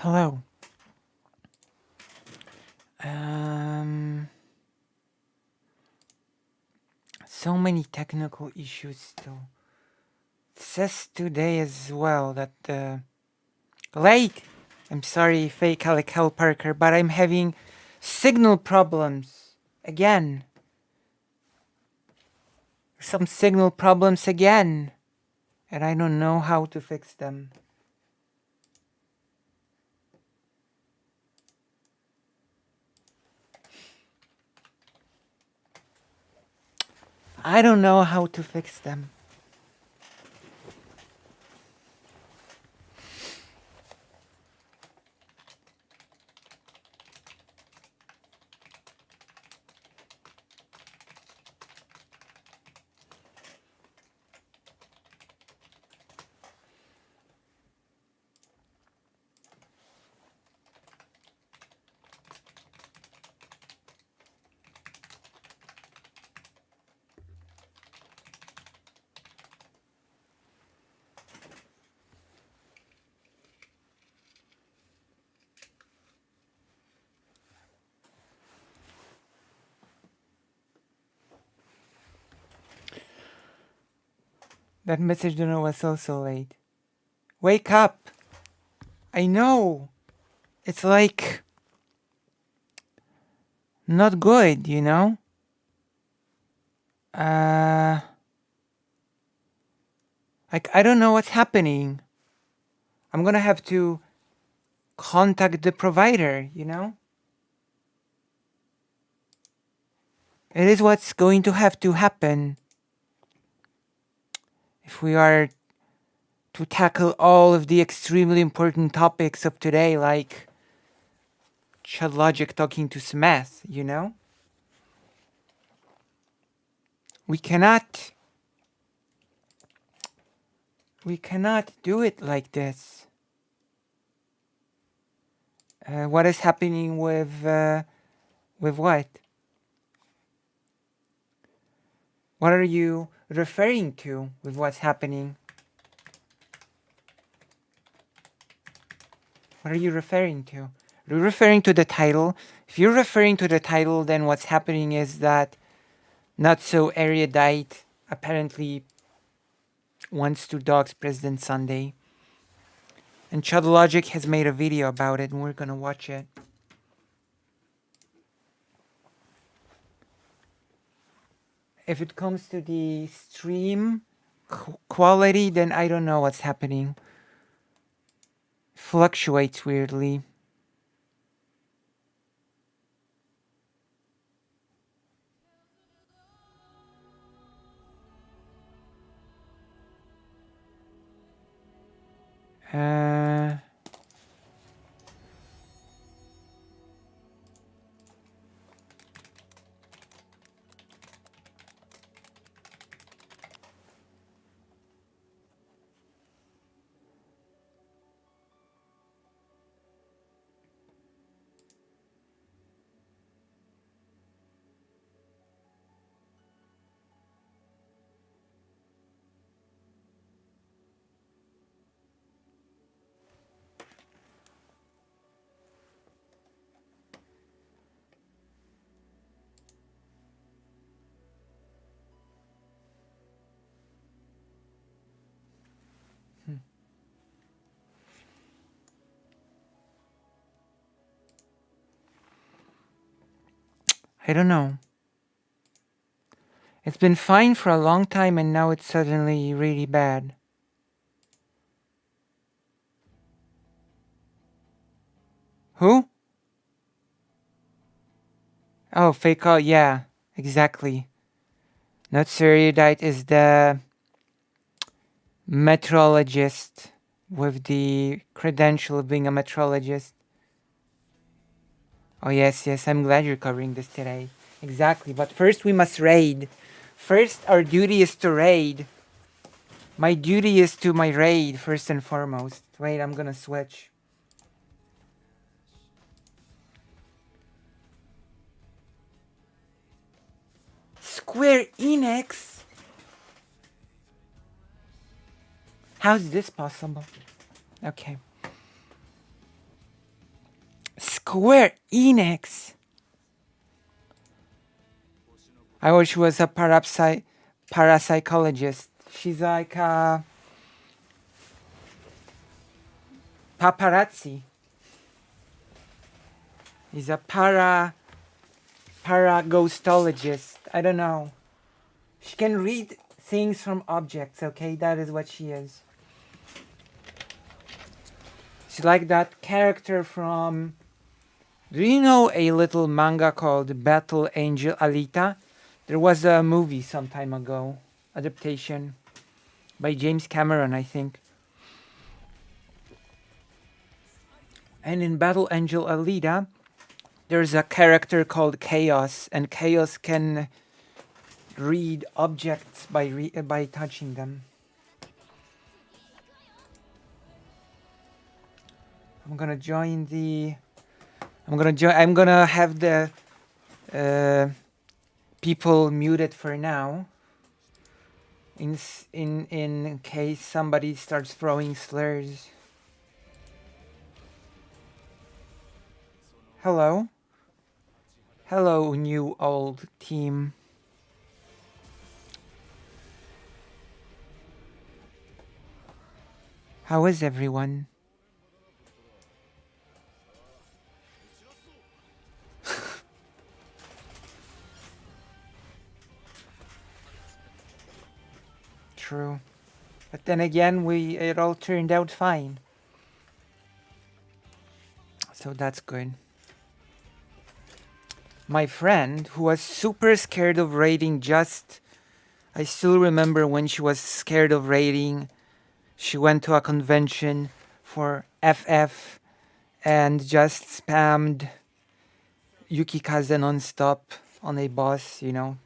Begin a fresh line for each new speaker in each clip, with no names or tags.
Hello. So many technical issues still. It says today as well that late. I'm sorry, fake Alec Hell Parker, but I'm having signal problems again. Some signal problems again, and I don't know how to fix them. I don't know how to fix them. That message don't know was also late. Wake up! I know! It's like not good, you know? Like, I don't know what's happening. I'm gonna have to contact the provider, you know? It is what's going to have to happen if we are to tackle all of the extremely important topics of today, like Chad Logic talking to Smith, you know? We cannot do it like this. What is happening with what? What are you referring to with what's happening? What are you referring to? Are you referring to the title? If you're referring to the title, then what's happening is that Not So Erudite apparently wants to dox President Sunday. And Chad Logic has made a video about it, and we're gonna watch it. If it comes to the stream quality, then I don't know what's happening. Fluctuates weirdly. Uh, I don't know. It's been fine for a long time, and now it's suddenly really bad. Who? Oh, fake out. Yeah, exactly. Not So Erudite is the meteorologist with the credential of being a meteorologist. Oh, yes, yes, I'm glad you're covering this today. Exactly, but first we must raid. First, our duty is to raid. My duty is to my raid, first and foremost. Wait, I'm gonna switch. Square Enix? How's this possible? Okay. Square Enix. I wish she was a parapsychologist. She's like a paparazzi. He's a para ghostologist. I don't know. She can read things from objects, okay? That is what she is. She's like that character from... Do you know a little manga called Battle Angel Alita? There was a movie some time ago. Adaptation by James Cameron, I think. And in Battle Angel Alita, there's a character called Chaos, and Chaos can read objects by touching them. I'm gonna join the... I'm gonna have the people muted for now. In case somebody starts throwing slurs. Hello. Hello, new old team. How is everyone? True. But then again, it all turned out fine. So that's good. My friend, who was super scared of raiding, I still remember when she was scared of raiding. She went to a convention for FF and just spammed Yukikaze non-stop on a boss, you know.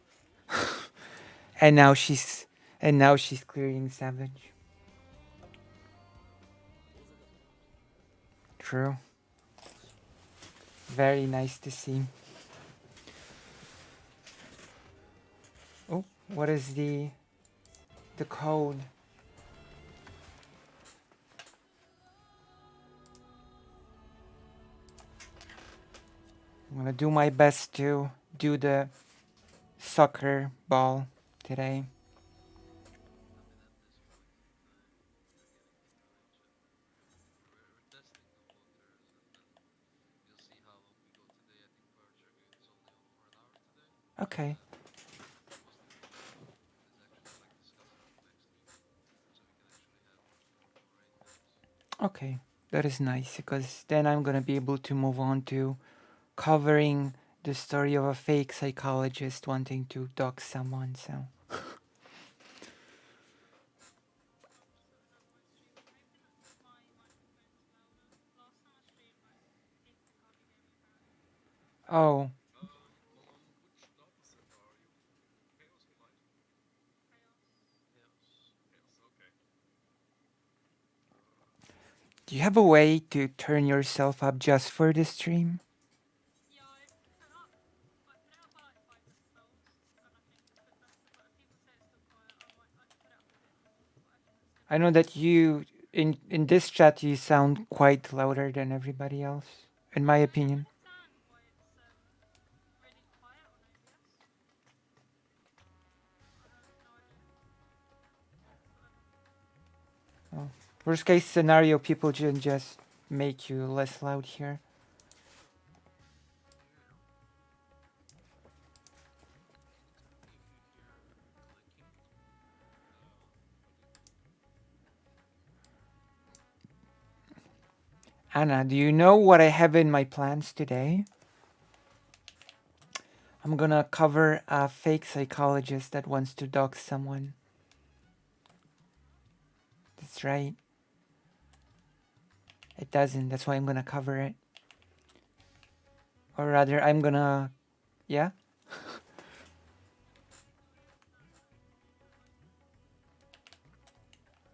and now she's clearing Savage. True. Very nice to see. Oh, what is the code? I'm gonna do my best to do the soccer ball today. Okay. Okay, that is nice because then I'm gonna be able to move on to covering the story of a fake psychologist wanting to dox someone, so. Oh. Do you have a way to turn yourself up just for the stream? I know that you, in this chat, you sound quite louder than everybody else, in my opinion. Oh. Worst case scenario, people should just make you less loud here. Anna, do you know what I have in my plans today? I'm gonna cover a fake psychologist that wants to dox someone. That's right. It doesn't. That's why I'm gonna cover it. Or rather, I'm gonna... Yeah?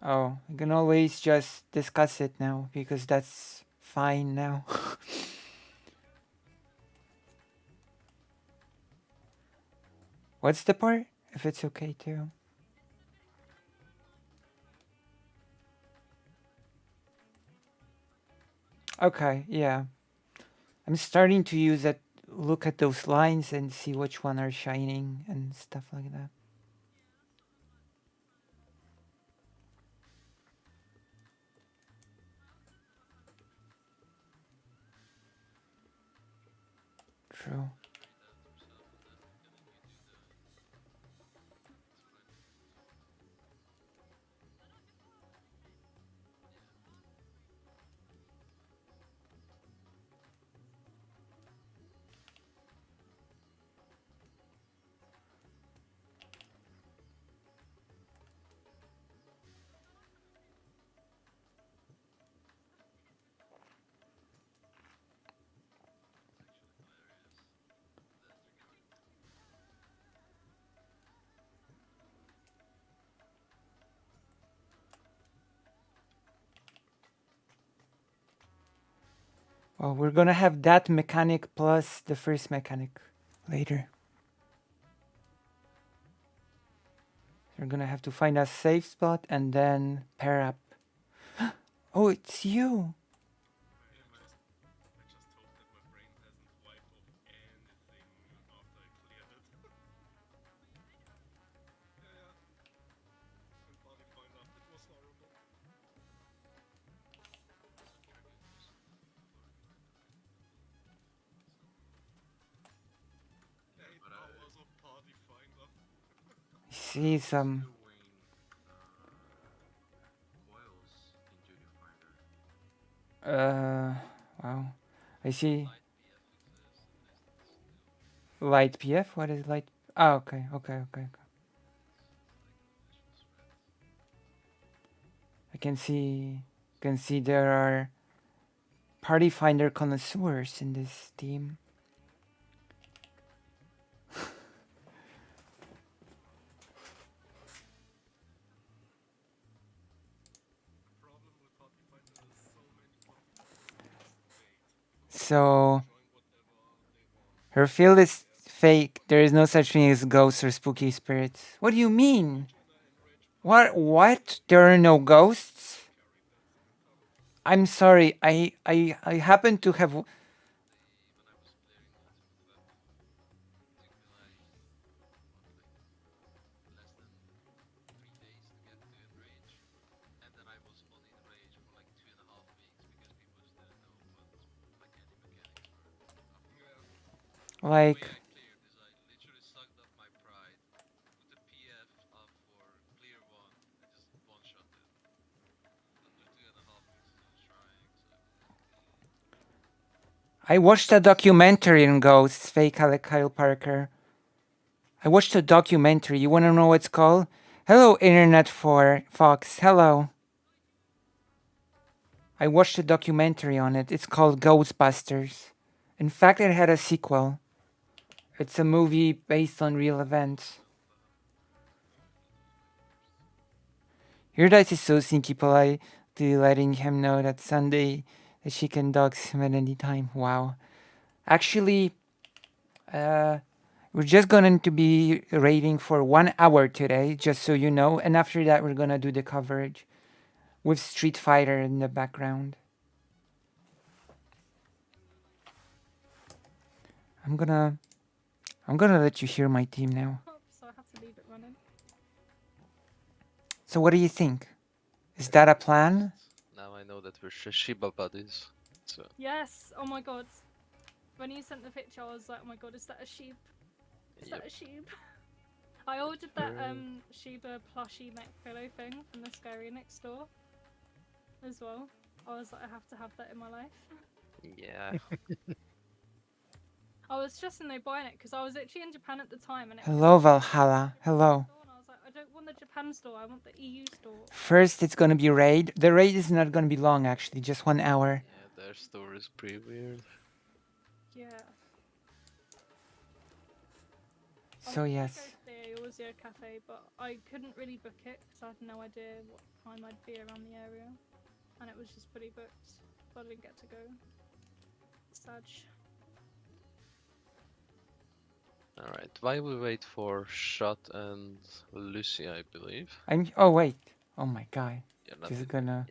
Oh, I can always just discuss it now because that's fine now. What's the part? If it's okay too. Okay, yeah. I'm starting to use that. Look at those lines and see which one are shining and stuff like that. True. Well, we're gonna have that mechanic plus the first mechanic later. We're gonna have to find a safe spot and then pair up. Oh, it's you. I see some. Wow. I see. Light PF? What is light? Oh, okay. I can see there are party finder connoisseurs in this team. So her field is fake. There is no such thing as ghosts or spooky spirits. What do you mean? What? There are no ghosts? I'm sorry. I happen to have. Like, I watched a documentary on ghosts, fake Kyle Parker. I watched a documentary. You want to know what it's called? Hello, Internet for Fox. Hello. I watched a documentary on it. It's called Ghostbusters. In fact, it had a sequel. It's a movie based on real events. Your dice is so sneaky polite to letting him know that Sunday that she can dox him at any time. Wow. Actually, we're just going to be raiding for 1 hour today, just so you know. And after that, we're going to do the coverage with Street Fighter in the background. I'm gonna let you hear my team now.
So I have to leave it running.
So what do you think? Is that a plan?
Now I know that we're Shiba buddies. So
Yes. Oh my god. When you sent the picture, I was like, oh my god, is that a sheep? Is
yep.
that a sheep? I ordered that Shiba plushie neck pillow thing from the Scary Next Door as well. I was like, I have to have that in my life.
Yeah.
I was stressing they buying it because I was actually in Japan at the time and it
Hello,
was
Valhalla. Hello.
and I was like, I don't want the Japan store, I want the EU store.
First, it's gonna be raid. The raid is not gonna be long, actually, just 1 hour.
Yeah, their store is pretty weird.
Yeah.
So yes.
I was going to go to the Eorzea Cafe, but I couldn't really book it because I had no idea what time I'd be around the area, and it was just fully booked, so I didn't get to go. Sad.
Alright, while we wait for Shot and Lucy, I believe.
Oh wait. Oh my god.
You're not
Just
in-
gonna.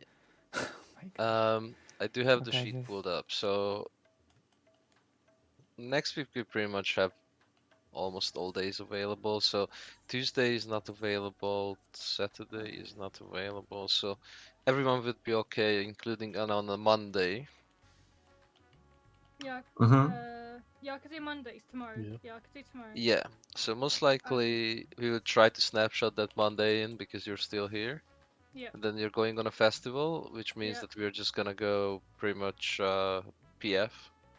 I do have the
Okay,
sheet
just-
pulled up, so next week we pretty much have almost all days available. So Tuesday is not available, Saturday is not available. So everyone would be okay, including on a Monday.
Yeah.
Mm-hmm.
Yeah, I could do Mondays tomorrow.
Yeah.
Yeah, I could do tomorrow.
Yeah. So most likely we would try to snapshot that Monday in because you're still here.
Yeah.
And then you're going on a festival, which means
Yeah.
that we're just gonna go pretty much PF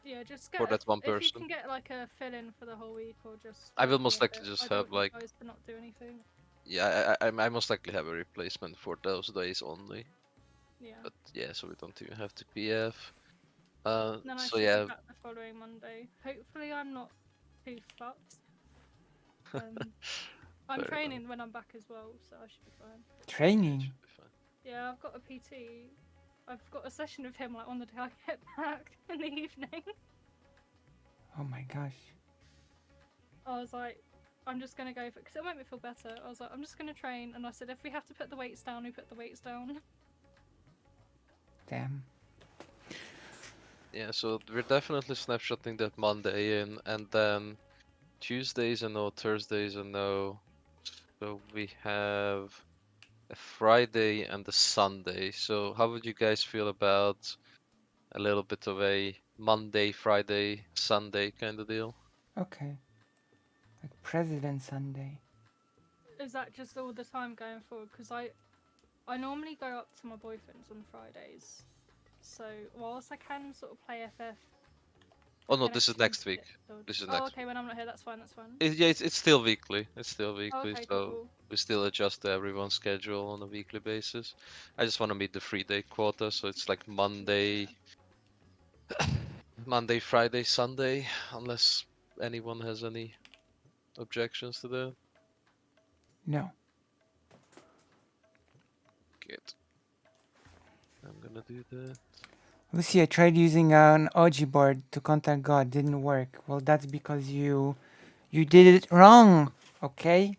Yeah, just
for
get
that one
if you
person.
can get like a fill in for the whole week or just
I will
drop me
most
a
likely
bit.
just
I don't
have
want you
like,
guys to not do anything.
yeah, I most likely have a replacement for those days only.
Yeah.
But yeah, so we don't even have to PF.
Then I
So
should be
yeah,
back the following Monday. Hopefully I'm not too fucked. Um I'm
fair enough.
training when I'm back as well, so I should be fine.
Training.
Should be fine.
Yeah, I've got a PT. I've got a session with him like on the day I get back in the evening.
Oh my gosh.
I was like, I'm just gonna go for because it'll make me feel better. I was like, I'm just gonna train, and I said if we have to put the weights down, we put the weights down.
Damn.
Yeah, so we're definitely snapshotting that Monday in, and then Tuesdays a no, Thursdays a no. So we have a Friday and a Sunday. So how would you guys feel about a little bit of a Monday, Friday, Sunday kind of deal?
Okay. Like President Sunday.
Is that just all the time going forward? Because I normally go up to my boyfriend's on Fridays, so whilst I can sort of play FF.
Oh no, this is next week. This is
Oh,
next
okay. When I'm not here, that's fine. That's fine.
Yeah, it's still weekly. It's still
Oh,
weekly,
okay,
so
cool.
we still adjust everyone's schedule on a weekly basis. I just want to meet the 3-day quota, so it's like Monday, Monday, Friday, Sunday, unless anyone has any objections to that.
No.
Good. I'm gonna do that.
Lucy, I tried using an Ouija board to contact God. Didn't work. Well, that's because you did it wrong. Okay.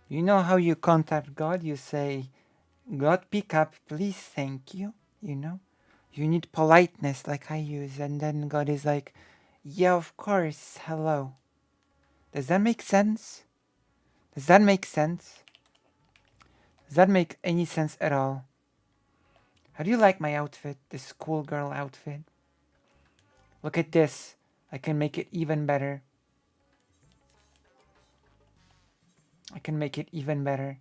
You know how you contact God? You say, God, pick up, please, thank you. You know? You need politeness like I use. And then God is like, yeah, of course, hello. Does that make sense? Does that make sense? Does that make any sense at all? How do you like my outfit? This schoolgirl outfit? Look at this. I can make it even better. I can make it even better.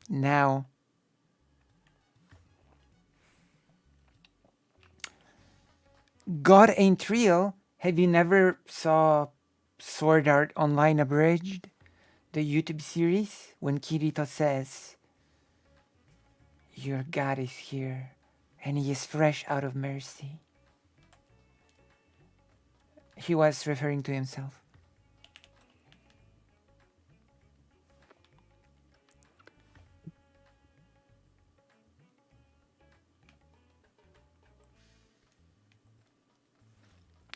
Now. God ain't real. Have you never saw Sword Art Online Abridged? The YouTube series? When Kirito says, your God is here, and he is fresh out of mercy. He was referring to himself.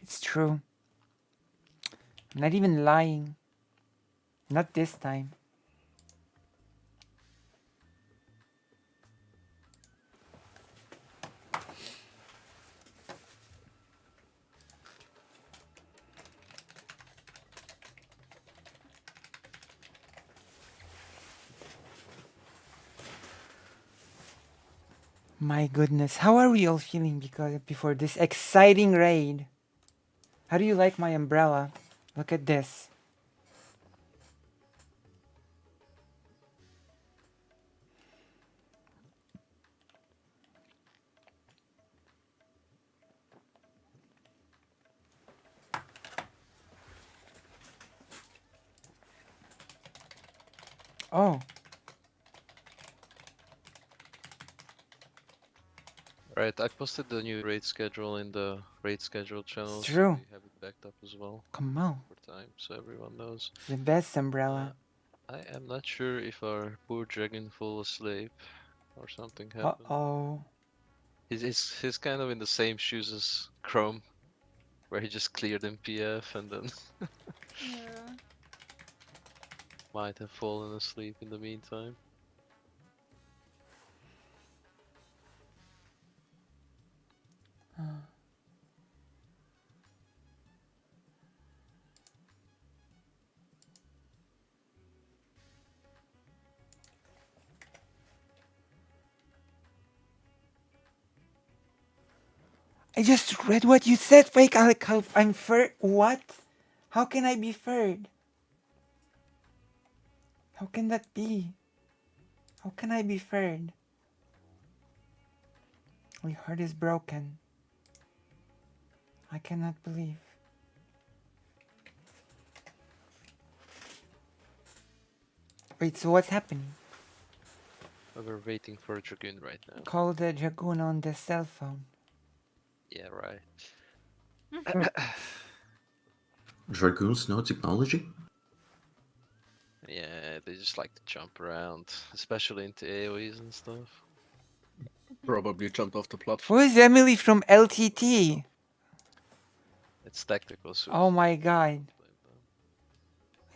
It's true. I'm not even lying. Not this time. My goodness, how are we all feeling before this exciting raid? How do you like my umbrella? Look at this. Oh,
Right, I posted the new raid schedule in the raid schedule channel,
it's
so
true.
we have it backed up as well
Come on.
for time, so everyone knows.
It's the best umbrella.
I am not sure if our poor dragon fell asleep or something happened.
Uh-oh.
He's kind of in the same shoes as Chrome, where he just cleared in PF and then
Yeah.
might have fallen asleep in the meantime.
I just read what you said. Wait, I'm third. What? How can I be third? How can that be? How can I be third? My heart is broken. I cannot believe. Wait, so what's happening?
We're waiting for a Dragoon right now.
Call the Dragoon on the cell phone.
Yeah, right.
Dragoons know technology?
Yeah, they just like to jump around, especially into AoEs and stuff.
Probably jumped off the
Who
platform.
is Emily from LTT?
It's tactical suit.
Oh my god.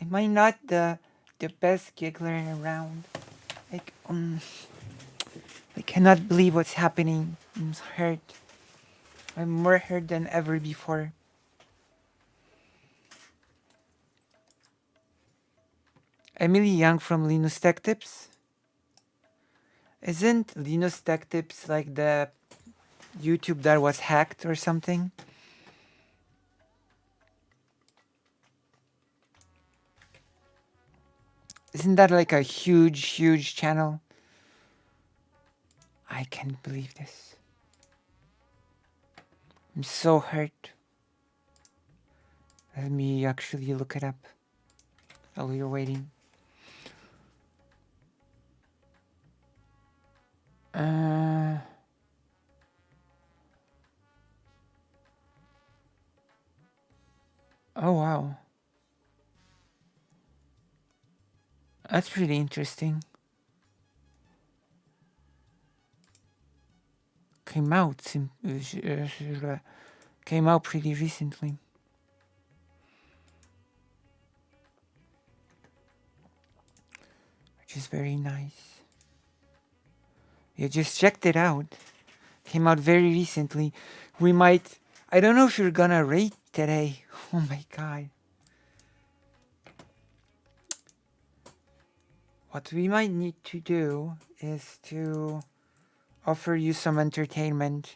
Am I not the best giggler around? Like, I cannot believe what's happening. I'm hurt. I'm more hurt than ever before. Emily Young from Linus Tech Tips? Isn't Linus Tech Tips like the YouTube that was hacked or something? Isn't that like a huge channel? I can't believe this. I'm so hurt. Let me actually look it up while you're waiting. Oh wow. That's pretty interesting. Came out came out pretty recently. Which is very nice. You just checked it out. Came out very recently. We might, I don't know if you're gonna rate today. Oh my god. What we might need to do is to offer you some entertainment.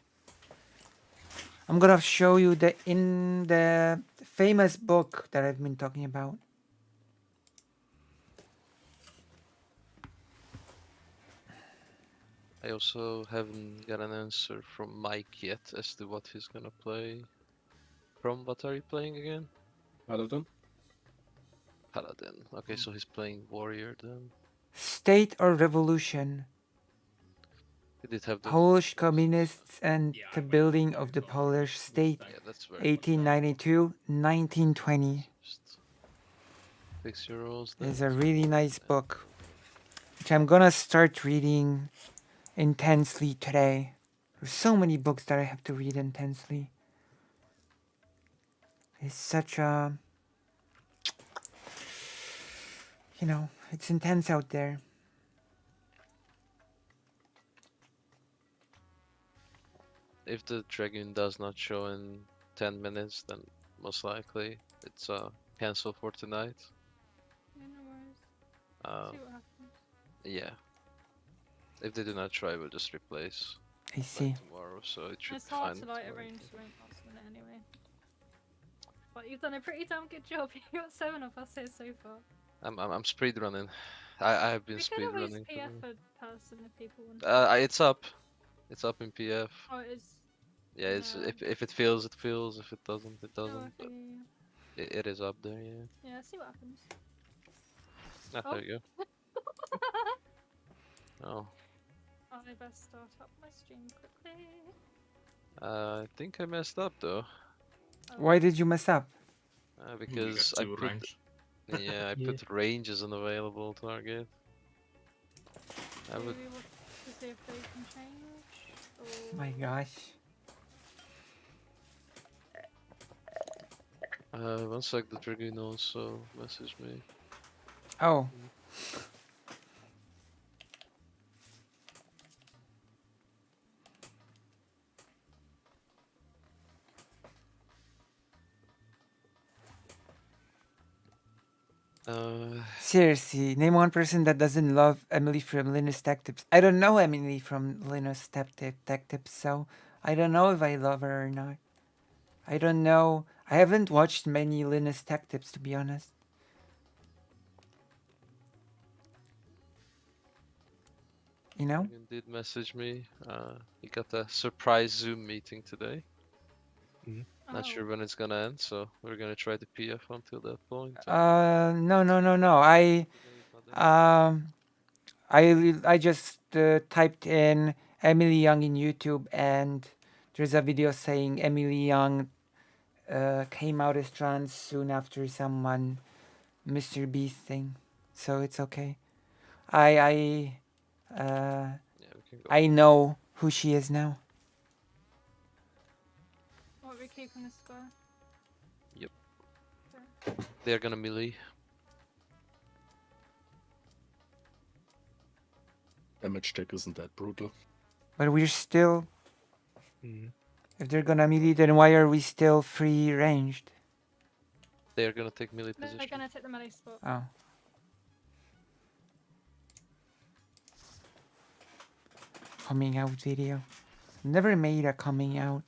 I'm gonna show you the famous book that I've been talking about.
I also haven't got an answer from Mike yet as to what he's gonna play. From what are you playing again?
Paladin?
Paladin. Okay, so he's playing Warrior then.
State or Revolution?
He did have the
Polish communists and the building of the Polish state,
yeah, that's very
1892, 1920.
Just fix your rolls
It's
then.
a really nice book, which I'm gonna start reading intensely today. There's so many books that I have to read intensely. It's such a, you know, it's intense out there.
If the Dragoon does not show in 10 minutes, then most likely it's cancel for tonight.
Yeah, no worries.
Um,
See what happens.
yeah. If they do not try, we'll just replace
I see.
like tomorrow, so it should
It's
be
hard
fine.
to like arrange something last minute anyway. But you've done a pretty damn good job. You got 7 of us here so far.
I'm speed running. I have been
We
speed
could always
running.
PF a person if people want.
It's up. It's up in PF.
Oh, it is.
Yeah, it's
Yeah.
if it feels, it feels. If it doesn't, it
Oh,
doesn't. But
okay, yeah.
it is up there, yeah.
Yeah, see what happens.
Ah,
Oh.
there you go. Oh,
I best start up my stream quickly.
I think I messed up though.
Oh,
Why did you mess up?
Because I put
range.
yeah, I
Yeah.
put range as an available target. I
do
would.
we want to see if they can change? Or...
My gosh.
One sec, the Dragoon also messaged me.
Oh. Seriously, name one person that doesn't love Emily from Linus Tech Tips. I don't know Emily from Linus Tech Tips, so I don't know if I love her or not. I don't know. I haven't watched many Linus Tech Tips, to be honest. You know?
Morgan did message me. He got a surprise Zoom meeting today. Not sure
Oh.
when it's gonna end, so we're gonna try to PF until that point.
No. I just typed in Emily Young in YouTube, and there's a video saying Emily Young came out as trans soon after someone Mr. Beast thing, so it's okay. I
Yeah, we can go.
I know who she is now.
What, we keeping the square?
Yep.
Okay.
They're gonna melee.
Damage check isn't that brutal.
But we're still. If they're gonna melee, then why are we still free ranged?
They're gonna take melee
They're
position.
gonna take the melee spot.
Oh. Coming out video. Never made a coming out.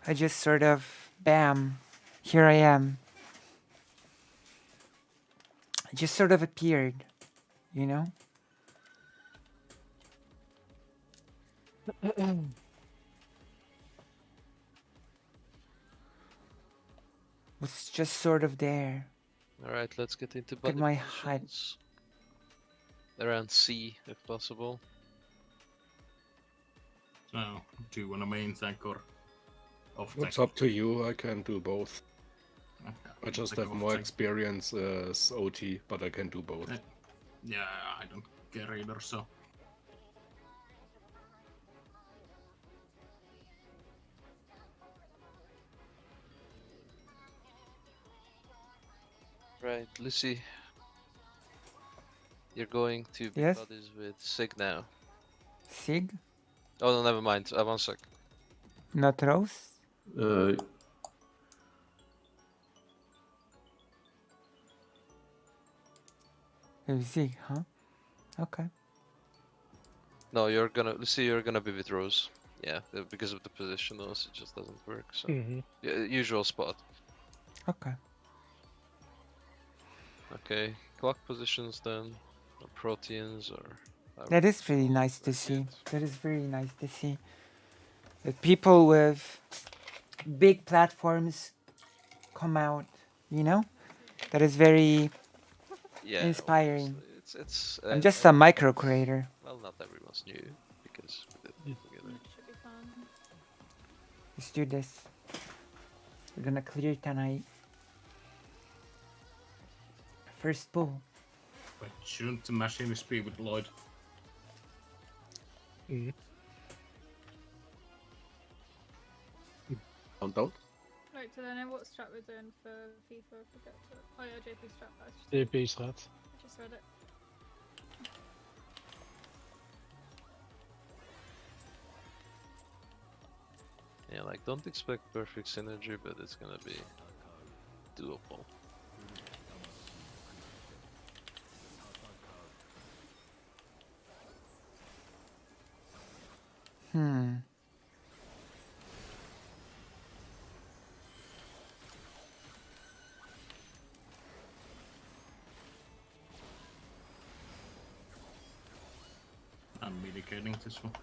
I just sort of, bam, here I am. I just sort of appeared, you know? Was just sort of there.
Alright, let's get into
Look at
body
my height.
positions. Around C, if possible.
So, do you want a main tank or off tank?
It's up to you. I can do both.
Okay,
I just
like
have
off
more
tank.
experience as OT, but I can do both.
Yeah, I don't care either, so.
Right, Lucy. You're going to be
Yes?
buddies with Sig now.
Sig?
Oh no, never mind. 1 sec.
Not Rose? Sig, huh? Okay.
No, you're gonna Lucy. You're gonna be with Rose. Yeah, because of the positionals, it just doesn't work. So yeah, usual spot.
Okay.
Okay, clock positions then, or proteins or.
That is pretty nice to see. That is very nice to see. That people with big platforms come out, you know? That is very
Yeah,
inspiring.
obviously, it's.
I'm just a micro creator.
Well, not everyone's new because we did it together.
That should be fine.
Let's do this. We're gonna clear tonight. First pull.
But shouldn't the machinist be with Lloyd?
Countdown?
Right, so then what strat we're doing for FIFA? I forget to. Oh yeah, JP strat.
DP strat.
I just read it.
Yeah, like don't expect perfect synergy, but it's gonna be doable.
Hmm.
I'm medicating this one.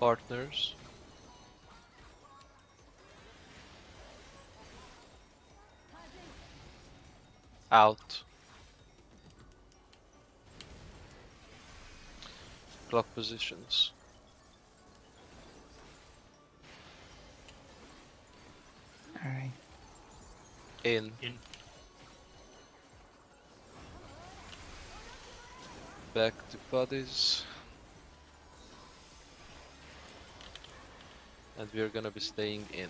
Partners. Out. Clock positions.
All right.
In. Back to bodies. And we're gonna be staying in.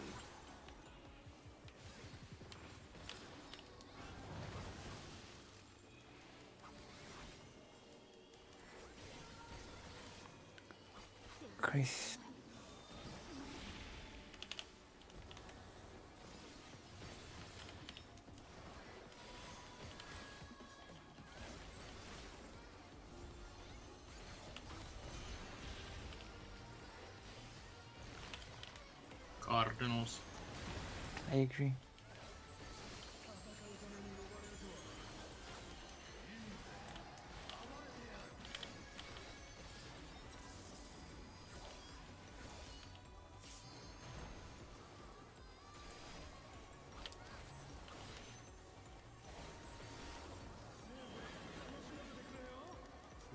Chris.
Cardinals.
I agree.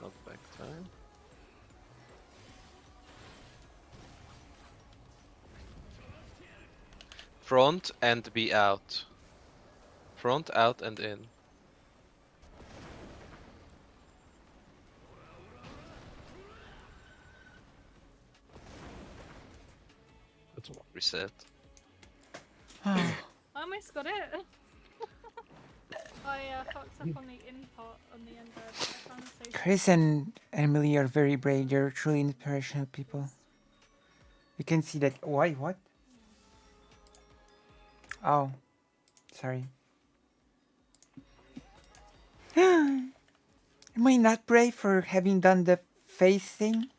Not back time. Front and be out. Front, out, and in. Reset.
I almost got it. I fucked up on the in part on the end there, but I found the safe.
Chris and Emily are very brave. They're truly inspirational people. You can see that. Why? What? Oh, sorry. Am I not brave for having done the face thing?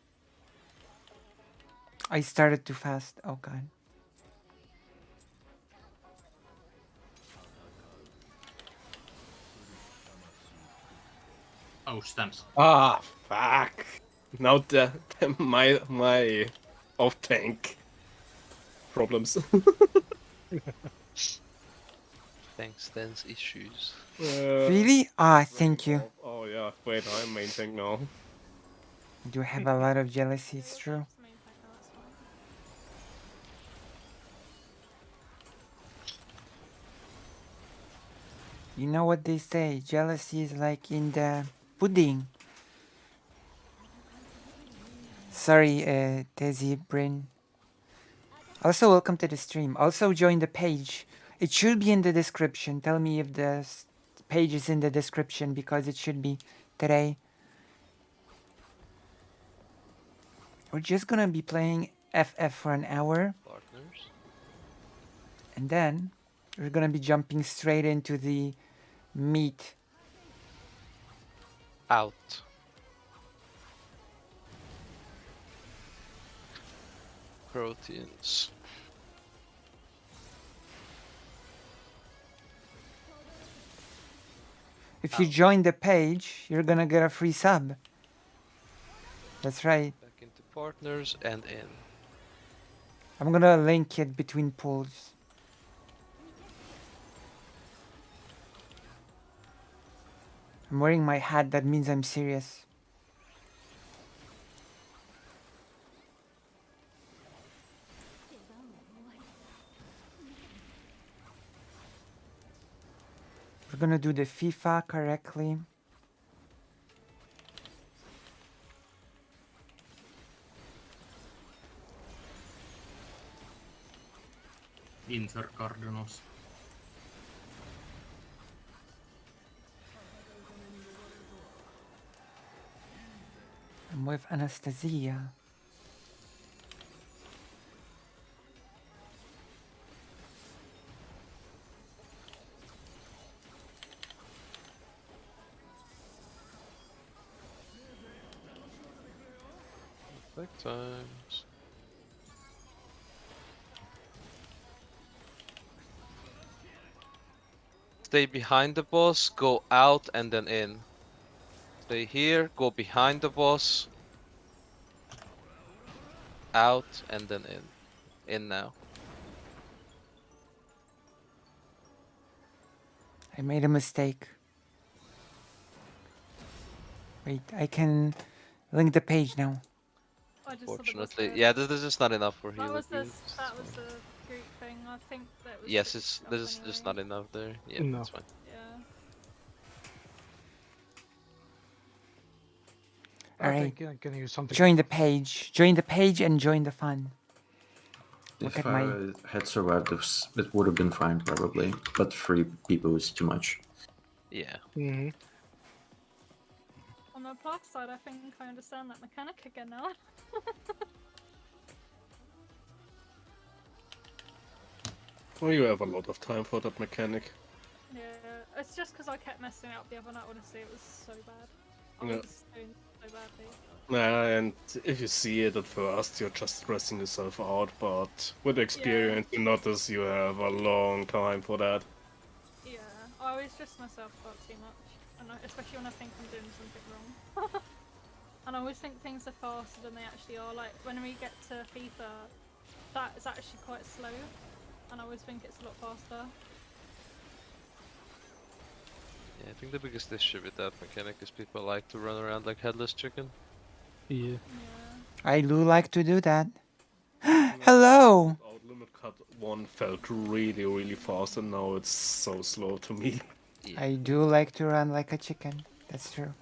I started too fast. Oh god.
Oh, stance.
Ah, fuck. Now my off tank problems.
Thanks, Dan's issues.
Really? Ah, thank you.
Oh yeah, wait, I'm main tank now.
You have a lot of jealousy, it's true.
That's the main thing, no, that's fine.
You know what they say, jealousy is like in the pudding. Sorry, Desi Bryn. Also, welcome to the stream. Also, join the page. It should be in the description. Tell me if the page is in the description because it should be today. We're just gonna be playing FF for an hour
Partners.
and then we're gonna be jumping straight into the meat.
Out. Proteins.
If you join the page, you're gonna get a free sub. That's right.
Back into partners and in.
I'm gonna link it between pools. I'm wearing my hat, that means I'm serious. We're gonna do the FIFA correctly.
Inter Cardinals.
I'm with Anastasia.
Back times. Stay behind the boss, go out and then in. Stay here, go behind the boss. Out and then in. In now.
I made a mistake. Wait, I can link the page now.
I just saw the boss
Fortunately,
there.
yeah, this is just not enough for
That
healer
was the
boost.
that was the group thing. I think that was.
Yes,
fixed up
this is just
anyway.
not enough there. Yeah,
No.
that's fine.
Yeah.
All
I
right.
think I can use something.
Join the page. Join the page and join the fun. Look
If
at my.
I had survived this, it would have been fine probably. But 3 people is too much.
Yeah.
Mm-hmm.
On the plus side, I think I understand that mechanic again now.
Well, you have a lot of time for that mechanic.
Yeah, it's just because I kept messing up the other night. Honestly, it was so bad. I
Yeah.
was doing so badly.
And if you see it at first, you're just stressing yourself out, but with experience, you notice you have a long time for that.
Yeah, I always stress myself out too much, and especially when I think I'm doing something wrong. And I always think things are faster than they actually are. Like when we get to FIFA, that is actually quite slow, and I always think it's a lot faster.
Yeah, I think the biggest issue with that mechanic is people like to run around like headless chicken.
Yeah.
Yeah.
I do like to do that. Hello!
Out limit cut 1 felt really, really fast, and now it's so slow to me.
Yeah.
I do like to run like a chicken. That's true.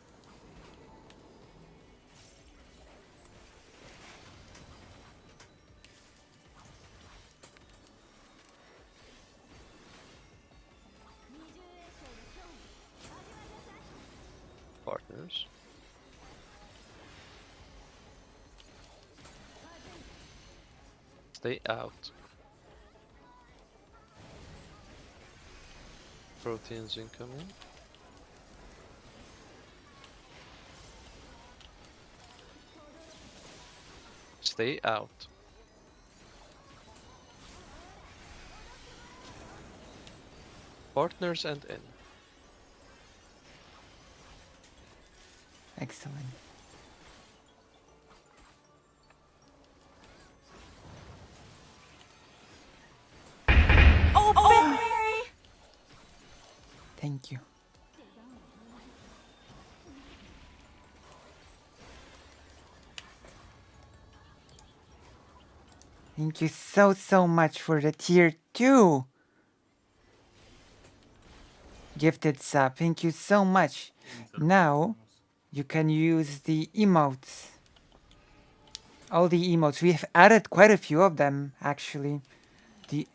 Partners. Stay out. Proteins incoming. Stay out. Partners and in.
Excellent. Thank you. Thank you so much for the tier 2 gifted sub. Thank you so much. Now you can use the emotes. All the emotes. We have added quite a few of them actually. The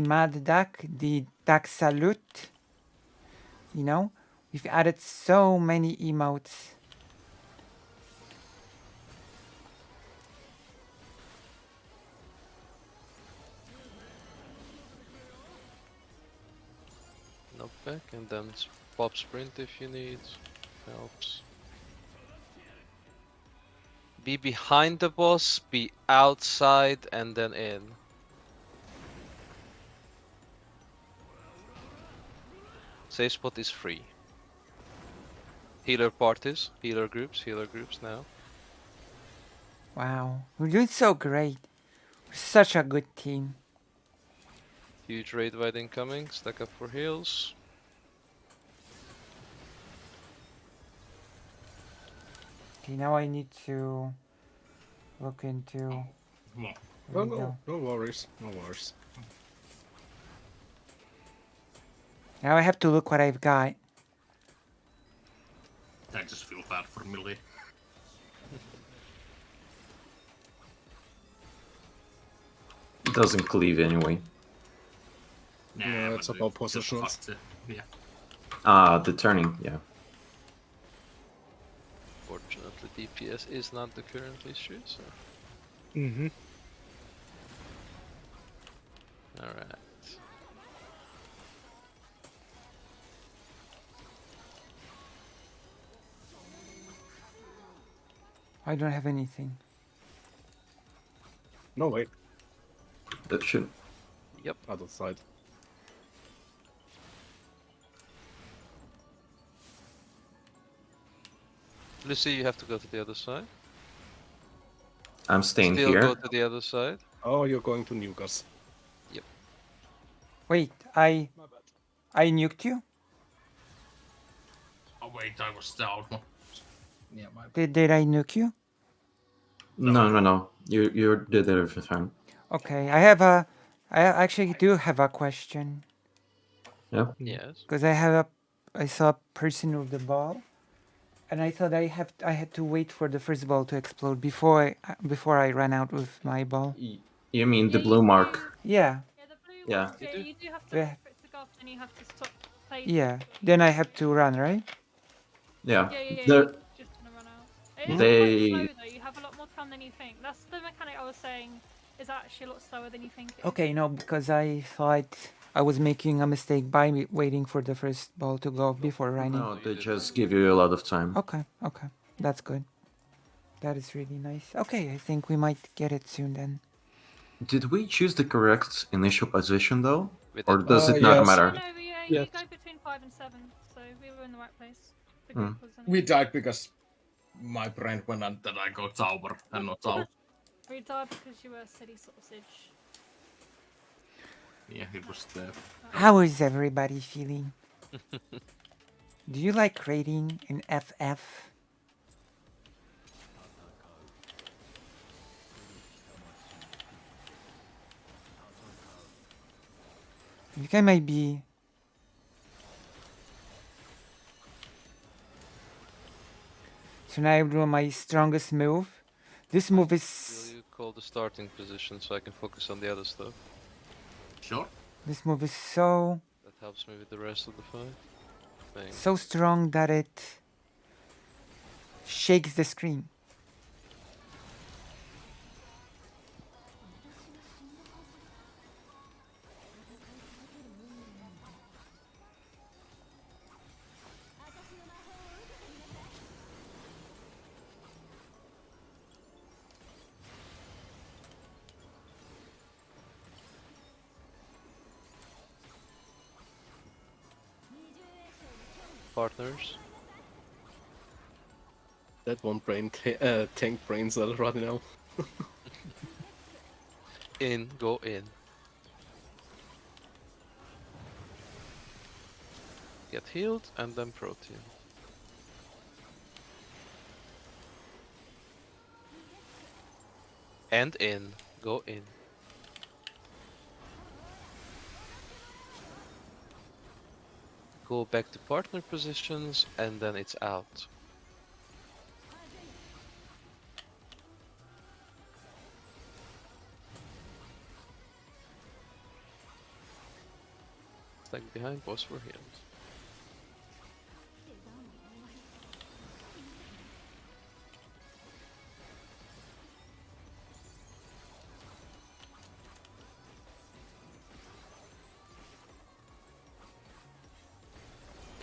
Mad Duck, the Duck Salute. You know, we've added so many emotes.
Knockback and then pop sprint if you need. Helps. Be behind the boss, be outside and then in. Safe spot is free. Healer parties, healer groups now.
Wow, we're doing so great. We're such a good team.
Huge raid wide incoming, stack up for heals.
Okay, now I need to look into.
Come on.
There
No,
we go.
no worries, no worries.
Now I have to look what I've got.
I just feel bad for Millie.
It doesn't cleave anyway.
No, it's
but
about
just
positions.
fucked it. Yeah.
Ah, the turning, yeah.
Fortunately, DPS is not the current issue, so.
Mm-hmm.
Alright.
I don't have anything.
No, wait,
That should.
Yep.
other side.
Lucy, you have to go to the other side.
I'm staying
Still
here.
go to the other side.
Oh, you're going to Nukas.
Wait, I nuked you?
Oh wait, I was down. Yeah, my
Did I nuke you?
No. You did everything.
Okay, I actually do have a question.
Yeah.
Yes.
Because I saw a person with the ball, and I thought I had to wait for the first ball to explode before I ran out with my ball.
You mean the
Yeah,
blue
you
mark?
do.
Yeah,
Yeah, the blue
Yeah.
ones.
You
Yeah,
do?
you do have to
Yeah.
wait for it to go off, then you have to stop playing.
yeah. Then I have to run, right?
Yeah.
Yeah, yeah, yeah.
The
You're just gonna run out. It is quite
they
slow though. You have a lot more time than you think. That's the mechanic I was saying. Is actually a lot slower than you think it is.
Okay, no, because I thought I was making a mistake by waiting for the first ball to go before running.
no,
you
they
didn't.
just give you a lot of time.
Okay, okay. That's good. That is really nice. Okay, I think we might get it soon then.
Did we choose the correct initial position though,
We
or
did.
does it not
Yes.
Yeah,
matter?
no,
Yes.
you go between 5 and 7, so we were in the right place. The
Hmm.
group was in.
We died because my brain went and that I go tower and not south.
We died because you were a silly sausage.
Yeah, it was there.
How is everybody feeling? Do you like rating in FF? I think I might be. So now I do my strongest move. This move
Will
is.
you call the starting position so I can focus on the other stuff?
Sure.
This move is so
That helps me with the rest of the fight. Thanks.
so strong that it shakes the screen.
Partners.
That one tank brain cell right now.
In, go in. Get healed and then protein. And in, go in. Go back to partner positions and then it's out. It's like behind boss for heals.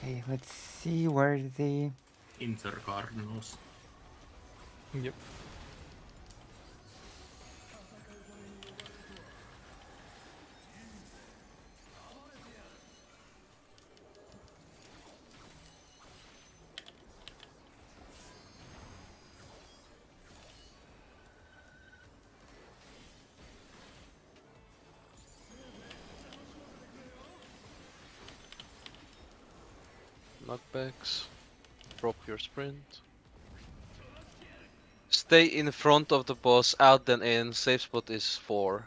Okay, let's see where the.
Inter Cardinals.
Yep.
Knockbacks. Drop your sprint. Stay in front of the boss, out then in. Safe spot is 4.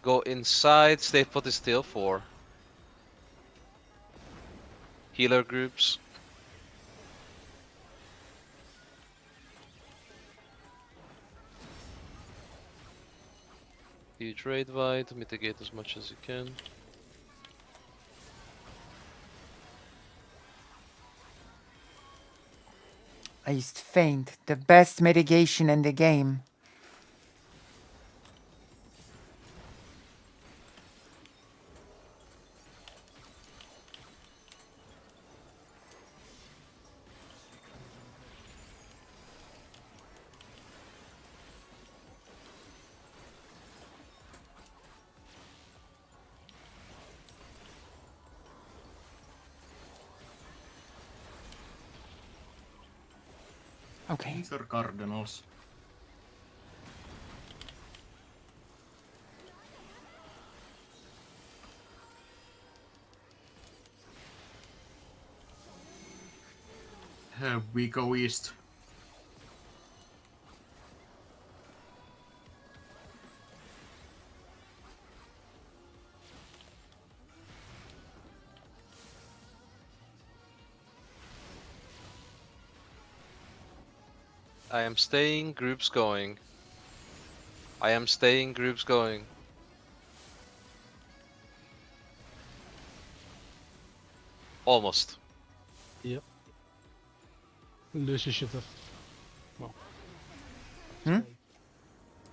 Go inside, safe spot is still 4. Healer groups. Huge raid wide, mitigate as much as you can.
I used feint, the best mitigation in the game. Okay.
Inter Cardinals. We go east.
I am staying. Groups going. I am staying. Groups going. Almost.
Lucy should have. Well.
Hmm?
stayed.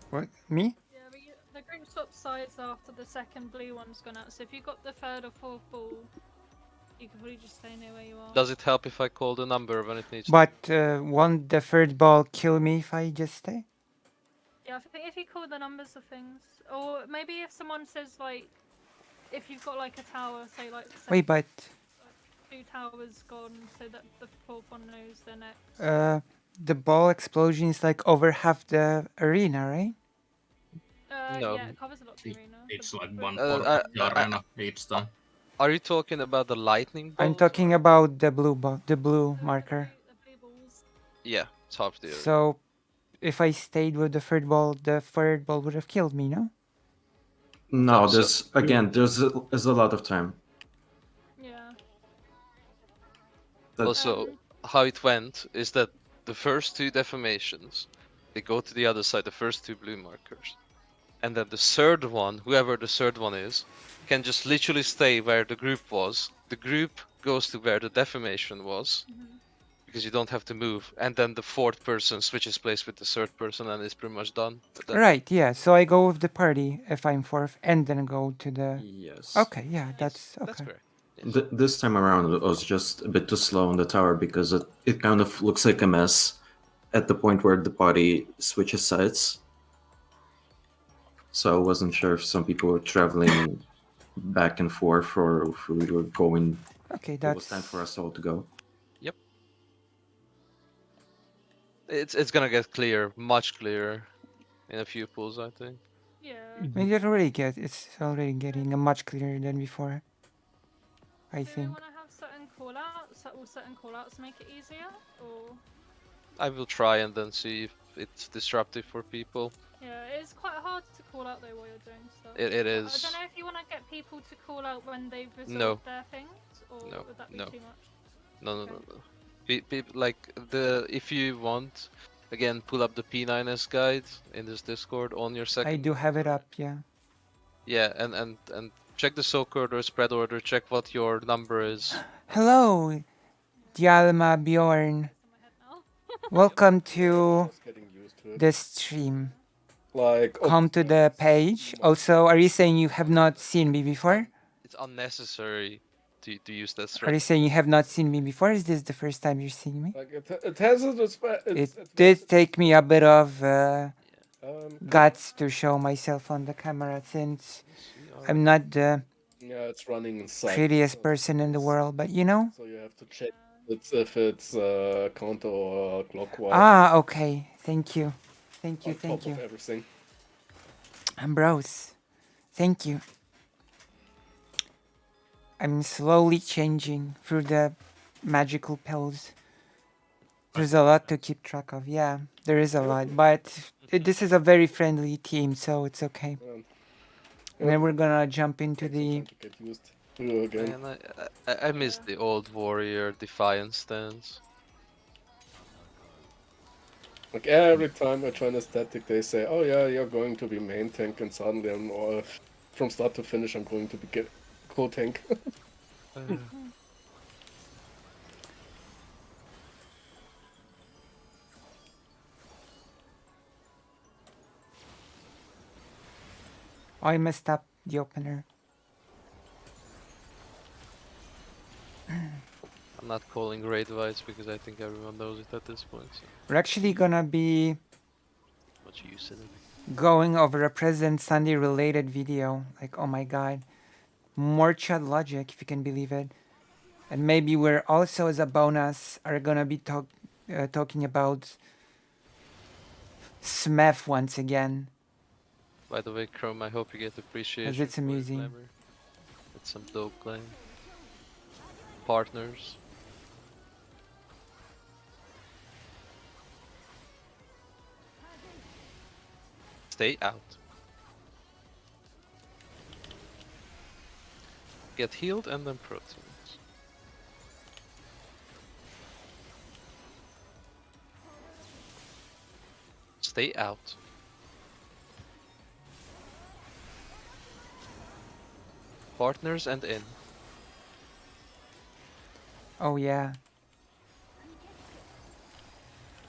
What? Me?
Yeah, but the group swap sides after the second blue one's gone out. So if you got the third or fourth ball, you could probably just stay near where you are.
Does it help if I call the number when it needs to?
But won't the third ball kill me if I just stay?
Yeah, I think if you call the numbers of things, or maybe if someone says like, if you've got like a tower, say like
Wait, but
2 towers gone, so that the fourth one knows they're next.
the ball explosion is like over half the arena, right?
No.
Yeah, it covers a lot of the arena.
It's
the
like
blue-
one
Uh,
part
I-
of the arena each time.
Are you talking about the lightning bolts?
I'm talking about the blue ball, the blue
the
marker.
blue balls.
Yeah, it's half the arena.
So if I stayed with the third ball would have killed me, no?
No,
So-
there's a lot of time.
Yeah.
That-
Also, how it went is that the first 2 deformations, they go to the other side, the first 2 blue markers. And then the third one, whoever the third one is, can just literally stay where the group was. The group goes to where the deformation was, because you don't have to move. And then the fourth person switches place with the third person and it's pretty much done.
Right, yeah. So I go with the party if I'm fourth and then go to the...
Yes.
Okay, yeah, that's
That's
okay.
correct. Yes.
This time around, it was just a bit too slow on the tower because it kind of looks like a mess at the point where the party switches sides. So I wasn't sure if some people were traveling back and forth or if we were going.
Okay,
It was
that's...
time for us all to go.
It's gonna get clear, much clearer, in a few pools, I think.
Yeah.
I mean, it's already getting much clearer than before. I
Do we
think.
want to have certain callouts? Will certain callouts make it easier? Or
I will try and then see if it's disruptive for people.
yeah, it's quite hard to call out though while you're doing stuff.
It
I
is.
don't know if you want to get people to call out when they've resolved
No.
their things, or
No,
would that be
no.
too much?
No, no,
Okay.
no, no. Like if you want, again, pull up the P9S guide in this Discord on your second.
I do have it up, yeah.
Yeah, and check the soak order, spread order. Check what your number is.
Hello, Dialma Bjorn.
It's in my head now.
Welcome
I
to
was getting used to it.
the stream.
Like,
Come to the page. Also, are you saying you have not seen me before?
It's unnecessary to use that
Are
threat.
you saying you have not seen me before? Is this the first time you're seeing me?
like it has
It did take me a bit of
Um,
guts to show myself on the camera since I'm not the
yeah, it's running inside.
prettiest person in the world, but you know?
So you have to check if it's counter or clockwise.
Ah, okay. Thank you. Thank you,
on
thank
top
you.
of everything.
Ambrose, thank you. I'm slowly changing through the magical pills. There's a lot to keep track of. Yeah, there is a lot, but this is a very friendly team, so it's okay. And then we're gonna jump into
Takes some
the...
time to get used to again.
Man, I miss the old warrior defiance stance.
Like every time I join a static, they say, "Oh yeah, you're going to be main tank," and suddenly I'm from start to finish, I'm going to be co-tank.
I messed up the opener.
I'm not calling raid vites because I think everyone knows it at this point. So
We're actually gonna be
much use in it.
going over a President Sunday related video. Like, oh my god. More chat logic, if you can believe it. And maybe we're also, as a bonus, are gonna be talking about Smef once again.
By the way, Chrome, I hope you get appreciation.
it's
for your
amusing.
glamour. It's some dope claim. Partners. Stay out. Get healed and then proteins. stay out. Partners and in.
Oh yeah.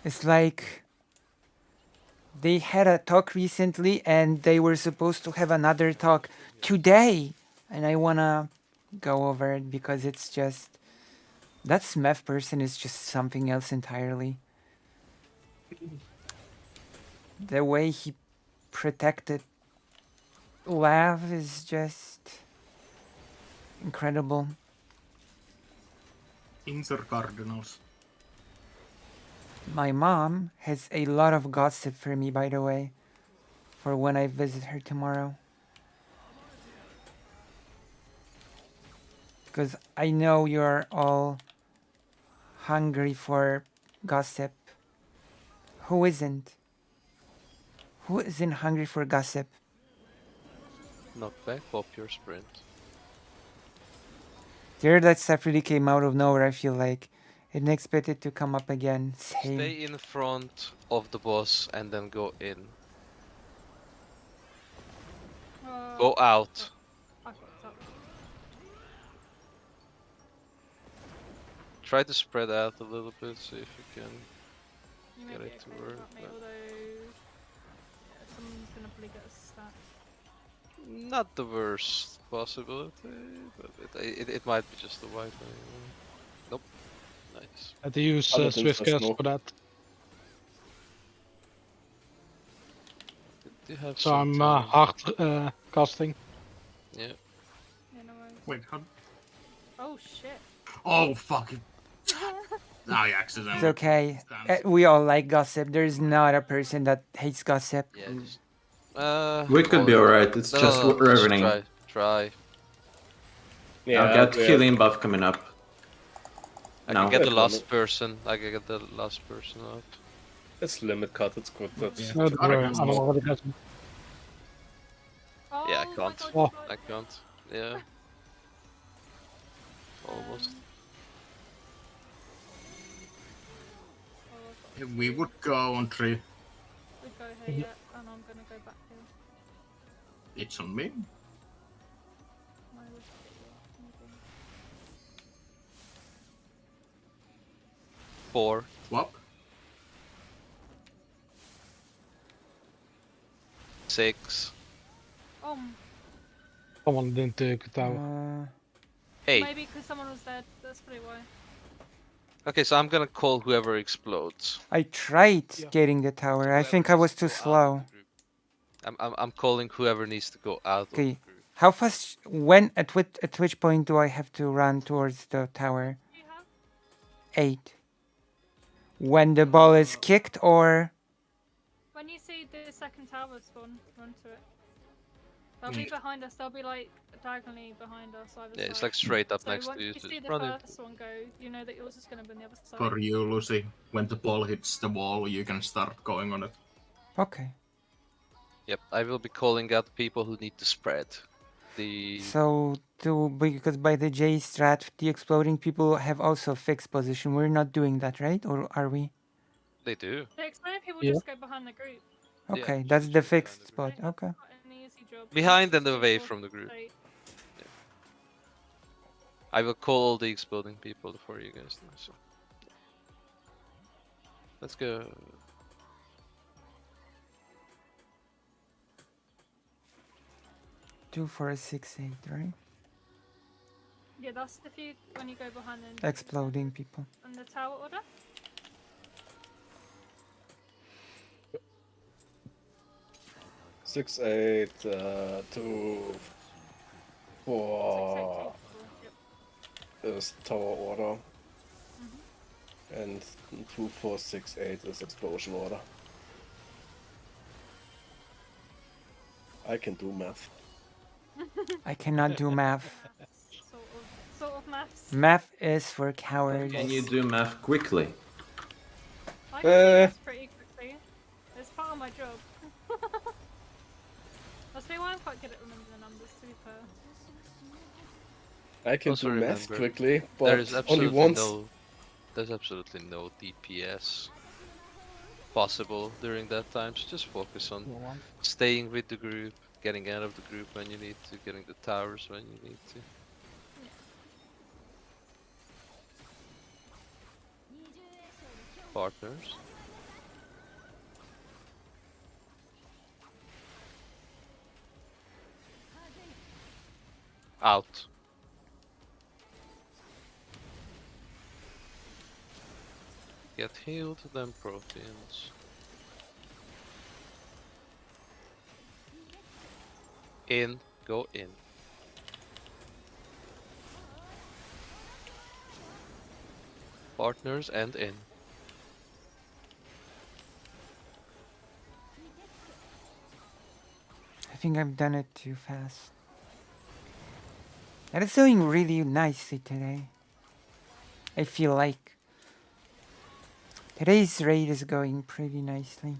It's like they had a talk recently and they were supposed to have another talk today. And I wanna go over it because it's just that Smith person is just something else entirely. The way he protected Lav is just incredible.
Kings or Cardinals?
My mom has a lot of gossip for me, by the way, for when I visit her tomorrow. Because I know you're all hungry for gossip. Who isn't? Who isn't hungry for gossip?
Knockback, pop your sprint.
There, that stuff really came out of nowhere, I feel like. I didn't expect it to come up again. Same.
Stay in front of the boss and then go in. Go out.
I fucked up.
Try to spread out a little bit, see if you can.
You may
Get
be
it to
okay
work,
without me,
but-
although someone's gonna probably get a stack.
Not the worst possibility, but it might be just a wipe anyway. Nope. Nice.
Had to use
Other than
Swift
just
Cast
no.
for that.
You have
So
some
I'm
time.
hard casting.
Yeah.
Yeah, no worries.
Wait, how?
Oh shit.
Oh, fuck it. I
It's
accidentally.
okay.
Stands.
We all like gossip. There's not a person that hates gossip.
Yeah. Just,
We could be alright. It's just
just
revening.
try.
Yeah,
I'll get
we
healing buff coming up.
I
No.
can get the
Yeah,
last person. I can get the last person out.
It's limit cut. It's good. That's
Yeah.
No, don't worry, I'm
Arachn's
already getting.
Oh
Yeah, I
my
can't.
God,
Oh.
you
I can't. Yeah. Almost.
Oh, I've got
If we would go on 3,
we go here yet, and I'm gonna go back here.
it's on me.
My list here, maybe.
4.
Swap.
6.
Someone didn't take it out.
8.
Maybe because someone was there. That's probably why.
Okay, so I'm gonna call whoever explodes.
I tried
Yeah.
getting the tower. I
Whoever
think I
needs
was
to
too
go out of
slow.
the group. I'm calling whoever needs to go out of
Okay.
the group.
How fast? When? At which point do I have to run towards the tower?
Do you have?
8. When the ball is kicked, or
When you see the second tower spawn, run to it. They'll be
Mm.
behind us. They'll be like diagonally behind us either
Yeah,
side.
it's like straight up
So
next
once
to you.
you
Just
see the
run in.
first one go, you know that yours is gonna be on the other side.
For you, Lucy, when the ball hits the wall, you can start going on it.
okay?
Yep, I will be calling out people who need to spread. The
So because by the J strat, the exploding people have also fixed position. We're not doing that, right? Or are we?
they do.
The exploding people
Yeah.
just go behind the group.
Yeah,
Okay,
just
that's
straight
the
behind
fixed
the
spot.
They have
Okay.
got an easy job.
Behind
Just
and
do
away
forward
from the group.
straight.
I will call all the exploding people for you guys now. So let's go.
2, 4, 6, 8, right?
Yeah, that's if you when you go behind them.
Exploding people.
And the tower order.
6, 8, 2,
6,
4
Yep.
is tower order. And 2, 4, 6, 8 is explosion order. I can do math.
I cannot do math.
Sort of maths.
Math is for cowards.
Can you do math quickly?
I can do this pretty quickly. It's part of my job. That's why I'm quite good at remembering the numbers, to be fair.
I can
Also
do math
remember,
quickly,
There
but
is
only
absolutely
once.
no. There's absolutely no DPS. possible during that time. So just focus on staying with the group, getting out of the group when you need to, getting the towers when you need to. Partners. Out. Get healed, then proteins. In, go in. Partners and in.
I think I've done it too fast. And it's doing really nicely today. I feel like today's raid is going pretty nicely.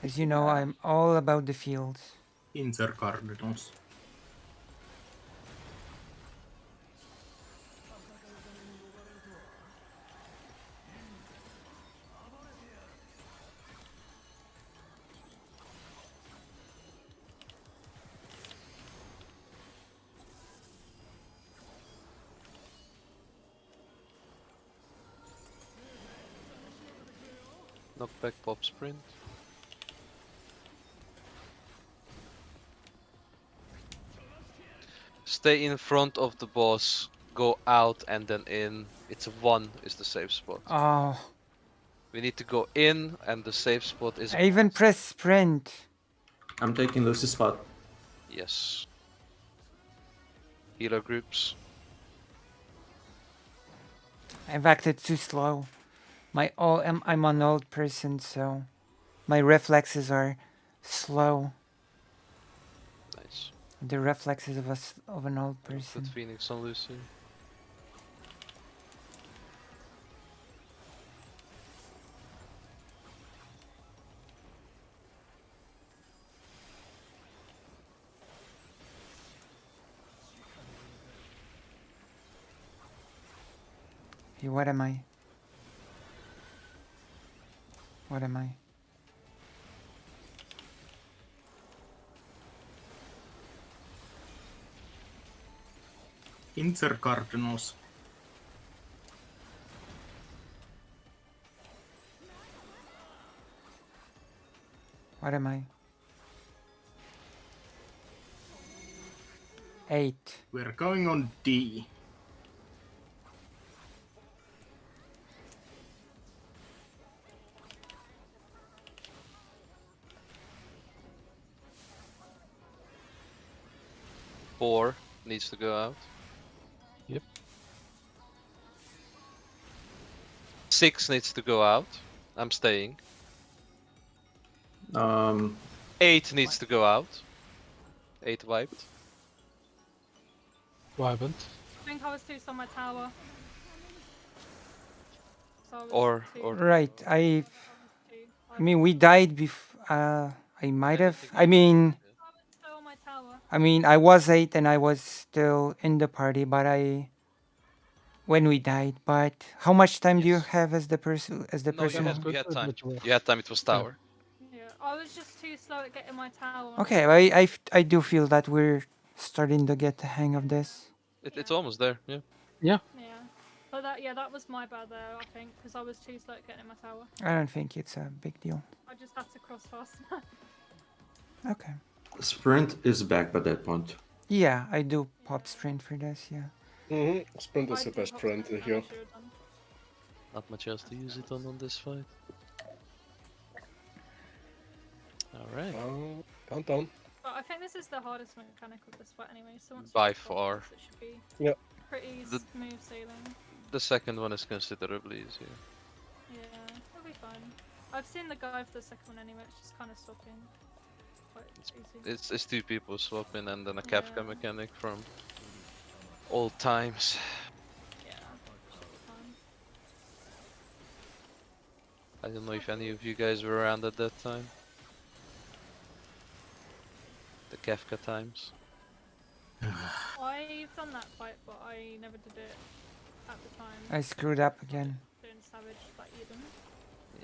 As you know, I'm all about the fields.
Inter Cardinals.
Knockback pop sprint. Stay in front of the boss, go out and then in. It's 1 is the safe spot.
Oh,
We need to go in and the safe spot is
I even pressed sprint.
I'm taking Lucy's spot.
yes. Healer groups.
I've acted too slow. I'm an old person, so my reflexes are slow.
Nice.
The reflexes of an old
Put
person.
Phoenix on Lucy.
Hey, what am I? What am I?
Inter Cardinals.
What am I? 8.
We're going on D.
Four needs to go out.
Yep.
6 needs to go out. I'm staying.
Um,
8 needs to go out. 8 wiped.
What happened?
I think I was too on my tower. So I was
Or
Right. I
too.
mean, we died before. I might have.
Anything
I
else?
mean,
I was still on my tower.
I was 8 and I was still in the party, but when we died. But how much time do you
Yes.
have as the person? As the
No,
person?
was
who-
good,
you had time.
but you were-
You had time, it was tower.
Yeah, I was just too slow at getting my tower.
Okay, I do feel that we're starting to get the hang of this.
It's almost there, yeah.
Yeah.
Yeah. But that was my bad there, I think, because I was too slow at getting my tower.
I don't think it's a big deal.
I just had to cross fast.
Okay.
Sprint is back by that point.
Yeah, I do pop sprint for this. Yeah.
Sprint
I
is the
did
best
hot
friend
sprint, and I
here.
should've done.
Not much else to use it on this fight. Alright.
Countdown.
But I think this is the hardest mechanic of this fight anyway, so once
By
you get past
far.
this, it should be
Yep.
pretty
The-
smooth sailing.
The second one is considerably easier.
Yeah, it'll be fine. I've seen the guy for the second one anyway, it's just kind of swapping. Quite easy.
It's 2 people swapping and then a Kafka
Yeah.
mechanic from old times.
Yeah, should be fine.
I don't know if any of you guys were around at that time. The Kafka times.
I've done that fight, but I never did it at the time.
I screwed up again.
Doing Savage like Eden.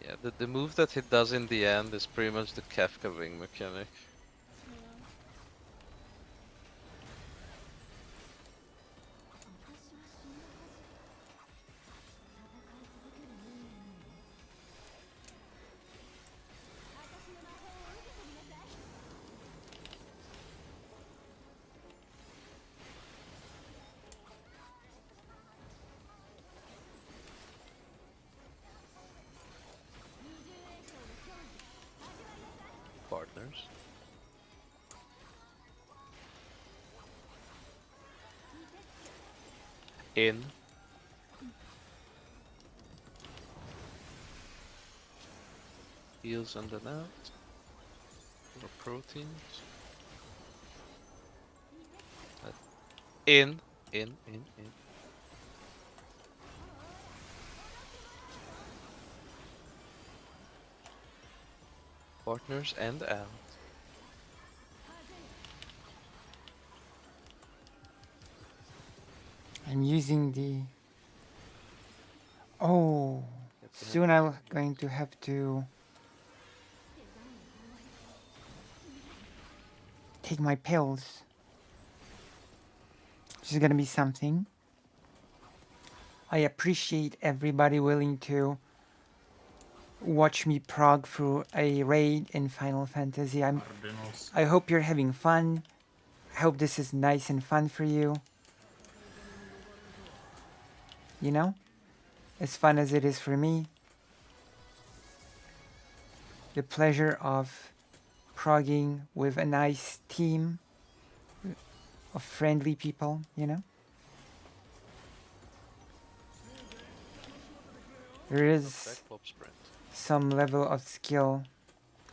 Yeah, the move that he does in the end is pretty much the Kafka wing mechanic.
Yeah.
Partners. In. Heals and then out. More proteins. In. In. Partners and out.
I'm using the. Oh, soon I'm going to have to take my pills. This is gonna be something. I appreciate everybody willing to watch me prog through a raid in Final Fantasy.
Cardinals.
I hope you're having fun. I hope this is nice and fun for you. You know? As fun as it is for me. The pleasure of progging with a nice team of friendly people, you know? There is
Back pop sprint.
some level of skill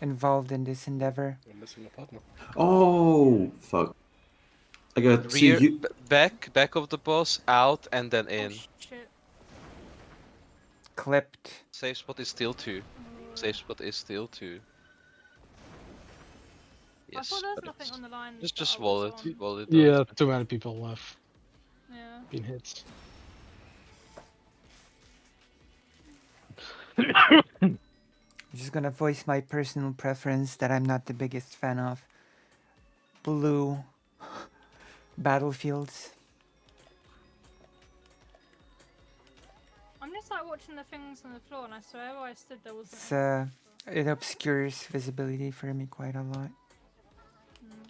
involved in this endeavor.
You're missing a partner.
Oh, fuck. I got see
Rear,
you.
back of the boss, out and then in.
Oh shit.
Clipped.
Safe spot is still 2. Safe spot is still 2.
I
Yes,
thought there was
but
nothing
it's
on the line.
just
that I
wall
was
it.
on.
Wall it.
Yeah, too many people have
Yeah.
been hit.
I'm just gonna voice my personal preference that I'm not the biggest fan of blue battlefields.
I'm just like watching the things on the floor, and I swear where I stood there wasn't.
It's
anything.
it obscures visibility for me quite a lot.
Mm.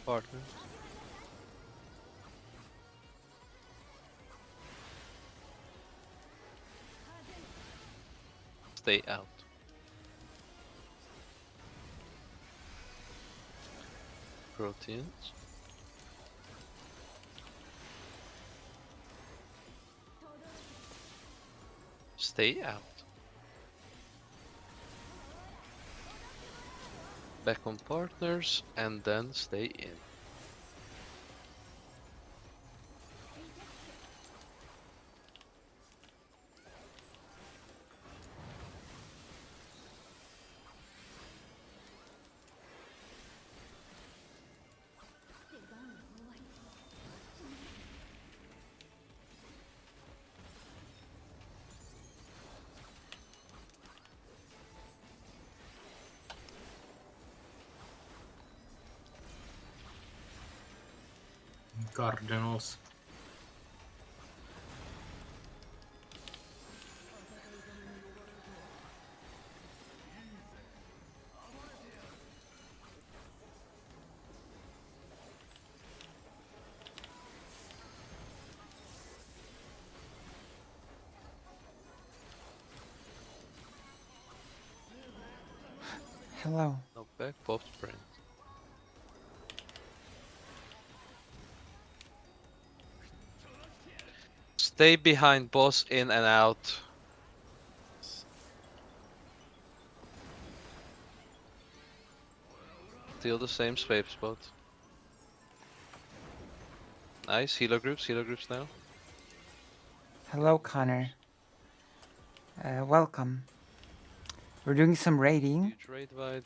Partner. Stay out. Proteins. Stay out. Back on partners and then stay in.
Cardinals.
Hello.
No back pop sprint. Stay behind boss in and out. Still the same sweep spot. Nice, healer groups now.
Hello, Connor. Welcome. We're doing some raiding.
Huge raid wide.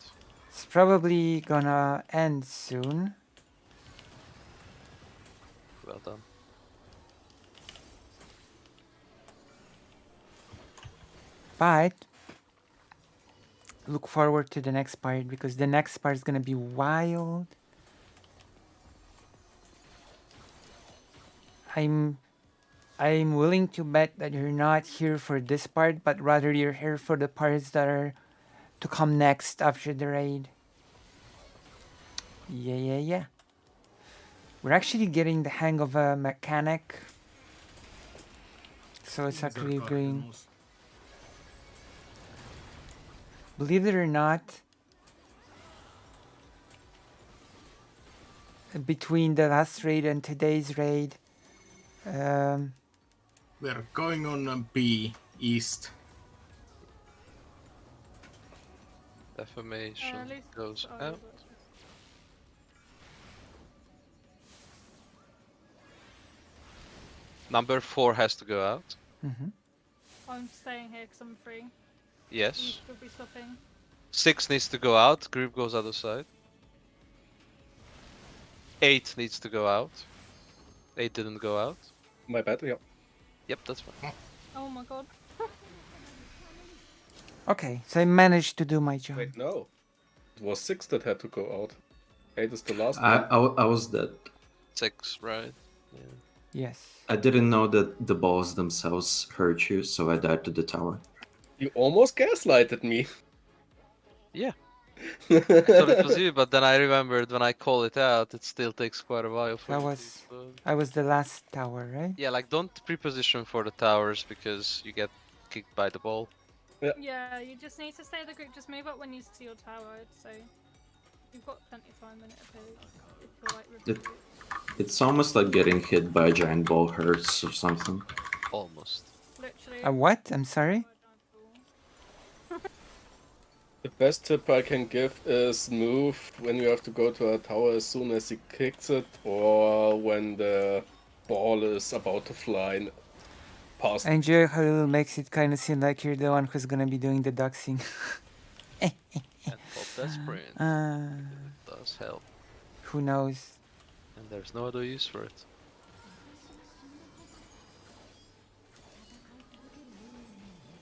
It's probably gonna end soon.
Well done.
But look forward to the next part because the next part is gonna be wild. I'm willing to bet that you're not here for this part, but rather you're here for the parts that are to come next after the raid. Yeah. We're actually getting the hang of a mechanic. So it's actually going.
Cardinals.
Believe it or not, between the last raid and today's raid,
We're going on B east.
Defamation
At least
goes
oh,
out. Number 4 has to go out.
I'm staying here because I'm free.
Yes.
You should be stopping.
6 needs to go out. Group goes other side. 8 needs to go out. 8 didn't go out.
My bad, yeah.
Yep, that's fine.
Oh my god.
okay, so I managed to do my job.
Wait, no. It was 6 that had to go out. 8 is the last
I was dead.
6, right? Yeah.
Yes.
I didn't know that the balls themselves hurt you, so I died to the tower.
You almost gaslighted me.
Yeah. I thought it was you, but then I remembered when I call it out, it still takes quite a while for
That
you to
was
explode.
I was the last tower, right?
Yeah, like don't pre-position for the towers because you get kicked by the ball.
Yeah, you just need to stay the group. Just move up when you see your tower, I'd say. You've got plenty of time when it appears. If you're like with the
It-
group.
It's almost like getting hit by a giant ball hurts or something.
Almost.
Literally.
A what? I'm sorry?
The best tip I can give is move when you have to go to a tower as soon as he kicks it, or when the ball is about to fly past.
I enjoy how it makes it kind of seem like you're the one who's gonna be doing the doxing.
And pop that sprint. It does help.
Who knows?
And there's no other use for it.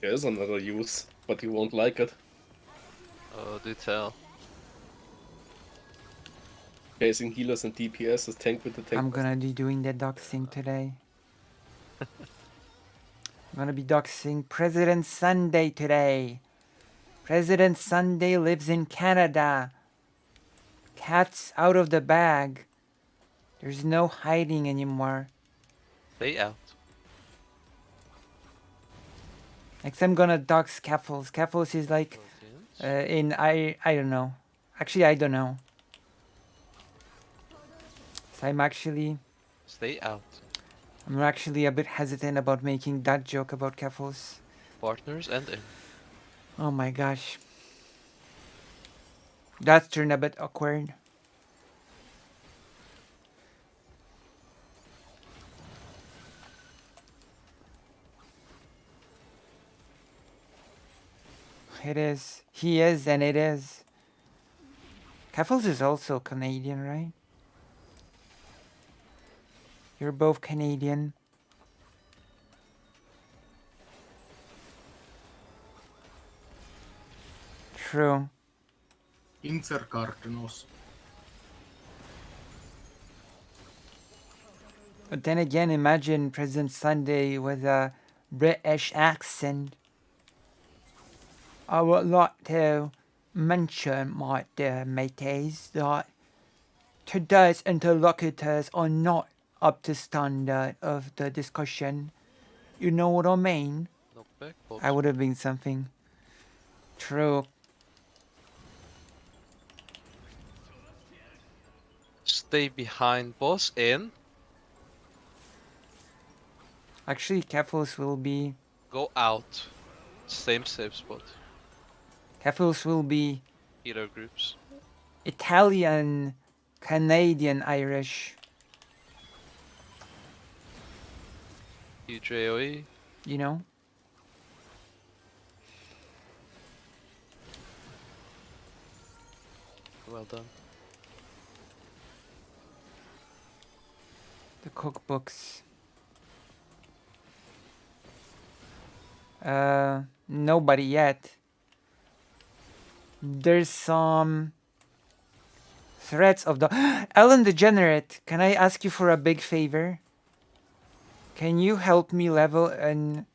There is another use, but you won't like it.
Oh, do tell.
Chasing healers and DPS is tank with the tank.
I'm gonna be doing the doxing today. I'm gonna be doxing President Sunday today. President Sunday lives in Canada. Cat's out of the bag. There's no hiding anymore.
Stay out.
Next I'm gonna dox Caffles. Caffles is like
Proteins.
in I don't know. Actually I don't know. So I'm actually
Stay out.
a bit hesitant about making that joke about Caffles.
Partners and in.
Oh my gosh. That turned a bit awkward. It is. He is and it is. Caffles is also Canadian, right? You're both Canadian. True.
Inter Cardinals.
But then again, imagine President Sunday with a British accent. I would like to mention, my dear mateys, that today's interlocutors are not up to standard of the discussion. You know what I mean?
No back box.
I would have been something. True.
Stay behind, boss. In.
Actually, Keflos will be.
Go out. Same safe spot.
Keflos will be
Healer groups.
Italian, Canadian, Irish.
Huge AoE.
You know?
Well done.
The cookbooks. Nobody yet. There's some threats of the Ellen Degenerate. Can I ask you for a big favor? Can you help me level an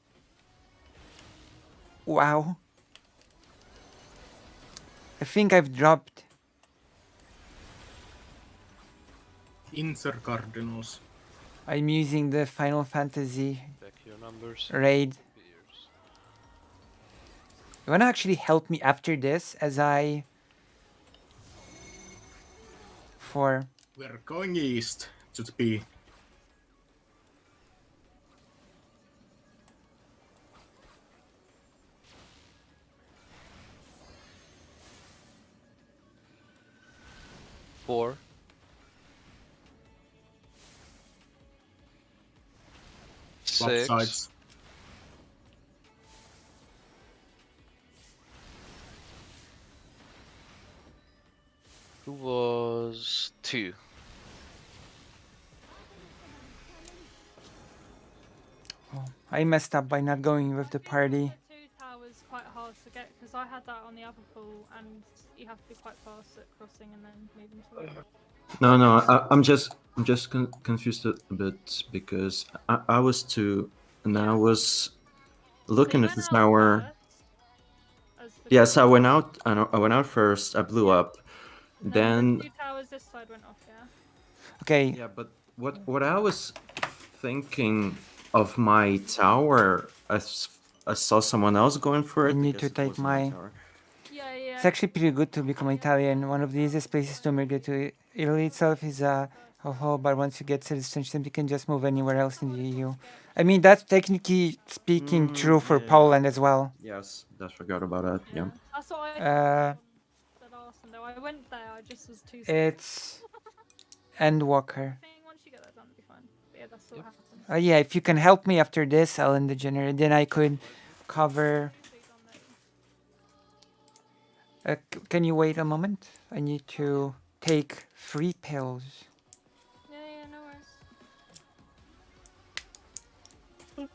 wow? I think I've dropped.
Insert Cardinals.
I'm using the Final Fantasy
Back your numbers.
raid.
Beers.
You wanna actually help me after this as I for
We're going east to the B.
Four.
Swap
Six.
sides.
Who was two?
oh, I messed up by not going with the party.
The 2 towers quite hard to get because I had that on the other pool, and you have to be quite fast at crossing and then moving to it.
No, I'm just confused a bit because I was two and I was looking at the tower. Yes, I went out. I went out first. I blew up. Then
the 2 towers this side went off, yeah.
Okay,
yeah, but what I was thinking of my tower, I saw someone else going for it.
You need
because
to
it
take
wasn't
my-
tower.
Yeah, yeah.
it's actually pretty good to become Italian. One of the easiest places to migrate to. Italy itself is a ho, but once you get citizenship, you can just move anywhere else in the EU. I mean, that's technically speaking true for
Yeah.
Poland as well.
Yes, I forgot about that. Yeah.
That's what I
Uh,
on the last one though. I went there, I just was too scared.
It's Endwalker.
I think once you get that done, it'll be fine. But yeah, that's what happens.
Yeah, if you can help me after this, Ellen Degenerate, then I could cover.
Please on that.
Can you wait a moment? I need to take 3 pills.
Yeah, yeah, no worries.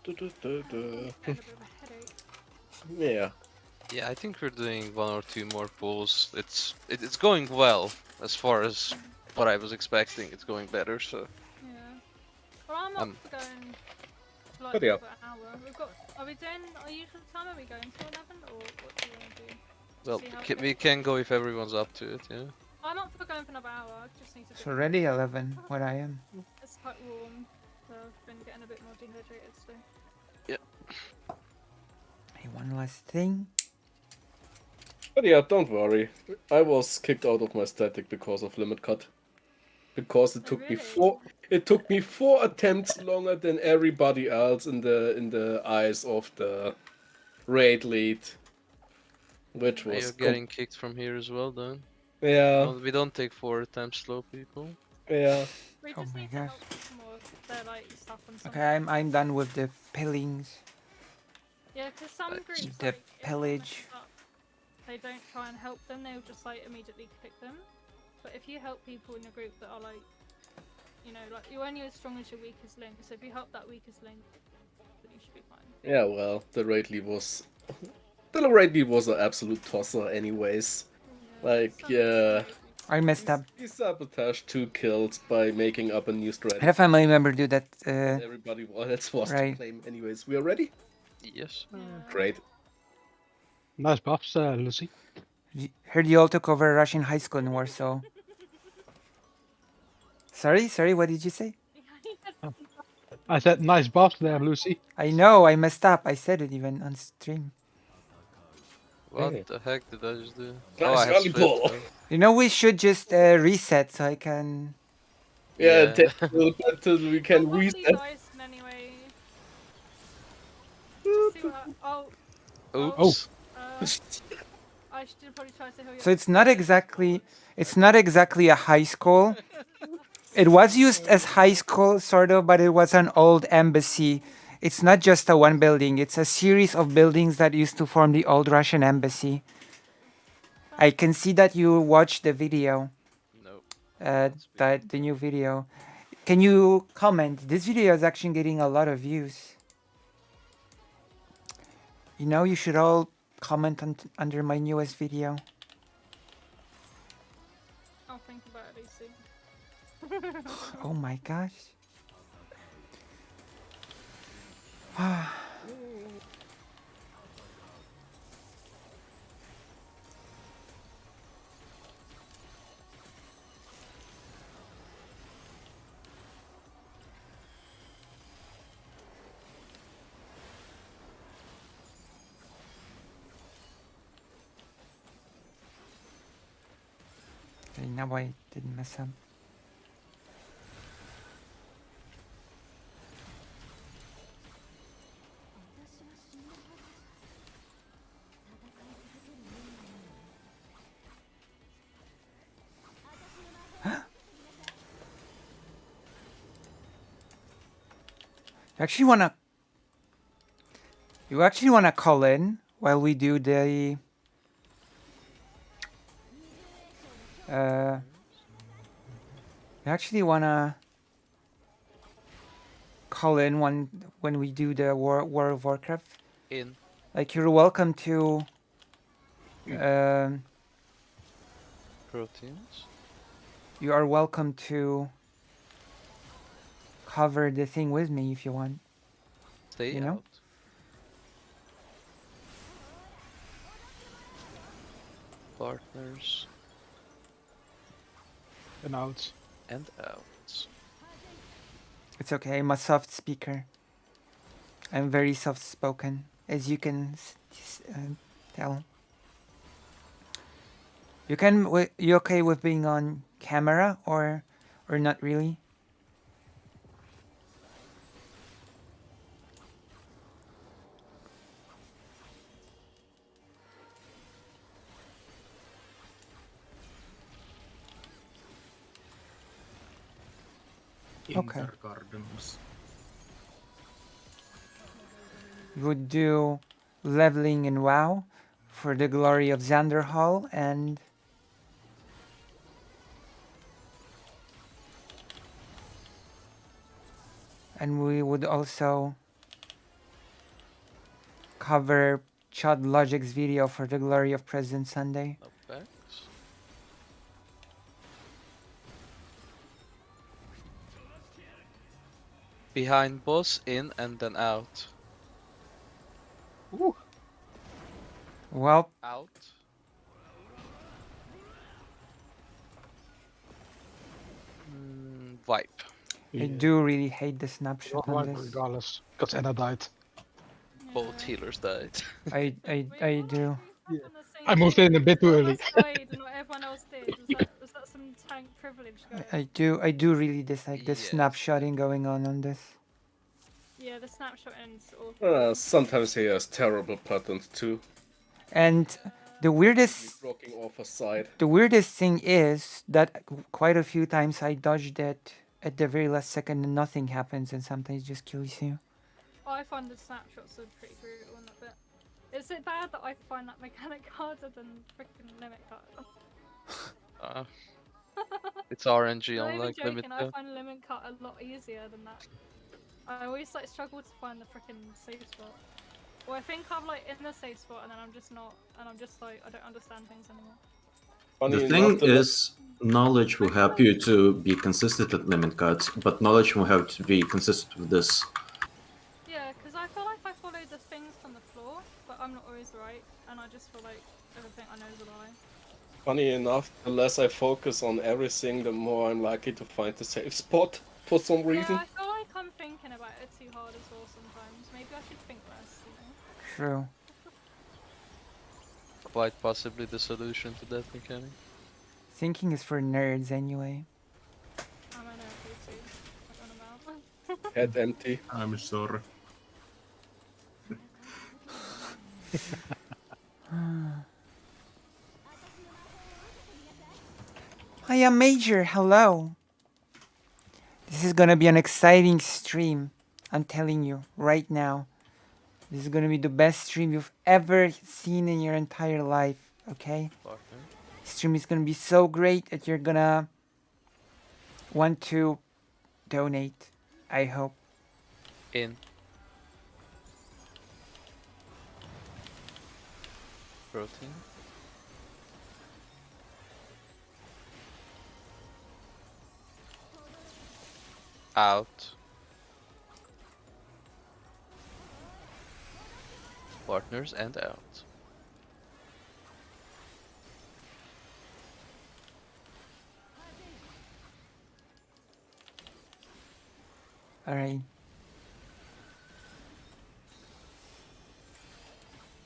Du-du-du-du.
Getting a bit of a headache.
Yeah.
Yeah, I think we're doing 1 or 2 more pulls. It's going well as far as what I was expecting. It's going better. So
Yeah. Well, I'm up
Um,
for going to like
Hurry up.
for an hour. We've got. Are we doing our usual time? Are we going to 11 or what do you want to do?
well,
See how it
we
goes.
can go if everyone's up to it. Yeah.
I'm up for going for another hour. I just need to.
It's already 11 where I am.
It's quite warm, so I've been getting a bit more dehydrated today.
Hey, one last thing.
But yeah, don't worry. I was kicked out of my static because of limit cut. Because it took me
really?
it took me 4 attempts longer than everybody else in the eyes of the raid lead. Which was
You're getting kicked from here as well, then.
yeah,
We don't take 4 attempts slow, people.
yeah.
We
Oh
just
my
need to
gosh.
help people more with their like stuff and something.
Okay, I'm done with the pillings.
Yeah, because some groups
The
like, if someone
pillage.
messes up, they don't try and help them. They'll just like immediately kick them. But if you help people in your group that are like, you know, like you're only as strong as your weakest link. So if you help that weakest link, then you should be fine.
Yeah, well, the raid lead was the raid lead was an absolute tosser anyways.
Yeah,
Like,
some
yeah.
groups
I messed up.
He sabotaged 2 kills by making up a new
I
strategy.
had a family member do that.
Everybody else was to
right.
blame. Anyways, we are ready?
Yes.
Yeah.
Great.
Nice buffs, Lucy.
Heard you all took over a Russian high school in Warsaw. Sorry, what did you say?
I said nice buffs there, Lucy.
I know, I messed up. I said it even on stream.
What
Hey.
the heck did I just do?
Nice
Oh, I had
rally
Swift.
ball.
You know, we should just reset so I can...
Yeah,
Yeah.
take a little bit till we can
I'll
reset.
these ice anyway. See what
Oops.
I should probably try to hurry up.
So it's not exactly a high school. It was used as high school, sort of, but it was an old embassy. It's not just a one building. It's a series of buildings that used to form the old Russian embassy. I can see that you watched the video,
No.
the new video. Can you comment? This video is actually getting a lot of views. You know, you should all comment under my newest video.
I'll think about it soon.
Oh my gosh. Okay, now I didn't mess up. You actually wanna call in while we do the you actually wanna call in when we do the War of Warcraft?
In.
Like, you're welcome to
Proteins.
you are welcome to cover the thing with me if you want.
Stay
You know?
out. Partners.
And out.
And out.
It's okay, I'm a soft speaker. I'm very soft spoken, as you can tell. You okay with being on camera or not really? Okay.
Intergardens.
You would do leveling in WoW for the glory of Xanderhal and we would also cover Chad Logic's video for the glory of President Sunday.
No backs. Behind boss, in, and then out.
Ooh.
Well,
Out. Wipe.
I do really hate the snapshot
Well,
on this.
regardless, because Anna died.
Both healers died.
I do.
I moved in a bit too early.
And what everyone else did. Was that some tank privilege going?
I do really dislike the
Yes.
snapshotting going on this.
Yeah, the snapshot ends awful.
Sometimes he has terrible patterns too.
And the weirdest
Blocking off a side.
thing is that quite a few times I dodged it at the very last second and nothing happens, and sometimes it just kills you.
I find the snapshots are pretty brutal in that bit. Is it bad that I find that mechanic harder than freaking limit cut?
It's RNG
Not
on
even
like
joking,
limit.
I find limit cut a lot easier than that. I always like struggle to find the freaking safe spot. Or I think I'm like in the safe spot and then I'm just not, and I'm just like I don't understand things anymore.
Funny
The
enough,
thing is, knowledge will help you to be consistent at limit cards, but knowledge will help to be consistent with this.
Yeah, because I feel like I follow the things from the floor, but I'm not always right, and I just feel like everything I know is a lie.
Funny enough, the less I focus on everything, the more I'm likely to find the safe spot for some reason.
Yeah, I feel like I'm thinking about it too hard as well sometimes. Maybe I should think less, you know?
True.
Quite possibly the solution to that mechanic.
Thinking is for nerds anyway.
I'm a nerd too. What on about?
Head empty.
I'm sorry.
Hiya, Major. Hello. This is gonna be an exciting stream. I'm telling you right now. This is gonna be the best stream you've ever seen in your entire life. Okay?
Partner.
Stream is gonna be so great that you're gonna want to donate. I hope.
In. Protein. Out. Partners and out.
Alright.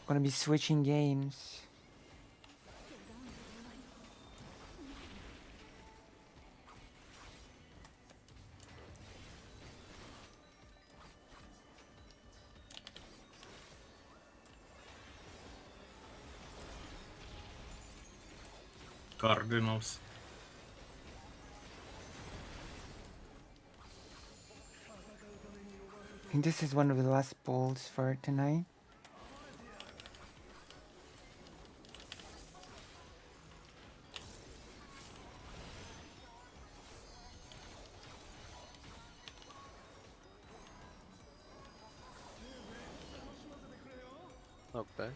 Gonna be switching games.
Cardinals.
I think this is one of the last polls for tonight.
Not bad.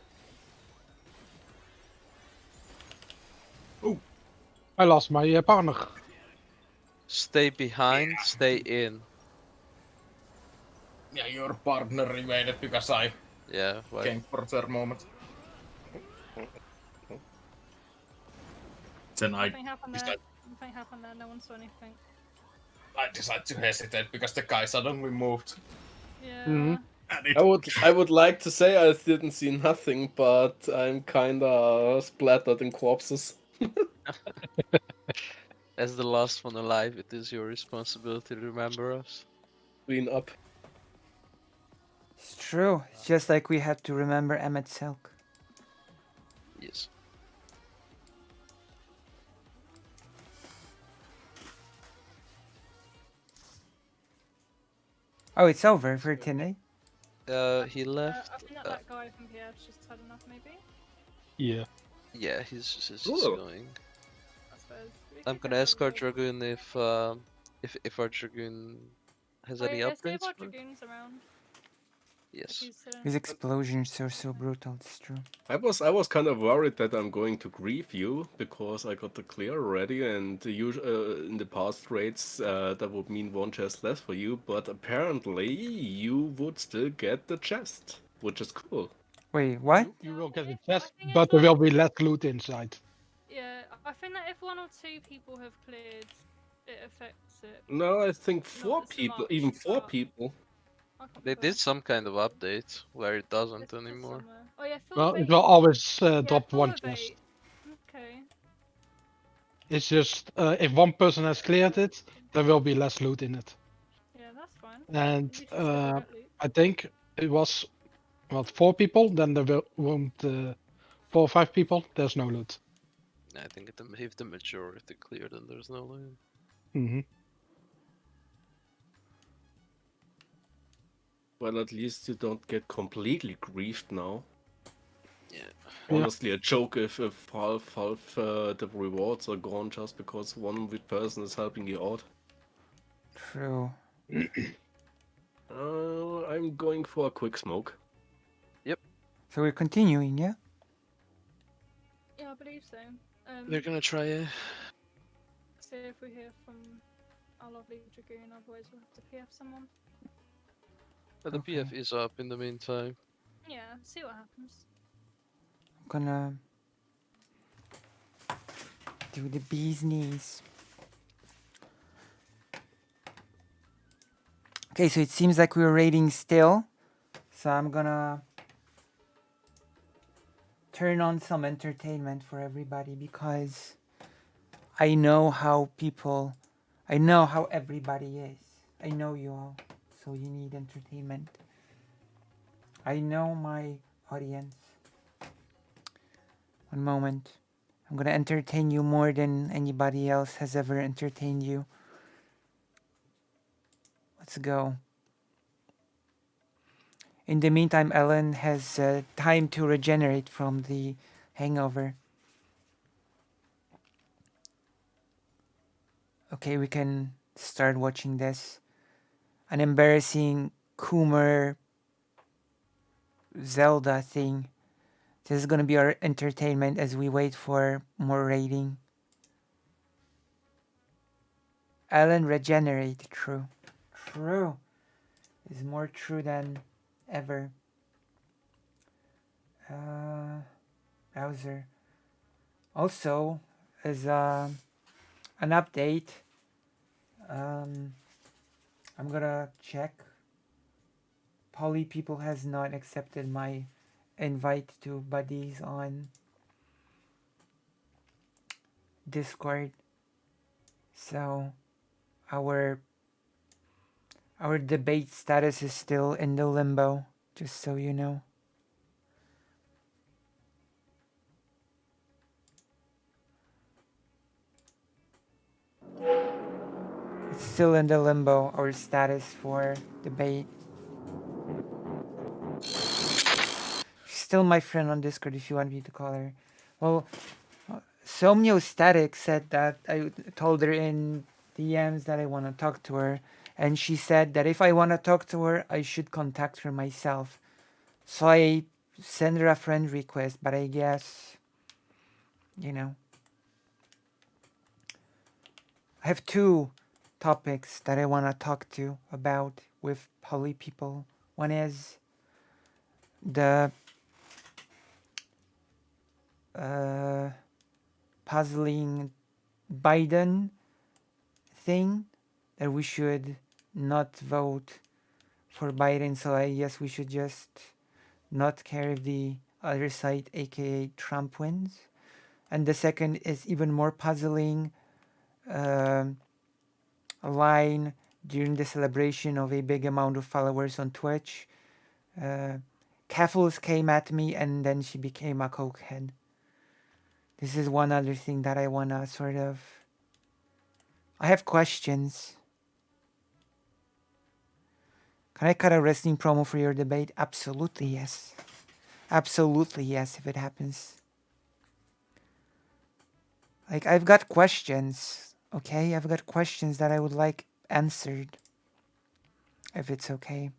I lost my partner.
Stay behind, stay in.
Yeah, your partner invaded because I
Yeah, right.
came for a third moment. Then
Nothing happened there.
decided,
Nothing happened there. No one saw anything.
I decided to hesitate because the guy suddenly moved.
Yeah.
Mhm.
And it,
I would like to say I didn't see nothing, but I'm kinda splattered in corpses.
As the last one alive, it is your responsibility to remember us.
Clean up.
It's true. It's just like we had to remember Emmett Silk.
Yes.
Oh, it's over for tonight.
He left.
I think that guy from PF's just had enough, maybe.
Yeah.
Yeah, he's just
Cool.
going.
I suppose. We
I'm
could
gonna
get
escort
rid of-
Dragoon if our Dragoon has
Oh,
any
yeah, see
upgrades.
about
for it.
Dragoons around. If
Yes.
he's still-
These explosions are so brutal. It's true.
I was kind of worried that I'm going to grieve you because I got the clear already, and in the past raids that would mean one chest less for you. But apparently you would still get the chest, which is cool.
Wait, what?
You will get the
I
chest,
think it's
but there will
like-
be less loot inside.
Yeah, I think that if one or two people have cleared, it affects it.
No, I think four
Not as
people,
much,
even four
but-
people.
I can't
They
be
did
sure.
some kind of update where it doesn't
It's
anymore.
somewhere. Oh yeah, full
Well,
of
it
eight.
will always
Yeah,
drop
full
one
of
chest.
eight. Okay.
It's just if one person has cleared it, there will be less loot in it.
Yeah, that's fine.
And
We should still get loot.
I think it was 4 people. Then there won't 4 or 5 people. There's no loot.
I think if the majority clear, then there's no loot.
Hmm.
Well, at least you don't get completely griefed now.
Yeah.
Honestly, a joke if half the rewards are gone just because one person is helping you out.
True.
I'm going for a quick smoke.
So we're continuing, yeah?
Yeah, I believe so.
They're gonna try
see if we hear from our lovely Dragoon, otherwise we'll have to PF someone.
But the
Okay.
PF is up in the meantime.
Yeah, see what happens.
I'm gonna do the bee's knees. Okay, so it seems like we're raiding still. So I'm gonna turn on some entertainment for everybody because I know how everybody is. I know you all, so you need entertainment. I know my audience. One moment. I'm gonna entertain you more than anybody else has ever entertained you. Let's go. In the meantime, Ellen has time to regenerate from the hangover. Okay, we can start watching this. An embarrassing Coomer Zelda thing. This is gonna be our entertainment as we wait for more raiding. Ellen regenerate, true. True. Is more true than ever. Browser. Also, as an update, I'm gonna check. Poly People has not accepted my invite to buddies on Discord. So our debate status is still in the limbo, just so you know. It's still in the limbo, our status for debate. She's still my friend on Discord if you want me to call her. Well, Somniostatic said that I told her in DMs that I want to talk to her, and she said that if I want to talk to her, I should contact her myself. So I sent her a friend request, but I guess, you know. I have two topics that I want to talk to about with Poly People. One is the puzzling Biden thing, that we should not vote for Biden, so I guess we should just not care if the other side, aka Trump, wins. And the second is even more puzzling, a line during the celebration of a big amount of followers on Twitch. Caffles came at me and then she became a cokehead. This is one other thing that I wanna sort of... I have questions. Can I cut a wrestling promo for your debate? Absolutely yes. Absolutely yes, if it happens. Like, I've got questions, okay? I've got questions that I would like answered. If it's okay.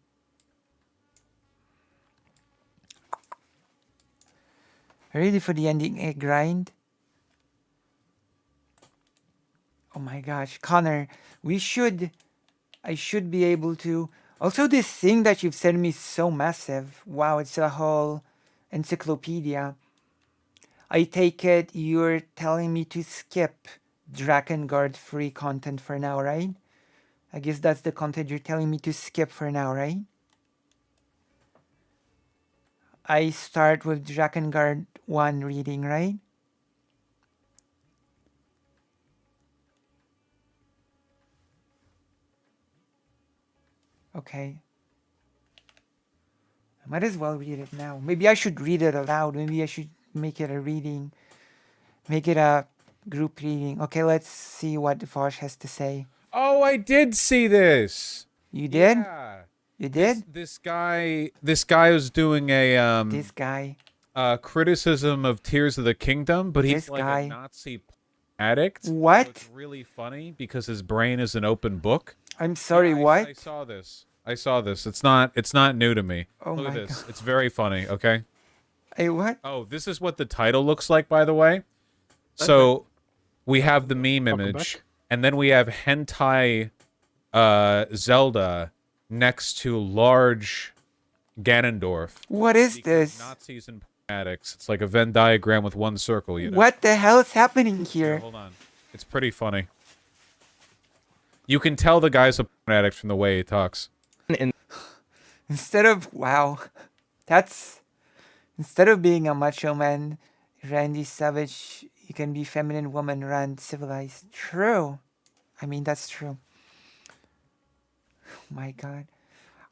Ready for the ending grind? Oh my gosh, Connor, I should be able to... Also, this thing that you've sent me is so massive. Wow, it's a whole encyclopedia. I take it you're telling me to skip Drakengard free content for now, right? I guess that's the content you're telling me to skip for now, right? I start with Drakengard 1 reading, right? Okay. I might as well read it now. Maybe I should read it aloud. Maybe I should make it a reading. Make it a group reading. Okay, let's see what Vosh has to say.
Oh, I did see this.
You did?
Yeah.
You did?
This guy was doing a
This guy.
criticism of Tears of the Kingdom, but he's
This
like
guy.
a Nazi addict.
What?
So it's really funny because his brain is an open book.
I'm sorry,
Yeah,
what?
I saw this. It's not new to me.
Oh
Look
my
at this.
God.
It's very funny, okay?
Hey, what?
Oh, this is what the title looks like, by the way. So we have the meme
Welcome
image,
back.
and then we have hentai Zelda next to large Ganondorf.
What is
Because
this?
Nazis and addicts. It's like a Venn diagram with one circle, you know?
What the hell is happening
Here,
here?
hold on. It's pretty funny. You can tell the guy's a porn addict from the way he talks.
Instead of wow, that's instead of being a macho man, Randy Savage, you can be feminine woman, Rand civilized. True. I mean that's true. My God.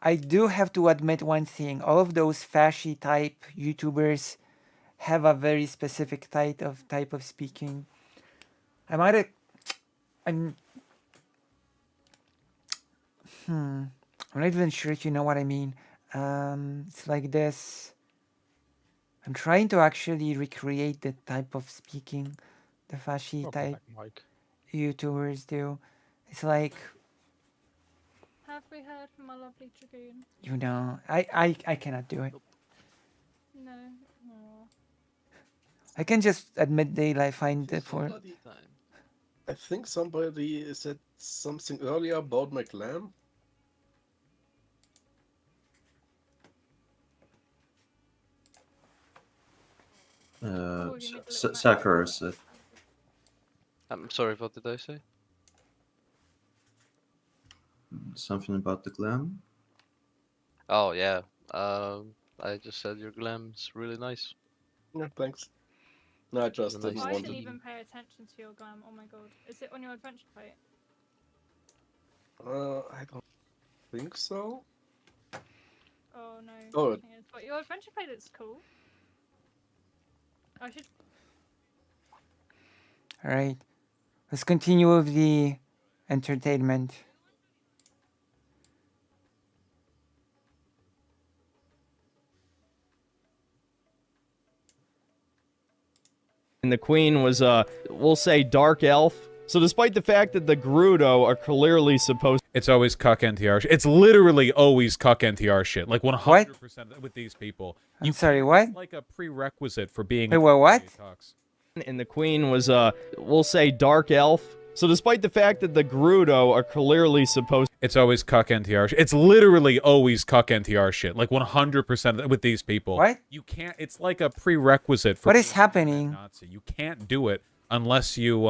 I do have to admit one thing. All of those fashy type YouTubers have a very specific type of speaking. I might have I'm I'm not even sure if you know what I mean. It's like this. I'm trying to actually recreate the type of speaking the fashy
Okay,
type
Mike.
YouTubers do. It's like,
Have we heard from our lovely Dragoon?
you know, I cannot do it.
No. Aw.
I can just admit they like find it
Just
for.
Somebody,
time.
I think somebody said something earlier about my clan.
Oh, you need a little
Sakura
match.
said.
I'm sorry, what did I say?
Something about the glam.
Oh yeah. I just said your glam's really nice.
Yeah, thanks. No, I just
Nice
didn't
I
want
didn't
to.
even pay attention to your glam. Oh my god. Is it on your adventure plate?
I don't think so.
Oh no.
Oh.
nothing is. But your adventure plate looks cool. I should.
All right, let's continue with the entertainment.
And the queen was we'll say dark elf. So despite the fact that the Gerudo are clearly supposed
It's always cuck NTR shit. It's literally always cuck NTR shit. Like 100% with these people.
I'm sorry, what?
It's like a prerequisite for being
Wait, what?
and the queen was we'll say dark elf. So despite the fact that the Gerudo are clearly supposed
It's always cuck NTR shit. It's literally always cuck NTR shit. Like 100% with these people.
What?
You can't. It's like a prerequisite for
What is
being
happening?
Nazi. You can't do it unless you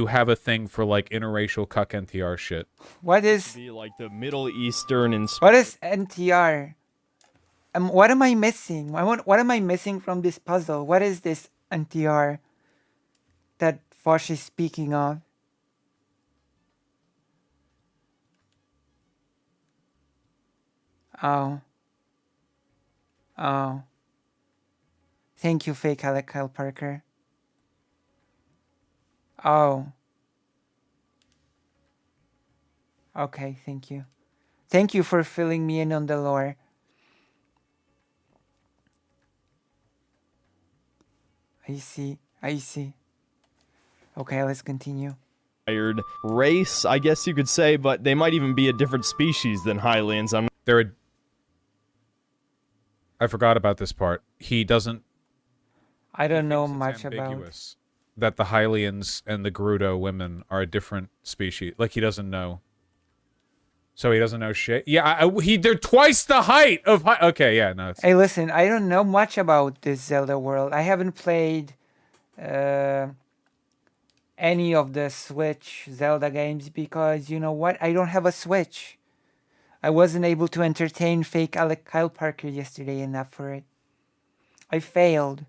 have a thing for like interracial cuck NTR shit.
What
to
is
be like the Middle Eastern and
what is NTR? What am I missing? What am I missing from this puzzle? What is this NTR that Vosh is speaking of? Oh. Oh. Thank you, fake Alec Kyle Parker. Oh. Okay, thank you. Thank you for filling me in on the lore. I see. I see. Okay, let's continue.
race, I guess you could say, but they might even be a different species than Highlands.
I forgot about this part. He doesn't.
I don't know
It's
much about.
ambiguous that the Hylians and the Gerudo women are a different species. Like he doesn't know. So he doesn't know shit. Yeah, they're twice the height of. Okay, yeah, no.
Hey, listen, I don't know much about this Zelda world. I haven't played any of the Switch Zelda games because you know what? I don't have a Switch. I wasn't able to entertain fake Alec Kyle Parker yesterday enough for it. I failed.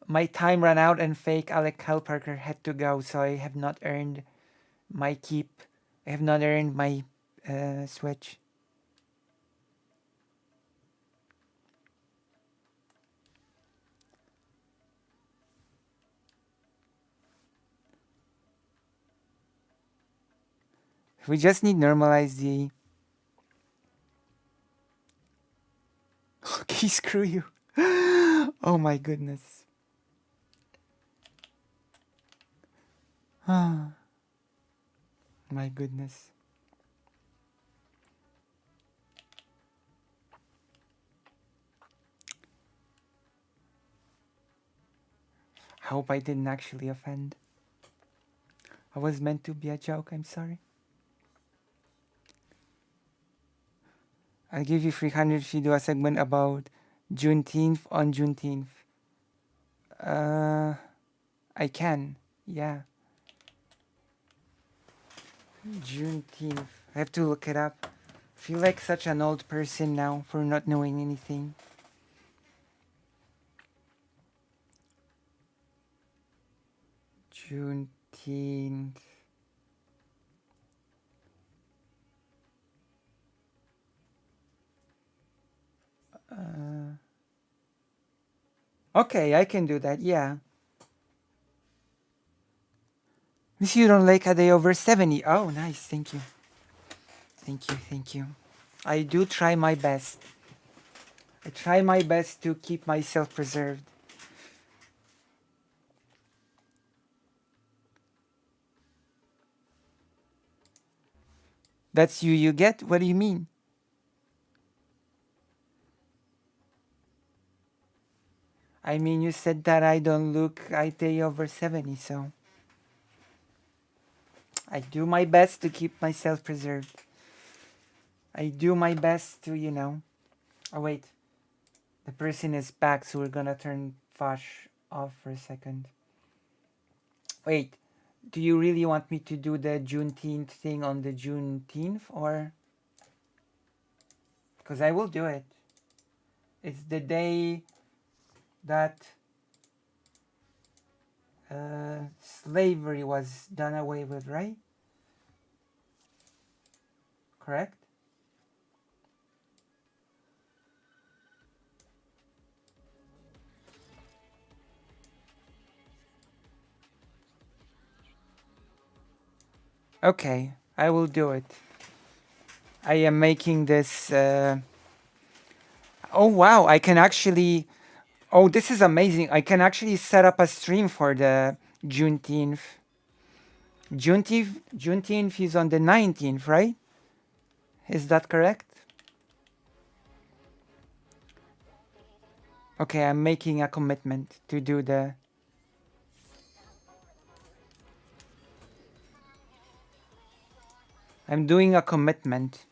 My time ran out and fake Alec Kyle Parker had to go, so I have not earned my keep. I have not earned my Switch. We just need normalize the. Okay, screw you. Oh my goodness. Ah. My goodness. I hope I didn't actually offend. I was meant to be a joke, I'm sorry. I'll give you 300 if you do a segment about Juneteenth on Juneteenth. I can, yeah. Juneteenth. I have to look it up. I feel like such an old person now for not knowing anything. Juneteenth. Okay, I can do that, yeah. Miss you don't like a day over 70. Oh, nice, thank you. Thank you, thank you. I do try my best. I try my best to keep myself preserved. That's you get? What do you mean? I mean, you said that I don't look a day over 70, so I do my best to keep myself preserved. I do my best to, you know. Oh, wait. The person is back, so we're gonna turn Fash off for a second. Wait, do you really want me to do the Juneteenth thing on the Juneteenth, or? Because I will do it. It's the day that slavery was done away with, right? Correct? Okay, I will do it. I am making this. Oh wow, I can actually. Oh, this is amazing. I can actually set up a stream for the Juneteenth. Juneteenth is on the 19th, right? Is that correct? Okay, I'm making a commitment to do the. I'm doing a commitment.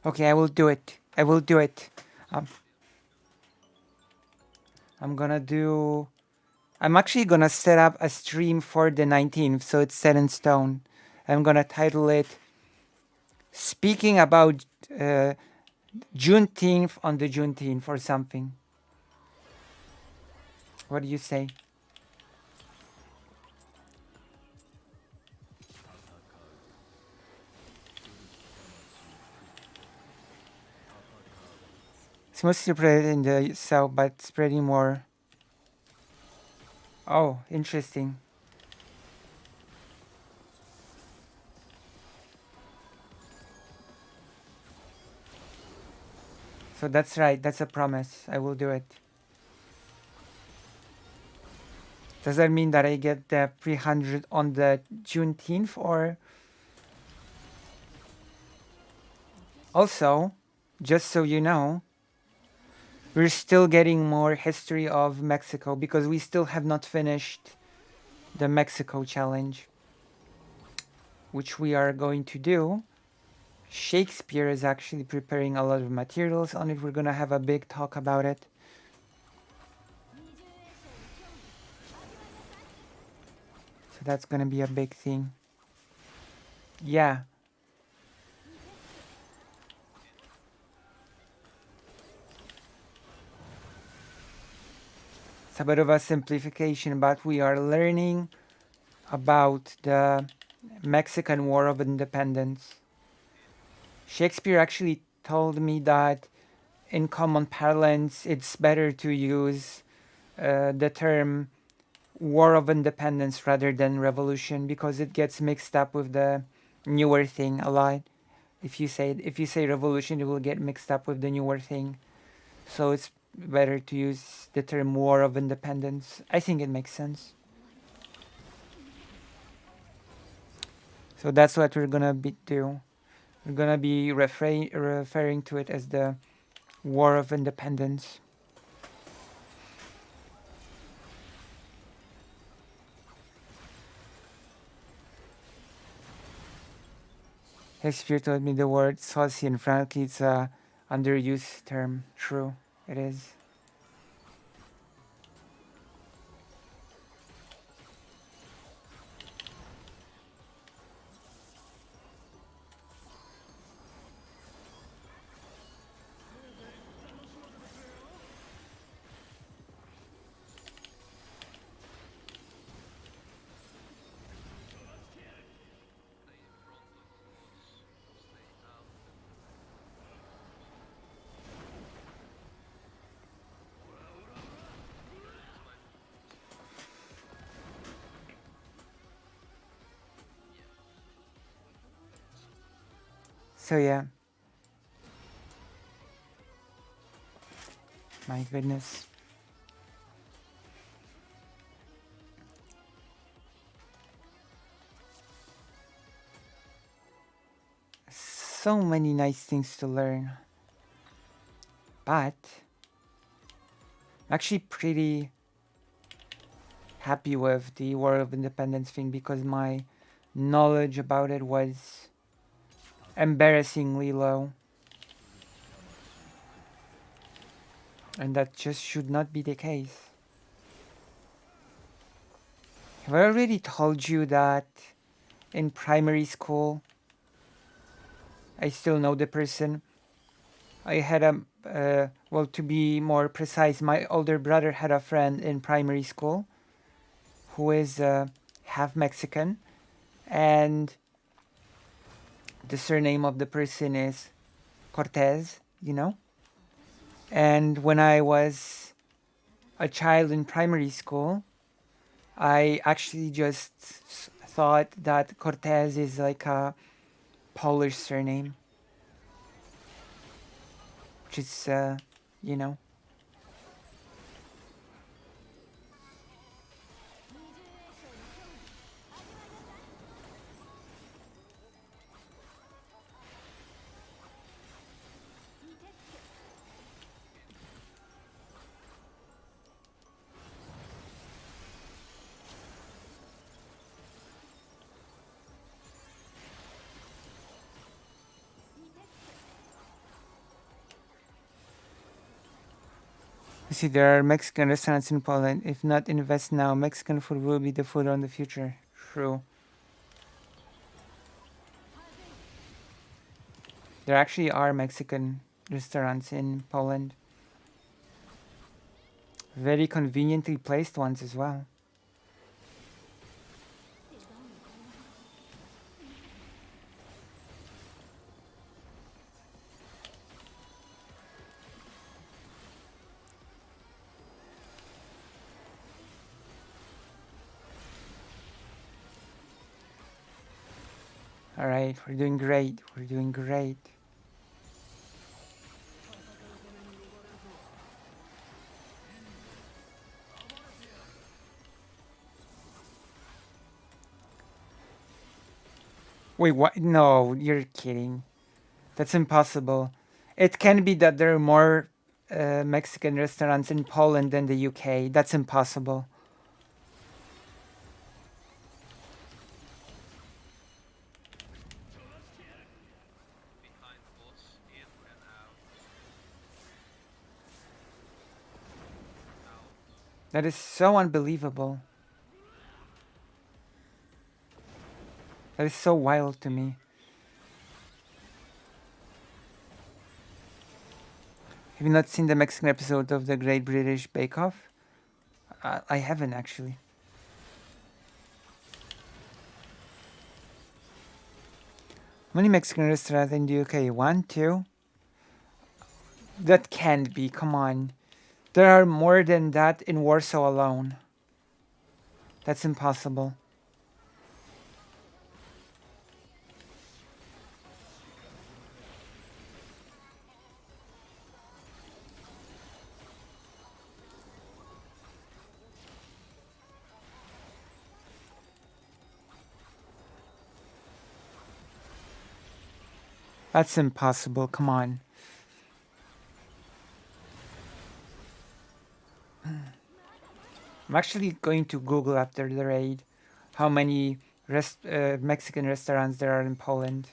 Okay, I will do it. I will do it. I'm gonna do. I'm actually gonna set up a stream for the 19th, so it's set in stone. I'm gonna title it "Speaking about Juneteenth on the Juneteenth" or something. What do you say? It's mostly spread in the south, but spreading more. Oh, interesting. So that's right. That's a promise. I will do it. Does that mean that I get the 300 on the Juneteenth, or? Also, just so you know, we're still getting more history of Mexico because we still have not finished the Mexico challenge, which we are going to do. Shakespeare is actually preparing a lot of materials on it. We're gonna have a big talk about it. So that's gonna be a big thing. Yeah. It's a bit of a simplification, but we are learning about the Mexican War of Independence. Shakespeare actually told me that in common parlance, it's better to use the term War of Independence rather than revolution because it gets mixed up with the newer thing a lot. If you say revolution, it will get mixed up with the newer thing. So it's better to use the term War of Independence. I think it makes sense. So that's what we're gonna do. We're gonna be referring to it as the War of Independence. Shakespeare told me the word saucy, and frankly, it's a underused term. True, it is. So yeah. My goodness. So many nice things to learn. But I'm actually pretty happy with the War of Independence thing because my knowledge about it was embarrassingly low. And that just should not be the case. Have I already told you that in primary school I still know the person? I had well, to be more precise, my older brother had a friend in primary school who is half Mexican, and the surname of the person is Cortez, you know? And when I was a child in primary school, I actually just thought that Cortez is like a Polish surname, which is, you know. You see, there are Mexican restaurants in Poland. If not invest now, Mexican food will be the food on the future. True. There actually are Mexican restaurants in Poland. Very conveniently placed ones as well. All right, we're doing great. We're doing great. Wait, what? No, you're kidding. That's impossible. It can be that there are more Mexican restaurants in Poland than the UK. That's impossible. That is so unbelievable. That is so wild to me. Have you not seen the Mexican episode of the Great British Bake Off? I haven't actually. How many Mexican restaurants in the UK? One, two? That can't be, come on. There are more than that in Warsaw alone. That's impossible. That's impossible, come on. I'm actually going to Google after the raid how many Mexican restaurants there are in Poland.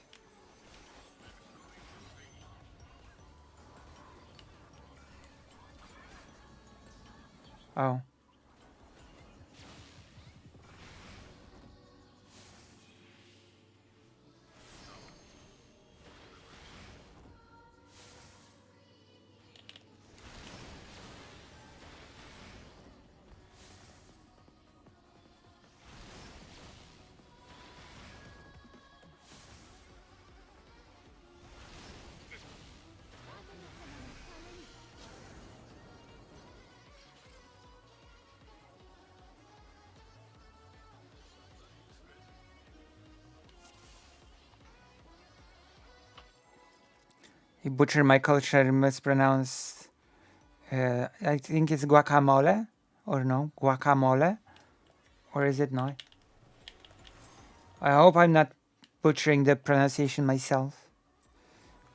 Oh. You butcher my culture and mispronounce. I think it's guacamole, or no? Guacamole? Or is it not? I hope I'm not butchering the pronunciation myself.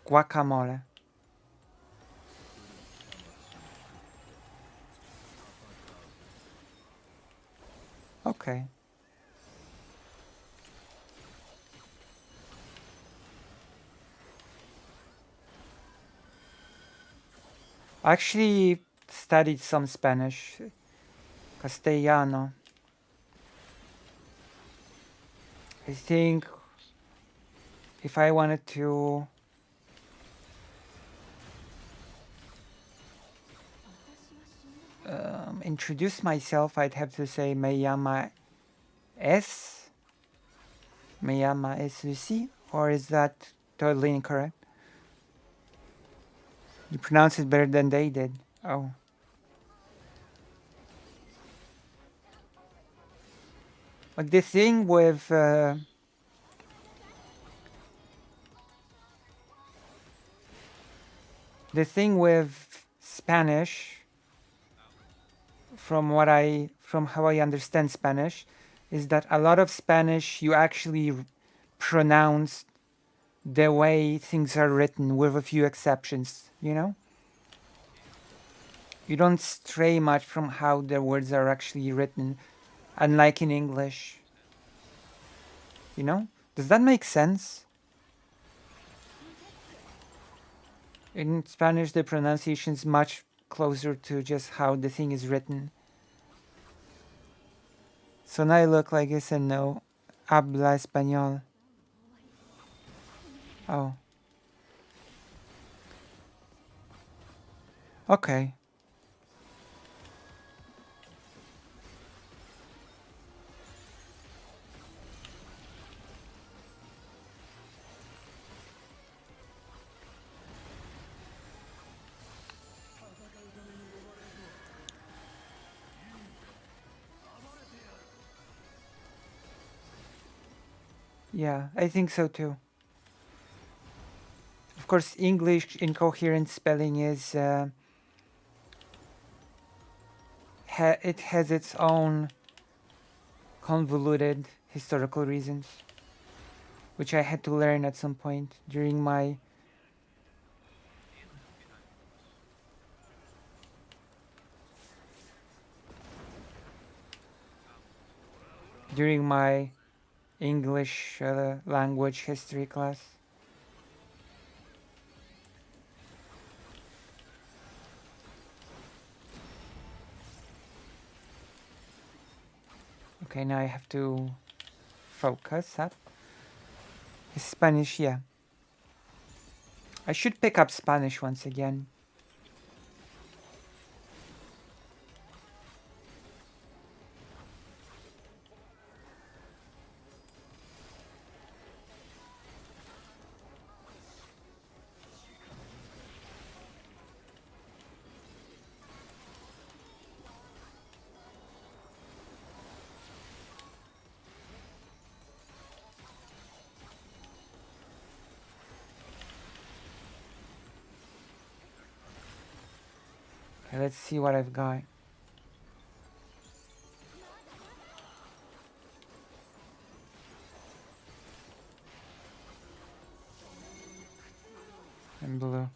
Guacamole. Okay. I actually studied some Spanish. Castellano. I think if I wanted to introduce myself, I'd have to say me llama es. Me llama es Lucy. Or is that totally incorrect? You pronounce it better than they did. Oh. But the thing with Spanish, from how I understand Spanish, is that a lot of Spanish you actually pronounce the way things are written, with a few exceptions. You know, you don't stray much from how the words are actually written, unlike in English. You know, does that make sense? In Spanish, the pronunciation is much closer to just how the thing is written. So now I look like this and no habla español. Oh. Okay. Yeah, I think so too. Of course, English incoherent spelling is it has its own convoluted historical reasons, which I had to learn at some point during my English language history class. Okay, now I have to focus up. Spanish, yeah. I should pick up Spanish once again. Okay, let's see what I've got. In blue.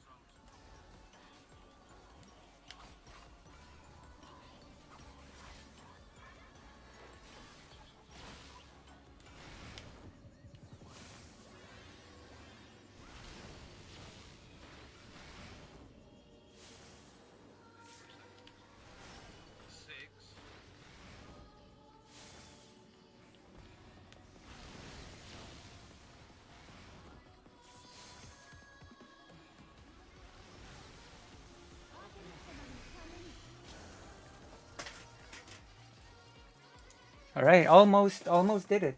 All right, almost did it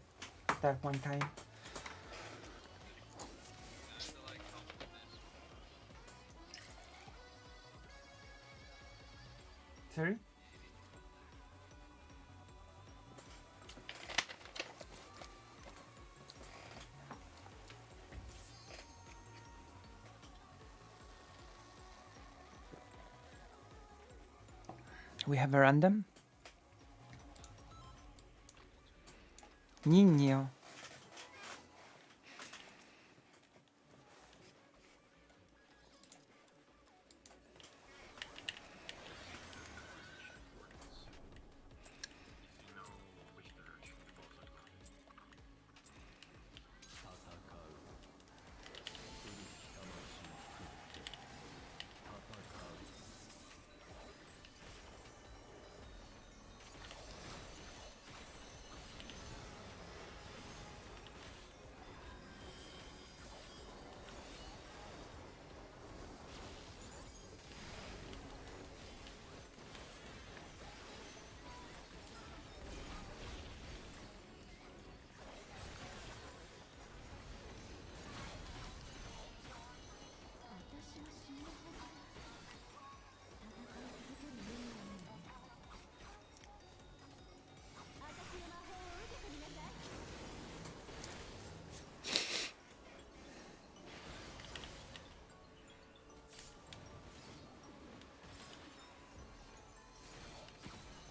that one time. Sorry? We have a random. Niño.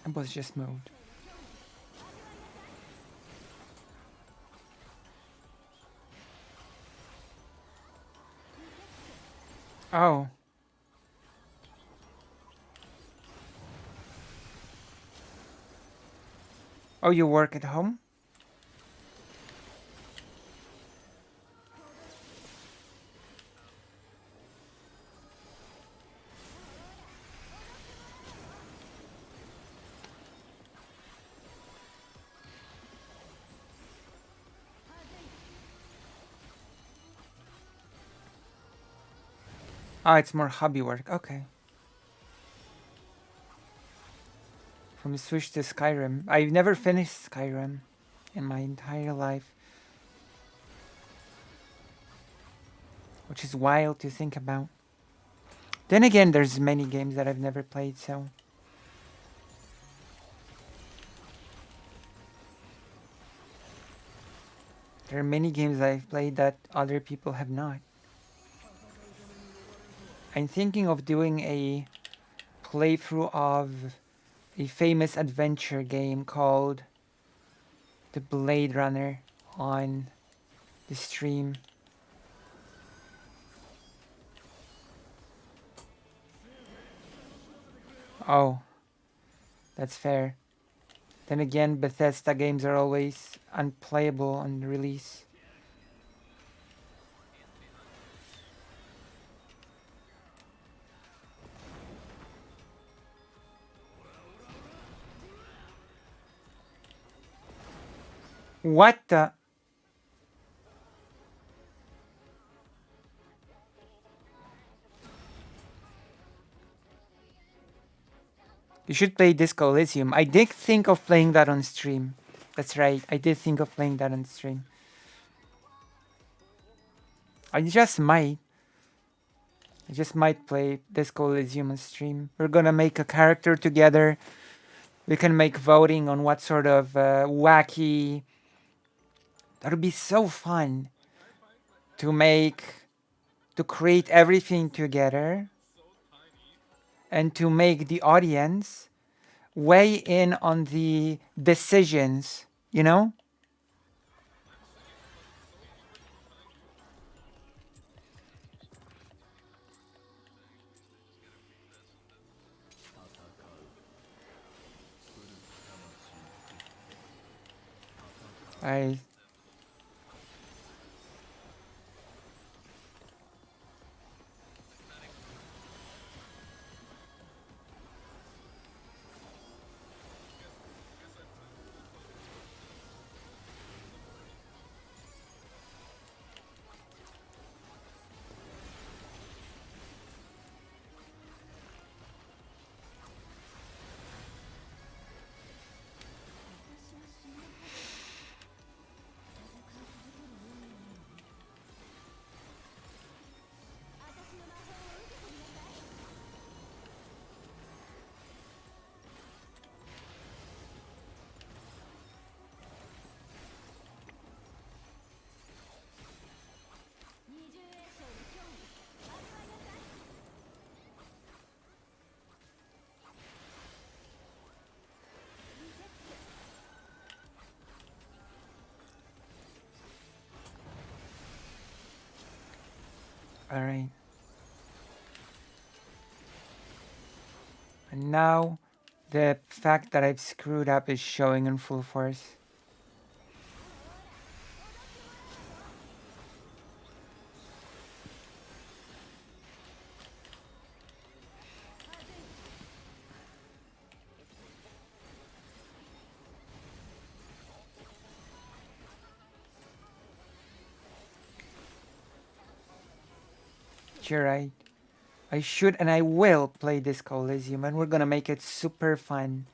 I was just moved. Oh. Oh, you work at home? Ah, it's more hobby work. Okay. From Switch to Skyrim. I've never finished Skyrim in my entire life. Which is wild to think about. Then again, there's many games that I've never played, so... There are many games I've played that other people have not. I'm thinking of doing a playthrough of a famous adventure game called The Blade Runner on the stream. Oh, that's fair. Then again, Bethesda games are always unplayable on release. What the? You should play Disco Elysium. I did think of playing that on stream. That's right. I did think of playing that on stream. I just might. I just might play Disco Elysium on stream. We're gonna make a character together. We can make voting on what sort of wacky... That would be so fun to make... To create everything together. And to make the audience weigh in on the decisions, you know? I... All right. And now the fact that I've screwed up is showing in full force. You're right. I should and I will play this Coliseum, and we're gonna make it super fun.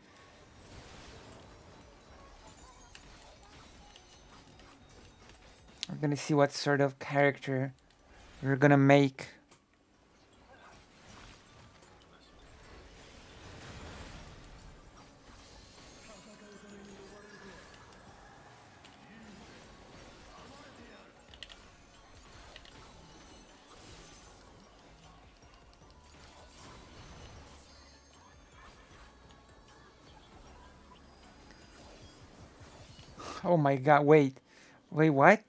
We're gonna see what sort of character we're gonna make. Oh my god, wait. Wait, what?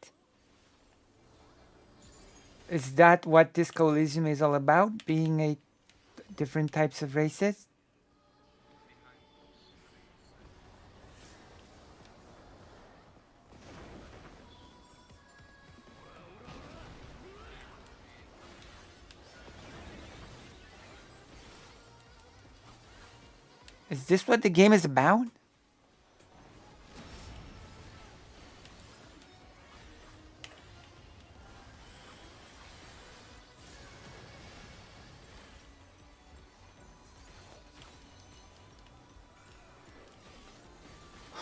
Is that what this Coliseum is all about? Being a different types of races? Is this what the game is about?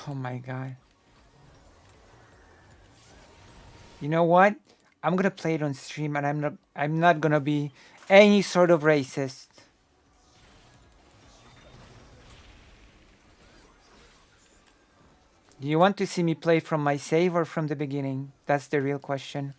Oh my god. You know what? I'm gonna play it on stream, and I'm not gonna be any sort of racist. Do you want to see me play from my save or from the beginning? That's the real question.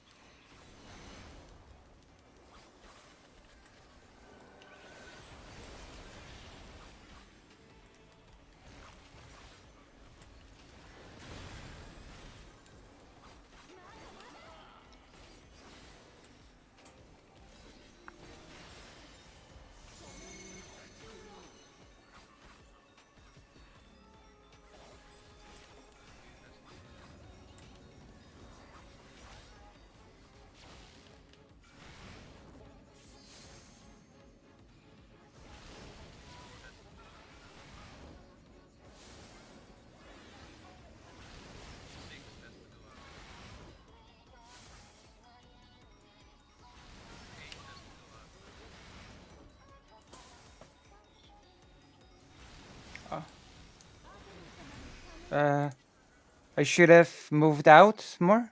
I should have moved out more?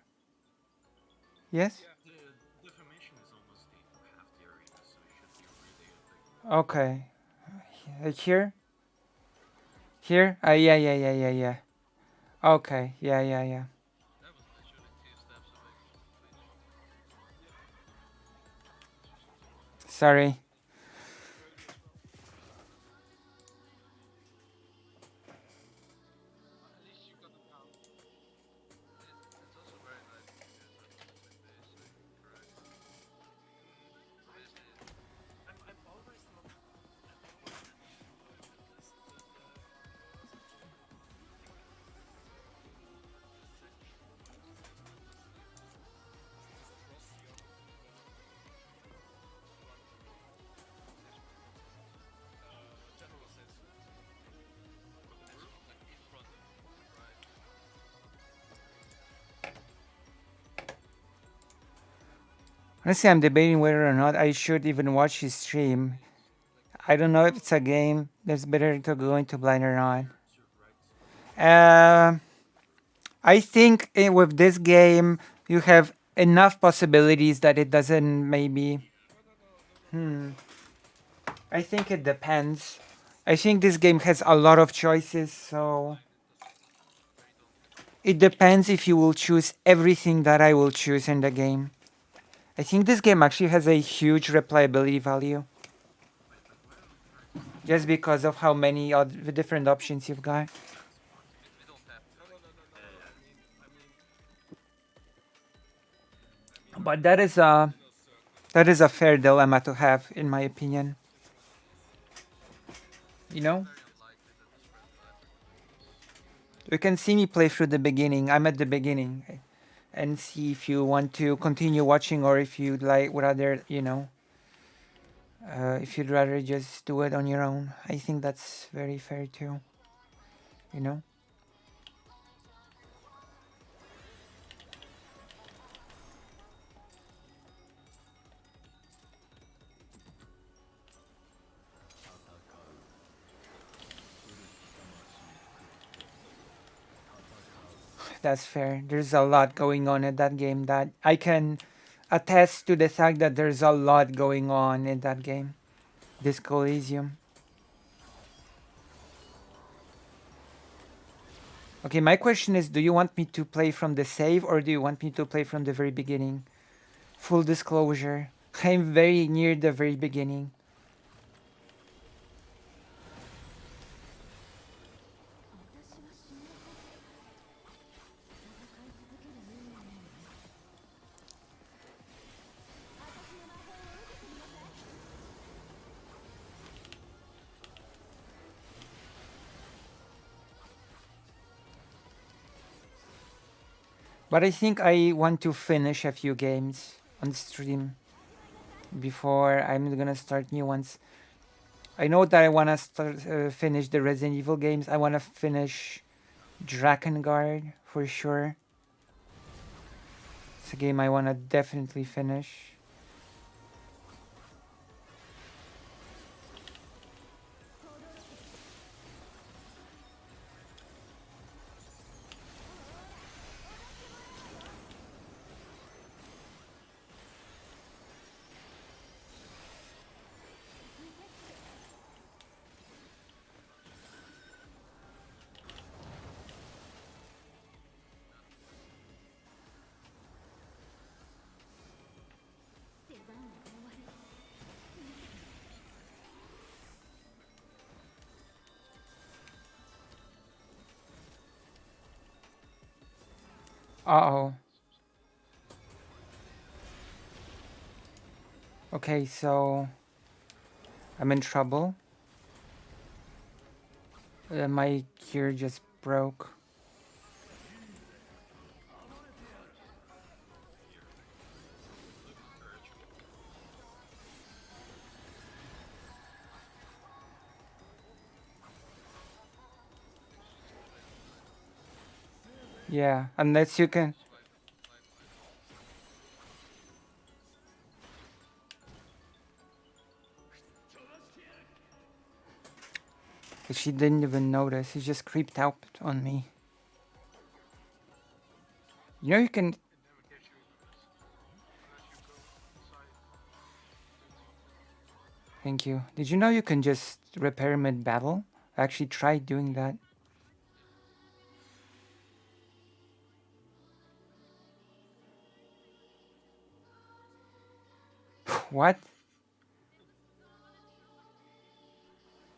Yes? Okay. Like here? Here? Yeah. Okay, yeah. Sorry. Honestly, I'm debating whether or not I should even watch his stream. I don't know if it's a game that's better to go into blind or not. I think with this game, you have enough possibilities that it doesn't maybe. I think it depends. I think this game has a lot of choices, so. It depends if you will choose everything that I will choose in the game. I think this game actually has a huge replayability value. Just because of how many different options you've got. But that is That is a fair dilemma to have, in my opinion. You know? You can see me play through the beginning. I'm at the beginning. And see if you want to continue watching or if you'd like would rather, you know, if you'd rather just do it on your own. I think that's very fair too. You know? That's fair. There's a lot going on in that game that I can attest to the fact that there's a lot going on in that game. Disco Elysium. Okay, my question is, do you want me to play from the save or do you want me to play from the very beginning? Full disclosure, I'm very near the very beginning. But I think I want to finish a few games on stream before I'm gonna start new ones. I know that I wanna start finish the Resident Evil games. I wanna finish Drakengard for sure. It's a game I wanna definitely finish. Uh-oh. Okay, so I'm in trouble. My gear just broke. Yeah, unless you can. She didn't even notice. She just creeped out on me. You know you can. Thank you. Did you know you can just repair mid-battle? I actually tried doing that. What?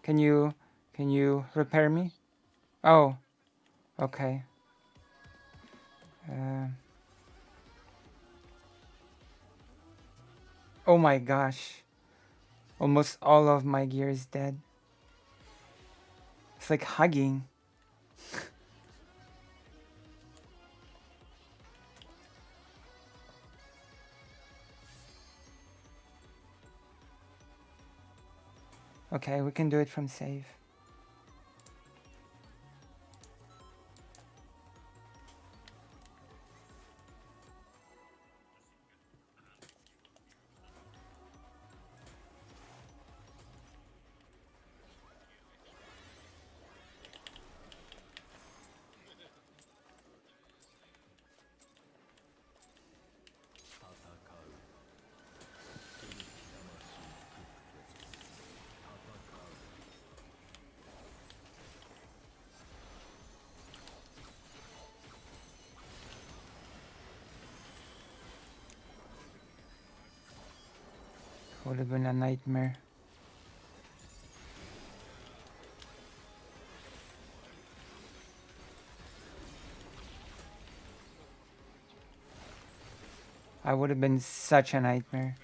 Can you repair me? Oh, okay. Oh my gosh. Almost all of my gear is dead. It's like hugging. Okay, we can do it from save. Would have been a nightmare. I would have been such a nightmare.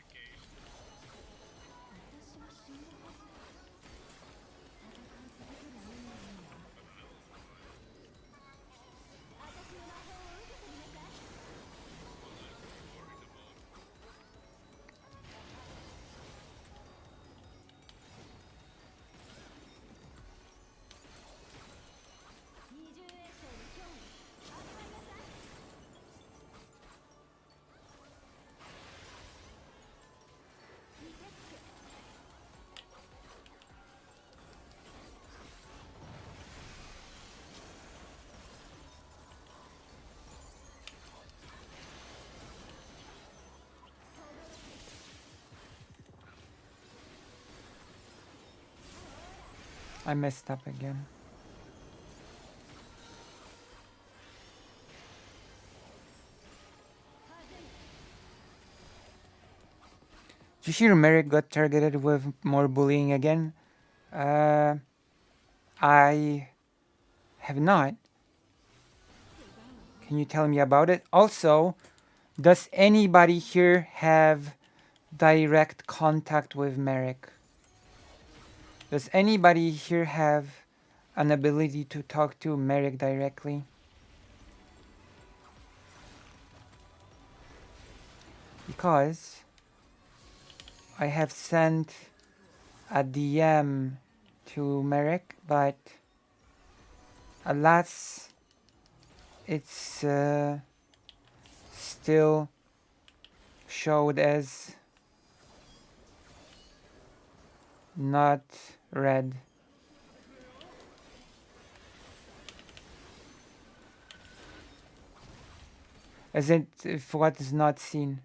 I messed up again. Did you hear Merrick got targeted with more bullying again? I have not. Can you tell me about it? Also, does anybody here have direct contact with Merrick? Does anybody here have an ability to talk to Merrick directly? Because I have sent a DM to Merrick, but alas, it's still showed as not read. As if what is not seen.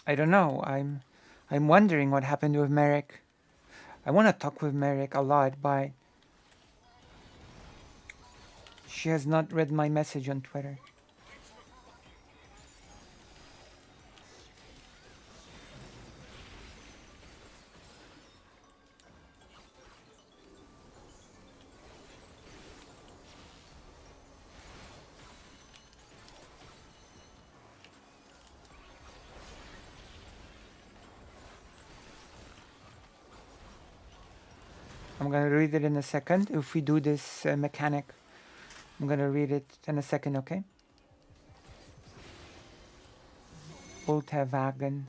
I don't know. I'm wondering what happened with Merrick. I want to talk with Merrick a lot, but she has not read my message on Twitter. I'm gonna read it in a second. If we do this mechanic, I'm gonna read it in a second, okay? Ultrawagen.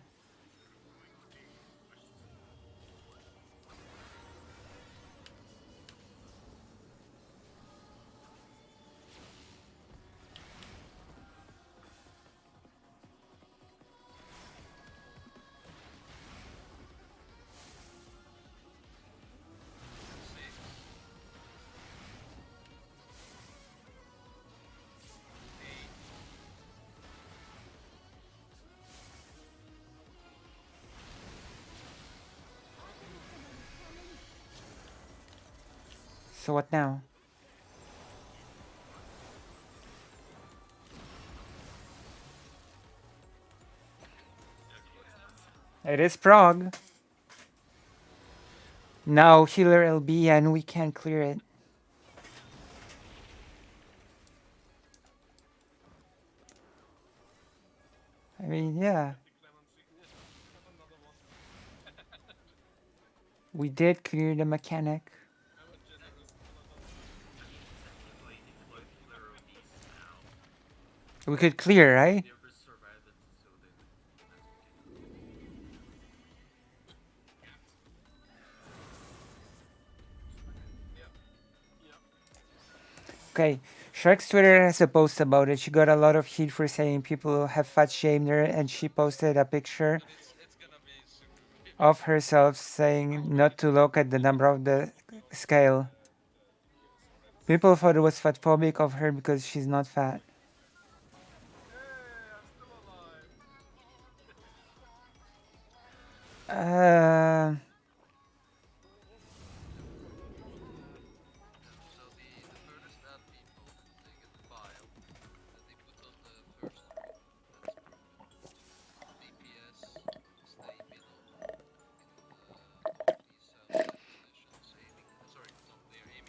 So what now? It is Prague. Now healer LB and we can clear it. I mean, yeah. We did clear the mechanic. We could clear, right? Okay, Shark's Twitter has a post about it. She got a lot of heat for saying people have fat shamed her, and she posted a picture of herself saying not to look at the number of the scale. People thought it was fatphobic of her because she's not fat. Uh,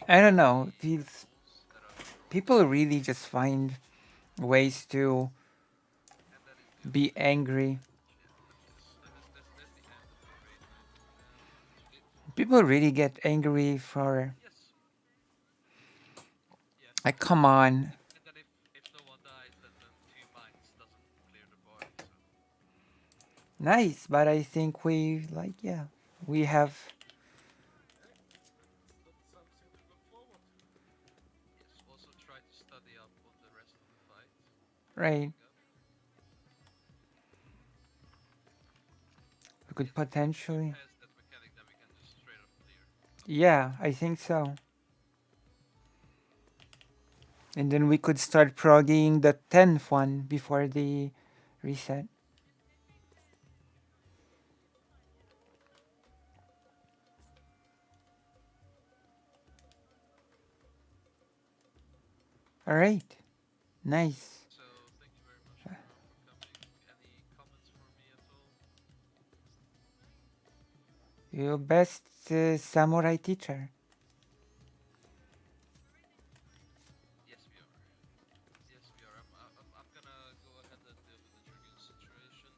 I don't know. These people really just find ways to be angry. People really get angry for. Like, come on. Nice, but I think we, like, yeah, we have.
up on the rest of the fight.
Right. We could potentially.
Past that mechanic, then we can just straight up clear.
Yeah, I think so. And then we could start progging the 10th one before the reset. All right. Nice.
So thank you very much for coming. Any comments for me at all?
Your best samurai teacher.
Yes, we are. Yes, we are. I'm gonna go ahead and deal with the Dragoon situation.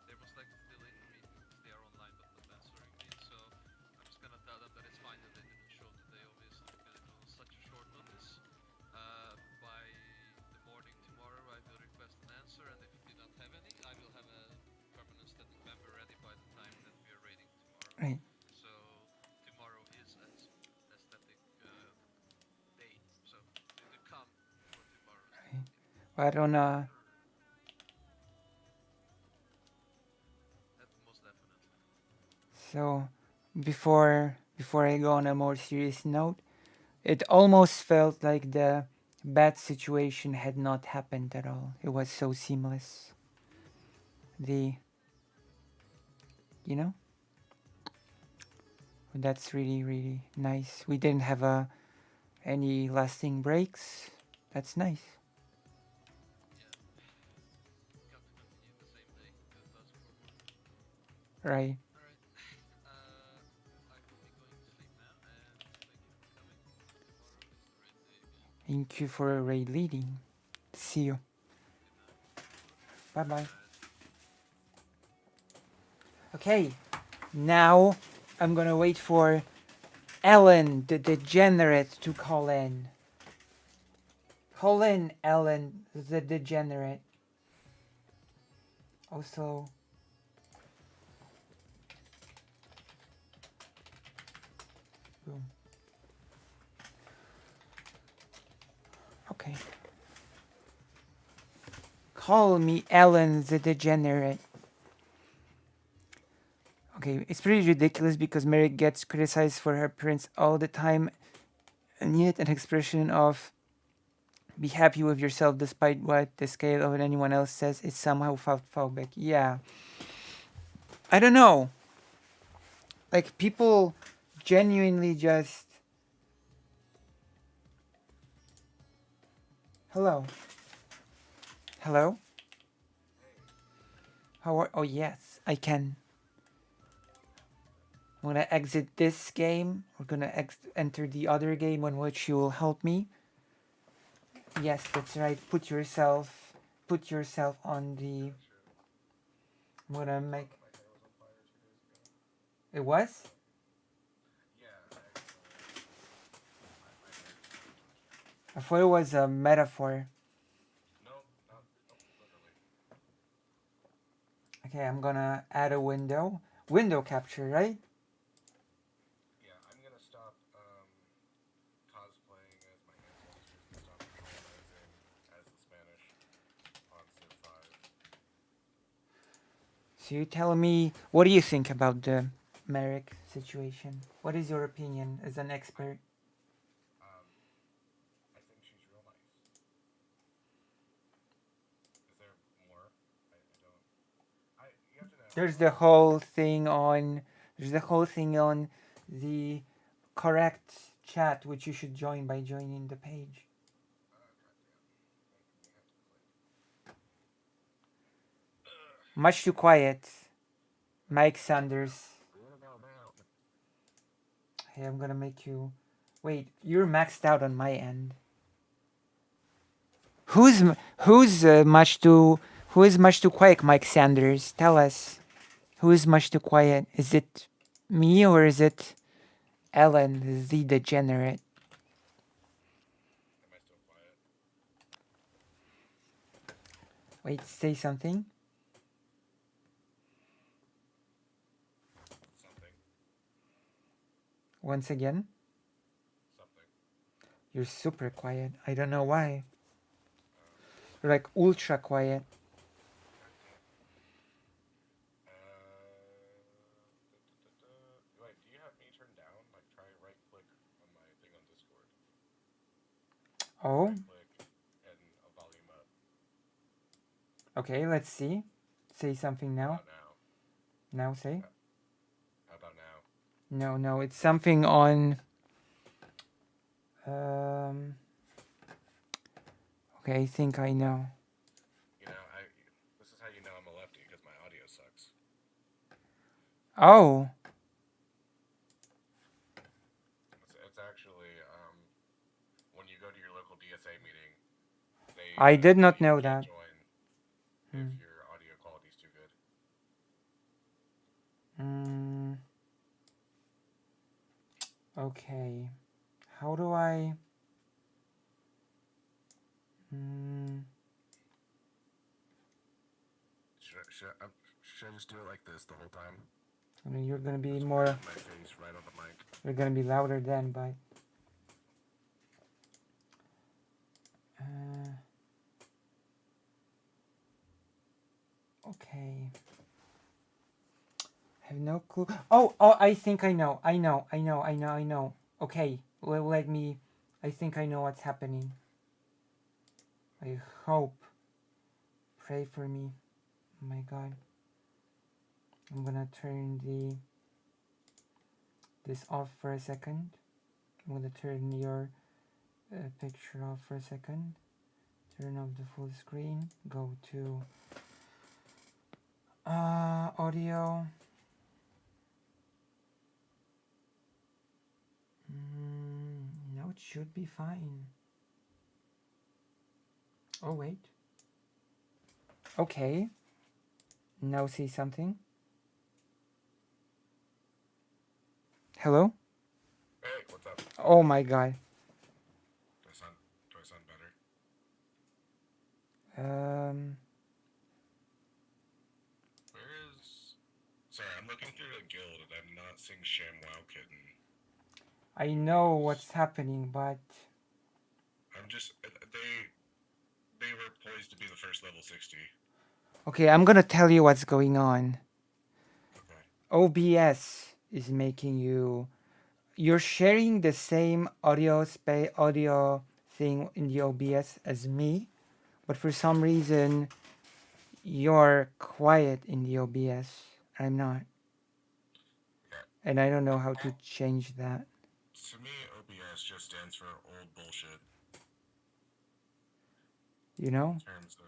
They're most likely still in the meeting because they are online but not answering me. So I'm just gonna tell them that it's fine that they didn't show today, obviously, because it was such a short notice. By the morning tomorrow, I will request an answer, and if we do not have any, I will have a permanent standing member ready by the time that we are raiding tomorrow.
Right.
So tomorrow is a static day. So to come for tomorrow.
Right. I don't know.
That most definitely.
So before I go on a more serious note, it almost felt like the bad situation had not happened at all. It was so seamless. You know, that's really really nice. We didn't have any lasting breaks. That's nice.
Yeah, we got to continue the same day that it does forward.
Right.
Alright, I will be going to sleep now, and thank you for coming. Tomorrow is the raid day again.
Thank you for a raid leading. See you.
Good night.
Bye bye. Okay, now I'm gonna wait for Ellen, the degenerate, to call in. Call in, Ellen, the degenerate. Also, boom. Okay. Call me Ellen, the degenerate. Okay, it's pretty ridiculous because Mary gets criticized for her appearance all the time, and yet an expression of be happy with yourself despite what the scale of anyone else says is somehow phobic. Yeah. I don't know. Like, people genuinely just... Hello. Hello? How are... Oh, yes, I can. I'm gonna exit this game. We're gonna enter the other game on which you will help me. Yes, that's right. Put yourself on the... I'm gonna make... It was? I thought it was a metaphor. Okay, I'm gonna add a window. Window capture, right?
Yeah, I'm gonna stop cosplaying as my ancestors and stop colonizing as the Spanish on Civ 5.
So you tell me, what do you think about the Merrick situation? What is your opinion as an expert?
I think she's real nice. Is there more? I don't. You have to know.
There's the whole thing on... There's the whole thing on the correct chat, which you should join by joining the page. Much too quiet. Mike Sanders. Hey, I'm gonna make you... Wait, you're maxed out on my end. Who's much too quiet, Mike Sanders? Tell us. Who is much too quiet? Is it me or is it Ellen, the degenerate?
Am I still quiet?
Wait, say something.
Something.
Once again.
Something.
You're super quiet. I don't know why. Like ultra quiet.
Wait, do you have me turned down? Like, try right click on my thing on Discord.
Oh,
Right click and a volume up.
okay, let's see. Say something
How
now.
about now?
Now say.
How about now?
No, no, it's something on. Okay, I think I know.
You know, this is how you know I'm a lefty, because my audio sucks.
Oh,
It's actually, when you go to your local DSA meeting, they
I did not
you
know
can't
that.
join
Hmm.
if your audio quality's too good.
Okay. How do I? Mm,
Should I just do it like this the whole time?
I mean, you're gonna be
Just
more.
put my face right on the mic.
You're gonna be louder then, but. Okay. I have no clue. Oh, oh, I think I know. I know. Okay, let me. I think I know what's happening. I hope. Pray for me. Oh my god. I'm gonna turn this off for a second. I'm gonna turn your picture off for a second. Turn off the full screen. Go to audio. No, it should be fine. Oh wait. Okay. Now see something. Hello?
Hey, what's up?
Oh my god.
Do I sound better? Where is... Sorry, I'm looking through the guild and I'm not seeing ShamWow Kitten.
I know what's happening, but
I'm just... They were poised to be the first level 60.
okay, I'm gonna tell you what's going on.
Okay.
OBS is making you're sharing the same audio thing in the OBS as me, but for some reason you're quiet in the OBS. I'm not.
Yeah.
And I don't know how to change that.
To me, OBS just stands for old bullshit.
You know?
In terms of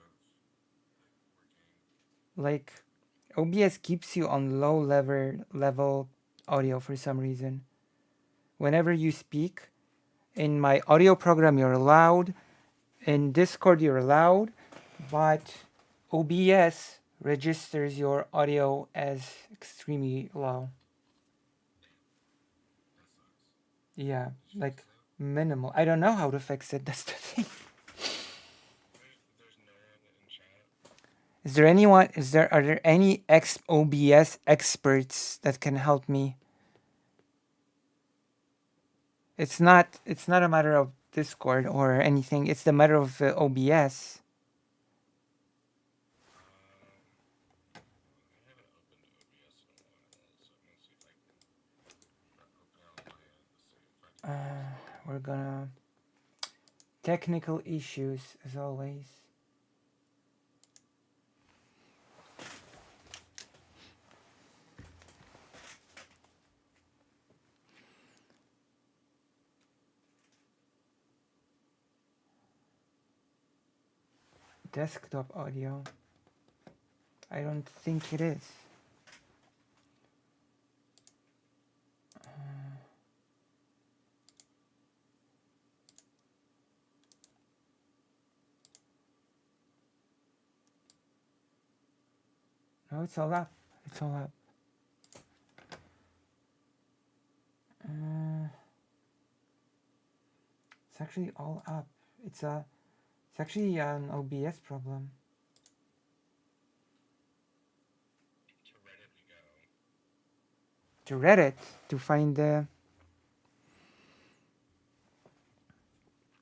working.
Like OBS keeps you on low level audio for some reason. Whenever you speak, in my audio program you're loud, in Discord you're loud, but OBS registers your audio as extremely low.
That sucks.
Yeah,
Did you
like
fix that?
minimal. I don't know how to fix it. That's the thing.
There's no one in chat.
Are there any OBS experts that can help me? It's not a matter of Discord or anything. It's the matter of OBS.
I haven't opened OBS in a while, so I'm gonna see if I can open it on my end to see if I can fix it.
We're gonna technical issues as always. Desktop audio. I don't think it is. No, it's all up. It's all up. It's actually all up. It's actually an OBS problem.
To Reddit we go.
To Reddit to find the.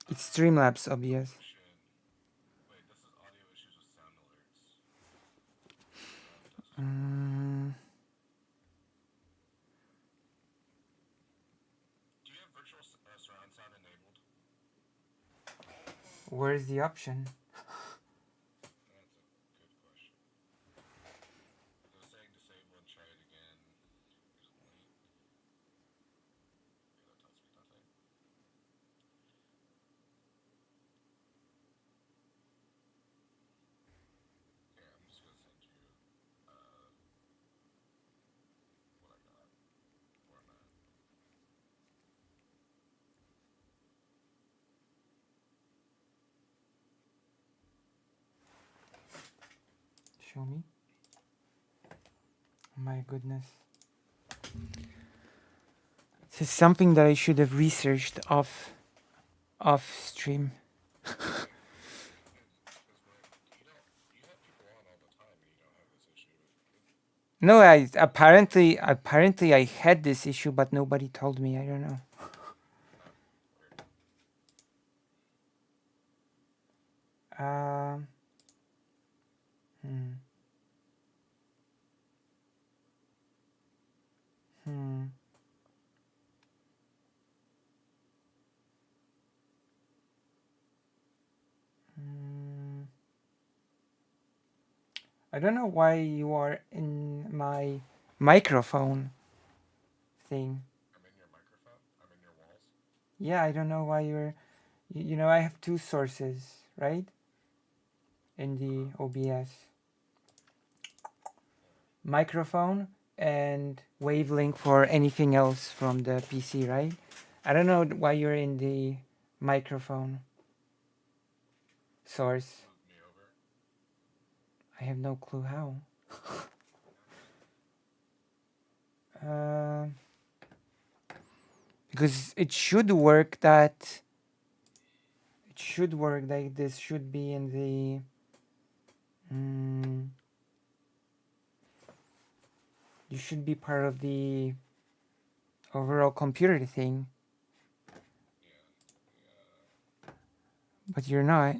It's Streamlabs OBS.
Wait, this is
Mm,
Do you have virtual surround sound enabled?
where's the option?
That's a good question. It was saying disable and try it again. Is it late? Okay, that tells me nothing. Okay, I'm just gonna send you what I got format.
Show me. My goodness. This is something that I should have researched off stream.
Because when you have people on all the time and you don't have this issue.
No, I apparently I had this issue, but nobody told me. I don't know. Um. Hmm. Hmm. Hmm. I don't know why you are in my microphone thing.
I'm in your microphone. I'm in your walls.
Yeah, I don't know why you're. You know, I have two sources, right? In the OBS. Microphone and wavelength for anything else from the PC, right? I don't know why you're in the microphone source.
Move me over.
I have no clue how. Uh, because it should work that it should work like this should be in the you should be part of the overall computer thing, but you're not.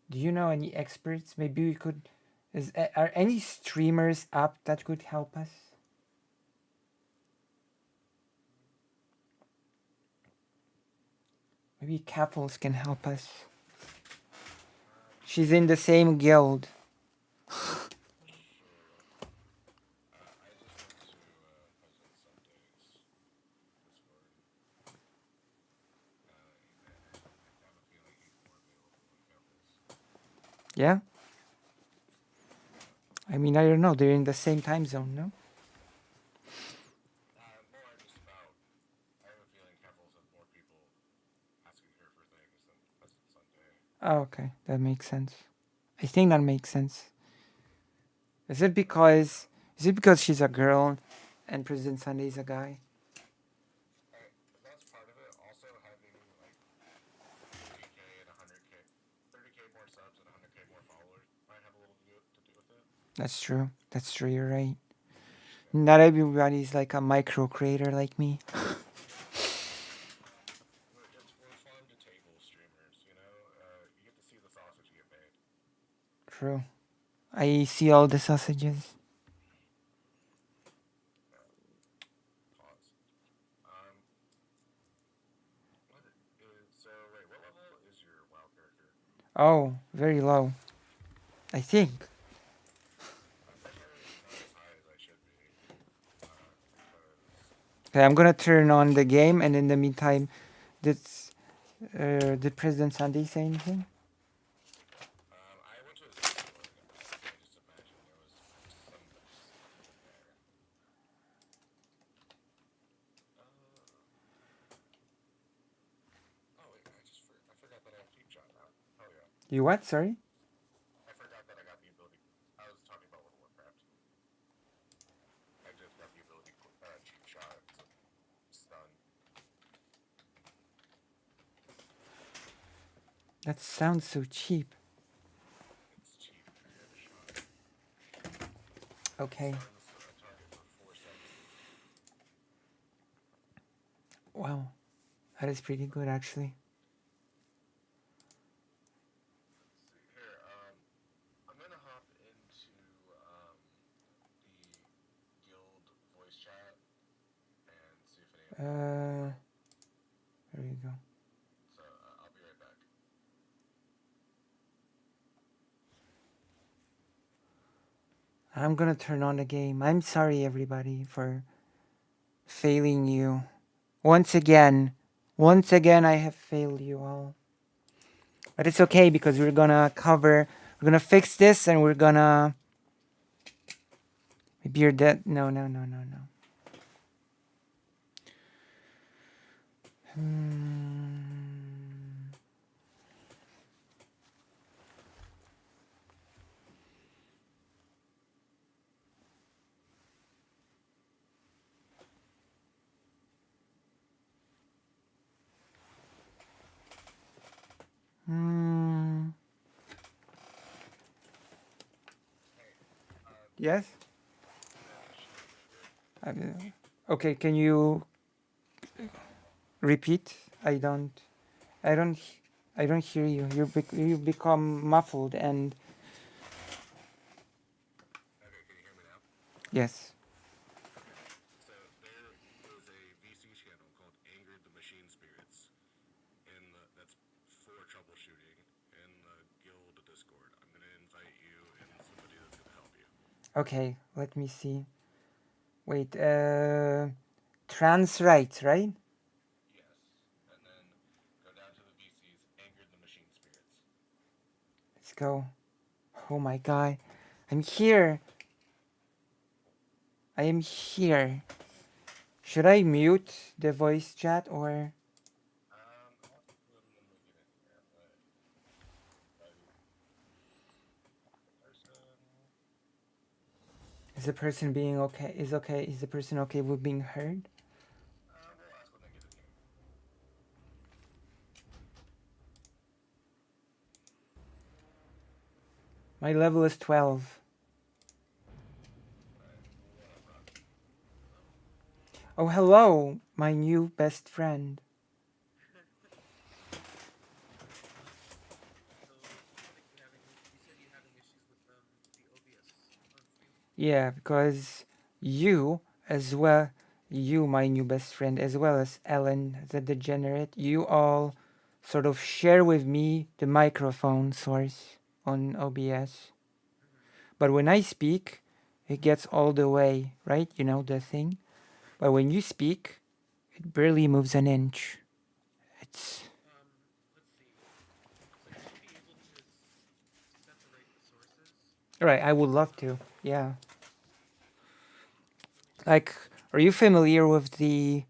Do you know any experts? Maybe we could. Are any streamers up that could help us? Maybe Capples can help us. She's in the same guild.
I just went to President Sunday's Discord. I have a feeling he's more available than Campbell's.
Yeah? I mean, I don't know. They're in the same time zone, no?
More just about. I have a feeling Campbell's has more people asking her for things than President Sunday.
Oh, okay. That makes sense. I think that makes sense. Is it because she's a girl and President Sunday's a guy?
That's part of it. Also, having like 50K and 100K, 30K more subs and 100K more followers might have a little to do with it.
That's true. That's true. You're right. Not everybody's like a micro creator like me.
We're farm to table streamers, you know. You get to see the sausage get made.
True. I see all the sausages.
Pause. What level is your WoW character?
Oh, very low. I think.
I'm probably not as high as I should be. Because
Okay, I'm gonna turn on the game, and in the meantime, did President Sunday say anything?
I went to his Discord. I just imagine there was somebody there. Oh wait, I forgot that I have Cheap Shot now. Oh yeah.
You what? Sorry.
I forgot that I got the ability. I was talking about World of Warcraft. I just got the ability Cheap Shot to stun.
That sounds so cheap.
It's cheap if you have a shot.
Okay.
Stuns a target for 4 seconds.
Wow. That is pretty good, actually.
Here,
There you go.
So I'll be right back.
I'm gonna turn on the game. I'm sorry, everybody, for failing you. Once again, I have failed you all. But it's okay because we're gonna fix this and we're gonna. Maybe you're dead. No. Yes? Okay, can you repeat? I don't hear you. You become muffled and
Okay, can you hear me now?
yes.
So there is a VC channel called Anger the Machine Spirits, that's for troubleshooting in the guild Discord. I'm gonna invite you and somebody that's gonna help you.
Okay, let me see. Wait, trans rights, right?
Yes, and then go down to the VCs, Anger the Machine Spirits.
Let's go. Oh my god. I'm here. I am here. Should I mute the voice chat or
I'll have to put them when we get in here, but person.
is the person being okay? Is the person okay with being heard?
We'll ask when they get in here.
My level is 12. Oh, hello, my new best friend. Yeah, because you, as well, you, my new best friend, as well as Ellen, the degenerate, you all sort of share with me the microphone source on OBS. But when I speak, it gets all the way, right? You know the thing? But when you speak, it barely moves an inch. It's. Right, I would love to. Yeah. Like, are you familiar with the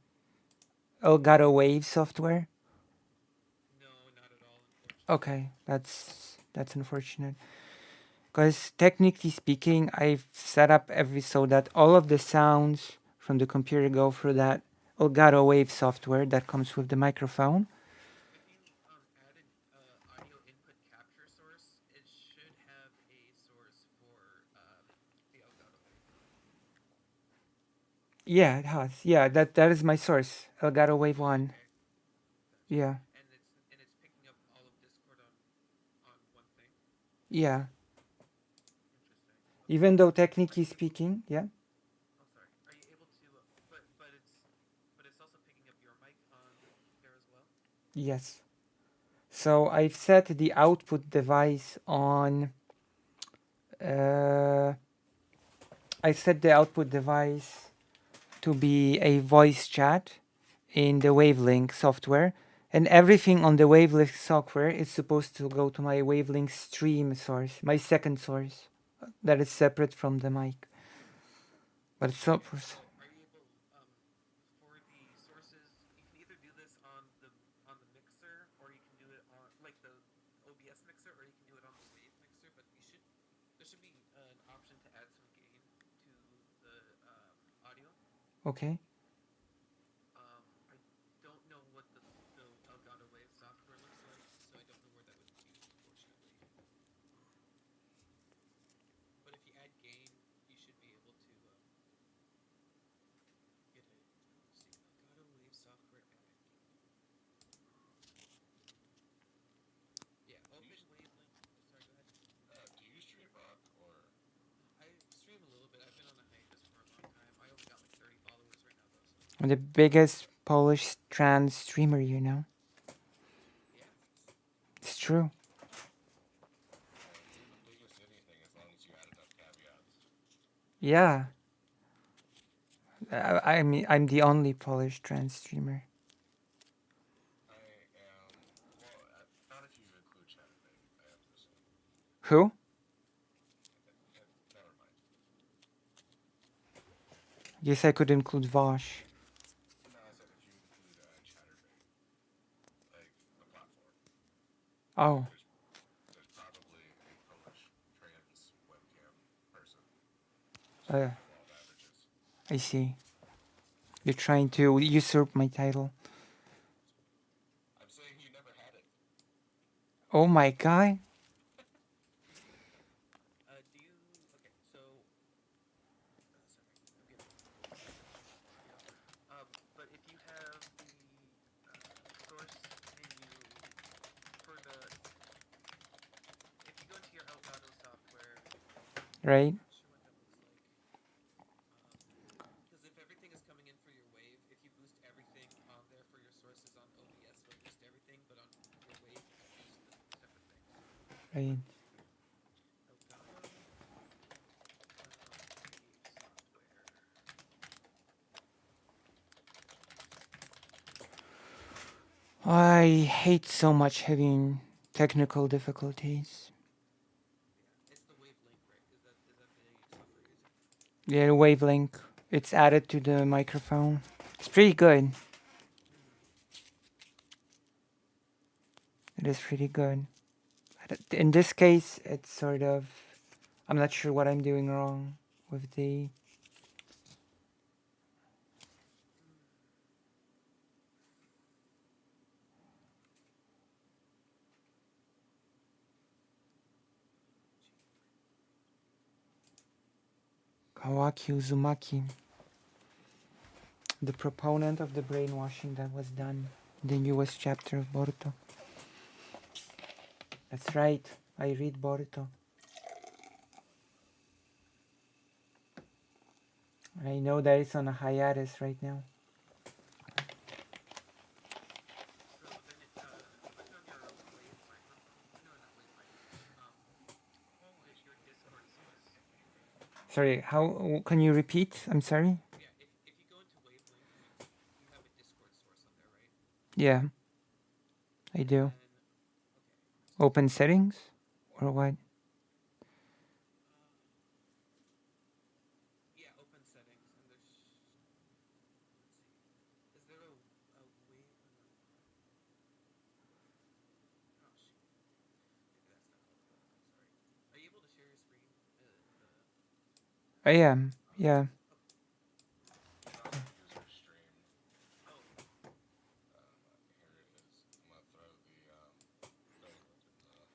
Elgato Wave software? Okay, that's unfortunate. Because technically speaking, I've set up every so that all of the sounds from the computer go through that Elgato Wave software that comes with the microphone. Yeah, it has. Yeah, that is my source. Elgato Wave 1. Yeah. Yeah. Even though technically speaking, yeah. Yes. So I've set the output device on. I set the output device to be a voice chat in the Wavelink software, and everything on the Wavelink software is supposed to go to my Wavelink stream source, my second source, that is separate from the mic. But it's so. Okay.
Do you stream bot or?
The biggest Polish trans streamer, you know. It's true. Yeah. I'm the only Polish trans streamer. Who? Yes, I could include Vosh. Oh. I see. You're trying to usurp my title. Oh my god. Right? Right. I hate so much having technical difficulties. Yeah, wavelength. It's added to the microphone. It's pretty good. It is pretty good. In this case, it's sort of... I'm not sure what I'm doing wrong with the... Kawaki Uzumaki. The proponent of the brainwashing that was done in the newest chapter of Boruto. That's right, I read Boruto. I know that it's on a hiatus right now. Sorry, how can you repeat? I'm sorry. Yeah, I do. Open settings or what? I am. Yeah.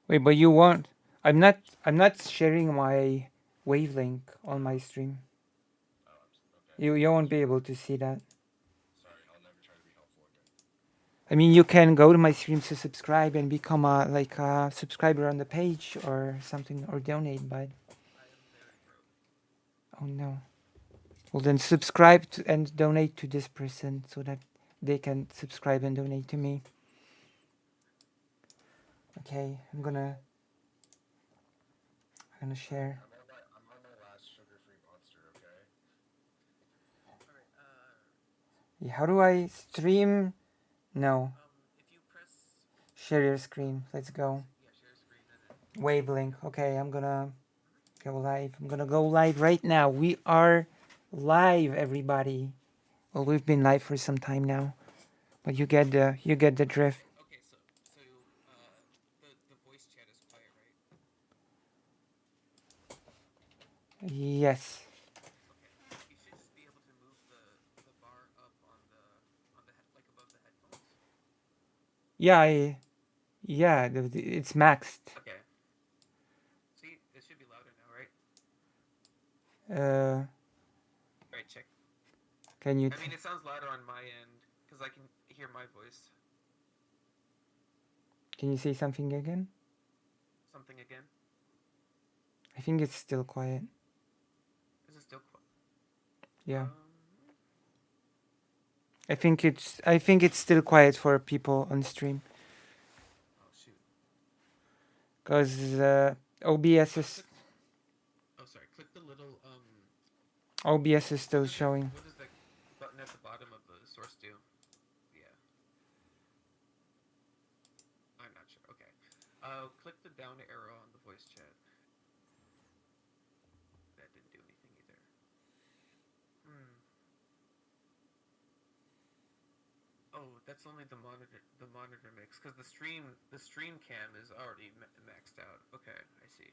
Wait, but you won't. I'm not sharing my wavelength on my stream. You won't be able to see that. I mean, you can go to my streams to subscribe and become a subscriber on the page or something, or donate, but... Oh no. Well, then subscribe and donate to this person so that they can subscribe and donate to me. Okay, I'm gonna share. Yeah, how do I stream? No. Share your screen. Let's go. Wavelength. Okay, I'm gonna go live. I'm gonna go live right now. We are live, everybody. Well, we've been live for some time now, but you get the drift. Yes. Yeah, yeah, it's maxed.
Okay. See, it should be louder now, right? Right, check.
Can you?
I mean, it sounds louder on my end because I can hear my voice.
Can you say something again?
Something again?
I think it's still quiet.
Is it still quiet?
Yeah. I think it's still quiet for people on stream.
Oh shoot.
Because OBS is
Oh sorry. Click the little
OBS is still
what
showing.
does that button at the bottom of the source do? Yeah. I'm not sure. Okay. Click the down arrow on the voice chat. That didn't do anything either. Oh, that's only the monitor mix because the stream cam is already maxed out. Okay, I see.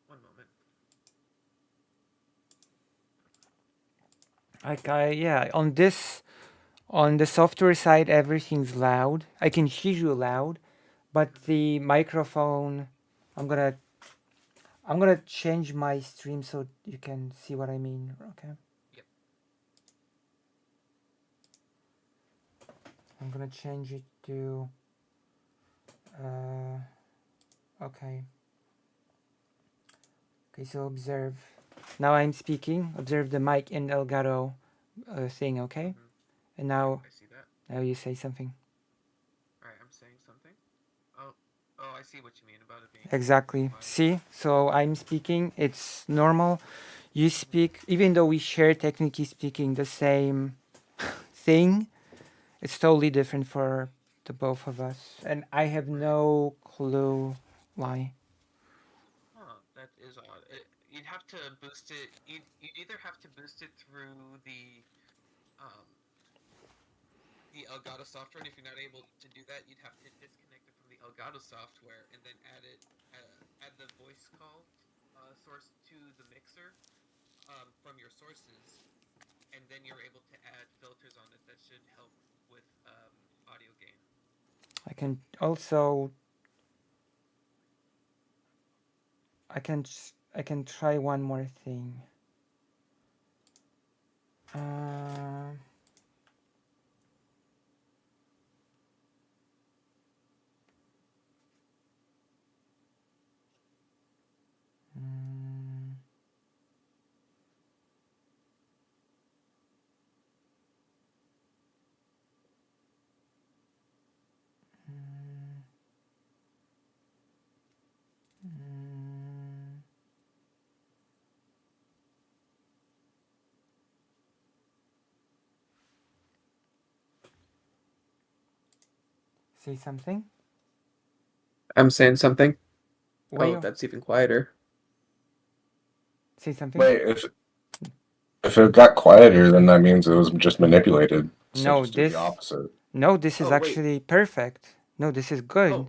One moment.
Yeah, on the software side everything's loud. I can hear you loud, but the microphone I'm gonna change my stream so you can see what I mean, okay?
Yep.
I'm gonna change it to okay. Okay, so observe. Now I'm speaking. Observe the mic and Elgato thing, okay? And now
I see that.
now you say something.
Alright, I'm saying something. Oh, I see what you mean about it being
Exactly.
fine.
See? So I'm speaking, it's normal. You speak, even though we share technically speaking the same thing, it's totally different for the both of us. And I have no clue why.
Huh, that is odd. You'd have to boost it. You'd either have to boost it through the Elgato software, and if you're not able to do that, you'd have to disconnect it from the Elgato software and then add the voice call source to the mixer from your sources, and then you're able to add filters on it that should help with audio gain.
I can also I can try one more thing. Say something.
I'm saying something.
Wait,
Oh, that's even quieter.
Say something.
Wait, if it got quieter, then that means it was just manipulated. So
No,
just do the opposite.
No, this is
Oh, wait.
actually perfect. No, this is good.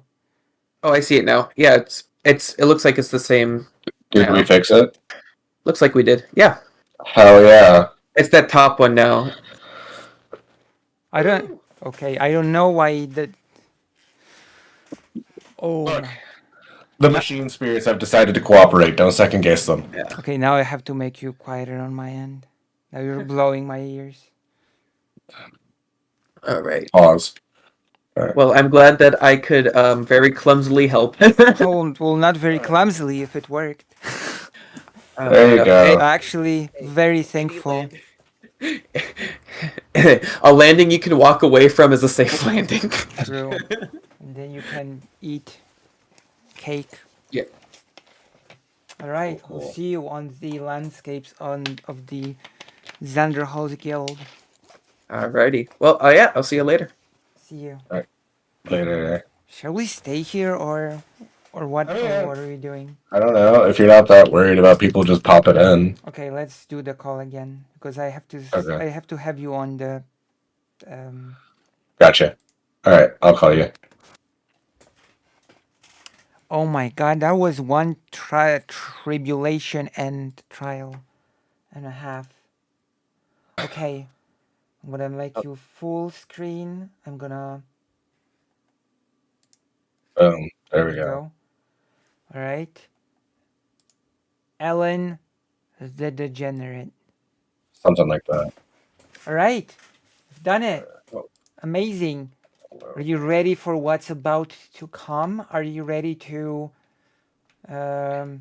Oh, I see it now. Yeah, it looks like it's the same.
Did
now.
we fix it?
Looks like we did. Yeah.
Hell yeah.
It's that top one now.
I don't. Okay, I don't know why that. Oh.
Look, the machine spirits have decided to cooperate. Don't second guess them.
Yeah.
Okay, now I have to make you quieter on my end. Now you're blowing my ears.
All right.
Pause.
Well, I'm glad that I could very clumsily help.
well, not very clumsily if it worked.
There you go.
Actually, very thankful.
A landing you can walk away from is a safe landing.
True. And then you can eat cake.
Yeah.
All right.
Cool.
We'll see you on the landscapes of the Xanderhalls Guild.
Alrighty. Well, yeah, I'll see you later.
See you.
All right. Later.
Shall we stay here or what?
I mean,
Or what are we doing?
I don't know. If you're not that worried about people just popping in.
Okay, let's do the call again because I have to.
Okay.
I have to have you on the.
Gotcha. All right, I'll call you.
Oh my God, that was one tribulation and trial and a half. Okay, I'm gonna make you full screen. I'm gonna.
Boom. There we go.
All right. Ellen, the degenerate.
Something like that.
All right, we've done it. Amazing. Are you ready for what's about to come? Are you ready to? I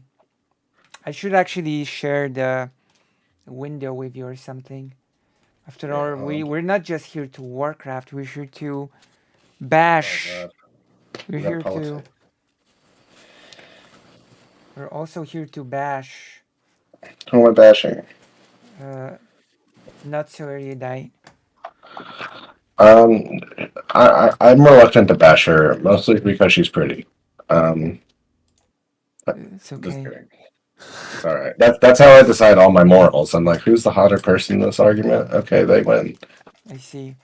should actually share the window with you or something. After all, we're not just here to Warcraft. We're here to bash.
God.
We're
We got
here to.
politics.
We're also here to bash.
Who am I bashing?
Not so erudite.
I'm reluctant to bash her, mostly because she's pretty.
It's
Just
okay.
kidding. It's all right. That's how I decide all my morals. I'm like, who's the hotter person in this argument? Okay, they win.
I see.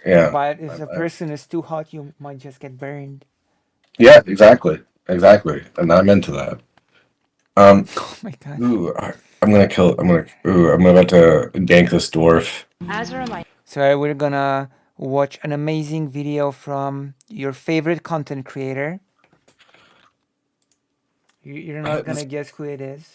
Yeah.
But if the person is too hot, you might just get burned.
Yeah, exactly. And I'm into that.
Oh my god.
Ooh, I'm gonna kill. I'm about to gank this dwarf.
As a reminder.
So we're gonna watch an amazing video from your favorite content creator. You're not gonna guess who it is.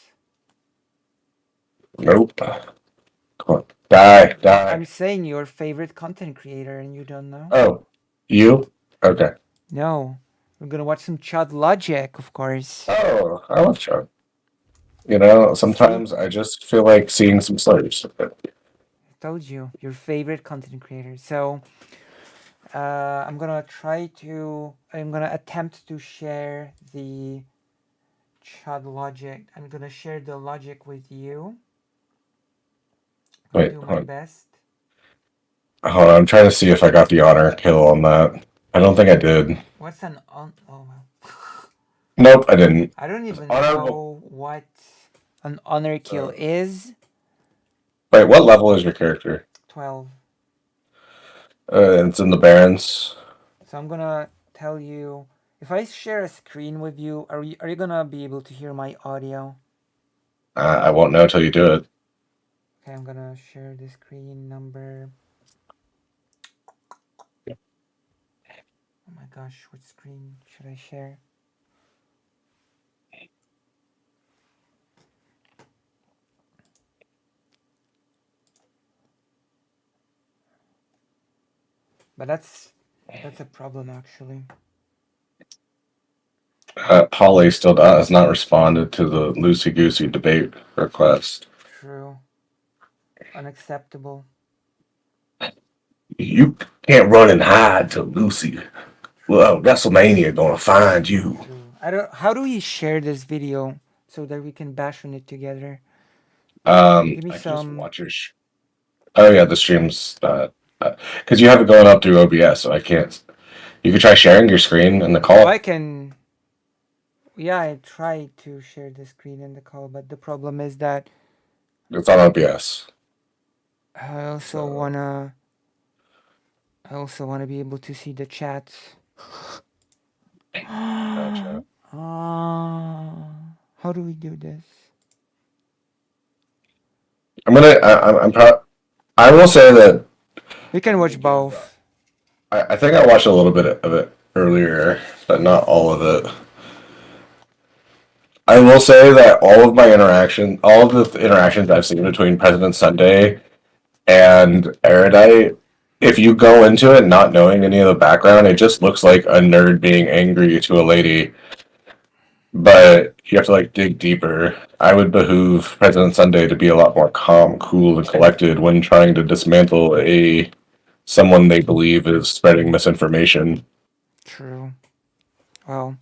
Nope. Come on, die.
I'm saying your favorite content creator, and you don't know.
Oh, you? Okay.
No, we're gonna watch some Chud Logic, of course.
Oh, I love Chuck. You know, sometimes I just feel like seeing some slurs.
I told you, your favorite content creator. So I'm gonna attempt to share the Chud Logic. I'm gonna share the logic with you.
Wait,
do my
hold on.
best.
Hold on, I'm trying to see if I got the honor kill on that. I don't think I did.
What's an on? Oh well.
Nope, I didn't.
I don't even know what an honor kill is.
Wait, what level is your character?
12.
It's in the Barrens.
So I'm gonna tell you, if I share a screen with you, are you gonna be able to hear my audio?
I won't know until you do it.
Okay, I'm gonna share the screen number. Oh my gosh, which screen should I share? But that's a problem actually.
Polly still has not responded to the loosey goosey debate request.
True. Unacceptable.
You can't run and hide to Lucy. Well, WrestleMania gonna find you.
True. How do we share this video so that we can bash on it together?
Give
me
I
some.
Just watch your. Oh yeah, the stream's because you have it going up through OBS, so I can't. You could try sharing your screen in the call.
Oh, I can. Yeah, I tried to share the screen in the call, but the problem is that
it's on OBS.
I also wanna be able to see the chats.
Gotcha.
How do we do this?
I will say that
we can watch both.
I think I watched a little bit of it earlier, but not all of it. I will say that all of the interactions I've seen between President Sunday and Erudite, if you go into it not knowing any of the background, it just looks like a nerd being angry to a lady. But you have to dig deeper. I would behoove President Sunday to be a lot more calm, cool, and collected when trying to dismantle someone they believe is spreading misinformation.
True. Well,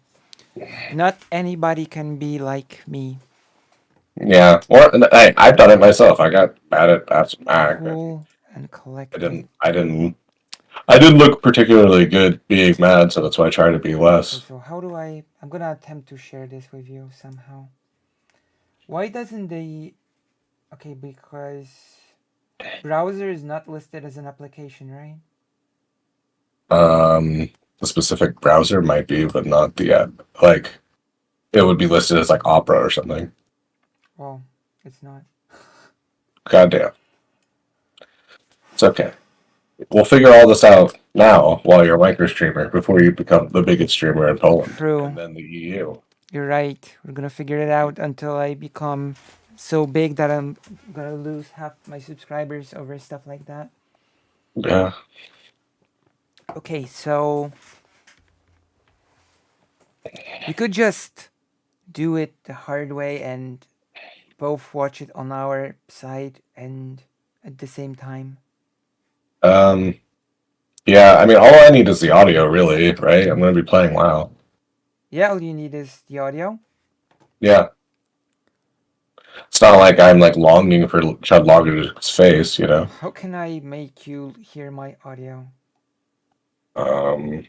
not anybody can be like me.
Yeah, I've done it myself. I got bad at passing back.
Cool and collected.
I didn't look particularly good being mad, so that's why I try to be less.
Okay, so how do I'm gonna attempt to share this with you somehow. Why doesn't the... Okay, because browser is not listed as an application, right?
The specific browser might be, but not the app. It would be listed as Opera or something.
Well, it's not.
Goddamn. It's okay. We'll figure all this out now while you're a micro streamer before you become the biggest streamer in Poland.
True.
And then the EU.
You're right. We're gonna figure it out until I become so big that I'm gonna lose half my subscribers over stuff like that.
Yeah.
Okay, so we could just do it the hard way and both watch it on our side and at the same time?
Yeah, I mean, all I need is the audio, really, right? I'm going to be playing WoW.
Yeah, all you need is the audio.
Yeah. It's not like I'm like longing for Chud Logger's face, you know?
How can I make you hear my audio?
Can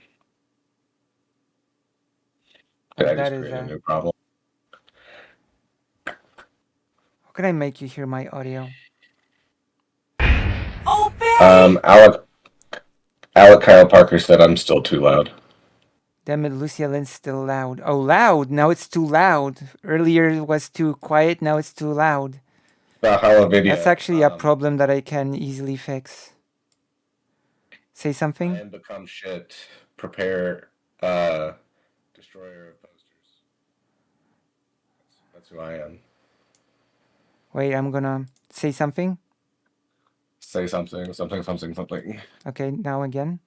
Oh,
I
that
just
is
create a
a.
new problem?
How can I make you hear my audio?
Alec Kyle Parker said I'm still too loud.
Damn it, Lucia Lynn's still loud. Oh, loud! Now it's too loud. Earlier it was too quiet, now it's too loud. That's actually a problem that I can easily fix. Say something?
I am become shit. Prepare, destroyer of posters. That's who I am.
Wait, I'm gonna say something.
Say something.
Okay, now again.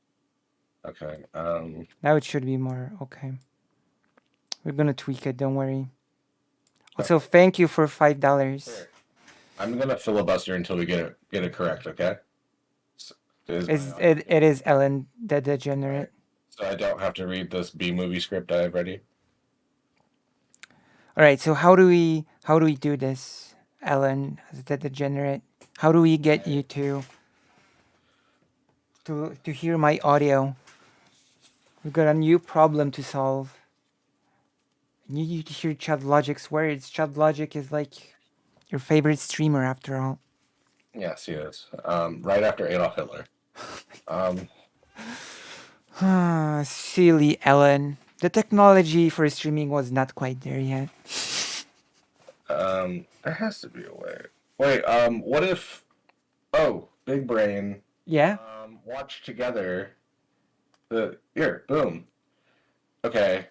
Okay.
Now it should be more okay. We're gonna tweak it. Don't worry. Also, thank you for $5.
I'm gonna filibuster until we get it correct. Okay.
It is Ellen the Degenerate.
So I don't have to read this B movie script I have ready.
All right. So how do we do this, Ellen the Degenerate? How do we get you to hear my audio? We've got a new problem to solve. You need to hear Chad Logic's words. Chad Logic is like your favorite streamer after all.
Yes, he is. Right after Adolf Hitler.
Silly Ellen. The technology for streaming was not quite there yet.
There has to be a way. Wait, what if? Oh, big brain.
Yeah.
Watch together. Here, boom. Okay.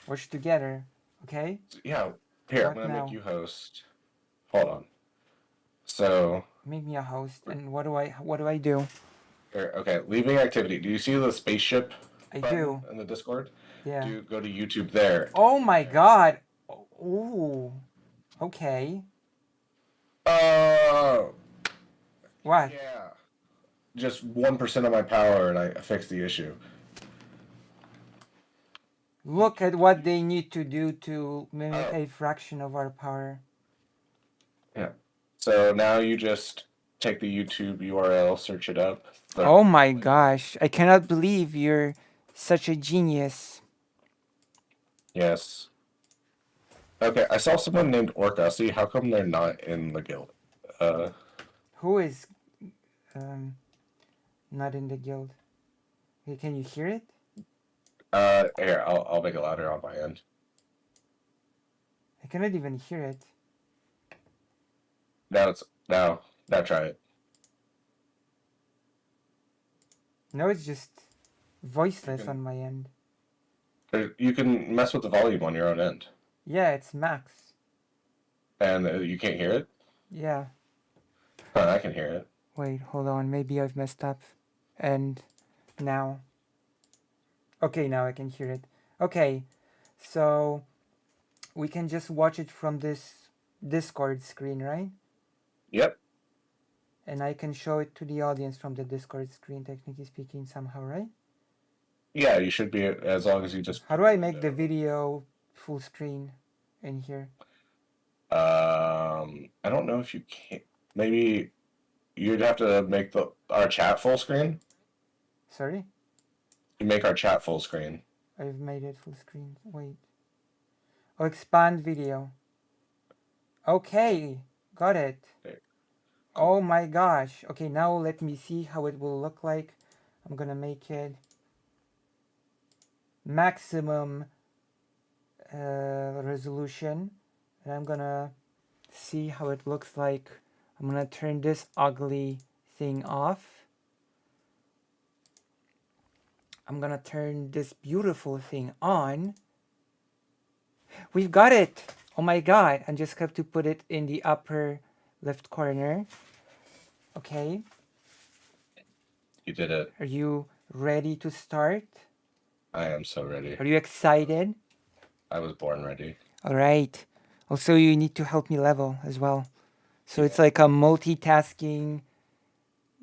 Watch together. Okay.
Yeah. Here,
What
I'm gonna
now?
make you host. Hold on. So.
Make me a host, and what do I do?
Here, okay, leaving activity. Do you see the spaceship?
I
button
do.
in the Discord.
Yeah.
Go to YouTube there.
Oh my God. Ooh. Okay. What?
Yeah. Just 1% of my power, and I fixed the issue.
Look at what they need to do to mimic a fraction of our power.
Yeah. So now you just take the YouTube URL, search it up.
Oh my gosh. I cannot believe you're such a genius.
Yes. Okay, I saw someone named Orca. See, how come they're not in the guild?
Who is not in the guild? Hey, can you hear it?
Here, I'll make it louder on my end.
I cannot even hear it.
Now try it.
No, it's just voiceless on my end.
You can mess with the volume on your own end.
Yeah, it's max.
And you can't hear it?
Yeah.
Huh, I can hear it.
Wait, hold on. Maybe I've messed up. And now. Okay, now I can hear it. Okay, so we can just watch it from this Discord screen, right?
Yep.
And I can show it to the audience from the Discord screen, technically speaking, somehow, right?
Yeah, you should be, as long as you just...
How do I make the video full screen in here?
I don't know if you can. Maybe you'd have to make our chat full screen.
Sorry?
You make our chat full screen.
I've made it full screen. Wait. Oh, expand video. Okay, got it.
Okay,
cool. Oh my gosh. Okay, now let me see how it will look like. I'm gonna make it maximum resolution, and I'm gonna see how it looks like. I'm gonna turn this ugly thing off. I'm gonna turn this beautiful thing on. We've got it! Oh my god, I just have to put it in the upper left corner. Okay.
You did it.
Are you ready to start?
I am so ready.
Are you excited?
I was born ready.
Alright. Also, you need to help me level as well. So it's like a multitasking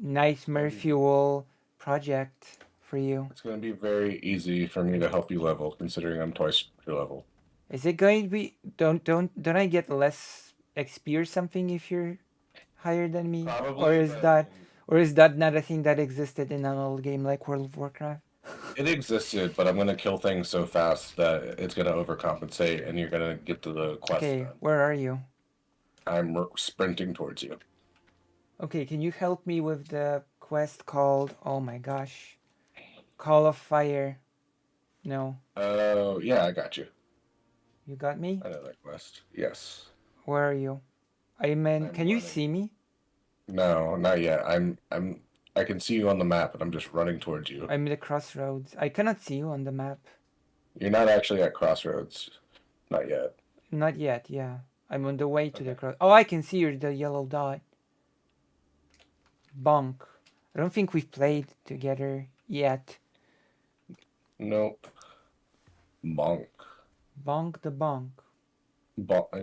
nightmare fuel project for you.
It's going to be very easy for me to help you level, considering I'm twice your level.
Is it going to be? Don't I get less XP or something if you're higher than me?
Probably,
Or is
but
that, or is that not a thing that existed in an old game like World of Warcraft?
it existed, but I'm going to kill things so fast that it's going to overcompensate, and you're going to get to the quest.
Okay,
then.
where are you?
I'm sprinting towards you.
Okay, can you help me with the quest called? Oh my gosh, Call of Fire. No.
Oh, yeah, I got you.
You got me?
I know that quest. Yes.
Where are you? I mean,
I'm
can you
running.
see me?
No, not yet. I can see you on the map, and I'm just running towards you.
I'm at the crossroads. I cannot see you on the map.
You're not actually at crossroads. Not yet.
Not yet, yeah. I'm on the way to the cross. Oh, I can see you, the yellow dot. Bonk. I don't think we've played together yet.
Nope. Bonk.
Bonk the bonk.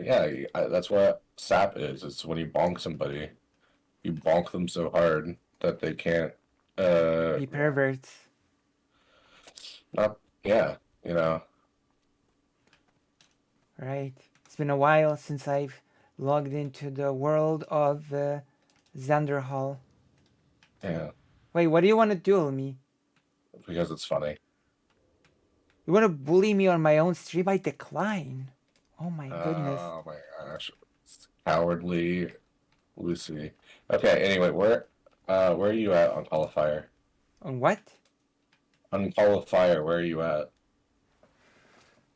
Yeah, that's what sap is. It's when you bonk somebody, you bonk them so hard that they can't.
Be perverts.
Not. Yeah. You know.
Right. It's been a while since I've logged into the world of Xanderhall.
Yeah.
Wait, what do you want to do, me?
Because it's funny.
You want to bully me on my own stream? I decline. Oh my goodness.
Oh my gosh. It's cowardly Lucy. Okay, anyway, where are you at on Call of Fire?
On what?
On Call of Fire, where are you at?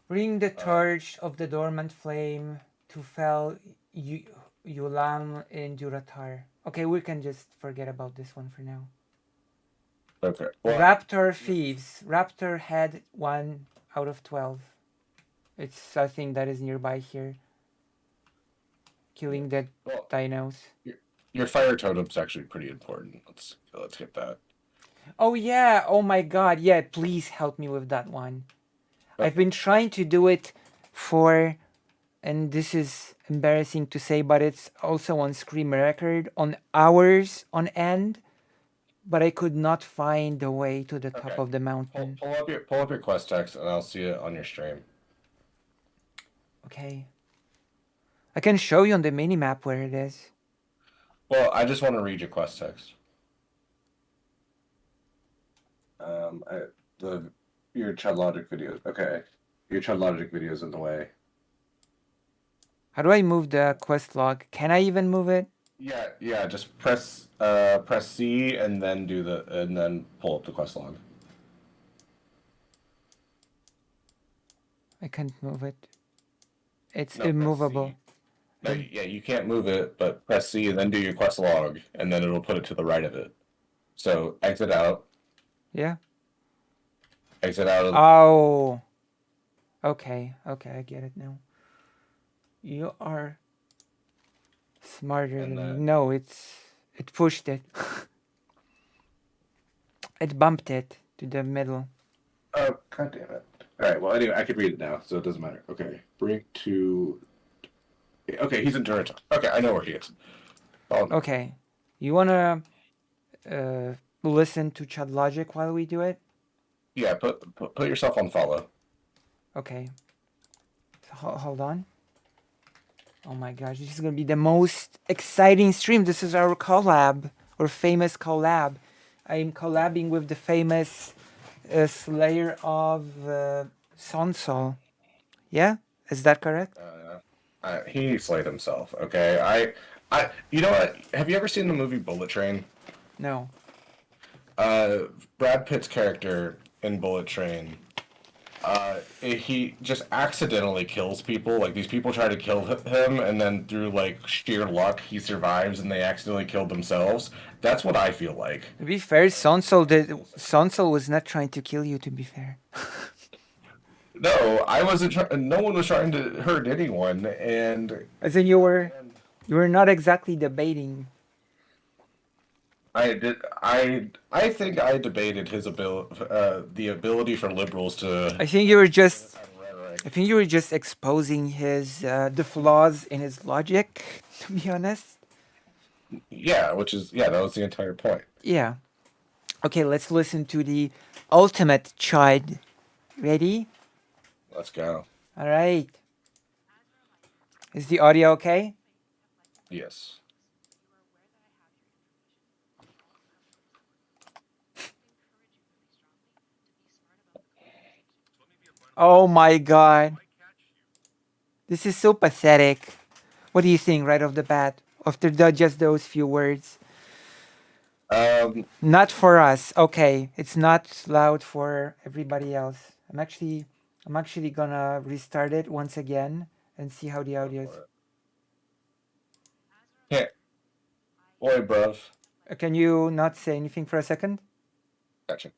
Bring the torch of the dormant flame to fell Yulam in Duratar. Okay, we can just forget about this one for now.
Okay. Well,
Raptor Thieves. Raptor had 1 out of 12. It's a thing that is nearby here. Killing the dinos.
your fire totem's actually pretty important. Let's get that.
Oh yeah, oh my god, yeah, please help me with that one. I've been trying to do it for, and this is embarrassing to say, but it's also on Scream Record, on hours on end, but I could not find the way to the top of the mountain.
Pull up your quest text, and I'll see it on your stream.
Okay. I can show you on the minimap where it is.
Well, I just want to read your quest text. Your Chud Logic videos. Okay. Your Chud Logic videos in the way.
How do I move the quest log? Can I even move it?
Yeah, just press C and then pull up the quest log.
I can't move it. It's
No, press
immovable.
No, yeah, you can't move it, but press C and then do your quest log, and then it'll put it to the right of it. So exit out.
Yeah.
Exit out of.
Oh. Okay, I get it now. You are smarter than me. No, it pushed it. It bumped it to the middle.
Oh, god damn it. Alright, well, anyway, I could read it now, so it doesn't matter. Okay, break to... Okay, he's in Toronto. Okay, I know where he is.
Okay. You wanna listen to Chud Logic while we do it?
Yeah, put yourself on follow.
Okay. Hold on. Oh my gosh, this is gonna be the most exciting stream. This is our collab, or famous collab. I'm collabing with the famous Slayer of Sonsol. Yeah? Is that correct?
He slayed himself, okay? You know what? Have you ever seen the movie Bullet Train?
No.
Brad Pitt's character in Bullet Train, he just accidentally kills people. Like, these people try to kill him, and then through, like, sheer luck, he survives, and they accidentally killed themselves. That's what I feel like.
To be fair, Sonsol was not trying to kill you, to be fair.
No, I wasn't. No one was trying to hurt anyone, and
I think you were not exactly debating.
I did. I think I debated his the ability for liberals to.
I think you were just exposing his the flaws in his logic. To be honest.
Yeah, that was the entire point.
Yeah. Okay, let's listen to the ultimate chide. Ready?
Let's go.
All right. Is the audio okay?
Yes.
Oh my god. This is so pathetic. What do you think right off the bat? After just those few words. Not for us. Okay, it's not loud for everybody else. I'm actually gonna restart it once again and see how the audio is.
Yeah. Oi, bruv.
Can you not say anything for a second?
Gotcha.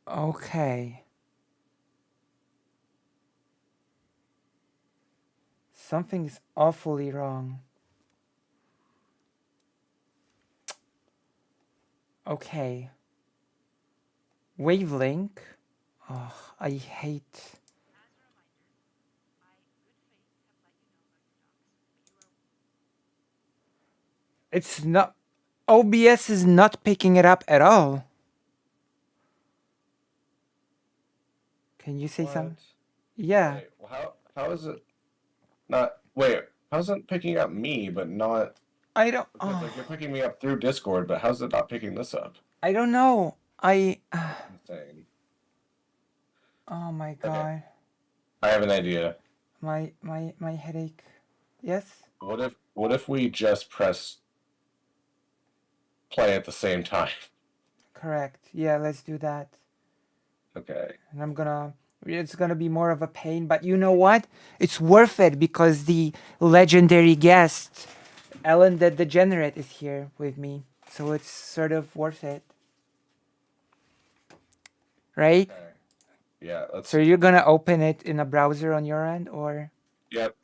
Okay. Something's awfully wrong. Okay. Wavelink. Oh, I hate. It's not. OBS is not picking it up at all. Can you say something? Yeah.
Wait, how is it not? Wait, how's it picking up me but not?
I don't.
Because like you're picking me up through Discord, but how's it not picking this up?
I don't know.
Insane.
Oh my god.
I have an idea.
My headache. Yes.
What if we just press play at the same time?
Correct. Yeah, let's do that.
Okay.
And it's gonna be more of a pain, but you know what? It's worth it because the legendary guest, Ellen the Degenerate, is here with me. So it's sort of worth it. Right?
Okay. Yeah,
So you're gonna open it in a browser on your end, or?
Yep.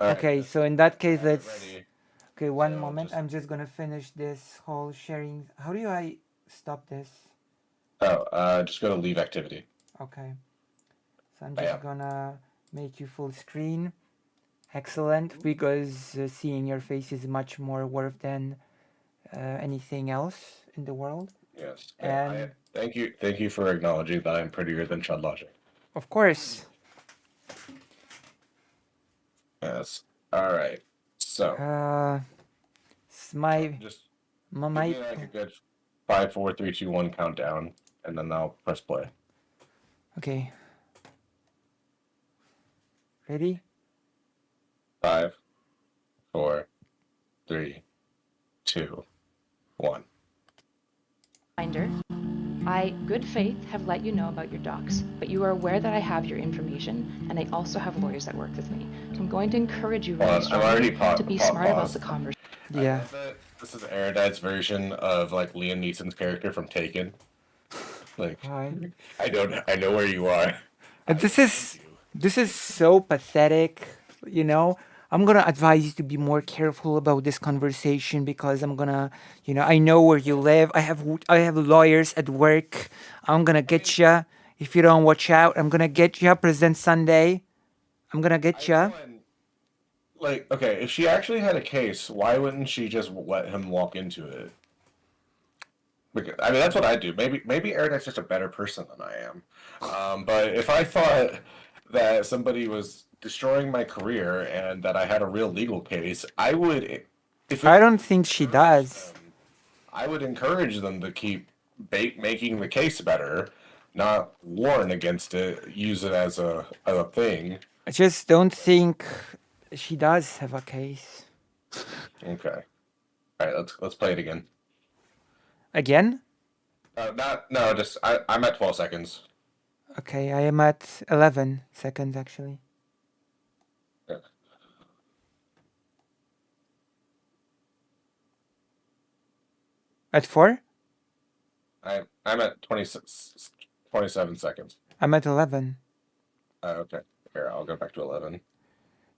Okay, so in that case, let's.
Ready.
Okay, one moment. I'm just gonna finish this whole sharing. How do I stop this?
Oh, just go to leave activity.
Okay. So I'm just gonna make you full screen. Excellent, because seeing your face is much more worth than anything else in the world.
Yes.
And
thank you for acknowledging that I'm prettier than Chud Logic.
of course.
Yes. All right. So.
It's my
just
my
give me like a good 5, 4, 3, 2, 1 countdown, and then I'll press play.
Okay. Ready?
5, 4, 3, 2, 1.
Reminder, I, good faith, have let you know about your docs, but you are aware that I have your information, and I also have lawyers that work with me. I'm going to encourage you really strongly to be smart about the conversation.
Yeah.
This is Erudite's version of like Liam Neeson's character from Taken. Like, I know where you are.
And this is so pathetic, you know. I'm gonna advise you to be more careful about this conversation because I'm gonna, I know where you live. I have lawyers at work. I'm gonna get ya if you don't watch out. I'm gonna get ya. Present Sunday. I'm gonna get ya.
Like, okay, if she actually had a case, why wouldn't she just let him walk into it? Because, I mean, that's what I do. Maybe Erudite's just a better person than I am. But if I thought that somebody was destroying my career and that I had a real legal case, I would.
I don't think she does.
I would encourage them to keep making the case better, not warn against it, use it as a thing.
I just don't think she does have a case.
Okay. All right, let's play it again.
Again?
I'm at 12 seconds.
Okay, I am at 11 seconds actually.
Yeah.
At 4?
I'm at 27 seconds.
I'm at 11.
Okay. Here, I'll go back to 11.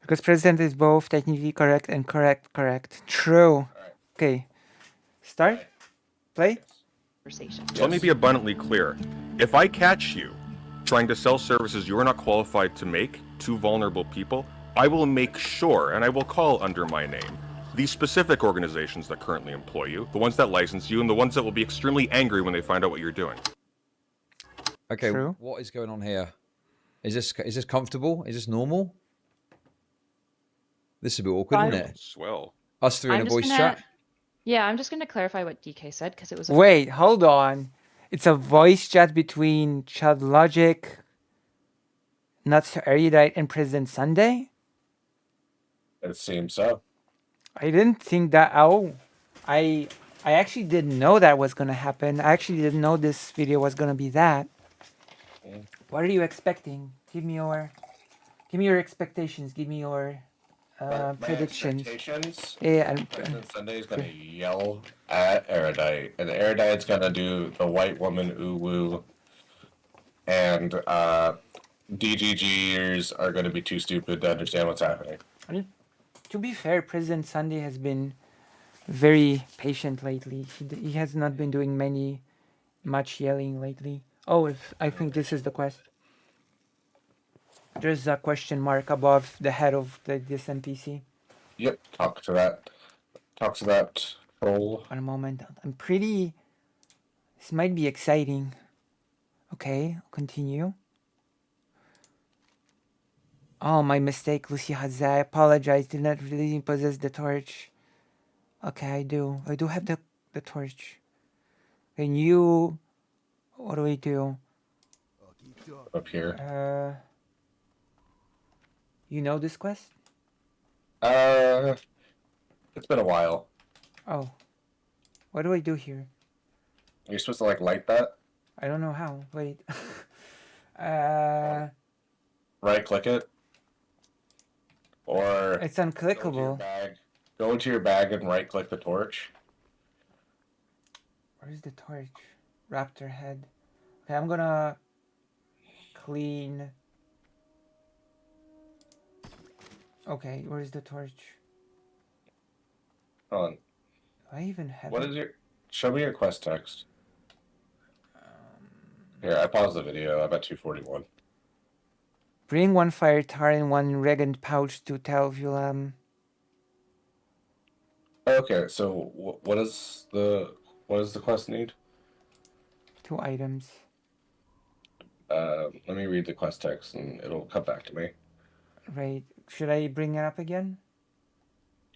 Because president is both technically correct and correct. True.
Right.
Okay. Start? Play?
conversation.
So let me be abundantly clear. If I catch you trying to sell services you are not qualified to make to vulnerable people, I will make sure, and I will call under my name, the specific organizations that currently employ you, the ones that license you, and the ones that will be extremely angry when they find out what you're doing.
Okay,
True.
what is going on here? Is this comfortable? Is this normal? This is a bit awkward, isn't it?
Swell.
Us three in a voice chat?
Yeah, I'm just gonna clarify what DK said because it was.
Wait, hold on. It's a voice chat between Chad Logic, Not So Erudite, and President Sunday?
It seems so.
I didn't think that. Oh, I actually didn't know that was gonna happen. I actually didn't know this video was gonna be that. What are you expecting? Give me your expectations. Give me your
My
predictions.
expectations.
Yeah,
President Sunday is gonna yell at Erudite, and Erudite's gonna do the white woman ooh woo, and DGGers are gonna be too stupid to understand what's happening.
I mean, to be fair, President Sunday has been very patient lately. He has not been doing much yelling lately. Oh, I think this is the quest. There's a question mark above the head of this NPC.
Yep, talk to that troll.
One moment. I'm pretty. This might be exciting. Okay, I'll continue. Oh, my mistake, Lucy Hazza. I apologize. Did not really possess the torch. Okay, I do. I do have the torch. And you... What do we do?
Up here.
You know this quest?
It's been a while.
Oh. What do I do here?
You're supposed to, like, light that?
I don't know how. Wait.
Right-click it. Or...
It's unclickable.
Go into your bag and right-click the torch.
Where's the torch? Raptor head. Okay, I'm gonna clean. Okay, where's the torch?
Hold on.
Do I even have
What
it?
is your... Show me your quest text. Here, I paused the video. I'm at 241.
Bring one fire tar and one regent pouch to Telvulam.
Okay, so what does the quest need?
2 items.
Let me read the quest text and it'll come back to me.
Right. Should I bring it up again?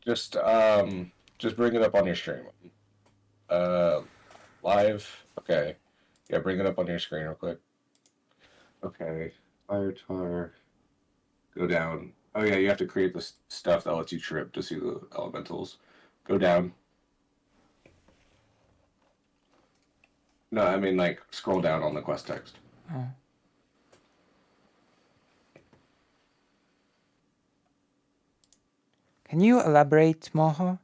Just bring it up on your stream. Live. Okay. Yeah, bring it up on your screen real quick. Okay. Fire tar. Go down. Oh yeah, you have to create this stuff that lets you trip to see the elementals. Go down. No, I mean like scroll down on the quest text.
Oh. Can you elaborate, Moho?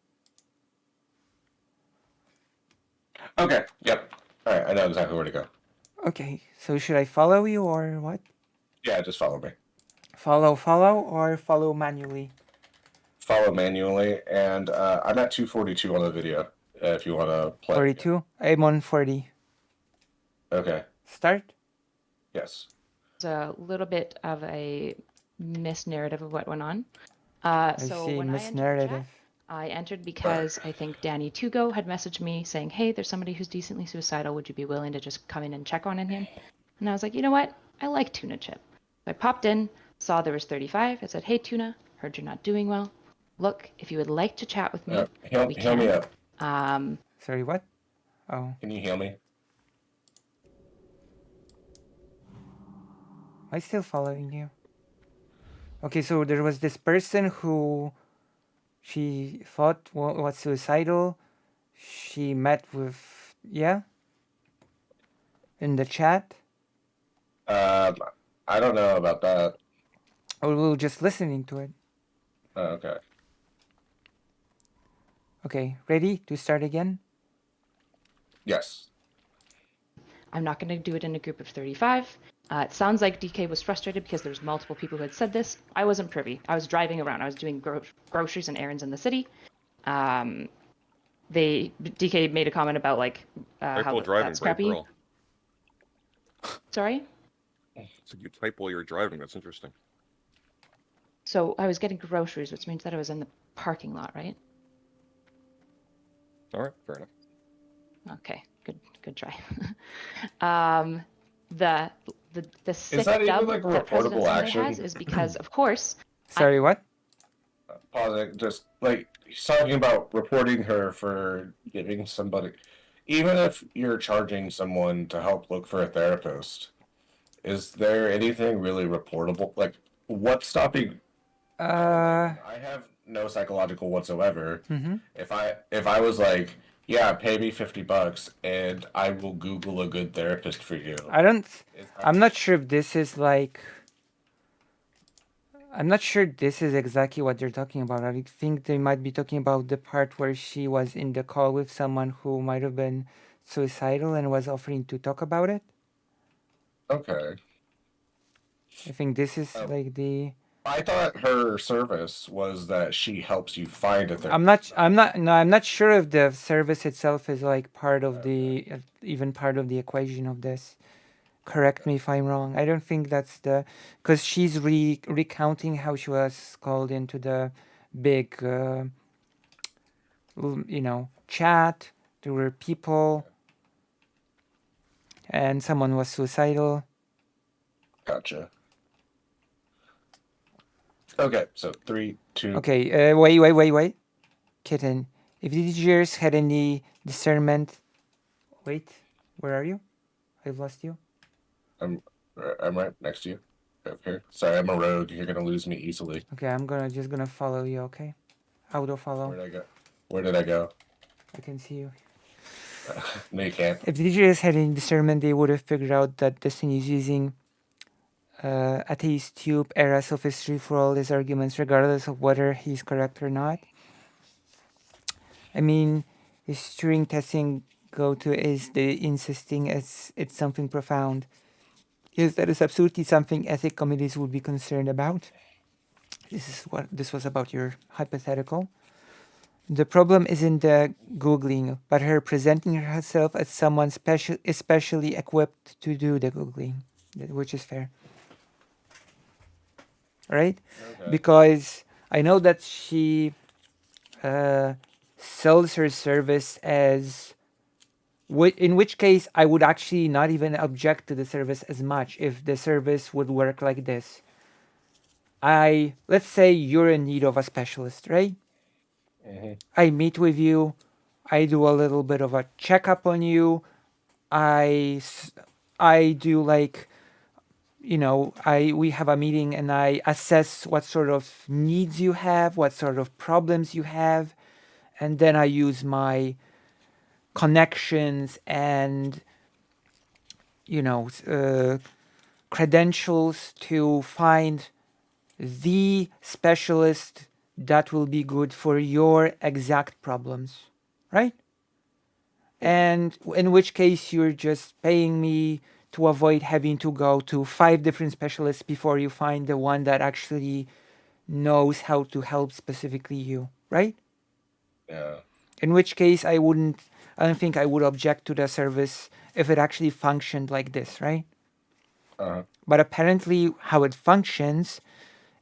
Okay. Yep. All right. I know exactly where to go.
Okay, so should I follow you or what?
Yeah, just follow me.
Follow or follow manually?
Follow manually, and I'm at 242 on the video. If you want to play.
42? I'm on 40.
Okay.
Start?
Yes.
It's a little bit of a misnarrative of what went on.
I
So
see,
when I entered the
misnarrative.
chat, I entered because I think Danny Tugo had messaged me saying, hey, there's somebody who's decently suicidal. Would you be willing to just come in and check on him? And I was like, you know what? I like Tuna Chip. So I popped in, saw there was 35. I said, hey, Tuna, heard you're not doing well. Look, if you would like to chat with me, we
Heal me
can.
up.
Sorry, what? Oh.
Can you heal me?
Am I still following you? Okay, so there was this person who she thought was suicidal. She met with, yeah? In the chat?
I don't know about that.
Or we were just listening to it.
Oh, okay.
Okay, ready to start again?
Yes.
I'm not going to do it in a group of 35. It sounds like DK was frustrated because there's multiple people who had said this. I wasn't privy. I was driving around. I was doing groceries and errands in the city. DK made a comment about like
Type
how
while driving,
that's
Brave
crappy.
Girl.
Sorry.
So you type while you're driving. That's interesting.
So I was getting groceries, which means that I was in the parking lot, right?
All right, fair enough.
Okay, good try. The sick
that even
dub
like a
that President
reportable
Sunday
action?
has is because, of course,
Sorry, what?
Pause it. Just like he's talking about reporting her for giving somebody, even if you're charging someone to help look for a therapist, is there anything really reportable? Like, what's stopping? I have no psychological whatsoever.
Mhm.
If I was like, yeah, pay me $50 and I will Google a good therapist for you.
I'm not sure if this is like. I'm not sure this is exactly what they're talking about. I think they might be talking about the part where she was in the call with someone who might have been suicidal and was offering to talk about it.
Okay.
I think this is like the.
I thought her service was that she helps you find a therapist.
I'm not sure if the service itself is like part of the, even part of the equation of this. Correct me if I'm wrong. I don't think that's the, because she's recounting how she was called into the big, chat. There were people, and someone was suicidal.
Gotcha. Okay, so 3, 2.
Okay, wait. Kitten, if the teachers had any discernment. Wait, where are you? I've lost you.
I'm right next to you. Over here. Sorry, I'm a rogue. You're gonna lose me easily.
Okay, I'm just gonna follow you. Okay, auto follow.
Where did I go? Where did I go?
I can see you.
No, you can't.
If the teachers had any discernment, they would have figured out that Destiny is using atheist tube era sophistry for all his arguments, regardless of whether he's correct or not. I mean, his Turing testing go-to is the insisting it's something profound. Yes, that is absolutely something ethic committees would be concerned about. This was about your hypothetical. The problem isn't the Googling, but her presenting herself as someone especially equipped to do the Googling, which is fair. Right?
Okay.
Because I know that she sells her service as, in which case I would actually not even object to the service as much if the service would work like this. Let's say you're in need of a specialist, right?
Mm-hmm.
I meet with you, I do a little bit of a checkup on you, I do like, we have a meeting and I assess what sort of needs you have, what sort of problems you have, and then I use my connections and credentials to find the specialist that will be good for your exact problems, right? And in which case you're just paying me to avoid having to go to 5 different specialists before you find the one that actually knows how to help specifically you, right?
Yeah.
In which case I don't think I would object to the service if it actually functioned like this, right?
Uh-huh.
But apparently how it functions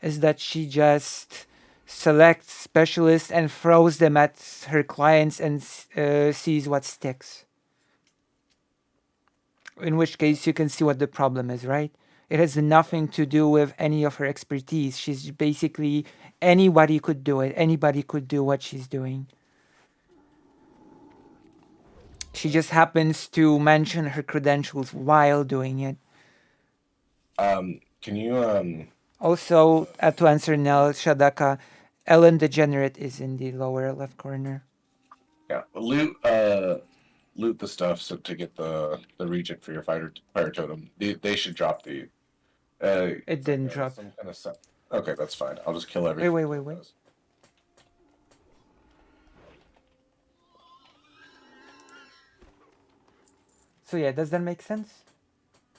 is that she just selects specialists and throws them at her clients and sees what sticks. In which case you can see what the problem is, right? It has nothing to do with any of her expertise. She's basically, anybody could do it. Anybody could do what she's doing. She just happens to mention her credentials while doing it.
Can you
Also, to answer Nell Shadaka, Ellen DeGenerate is in the lower left corner.
Yeah, loot the stuff to get the regent for your fire totem. They should drop the.
It didn't drop.
Some kind of stuff. Okay, that's fine. I'll just kill everything.
Wait. So yeah, does that make sense?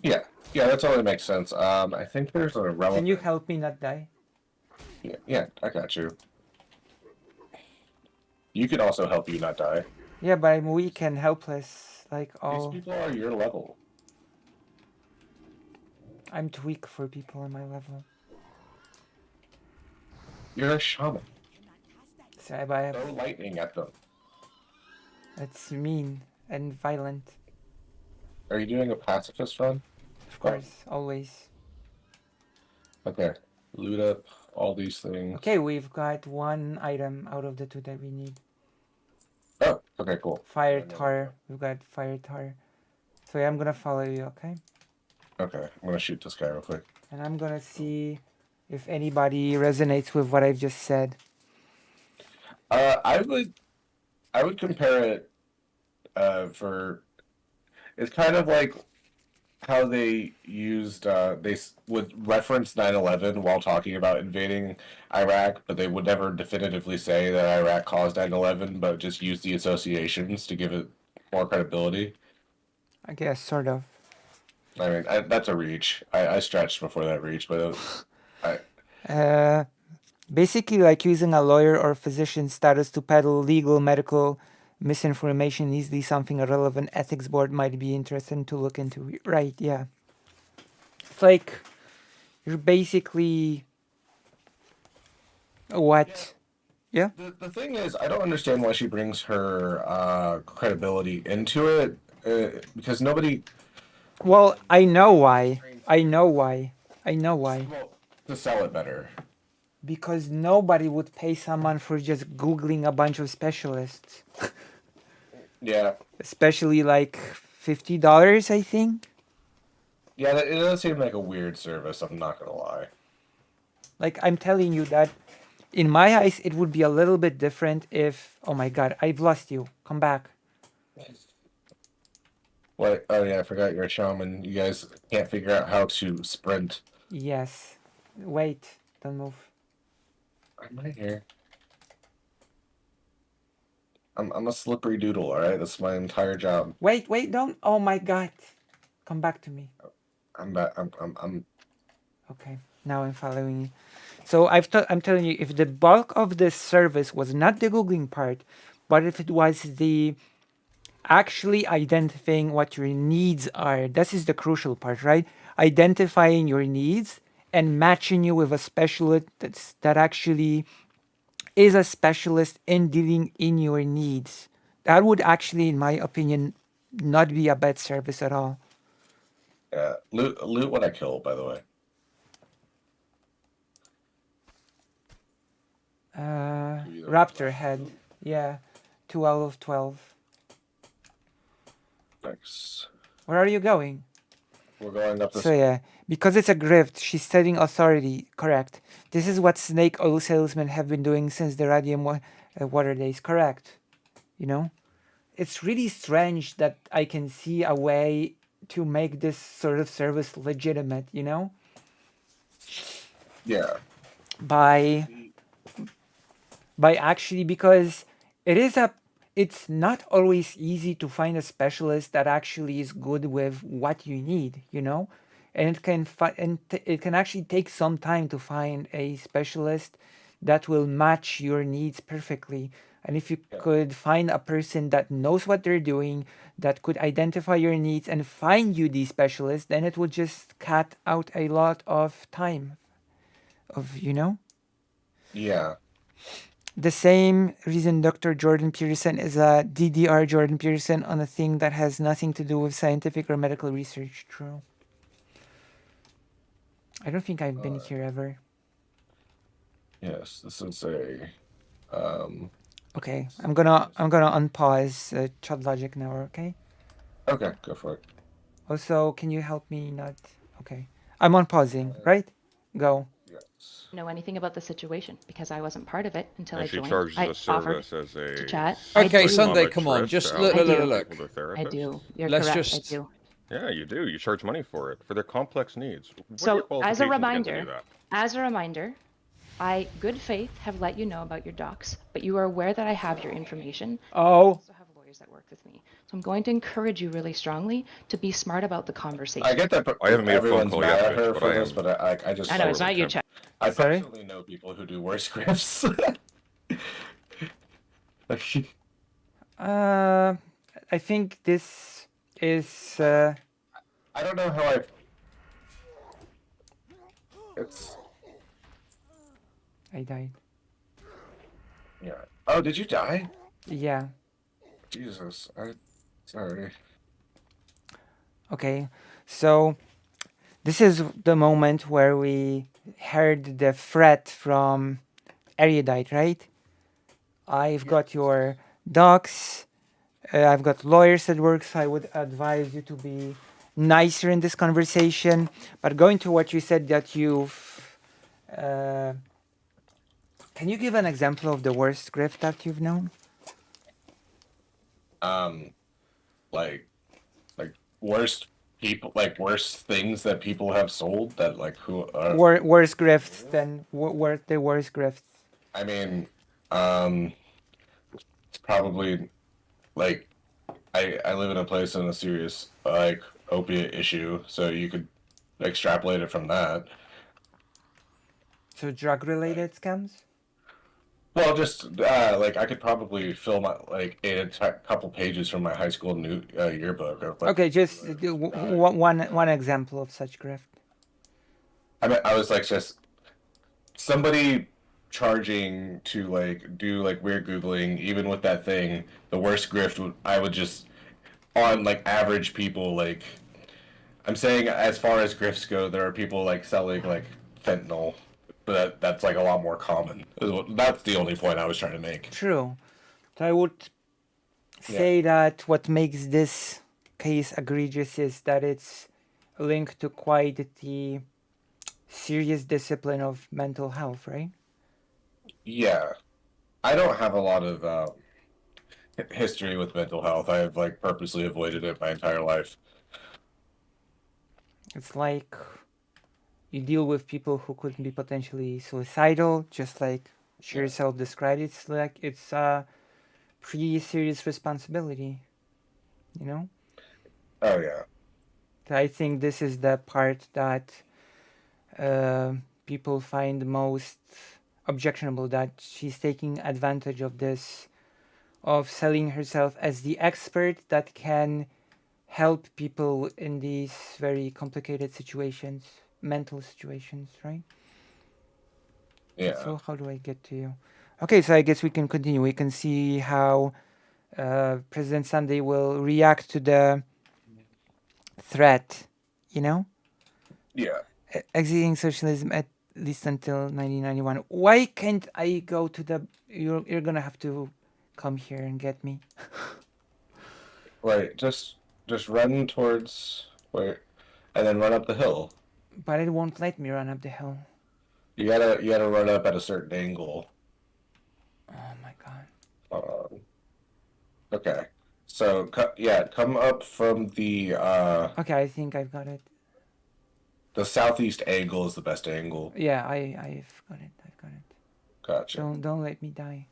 Yeah, that totally makes sense. I think there's a relevant.
Can you help me not die?
Yeah, I got you. You could also help you not die.
Yeah, but I'm weak and helpless, like
These
all.
people are your level.
I'm too weak for people on my level.
You're a shaman.
So I
Throw lightning at them.
It's mean and violent.
Are you doing a pacifist run?
Of course, always.
Okay. Loot up all these things.
Okay, we've got one item out of the 2 that we need.
Oh, okay, cool.
Fire tar. We've got fire tar. So yeah, I'm gonna follow you, okay?
Okay, I'm gonna shoot this guy real quick.
And I'm gonna see if anybody resonates with what I've just said.
I would compare it for it's kind of like how they used would reference 9/11 while talking about invading Iraq, but they would never definitively say that Iraq caused 9/11, but just use the associations to give it more credibility.
I guess, sort of.
I mean, that's a reach. I stretched before that reach, but
Basically like using a lawyer or physician status to peddle legal medical misinformation, easily something a relevant ethics board might be interested to look into. Right, yeah. It's like you're basically what? Yeah.
The thing is, I don't understand why she brings her credibility into it, because nobody.
Well, I know why. I know why. I know why.
Well, to sell it better.
Because nobody would pay someone for just Googling a bunch of specialists.
Yeah.
Especially like $50, I think.
Yeah, it does seem like a weird service, I'm not gonna lie.
Like, I'm telling you that in my eyes, it would be a little bit different if... Oh my god, I've lost you. Come back.
What? Oh yeah, I forgot you're a shaman. You guys can't figure out how to sprint.
Yes. Wait, don't move.
I'm right here. I'm a slippery doodle, alright? That's my entire job.
Wait, don't... Oh my god. Come back to me.
I'm back. I'm...
Okay, now I'm following you. So I'm telling you, if the bulk of this service was not the Googling part, but if it was the actually identifying what your needs are, this is the crucial part, right? Identifying your needs and matching you with a specialist that actually is a specialist in dealing in your needs. That would actually, in my opinion, not be a bad service at all.
Yeah, loot what I kill, by the way.
Raptor head. Yeah, 2 out of 12.
Thanks.
Where are you going?
We're going up this...
So yeah, because it's a grift, she's studying authority. Correct. This is what snake oil salesmen have been doing since the radium water days. Correct. You know? It's really strange that I can see a way to make this sort of service legitimate, you know?
Yeah.
By actually, because it's not always easy to find a specialist that actually is good with what you need, you know, and it can actually take some time to find a specialist that will match your needs perfectly. And if you could find a person that knows what they're doing, that could identify your needs and find you the specialist, then it would just cut out a lot of time of, you know?
Yeah.
The same reason Dr. Jordan Peterson is a DDR Jordan Peterson on a thing that has nothing to do with scientific or medical research. True. I don't think I've been here ever.
Yes, this is a...
Okay, I'm gonna unpause Chud Logic now, okay?
Okay, go for it.
Also, can you help me not... Okay. I'm unpausing, right? Go.
Know anything about the situation because I wasn't part of it until
And
I
she
joined.
charges
I
a service
offered
as a
to chat.
Okay,
I do.
Sunday, come on, just look.
I do. You're
Let's
correct.
just...
I do.
Yeah, you do. You charge money for it, for their complex needs. What are
So,
your
as a
qualifications again to do
reminder,
that?
I, good faith, have let you know about your docs, but you are aware that I have your information.
Oh.
I also have lawyers that work with me. So I'm going to encourage you really strongly to be smart about the conversation.
I get that, but
I haven't made a phone
everyone's
call
mad
yet,
at her
but
for
I
this,
am-
but I just...
I know, it's not you, Chuck.
I
Sorry?
personally know people who do worse scripts.
I think this is.
I don't know how I. It's.
I died.
Yeah. Oh, did you die?
Yeah.
Jesus. Sorry.
Okay. So this is the moment where we heard the threat from Erudite, right? I've got your docs. I've got lawyers at work, so I would advise you to be nicer in this conversation. But going to what you said that you've... can you give an example of the worst grift that you've known?
Like worst people, like worst things that people have sold that like who are.
Worst grifts than the worst grifts.
I mean, it's probably like I live in a place in a serious like opiate issue, so you could extrapolate it from that.
So drug-related scams?
Well, just like I could probably fill my like a couple pages from my high school new yearbook. Of, like,
Okay, just one example of such grift.
I mean, I was like just somebody charging to like do like weird googling. Even with that thing, the worst grift I would just on like average people like. I'm saying as far as grifts go, there are people like selling like fentanyl, but that's like a lot more common. That's the only point I was trying to make.
True. So I would say that what makes this case egregious is that it's linked to quite the serious discipline of mental health, right?
Yeah, I don't have a lot of history with mental health. I have like purposely avoided it my entire life.
It's like you deal with people who could be potentially suicidal, just like she herself described. It's like it's a pretty serious responsibility, you know?
Oh yeah.
I think this is the part that people find most objectionable, that she's taking advantage of this, of selling herself as the expert that can help people in these very complicated situations, mental situations, right?
Yeah.
So how do I get to you? Okay, so I guess we can continue. We can see how President Sunday will react to the threat, you know?
Yeah.
Exiting socialism at least until 1991. Why can't I go to the... You're gonna have to come here and get me.
Right, just run towards where, and then run up the hill.
But it won't let me run up the hill.
You gotta run up at a certain angle.
Oh my god.
Okay. So come up from the
Okay, I think I've got it.
the southeast angle is the best angle.
Yeah, I've got it. I've got it.
Gotcha.
Don't let me die.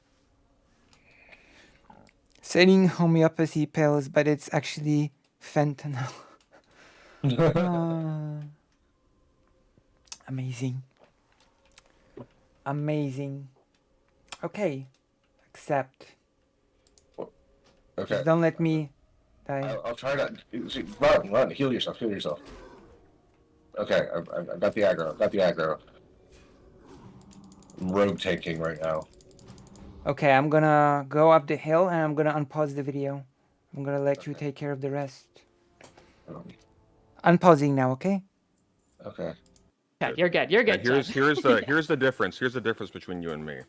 Selling homeopathy pills, but it's actually fentanyl. Amazing. Amazing. Okay. Accept.
Okay.
Just don't let me die.
I'll try to run. Heal yourself. Okay, I got the aggro. I'm rogue tanking right now.
Okay, I'm gonna go up the hill and I'm gonna unpause the video. I'm gonna let you take care of the rest. Unpausing now, okay?
Okay.
Yeah, you're good. You're good.
Here's the difference. Here's the difference between you and me.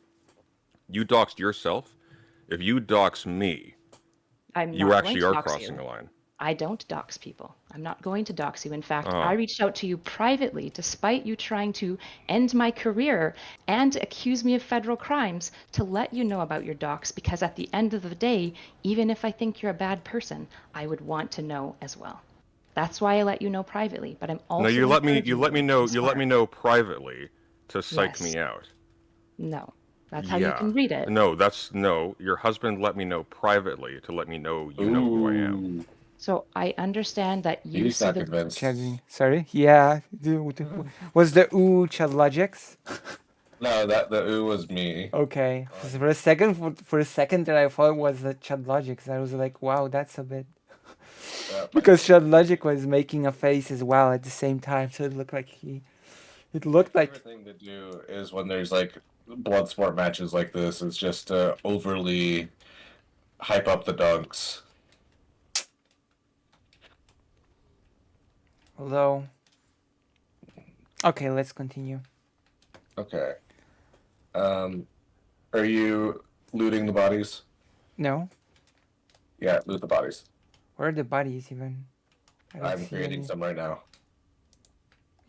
You doxed yourself. If you dox me, you actually are crossing a line.
I don't dox people. I'm not going to dox you. In fact,
Oh.
I reached out to you privately, despite you trying to end my career and accuse me of federal crimes, to let you know about your dox, because at the end of the day, even if I think you're a bad person, I would want to know as well. That's why I let you know privately. But I'm also
No, you let me know privately to psych
Yes.
me out.
No, that's how you can read it.
No, your husband let me know privately to let me know you know who I am.
So I understand that you see the
Sorry? Yeah. Was the ooh Chad logics?
No, the ooh was me.
Okay. For a second there, I thought it was the Chad Logic. So I was like, wow, that's a bit. Because Chad Logic was making a face as well at the same time, so it looked like he. It looked
My
like.
favorite thing to do is when there's like blood sport matches like this, is just overly hype up the dunks.
Although. Okay, let's continue.
Okay. Are you looting the bodies?
No.
Yeah, loot the bodies.
Where are the bodies even?
I'm creating some right now.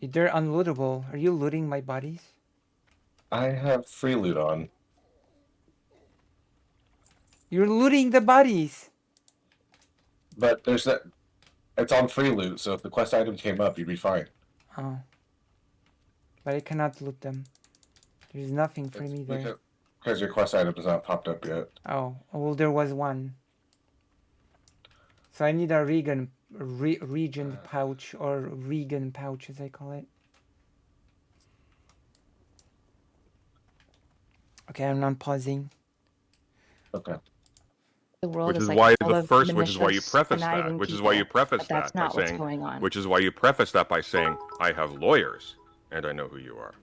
They're unlootable. Are you looting my bodies?
I have free loot on.
You're looting the bodies.
But there's that. It's on free loot, so if the quest item came up, you'd be fine.
Oh. But I cannot loot them. There's nothing for me there.
Because your quest item has not popped up yet.
Oh, well, there was one. So I need a regen pouch, or regen pouch as I call it. Okay, I'm not pausing.
Okay.
The world
Which
is
is
like
why
full
the
of
first, which is why you
malicious,
preface that,
conniving
which is why you
people,
preface
but that's
that by
not what's
saying,
going on.
which is why you preface that by saying, I have lawyers and I know who you are.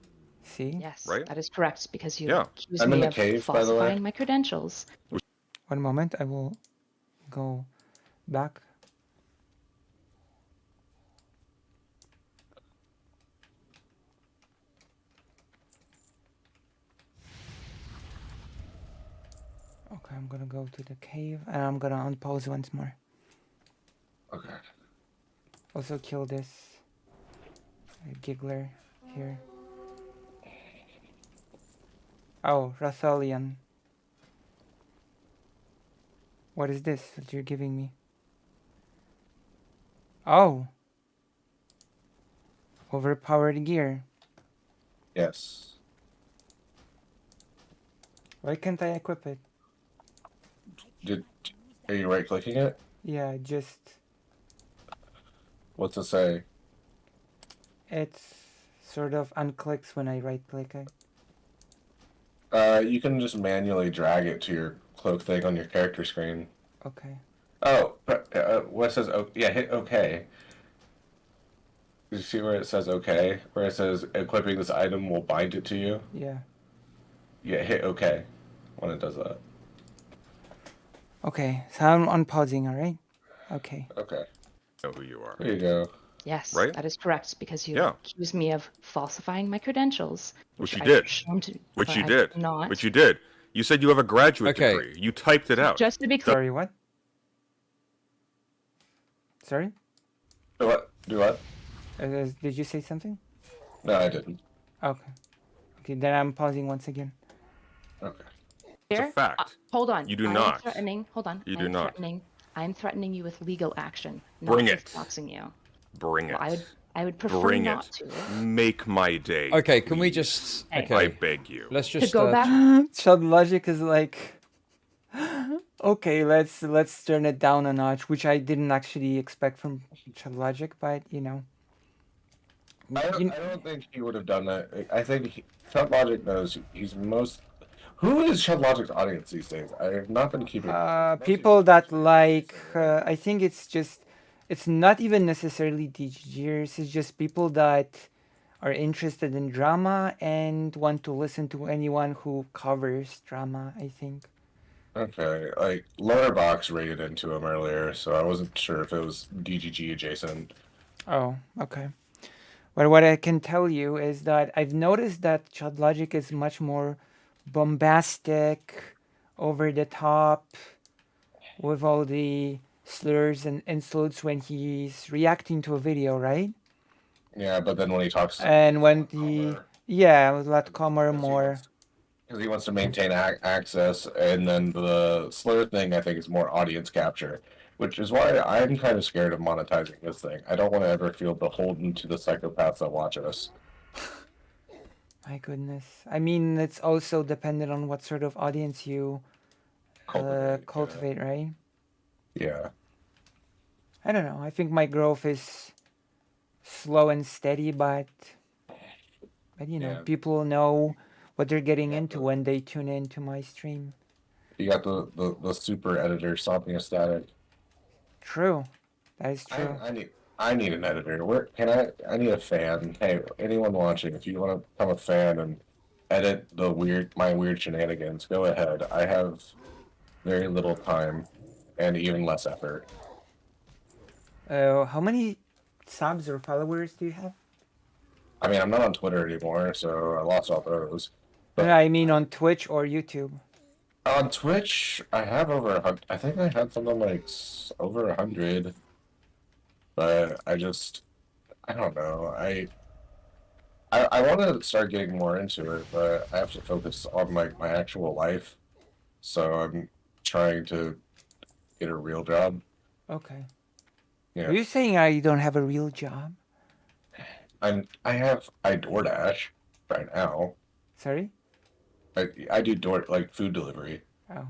See?
Yes,
right?
that is correct, because you
Yeah.
accuse
I'm
me
in the
of
cave, by the way.
falsifying my credentials.
One moment, I will go back. Okay, I'm gonna go to the cave and I'm gonna unpause once more.
Okay.
Also kill this giggler here. Oh, Rathalion. What is this that you're giving me? Oh. Overpowered gear.
Yes.
Why can't I equip it?
Are you right clicking it?
Yeah, just
What's it say?
it sort of unclicks when I right click it.
You can just manually drag it to your cloak thing on your character screen.
Okay.
Oh, what says? Oh, yeah, hit OK. Did you see where it says OK? Where it says equipping this item will bind it to you?
Yeah.
Yeah, hit OK when it does that.
Okay, so I'm unpausing, alright? Okay.
Okay.
Know who you are.
There you go.
Yes,
Right?
that is correct, because you
Yeah.
accuse me of falsifying my credentials,
Which you
I
did.
have shown to,
Which
but
you
I
did.
Not.
Which you did. You said you have a graduate degree. You typed it out.
Just to be clear.
Sorry, what? Sorry?
Do what? Do what?
Did you say something?
No, I didn't.
Okay. Okay, then I'm pausing once again.
Okay.
It's a fact.
Hold on.
You do
I am
not.
threatening. Hold on.
You
I
do
am
not.
I'm threatening you with legal action.
Bring
not
it.
just doxing you.
Bring it.
Well, I would prefer
Bring
not
it.
to.
Make my day.
Okay, can we
please.
just?
Hey.
Okay,
I beg you.
let's just
go back.
Chad Logic is like, okay, let's turn it down a notch, which I didn't actually expect from Chad Logic, but you know.
I don't think he would have done that. I think Chud Logic knows he's most. Who is Chud Logic's audience these days? I have not been keeping.
People that like, I think it's not even necessarily DGers, it's just people that are interested in drama and want to listen to anyone who covers drama, I think.
Okay, like Letterbox rated into him earlier, so I wasn't sure if it was DGG adjacent.
Oh, okay. But what I can tell you is that I've noticed that Chud Logic is much more bombastic, over the top, with all the slurs and insults when he's reacting to a video, right?
Yeah, but then when he talks,
And when he, yeah, a lot calmer, more.
because he wants to maintain access, and then the slur thing I think is more audience capture, which is why I'm kind of scared of monetizing this thing. I don't want to ever feel beholden to the psychopaths that watch us.
My goodness. I mean, it's also dependent on what sort of audience you cultivate, right?
Yeah.
I don't know. I think my growth is slow and steady, but you know,
Yeah.
people know what they're getting into when they tune into my stream.
You got the super editor stopping a static.
True, that is true.
I need an editor. Where can I need a fan. Hey, anyone watching, if you want to become a fan and edit my weird shenanigans, go ahead. I have very little time and even less effort.
How many subs or followers do you have?
I mean, I'm not on Twitter anymore, so I lost all those.
No, I mean on Twitch or YouTube.
On Twitch, I have over 100. I think I had something like over 100, but I don't know. I want to start getting more into it, but I have to focus on my actual life. So I'm trying to get a real job.
Okay.
Yeah.
Are you saying I don't have a real job?
I DoorDash right now.
Sorry?
I do food delivery.
Oh.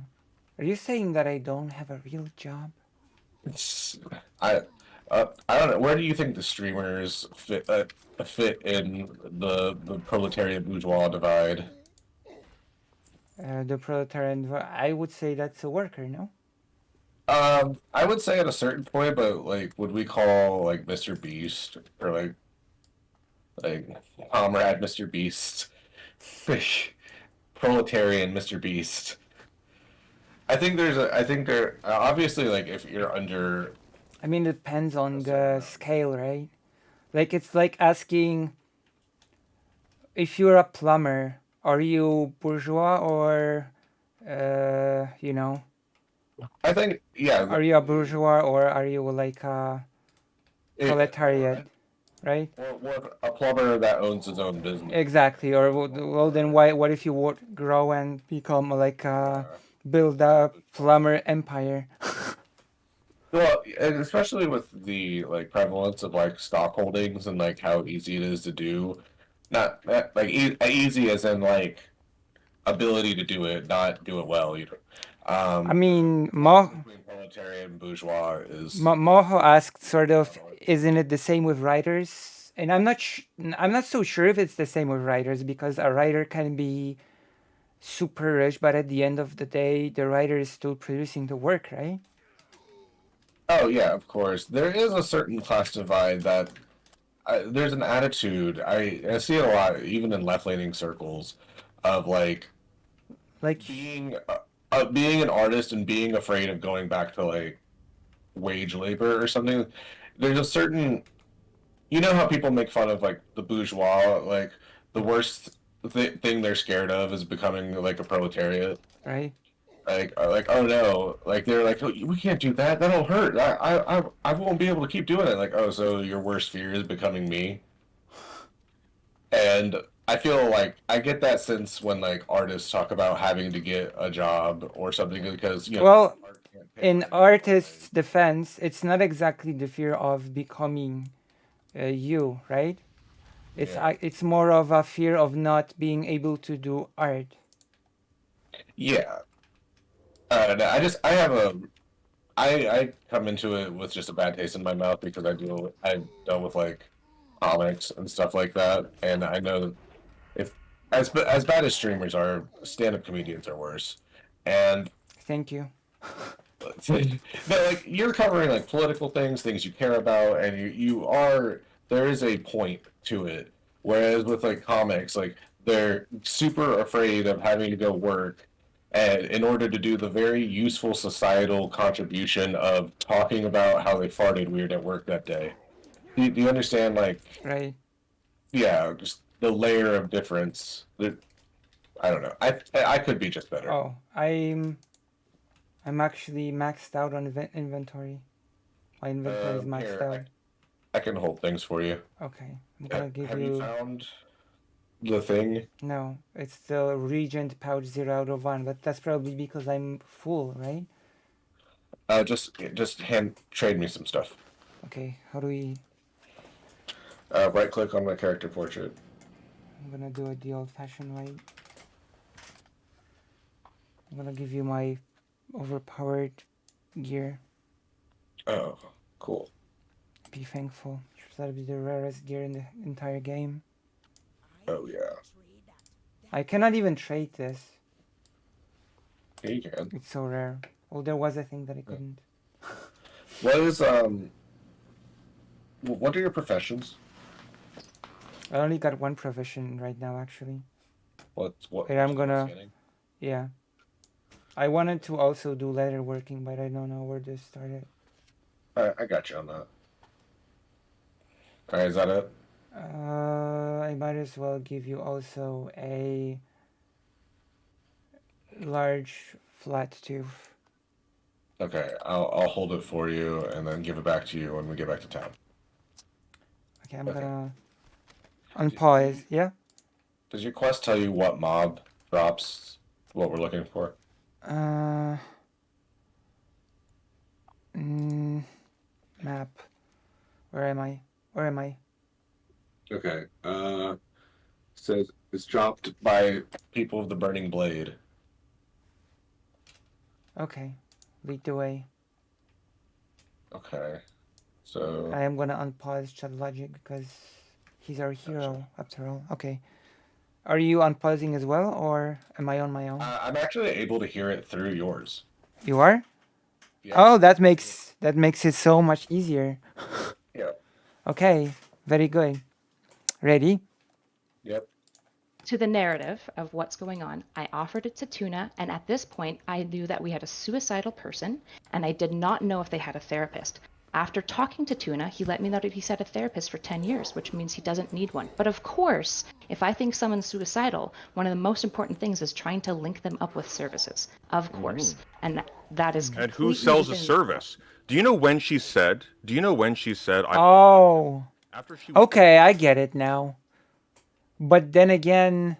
Are you saying that I don't have a real job?
I don't know. Where do you think the streamers fit in the proletariat bourgeois divide?
The proletarian. I would say that's a worker, no?
I would say at a certain point, but like, would we call like Mr. Beast or like Comrade Mr. Beast, proletarian Mr. Beast? I think there obviously, like, if you're under.
I mean, it depends on the scale, right? Like, it's like asking if you're a plumber, are you bourgeois or, you know?
I think, yeah.
Are you a bourgeois or are you like a proletariat, right?
Or a plumber that owns his own business.
Exactly. Or well, then what if you would grow and become like build a plumber empire?
Well, and especially with the like prevalence of like stock holdings and like how easy it is to do, not like easy as in like ability to do it, not do it well either.
I mean,
proletariat and bourgeois is.
Moho asked sort of, isn't it the same with writers? And I'm not so sure if it's the same with writers, because a writer can be super rich, but at the end of the day, the writer is still producing the work, right?
Oh yeah, of course. There is a certain class divide that there's an attitude. I see it a lot, even in left-leaning circles, of like being an artist and being afraid of going back to like wage labor or something. There's a certain, you know how people make fun of like the bourgeois, like the worst thing they're scared of is becoming like a proletariat.
Right.
Like oh no, like they're like, oh, we can't do that. That'll hurt. I won't be able to keep doing it. Like, oh, so your worst fear is becoming me. And I feel like I get that sense when like artists talk about having to get a job or something, because
well, in artists' defense, it's not exactly the fear of becoming you, right? It's more of a fear of not being able to do art.
Yeah. I come into it with just a bad taste in my mouth because I've dealt with like comics and stuff like that, and I know if as bad as streamers are, stand-up comedians are worse. And
thank you.
But like you're covering like political things you care about, and there is a point to it. Whereas with like comics, like they're super afraid of having to go work, and in order to do the very useful societal contribution of talking about how they farted weird at work that day. Do you understand? Like,
right?
Yeah, just the layer of difference. I don't know. I could be just better.
Oh, I'm actually maxed out on inventory. My inventory is maxed out.
I can hold things for you.
Okay, I'm gonna give
Have you found the thing?
No, it's the Regent pouch 0 out of 1, but that's probably because I'm full, right?
Just trade me some stuff.
Okay, how do we?
Right click on my character portrait.
I'm gonna do it the old-fashioned way. I'm gonna give you my overpowered gear.
Oh, cool.
Be thankful. That'll be the rarest gear in the entire game.
Oh yeah.
I cannot even trade this.
Yeah, you can.
It's so rare. Oh, there was a thing that I couldn't.
What is What are your professions?
I only got one profession right now, actually.
What?
Wait, I'm gonna. Yeah. I wanted to also do leather working, but I don't know where to start it.
I got you on that. All right, is that it?
I might as well give you also a large flat tooth.
Okay, I'll hold it for you and then give it back to you when we get back to town.
Okay, I'm gonna unpause. Yeah.
Does your quest tell you what mob drops what we're looking for?
Map. Where am I? Where am I?
Okay. Says it's dropped by people of the Burning Blade.
Okay. Lead the way.
Okay. So
I am gonna unpause chat logic because he's our hero after all. Okay. Are you unpausing as well, or am I on my own?
I'm actually able to hear it through yours.
You are?
Yeah.
Oh, that makes it so much easier.
Yeah.
Okay, very good. Ready?
Yep.
To the narrative of what's going on, I offered it to Tuna, and at this point, I knew that we had a suicidal person, and I did not know if they had a therapist. After talking to Tuna, he let me know that he's had a therapist for 10 years, which means he doesn't need one. But of course, if I think someone's suicidal, one of the most important things is trying to link them up with services. Of course. And that is
And who
completely
sells a
within-
service? Do you know when she said?
Oh.
After she.
Okay, I get it now. But then again,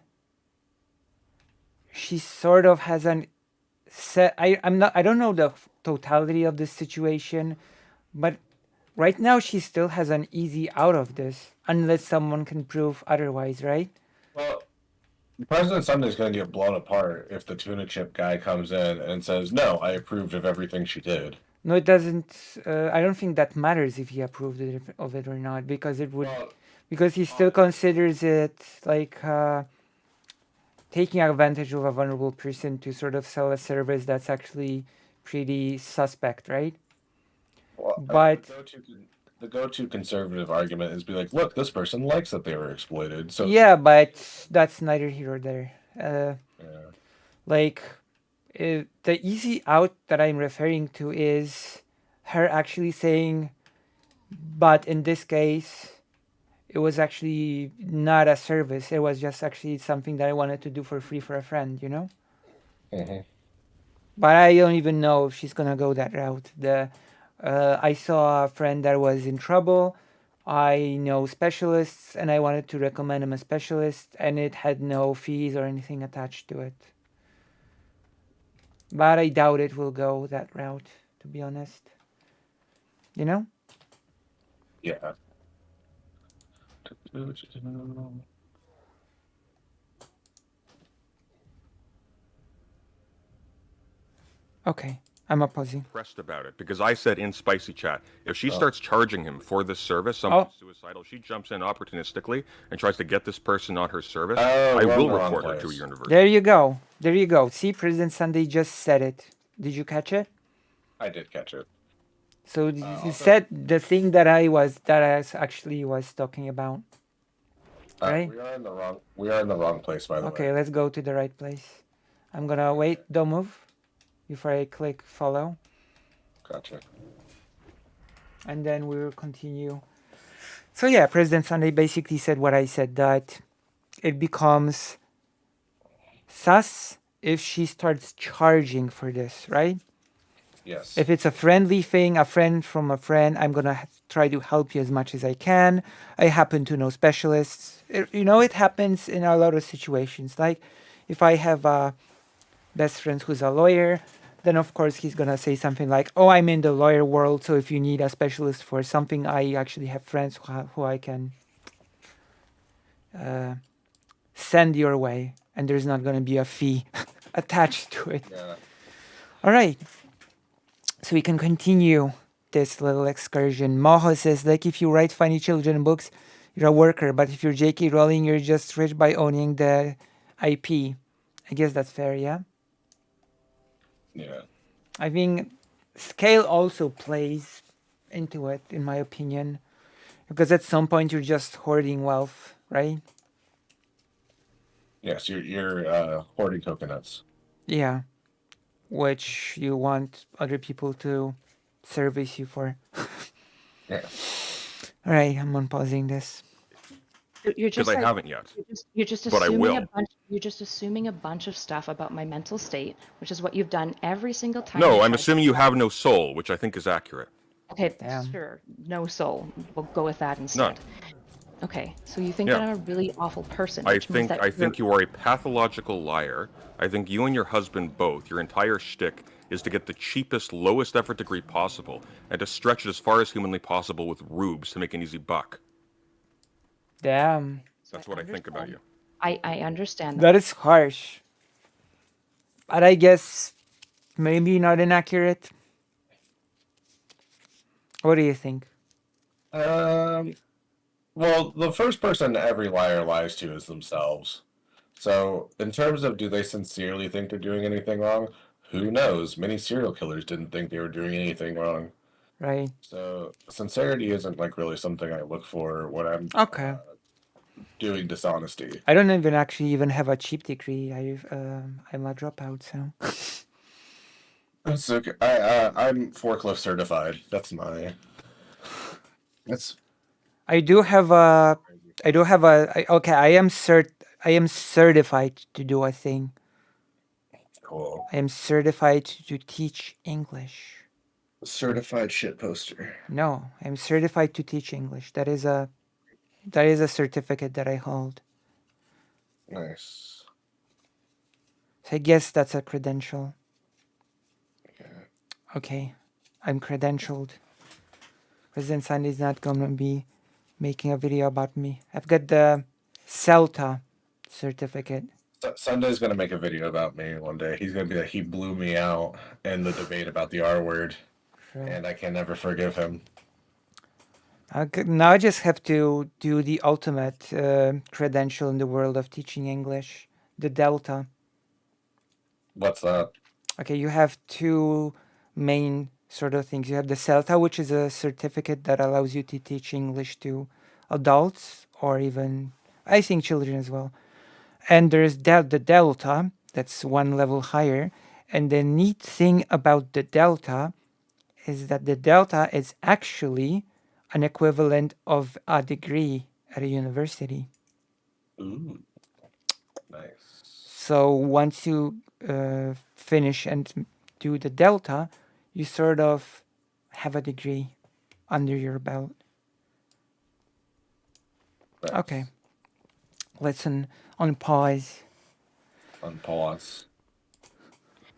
she sort of has an set. I don't know the totality of the situation, but right now she still has an easy out of this, unless someone can prove otherwise, right?
Well, President Sunday's going to get blown apart if the tuna chip guy comes in and says, "No, I approved of everything she did."
No, it doesn't. I don't think that matters if he approved of it or not, because it would, because he still considers it like taking advantage of a vulnerable person to sort of sell a service that's actually pretty suspect, right?
Well,
but
the go-to conservative argument is be like, "Look, this person likes that they were exploited." So
yeah, but that's neither here or there.
Yeah.
Like, the easy out that I'm referring to is her actually saying, but in this case, it was actually not a service. It was just actually something that I wanted to do for free for a friend, you know?
Mhm.
But I don't even know if she's gonna go that route. I saw a friend that was in trouble. I know specialists, and I wanted to recommend him a specialist, and it had no fees or anything attached to it. But I doubt it will go that route, to be honest. You know?
Yeah.
Okay, I'm opposing.
Pressed about it because I said in spicy chat, if she
Oh.
starts charging him for this service, someone suicidal, she jumps in opportunistically and tries to get this person on her service.
Oh,
I
we're in
will
the wrong
report her to a
place.
university.
There you go. There you go. See, President Sunday just said it. Did you catch it?
I did catch it.
So you said the thing that I actually was talking about. Right?
We are in the wrong place, by the way.
Okay, let's go to the right place. I'm gonna wait. Don't move before I click follow.
Gotcha.
And then we will continue. So yeah, President Sunday basically said what I said, that it becomes sus if she starts charging for this, right?
Yes.
If it's a friendly thing, a friend from a friend, I'm gonna try to help you as much as I can. I happen to know specialists. It happens in a lot of situations. Like if I have a best friend who's a lawyer, then of course he's gonna say something like, "Oh, I'm in the lawyer world, so if you need a specialist for something, I actually have friends who I can send your way, and there's not gonna be a fee attached to it."
Yeah.
All right. So we can continue this little excursion. Moho says, like, if you write funny children books, you're a worker, but if you're J.K. Rowling, you're just rich by owning the IP. I guess that's fair, yeah?
Yeah.
I think scale also plays into it, in my opinion. Because at some point you're just hoarding wealth, right?
Yes, you're hoarding coconuts.
Yeah. Which you want other people to service you for.
Yes.
Alright, I'm unpausing this.
You're
Because
just
I
like
haven't yet.
you're just
But I
assuming a
will.
bunch. You're just assuming a bunch of stuff about my mental state, which is what you've done every single time.
No,
you
I'm
tried
assuming
to
you have no soul, which I think is accurate.
Okay,
Damn.
sure. No soul. We'll go with that instead.
None.
Okay, so you think
Yeah.
that I'm a really awful person,
I
which means
think
that
you are a pathological liar. I think you and your husband both, your entire shtick is to get the cheapest, lowest effort degree possible, and to stretch it as far as humanly possible with rubes to make an easy buck.
Damn.
That's what I think about you.
I understand
That is harsh. But I guess maybe not inaccurate. What do you think?
Well, the first person every liar lies to is themselves. So, in terms of do they sincerely think they're doing anything wrong? Who knows? Many serial killers didn't think they were doing anything wrong.
Right.
So, sincerity isn't like really something I look for when I'm
Okay.
doing dishonesty.
I don't even actually even have a cheap degree. I'm a dropout, so.
It's okay. I'm forklift certified. That's my. That's.
I do have a. Okay, I am certified to do a thing.
Cool.
I am certified to teach English.
Certified shit poster.
No, I'm certified to teach English. That is a certificate that I hold.
Nice.
So I guess that's a credential.
Yeah.
Okay, I'm credentialed. President Sandy's not gonna be making a video about me. I've got the CELTA certificate.
Sunday's gonna make a video about me one day. He's gonna be like, he blew me out in the debate about the R word, and I can never forgive him.
Now I just have to do the ultimate credential in the world of teaching English, the Delta.
What's that?
Okay, you have two main sort of things. You have the CELTA, which is a certificate that allows you to teach English to adults or even, I think, children as well. And there's the Delta, that's one level higher. And the neat thing about the Delta is that the Delta is actually an equivalent of a degree at a university.
Ooh, nice.
So once you finish and do the Delta, you sort of have a degree under your belt.
Nice.
Okay. Let's unpause.
Unpause.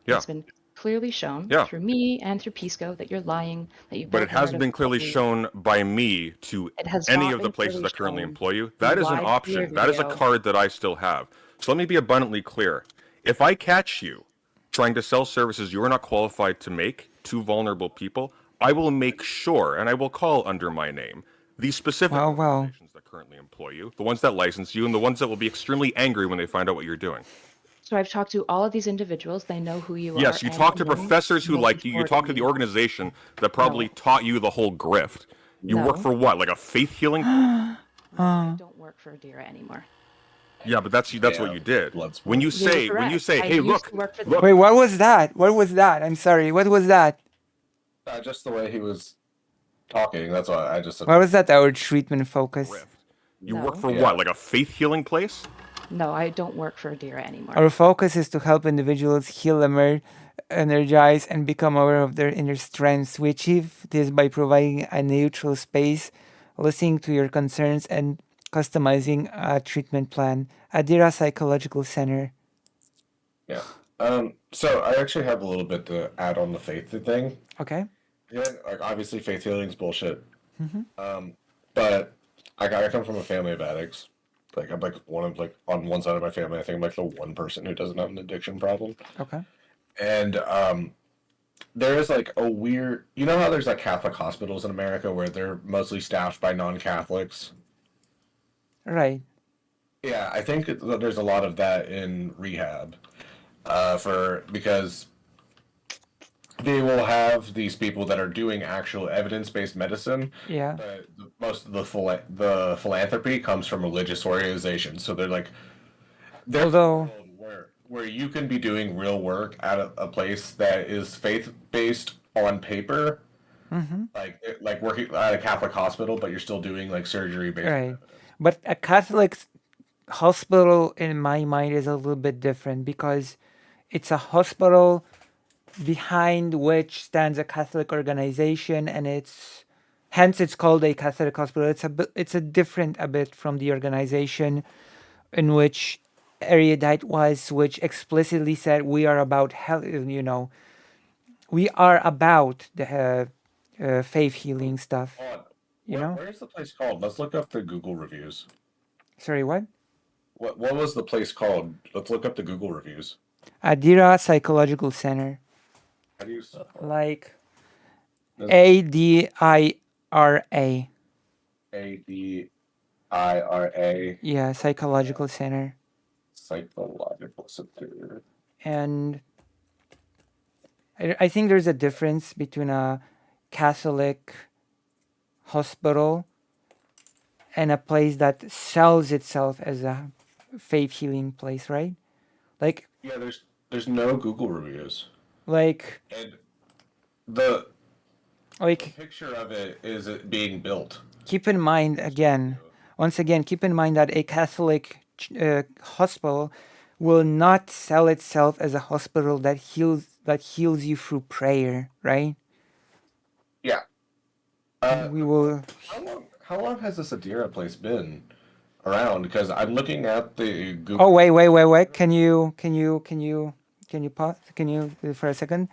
Yeah.
It's been clearly shown
Yeah.
through me and through Pisco that you're lying, that you've
But
built
it hasn't
narrative
been clearly
about me.
shown by me to
It has
any
not
of the
been
places
clearly
that currently
shown.
employ you.
You
That is an
lied to your
option. That is a
video.
card that I still have. So let me be abundantly clear. If I catch you trying to sell services you are not qualified to make to vulnerable people, I will make sure, and I will call under my name, the specific organizations that currently employ you, the ones that license you, and the ones that will be extremely angry when they find out what you're doing.
So I've talked to all of these individuals. They know who you are.
Yes, you
and
talk to
know
professors who
most
like you. You talk to the
importantly-
organization that probably taught you the whole grift. You work
No.
for what, like a faith healing?
I don't work for Adira anymore.
Yeah, but that's what you did. When you say,
correct. I
hey,
used
look,
to work for the-
look.
Wait, what was that? What was that? I'm sorry. What was that?
Just the way he was talking. That's why I just.
What was that? Our treatment focus.
You work
No.
for what, like a faith healing place?
No, I don't work for Adira anymore.
Our focus is to help individuals heal, energize, and become aware of their inner strengths. We achieve this by providing a neutral space, listening to your concerns, and customizing a treatment plan. Adira Psychological Center.
Yeah. So I actually have a little bit to add on the faith thing.
Okay.
Yeah, like obviously faith healing is bullshit.
Mhm.
But I come from a family of addicts. Like I'm like one of like on one side of my family, I think I'm like the one person who doesn't have an addiction problem.
Okay.
And there is like a weird, you know how there's like Catholic hospitals in America where they're mostly staffed by non-Catholics?
Right.
Yeah, I think there's a lot of that in rehab, because they will have these people that are doing actual evidence-based medicine,
Yeah.
but most of the philanthropy comes from religious organizations. So they're like, there's a
Although,
world where you can be doing real work at a place that is faith-based on paper,
mm-hmm.
like working at a Catholic hospital, but you're still doing like surgery based on
Right.
evidence.
But a Catholic hospital, in my mind, is a little bit different because it's a hospital behind which stands a Catholic organization, and hence it's called a Catholic hospital. It's a different a bit from the organization in which Erudite was, which explicitly said we are about hell. We are about the faith healing stuff.
Hold on.
You know.
Where's the place called? Let's look up the Google reviews.
Sorry, what?
What was the place called? Let's look up the Google reviews.
Adira Psychological Center.
How do you spell
Like
That's-
ADIRA.
ADIRA?
Yeah, Psychological Center.
Psychological Center.
And I think there's a difference between a Catholic hospital and a place that sells itself as a faith healing place, right? Like,
Yeah, there's no Google reviews.
like,
And the
like,
picture of it is it being built.
keep in mind once again, keep in mind that a Catholic hospital will not sell itself as a hospital that heals you through prayer, right?
Yeah.
We will.
How long has this Adira place been around? Because I'm looking at the Google.
Oh wait! Can you pause? Can you for a second?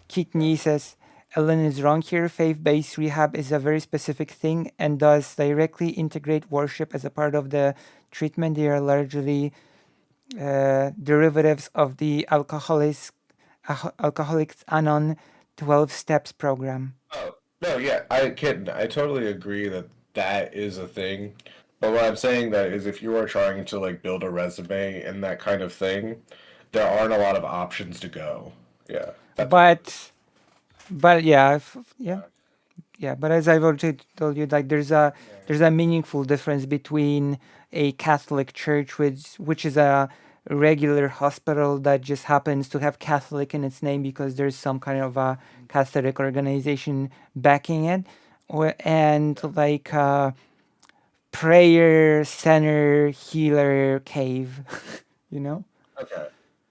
Kitney says Ellen is wrong here. Faith-based rehab is a very specific thing and does directly integrate worship as a part of the treatment. They are largely derivatives of the Alcoholics Anon 12 Steps program.
Oh, no, yeah, I totally agree that is a thing. But what I'm saying that is if you are trying to like build a resume and that kind of thing, there aren't a lot of options to go. Yeah.
But yeah, yeah. But as I've already told you, like there's a meaningful difference between a Catholic church, which is a regular hospital that just happens to have Catholic in its name because there's some kind of a Catholic organization backing it, and like prayer center healer cave, you know.
Okay.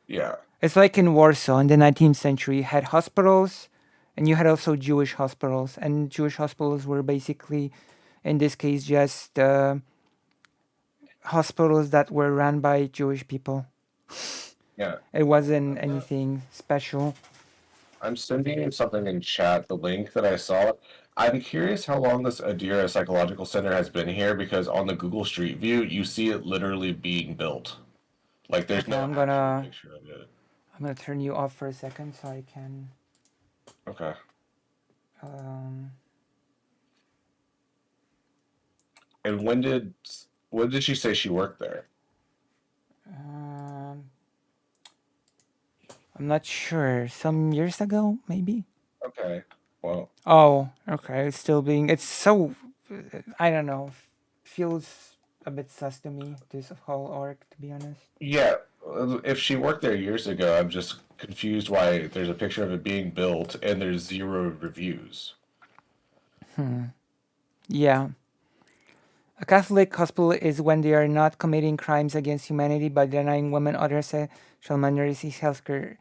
Yeah.
It's like in Warsaw in the 19th century, you had hospitals and you had also Jewish hospitals. And Jewish hospitals were basically, in this case, just hospitals that were run by Jewish people.
Yeah.
It wasn't anything special.
I'm sending you something in chat, the link that I saw. I'm curious how long this Adira Psychological Center has been here because on the Google Street View, you see it literally being built. Like there's
Okay,
no actual picture of it.
I'm gonna turn you off for a second so I can.
Okay. And when did she say she worked there?
I'm not sure. Some years ago, maybe.
Okay. Well.
Oh, okay. It's still being. It's so. I don't know. Feels a bit sus to me. This whole org, to be honest.
Yeah. If she worked there years ago, I'm just confused why there's a picture of it being built and there's 0 reviews.
Yeah. A Catholic hospital is when they are not committing crimes against humanity by denying women other sexual minorities healthcare,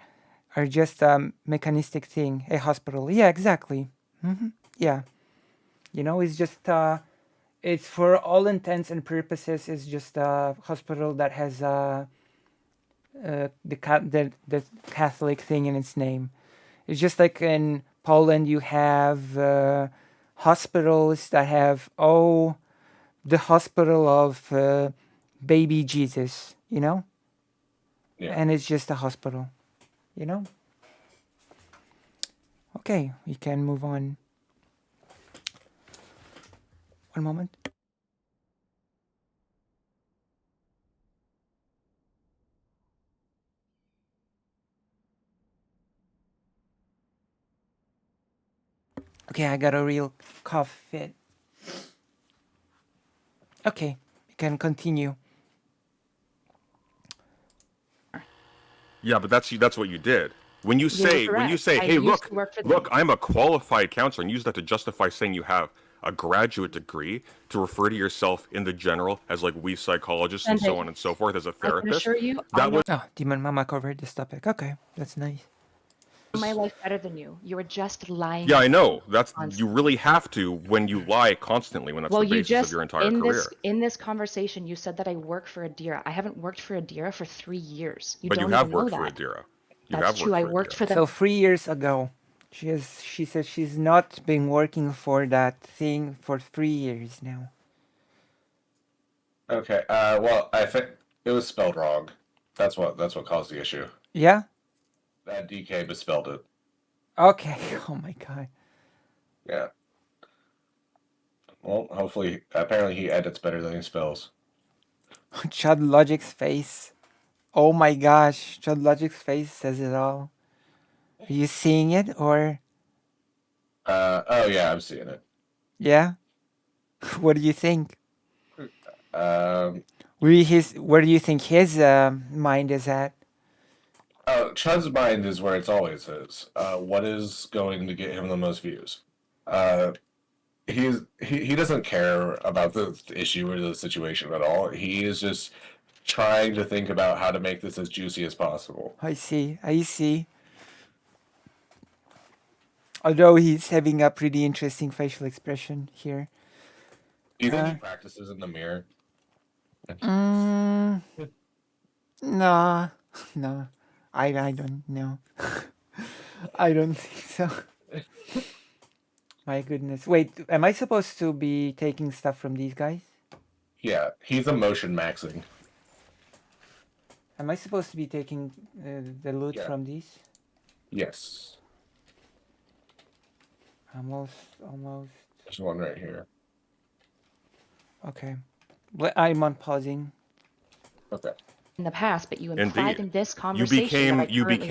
are just a mechanistic thing. A hospital. Yeah, exactly. Yeah. You know, it's just it's for all intents and purposes, it's just a hospital that has the Catholic thing in its name. It's just like in Poland, you have hospitals that have the hospital of baby Jesus, you know, and it's just a hospital, you know. Okay, we can move on. One moment. Okay, I got a real cough fit. Okay, you can continue.
Yeah, but that's what you did. When you say
I
hey,
used to work for them.
look, I'm a qualified counselor, and use that to justify saying you have a graduate degree, to refer to yourself in the general as like we psychologists and so on and so forth as a
I can
therapist.
assure you,
That was
Demon Mama covered this topic. Okay, that's nice.
my life better than you. You are just lying.
Yeah, I know. That's
constantly.
you really have to when you lie constantly, when that's
Well,
the
you
basis
just
of your entire
in
career.
this conversation, you said that I work for Adira. I haven't worked for Adira for 3 years. You
But
don't
you have
even know
worked for
that.
Adira.
That's true. I worked for them.
So 3 years ago, she said she's not been working for that thing for 3 years now.
Okay. Well, I think it was spelled wrong. That's what caused the issue.
Yeah?
That DK misspelled it.
Okay. Oh my god.
Yeah. Well, hopefully, apparently he edits better than he spells.
Chud Logic's face. Oh my gosh, Chud Logic's face says it all. Are you seeing it or?
Oh yeah, I'm seeing it.
Yeah? What do you think?
Um,
Where do you think his mind is at?
Oh, Chud's mind is where it's always is. What is going to get him the most views? He doesn't care about the issue or the situation at all. He is just trying to think about how to make this as juicy as possible.
I see. Although he's having a pretty interesting facial expression here.
Do you think he practices in the mirror?
Nah. I don't know. I don't think so. My goodness. Wait, am I supposed to be taking stuff from these guys?
Yeah, he's emotion maxing.
Am I supposed to be taking the loot from these?
Yes.
Almost.
There's one right here.
Okay. Well, I'm unpausing.
Okay.
In the past, but you implied
Indeed.
in this conversation that I currently work with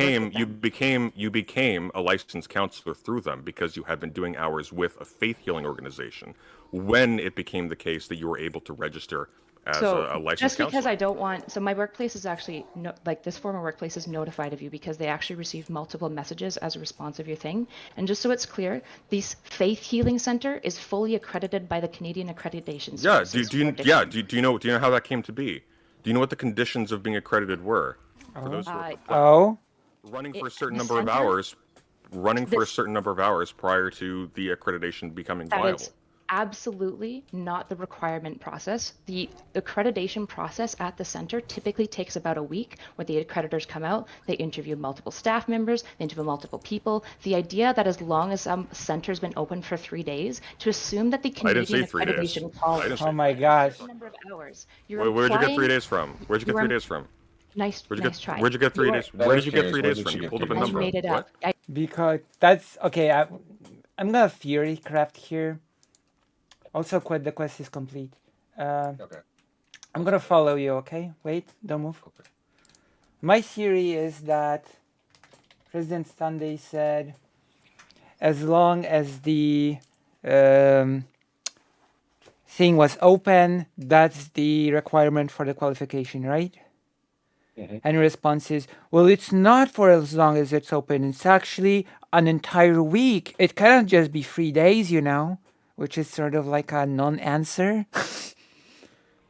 them.
You became a licensed counselor through them because you had been doing hours with a faith healing organization when it became the case that you were able to register as a licensed
just because
counselor.
I don't want, so my workplace is actually like this former workplace is notified of you because they actually received multiple messages as a response of your thing. And just so it's clear, this faith healing center is fully accredited by the Canadian Accreditation
Yeah,
Services.
do you know how that came to be? Do you know what the conditions of being accredited were? For those who are running for a certain number of hours, prior to the accreditation becoming viable.
It's absolutely not the requirement process. The accreditation process at the center typically takes about a week where the accreditors come out, they interview multiple staff members, they interview multiple people. The idea that as long as some center's been open for 3 days, to assume that the Canadian accreditation qualifies
Oh my gosh.
number of hours.
Where'd you get 3 days from? Where'd you get 3 days from?
Nice try.
Where'd you get 3 days? Where did you get 3 days from? You pulled up a number.
I made it up.
Because that's okay. I'm gonna theory craft here. Also, the quest is complete.
Okay.
I'm gonna follow you. Okay, wait, don't move.
Okay.
My theory is that President Sunday said, as long as the thing was open, that's the requirement for the qualification, right?
Mm-hmm.
And the response is, well, it's not for as long as it's open. It's actually an entire week. It cannot just be 3 days, which is sort of like a non-answer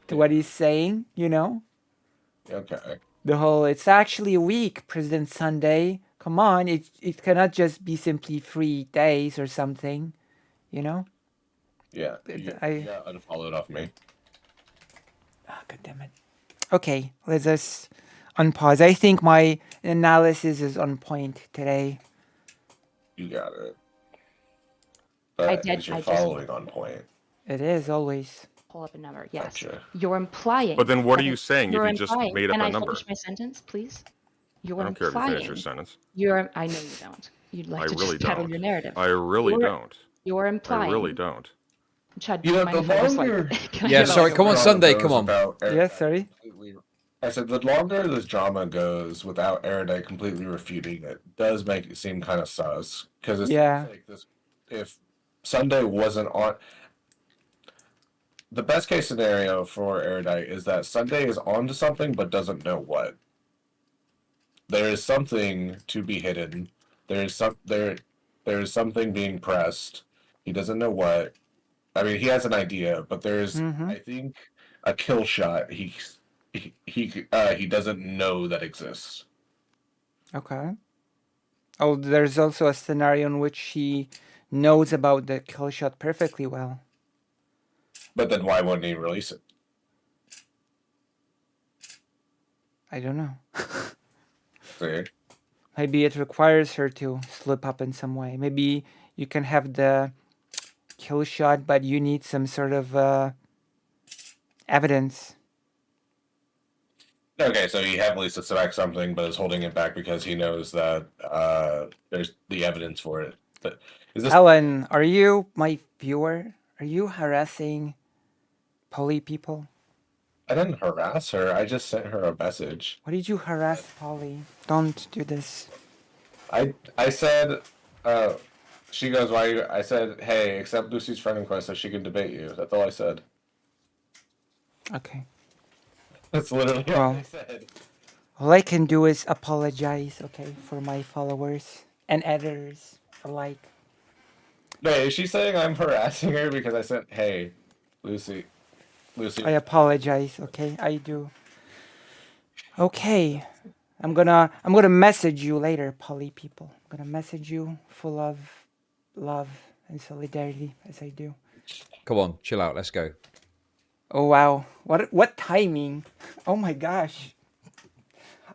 to what he's saying,
Okay.
The whole, it's actually a week, President Sunday. Come on, it cannot just be simply 3 days or something,
Yeah. You got unfollowed off me.
Oh, God damn it. Okay, let's just unpause. I think my analysis is on point today.
You got it. But is your following on point?
It is always.
Pull up a number. Yes.
Gotcha.
You're implying.
But then what are you saying if
you're
you just
implying-
made up
Can
a
I
number?
finish my sentence, please? You're
I don't care if you
implying.
finish your sentence.
I know you don't. You'd like
I
to
really
just peddle
don't.
your narrative.
I really don't.
You're implying.
I really don't.
Chad, do you mind if I just like... Can I
Yeah,
get
sorry.
off?
Come on, Sunday. Come on.
Yeah, sorry.
I said the longer this drama goes without Erudite completely refuting it, does make it seem kind of sus. Because it's
Yeah.
like this. If Sunday wasn't on. The best case scenario for Erudite is that Sunday is onto something but doesn't know what. There is something to be hidden. There is something being pressed. He doesn't know what. I mean, he has an idea, but there's I think a kill shot. He doesn't know that exists.
Okay. Oh, there's also a scenario in which he knows about the kill shot perfectly well.
But then why wouldn't he release it?
I don't know.
See?
Maybe it requires her to slip up in some way. Maybe you can have the kill shot, but you need some sort of evidence.
Okay, so he heavily suspects something, but is holding it back because he knows that there's the evidence for it. But is this
Ellen, are you my viewer? Are you harassing Polly people?
I didn't harass her. I just sent her a message.
Why did you harass Polly? Don't do this.
I said, she goes, why? I said, hey, accept Lucy's friend request so she can debate you. That's all I said.
Okay.
That's literally all
Well,
I said.
all I can do is apologize, okay, for my followers and editors alike.
Wait, is she saying I'm harassing her because I said, hey, Lucy.
I apologize, okay? I do. Okay. I'm gonna message you later, Polly people. I'm gonna message you full of love and solidarity as I do.
Come on, chill out. Let's go.
Oh wow. What timing? Oh my gosh.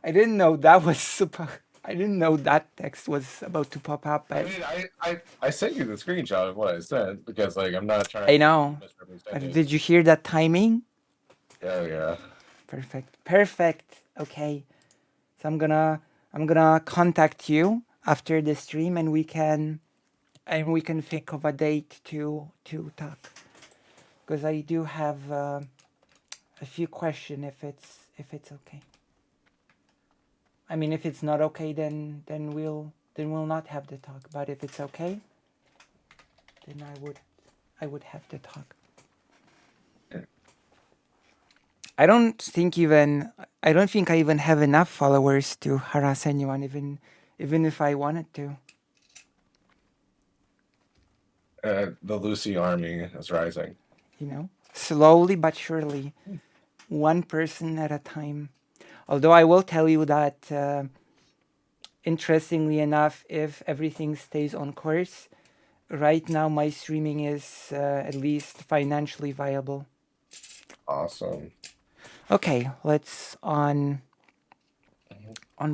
I didn't know that was super. I didn't know that text was about to pop up.
I mean, I sent you the screenshot of what I said because, like, I'm not trying
I know.
misrepresent it.
Did you hear that timing?
Oh, yeah.
Perfect. Okay. So I'm gonna contact you after the stream and we can think of a date to talk. Because I do have a few questions if it's okay. I mean, if it's not okay, then we'll not have the talk. But if it's okay, then I would have the talk. I don't think I even have enough followers to harass anyone, even if I wanted to.
The Lucy army is rising.
You know, slowly but surely, one person at a time. Although I will tell you that, interestingly enough, if everything stays on course, right now my streaming is at least financially viable.
Awesome.
Okay, let's on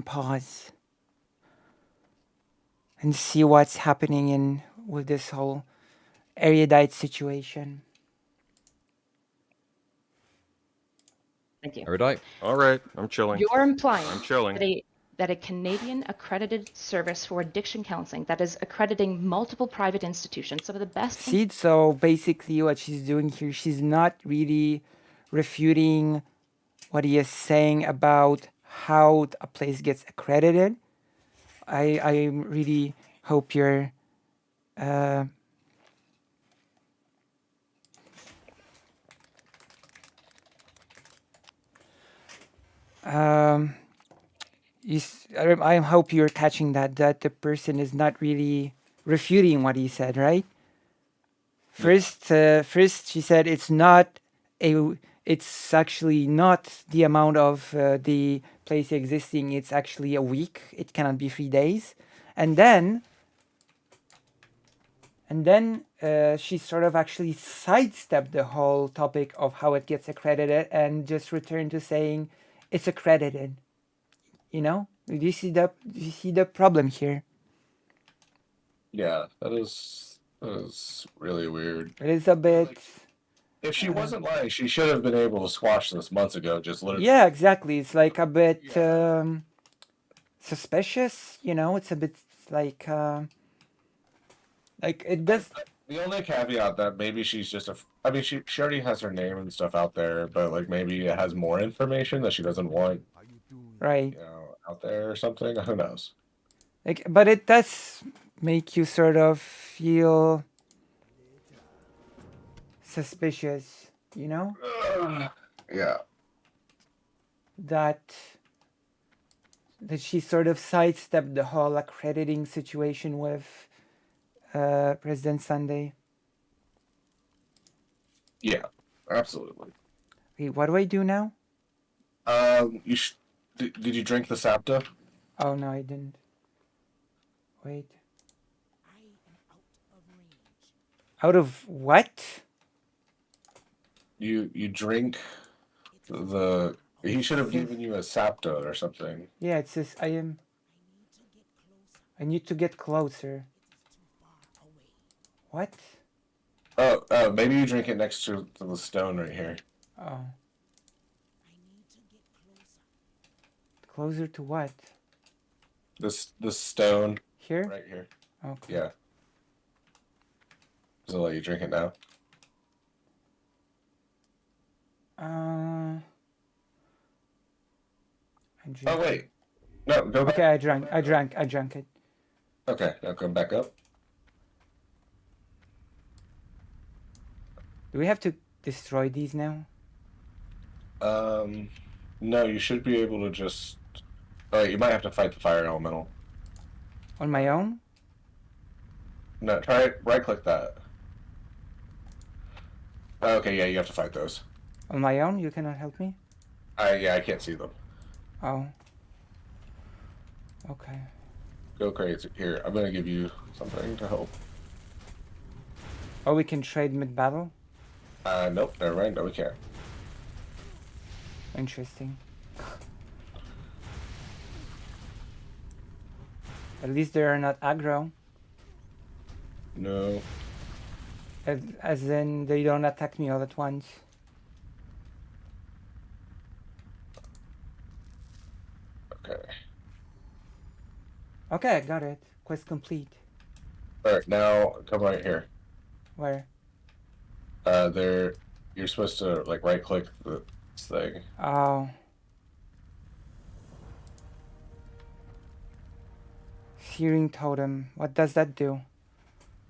pause and see what's happening with this whole erudite situation.
Thank you.
Erudite.
All right, I'm chilling.
You're implying
I'm chilling.
that a Canadian accredited service for addiction counseling that is accrediting multiple private institutions, some of the best.
See, so basically what she's doing here, she's not really refuting what he is saying about how a place gets accredited. I really hope you're I hope you're catching that the person is not really refuting what he said, right? First she said it's actually not the amount of the place existing. It's actually a week. It cannot be 3 days, and then she sort of actually sidestepped the whole topic of how it gets accredited and just returned to saying it's accredited. You know, do you see the problem here?
Yeah, that is really weird.
It is a bit.
Like, if she wasn't lying, she should have been able to squash this months ago. Just literally.
Yeah, exactly. It's like a bit suspicious. You know, it's a bit like it does.
The only caveat that maybe she's just I mean, she already has her name and stuff out there, but like maybe it has more information that she doesn't want,
right?
You know, out there or something. Who knows?
Like, but it does make you sort of feel suspicious, you know?
Yeah.
That she sort of sidestepped the whole accrediting situation with President Sunday.
Yeah, absolutely.
Hey, what do I do now?
You did you drink the Sapta?
Oh no, I didn't. Wait. Out of what?
You drink the. He should have given you a Sapta or something.
Yeah, it says I need to get closer. What?
Oh, maybe you drink it next to the stone right here.
Oh. Closer to what?
This stone.
Here?
Right here.
Okay.
Yeah. Does it let you drink it now? Oh wait. No, go back.
Okay, I drank it.
Okay, now come back up.
Do we have to destroy these now?
No, you should be able to just. Oh, you might have to fight the fire elemental.
On my own?
No, try right-click that. Okay, yeah, you have to fight those.
On my own? You cannot help me?
Yeah, I can't see them.
Oh. Okay.
Go crazy. Here, I'm gonna give you something to help.
Oh, we can trade mid-battle?
Nope, never mind. No, we can't.
Interesting. At least they are not aggro.
No.
As in, they don't attack me all at once.
Okay.
Okay, I got it. Quest complete.
Alright, now come right here.
Where?
There. You're supposed to, like, right-click this thing.
Oh. Searing Totem. What does that do?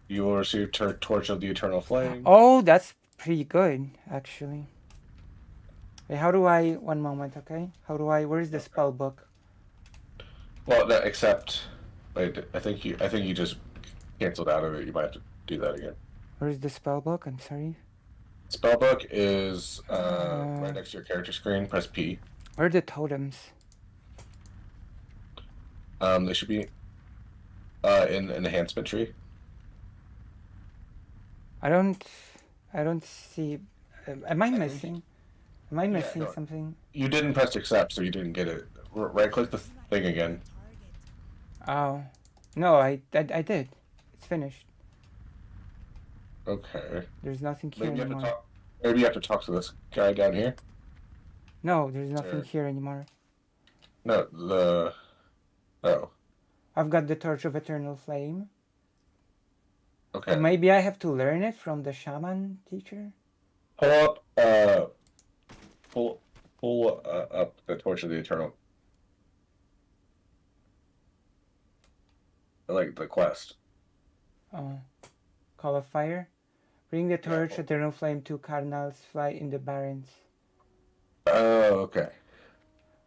You will receive Torch of the Eternal Flame.
Oh, that's pretty good, actually. Hey, how do I... One moment, okay? How do I... Where's the spell book?
Well, no, except... Wait, I think you just canceled out of it. You might have to do that again.
Where's the spell book? I'm sorry.
Spellbook is right next to your character screen. Press P.
Where are the totems?
They should be in an enhancement tree.
I don't see... Am I missing? Am I missing
no.
something?
You didn't press accept, so you didn't get it. Right-click the thing again.
Oh. No, I did. It's finished.
Okay.
There's nothing here
Maybe
anymore.
Maybe you have to talk to this guy down here.
No, there's nothing
Sure.
here anymore.
No, the... Oh.
I've got the Torch of Eternal Flame.
Okay.
Or maybe I have to learn it from the shaman teacher?
Pull up, up the Torch of the Eternal. Like the quest.
Oh. Call of Fire? Bring the Torch Eternal Flame to Cardinal's Fly in the Barrens.
Oh, okay.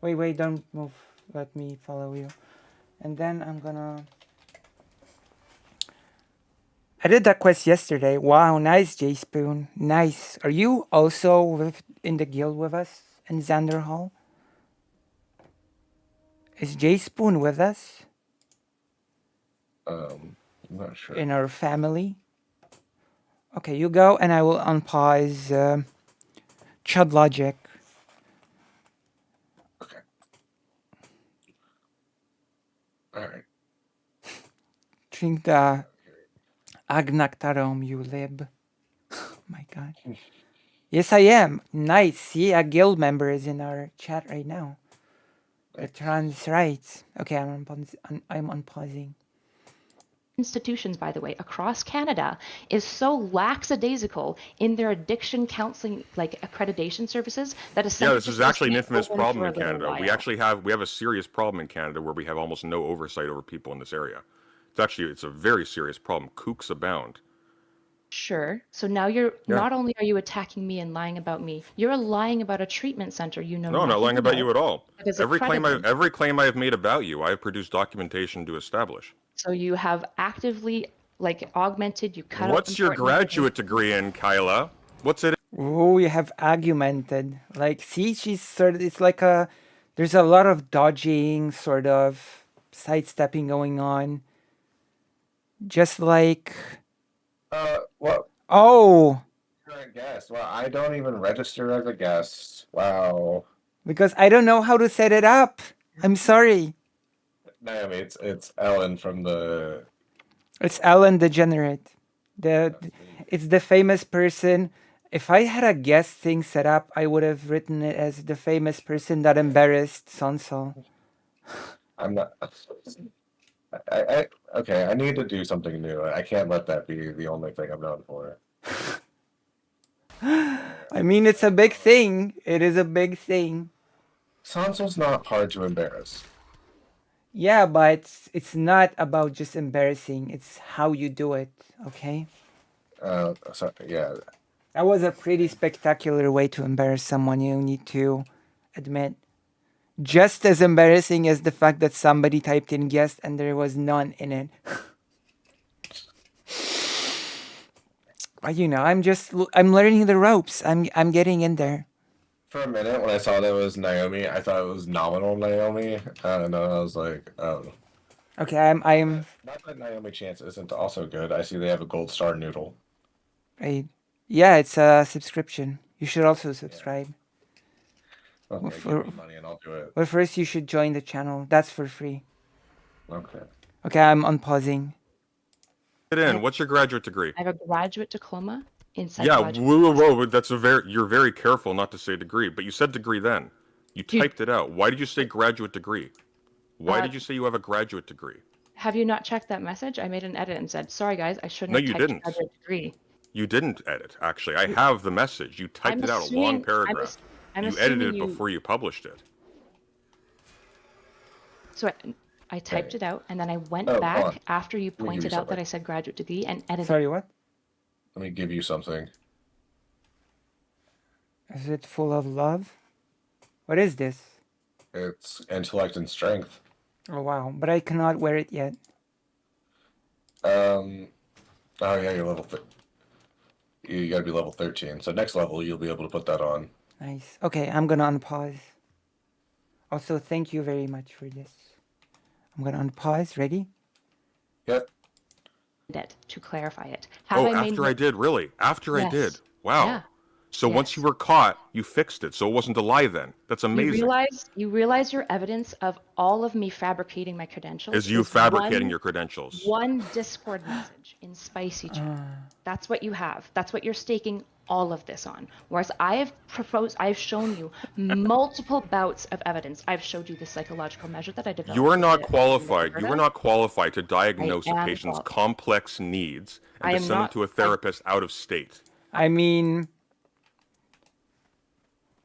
Wait, don't move. Let me follow you. And then I'm gonna... I did that quest yesterday. Wow, nice, J-Spoon. Nice. Are you also in the guild with us in Xander Hall? Is J-Spoon with us?
I'm not sure.
In our family? Okay, you go and I will unpause Chud Logic.
Okay. Alright.
Drink the Agnactarum, you lib. Oh my god. Yes, I am. Nice. See, a guild member is in our chat right now. The trans rights. Okay, I'm unpausing.
Institutions, by the way, across Canada is so lackadaisical in their addiction counseling, like accreditation services, that
Yeah, this is actually an infamous
open
problem
for
in
a little
Canada. We
while.
actually have a serious problem in Canada where we have almost no oversight over people in this area. It's a very serious problem. Kooks abound.
Sure. So now you're not only are you attacking me and lying about me, you're lying about a treatment center you know
No, I'm
nothing
not lying about
about.
you at all.
That is
Every claim
accredited.
I have made about you, I have produced documentation to establish.
So you have actively like augmented, you cut out
What's your
important
graduate
information.
degree in, Kyla? What's it?
Oh, you have argumented. Like, see, she's sort of, it's like a, there's a lot of dodging, sort of sidestepping going on. Just like,
What?
oh,
You're a guest. Well, I don't even register as a guest. Wow.
because I don't know how to set it up. I'm sorry.
Naomi, it's Ellen from the.
It's Ellen Degenerate. It's the famous person. If I had a guest thing set up, I would have written it as the famous person that embarrassed Sansol.
I'm not. Okay. I need to do something new. I can't let that be the only thing I'm known for.
I mean, it's a big thing. It is a big thing.
Sansol's not hard to embarrass.
Yeah, but it's not about just embarrassing. It's how you do it, okay?
Yeah.
That was a pretty spectacular way to embarrass someone, you need to admit. Just as embarrassing as the fact that somebody typed in guest and there was none in it. But you know, I'm learning the ropes. I'm getting in there.
For a minute, when I saw that it was Naomi, I thought it was nominal Naomi. And then I was like, oh.
Okay, I'm
Not that Naomi Chance isn't also good. I see they have a gold star noodle.
right. Yeah, it's a subscription. You should also subscribe.
Okay, give me money and I'll do it.
But first you should join the channel. That's for free.
Okay.
Okay, I'm unpausing.
What's your graduate degree?
I have a graduate diploma in
Yeah,
psychology.
whoa, that's you're very careful not to say degree, but you said degree then. You typed it out. Why did you say graduate degree? Why did you say you have a graduate degree?
Have you not checked that message? I made an edit and said, sorry guys, I shouldn't
No,
have
you
typed
didn't.
graduate degree.
You didn't edit, actually. I have the message. You typed it out, a long paragraph.
I'm
you
assuming
edited it before you published it.
So I typed it out and then I went
Oh,
back after you
me give
pointed
you
out that
something.
I said graduate degree and edited.
Sorry, what?
Let me give you something.
Is it full of love? What is this?
It's intellect and strength.
Oh wow, but I cannot wear it yet.
Oh yeah, you're level. You gotta be level 13. So next level, you'll be able to put that on.
Nice. Okay, I'm gonna unpause. Also, thank you very much for this. I'm gonna unpause. Ready?
Yep.
It to clarify it.
After I did, really? After I did? Wow.
Yeah.
So once you were caught, you fixed it. So it wasn't a lie then. That's amazing.
You realize your evidence of all of me fabricating my credentials
Is you fabricating your credentials.
One Discord message in Spicy Chat. That's what you have. That's what you're staking all of this on. Whereas I've shown you multiple bouts of evidence. I've showed you the psychological measure that I developed.
You are not qualified. You are not qualified to diagnose a
I am
patient's
qualified.
complex needs
I
and to
am
send them
not-
to a therapist out of state.
I mean,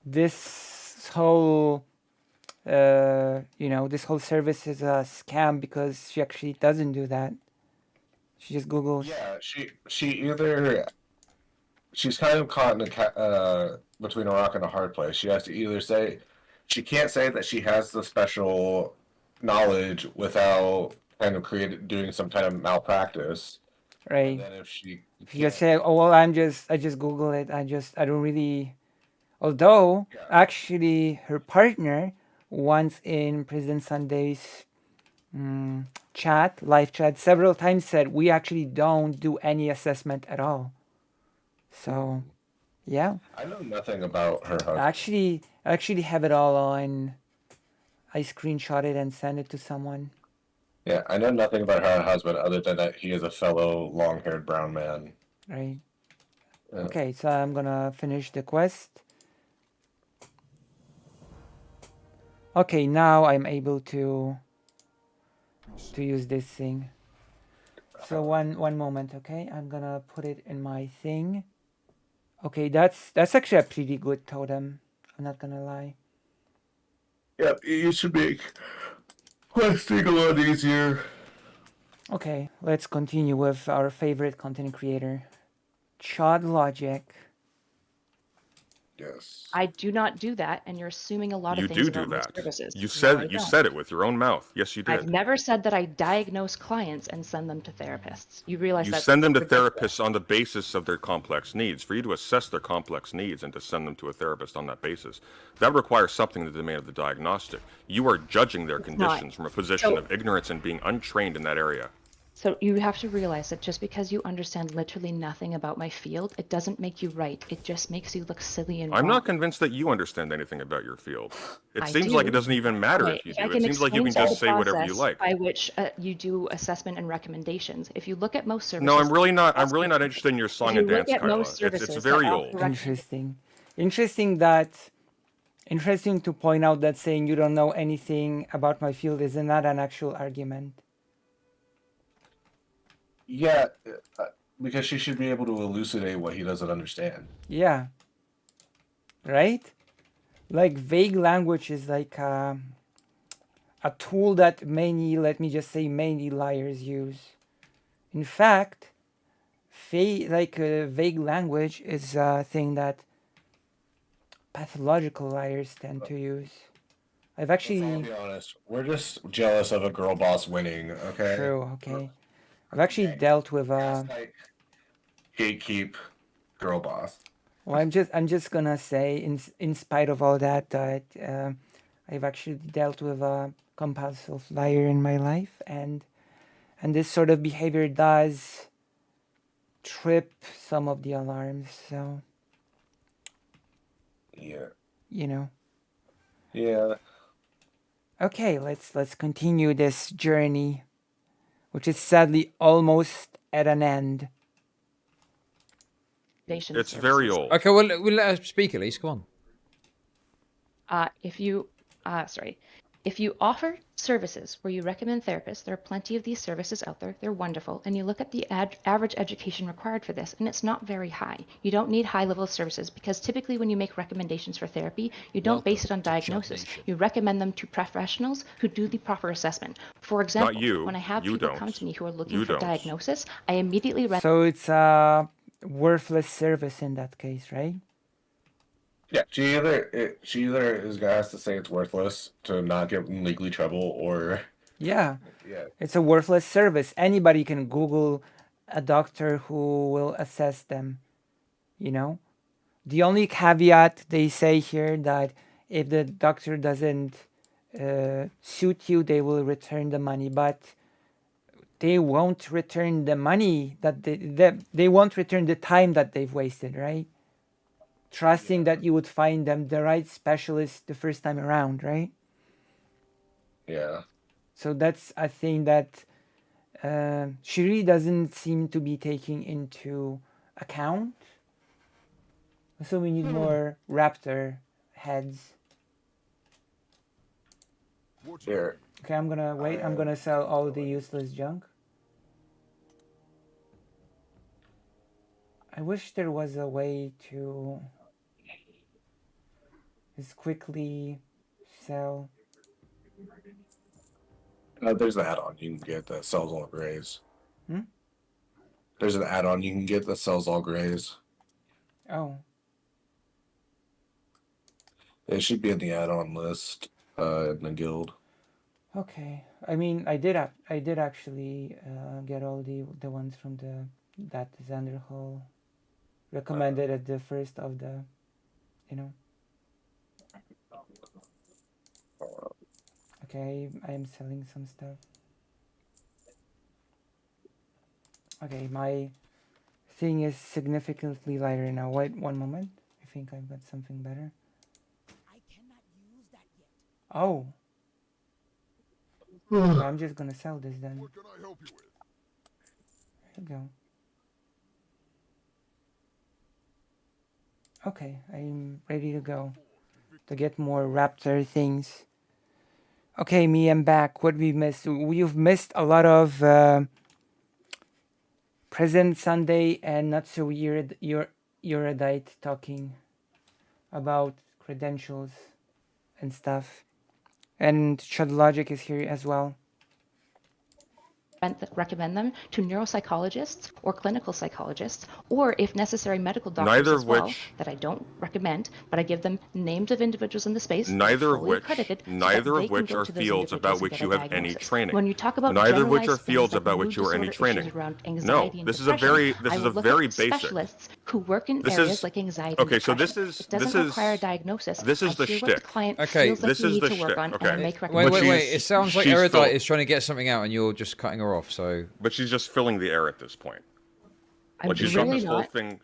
this whole, this whole service is a scam because she actually doesn't do that. She just Googles.
Yeah, she's kind of caught in between a rock and a hard place. She has to either say, she can't say that she has the special knowledge without kind of doing some kind of malpractice.
Right.
And then if she
just say, oh well, I just Google it. I don't really. Although actually, her partner once in President Sunday's live chat, several times said we actually don't do any assessment at all. So, yeah.
I know nothing about her husband.
I actually have it all on. I screenshot it and send it to someone.
Yeah, I know nothing about her husband other than that he is a fellow long-haired brown man.
Right. Okay, so I'm gonna finish the quest. Okay, now I'm able to use this thing. So one moment, okay? I'm gonna put it in my thing. Okay, that's actually a pretty good totem. I'm not gonna lie.
Yep, you should make questing a lot easier.
Okay, let's continue with our favorite content creator. Chod logic.
Yes.
I do not do that, and you're assuming a lot of
You
things
do
about my
that.
services.
You
No, I
said
don't.
it with your own mouth. Yes, you
I've
did.
never said that I diagnose clients and send them to therapists. You realize
You
that's
send them to
ridiculous.
therapists on the basis of their complex needs. For you to assess their complex needs and to send them to a therapist on that basis, that requires something in the domain of the diagnostic. You are judging their
It's
conditions
not.
from a position
So,
of ignorance and being untrained in that area.
so you have to realize that just because you understand literally nothing about my field, it doesn't make you right. It just makes you look silly and
I'm
wrong.
not convinced that you understand anything about your field. It
I
seems like it
do.
doesn't even matter
Okay,
if you
if I
do. It
can
seems like you
explain
can
to you
just
the
say whatever you
process
like.
by which you do assessment and recommendations. If you look at most services,
No, I'm really not. I'm
trust
really
me,
not interested in your
if
song
you
and
look
dance,
at most
Kyla. It's
services that
very
offer
old.
Interesting. Interesting to point out that saying you don't know anything about my field is not an actual argument.
Yeah, because she should be able to elucidate what he doesn't understand.
Yeah. Right? Like vague language is like a tool that many, let me just say, many liars use. In fact, vague language is a thing that pathological liars tend to use. I've
Let's all
actually
be honest. We're just jealous of a girl boss winning, okay?
true. Okay, I've actually dealt with
Gaslight, gatekeep, girl boss.
Well, I'm just gonna say, in spite of all that, that I've actually dealt with a compulsive liar in my life, and this sort of behavior does trip some of the alarms. So
Yeah.
you know.
Yeah.
Okay, let's continue this journey, which is sadly almost at an end.
It's very old.
Okay, well, we'll let her speak at least. Come on.
If you offer services where you recommend therapists, there are plenty of these services out there. They're wonderful. And you look at the average education required for this, and it's not very high. You don't need high level services because typically when you make recommendations for therapy, you don't base it on diagnosis. You recommend them to professionals who do the proper assessment. For example,
you.
when I have
You
people
don't.
come to me who are looking
You
for
don't.
diagnosis, I immediately
So it's a worthless service in that case, right?
Yeah, she either has to say it's worthless to not get in legally trouble, or
Yeah.
Yeah.
It's a worthless service. Anybody can Google a doctor who will assess them, you know? The only caveat they say here that if the doctor doesn't suit you, they will return the money, but they won't return the money that they won't return the time that they've wasted, right? Trusting that you would find them the right specialist the first time around, right?
Yeah.
So that's a thing that she really doesn't seem to be taking into account. So we need more raptor heads.
Here.
Okay, I'm gonna wait. I'm gonna sell all the useless junk. I wish there was a way to just quickly sell.
There's an add-on you can get that sells all grays.
Hmm?
There's an add-on you can get that sells all grays.
Oh,
It should be in the add-on list in the guild.
okay. I mean, I did actually get all the ones from that Xander Hall recommended at the first of the, you know. Okay, I am selling some stuff. Okay, my thing is significantly lighter now. Wait one moment. I think I've got something better. Oh. Okay, I'm just gonna sell this then. What can I help you with? There you go. Okay, I'm ready to go to get more raptor things. Okay, me, I'm back. What we missed? We've missed a lot of Present Sunday and not so weird erudite talking about credentials and stuff. And Shud Logic is here as well.
recommend them to neuropsychologists or clinical psychologists, or if necessary, medical doctors
Neither
as
of
well,
which-
that I don't recommend, but I give them names of individuals in the space that are
Neither of
fully
which,
accredited so that
neither
they
of
can
which
go
are
to those
fields about
individuals and
which
get
you
a
have any
diagnosis.
training.
When you talk about
Neither of which are
generalized things
fields
like
about
mood
which you are any
disorder
training.
issues around
No,
anxiety and
this is a
depression,
very
I will look
very
at
basic.
specialists who work in
This
areas
is
like anxiety
okay.
and
So
depression.
this is
It doesn't require a diagnosis.
this is
I
the
hear what the
shtick.
client
Okay,
feels like
this
you
is
need
the
to work
shtick.
on,
Okay.
and I make
Wait,
recommendations.
wait, wait. It sounds like
she's
Erudite
fill-
is trying to get something out and you're just cutting her off, so...
But she's just filling the air at this point.
I'm
Like she's got
really
this whole
not.
thing.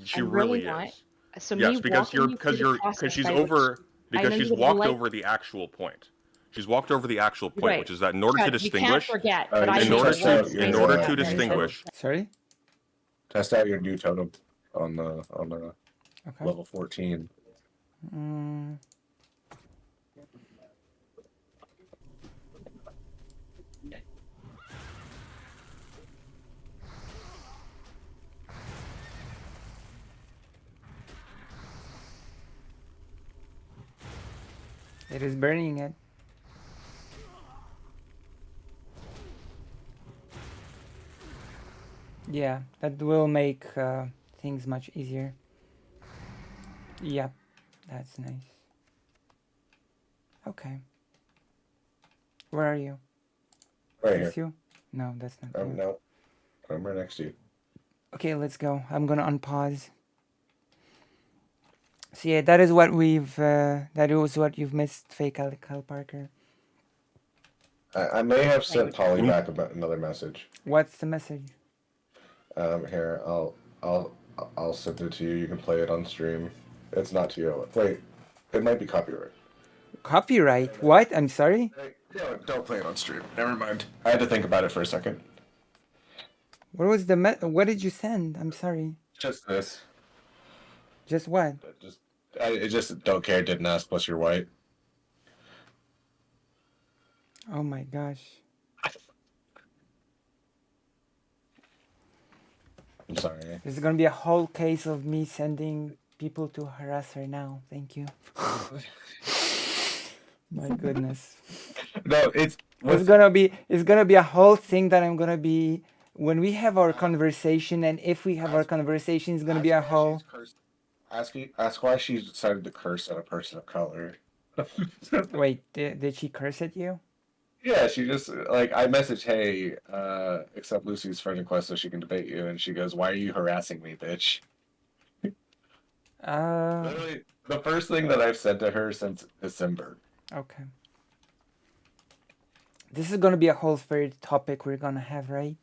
She
I'm
really
really not.
is.
So
Yes,
me
because
walking you through the
because
process
she's
by which
over
I
because
know
she's
you would
walked
like-
over the actual point. She's walked over the actual point,
Right.
which is that in order to
Chad, you can't
distinguish,
forget, but I
in
make
order
a
to
workspace
in
with
order
that
to
very
distinguish,
Sorry.
Test out your new totem on the
Okay.
level 14.
Mm. It is burning it. Yeah, that will make things much easier. Yep, that's nice. Okay. Where are you?
Right
That's
here.
you? No, that's not you.
No, I'm right next to you.
Okay, let's go. I'm gonna unpause. So yeah, that is what that is what you've missed, fake Kyle Parker.
I may have sent Polly back another message.
What's the message?
Here, I'll send it to you. You can play it on stream. It's not to you. Wait, it might be copyright.
Copyright? What? I'm sorry?
No, don't play it on stream. Never mind. I had to think about it for a second.
What was the what did you send? I'm sorry.
Just this.
Just what?
I just don't care. Didn't ask. Plus, you're white.
Oh my gosh.
I'm sorry.
There's gonna be a whole case of me sending people to harass her now. Thank you. My goodness.
No, it's
gonna be a whole thing that I'm gonna be when we have our conversation, and if we have our conversation, it's gonna be a whole.
Ask why she decided to curse at a person of color.
Wait, did she curse at you?
Yeah, she just like I messaged, hey, accept Lucy's friend request so she can debate you, and she goes, "Why are you harassing me, bitch?" Literally, the first thing that I've said to her since December.
Okay. This is gonna be a whole third topic we're gonna have, right?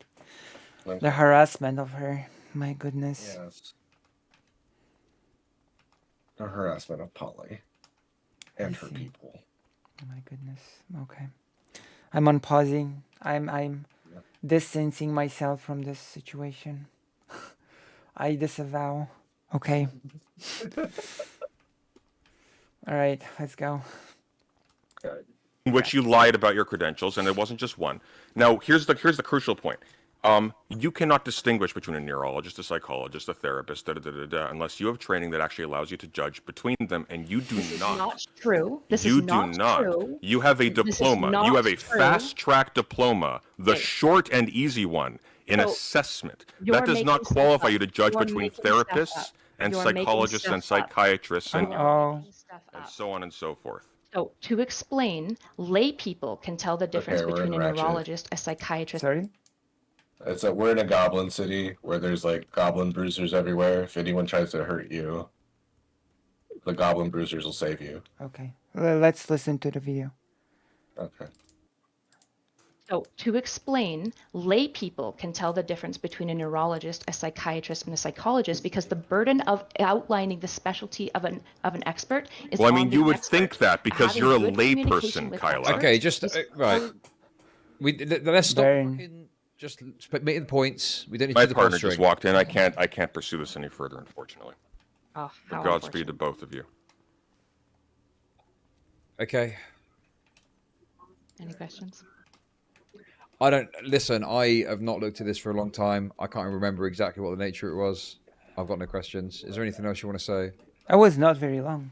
Okay.
The harassment of her. My goodness.
Yes. The harassment of Polly and her people.
Oh my goodness. Okay. I'm unpausing. I'm distancing myself from this situation. I disavow. Okay. All right, let's go.
in which you lied about your credentials, and it wasn't just one. Now, here's the crucial point. You cannot distinguish between a neurologist, a psychologist, a therapist, unless you have training that actually allows you to judge between them, and you do
This is
not.
not true. This
You
is not
do not.
true.
You have a
This is
diploma.
not
You have a
true.
fast-track diploma, the
Okay.
short and easy one, in
So,
assessment.
you're
That does not
making stuff
qualify
up.
you to judge
You're
between
making stuff
therapists
up.
and
You're making
psychologists and
stuff up.
psychiatrists and
Oh.
so on and so forth.
So to explain, lay people can tell the difference
Okay, we're
between a
in Ratchet.
neurologist, a psychiatrist.
Sorry?
We're in a goblin city where there's like goblin bruisers everywhere. If anyone tries to hurt you, the goblin bruisers will save you.
Okay. Let's listen to the video.
Okay.
So to explain, lay people can tell the difference between a neurologist, a psychiatrist, and a psychologist because the burden of outlining the specialty of an expert is
Well, I
on
mean,
the
you would
expert.
think that because
Having
you're a
good
lay
communication
person,
with
Kyla.
experts
Okay, just
is
right. Let's stop.
Burn.
Fucking, just making the points. We don't need
My
to do the
partner just
posturing.
walked in. I can't pursue this any further, unfortunately.
Oh,
But
how
Godspeed to both of you.
Okay.
Any questions?
I don't listen. I have not looked at this for a long time. I can't remember exactly what the nature it was. I've got no questions. Is there anything else you want to say?
That was not very long.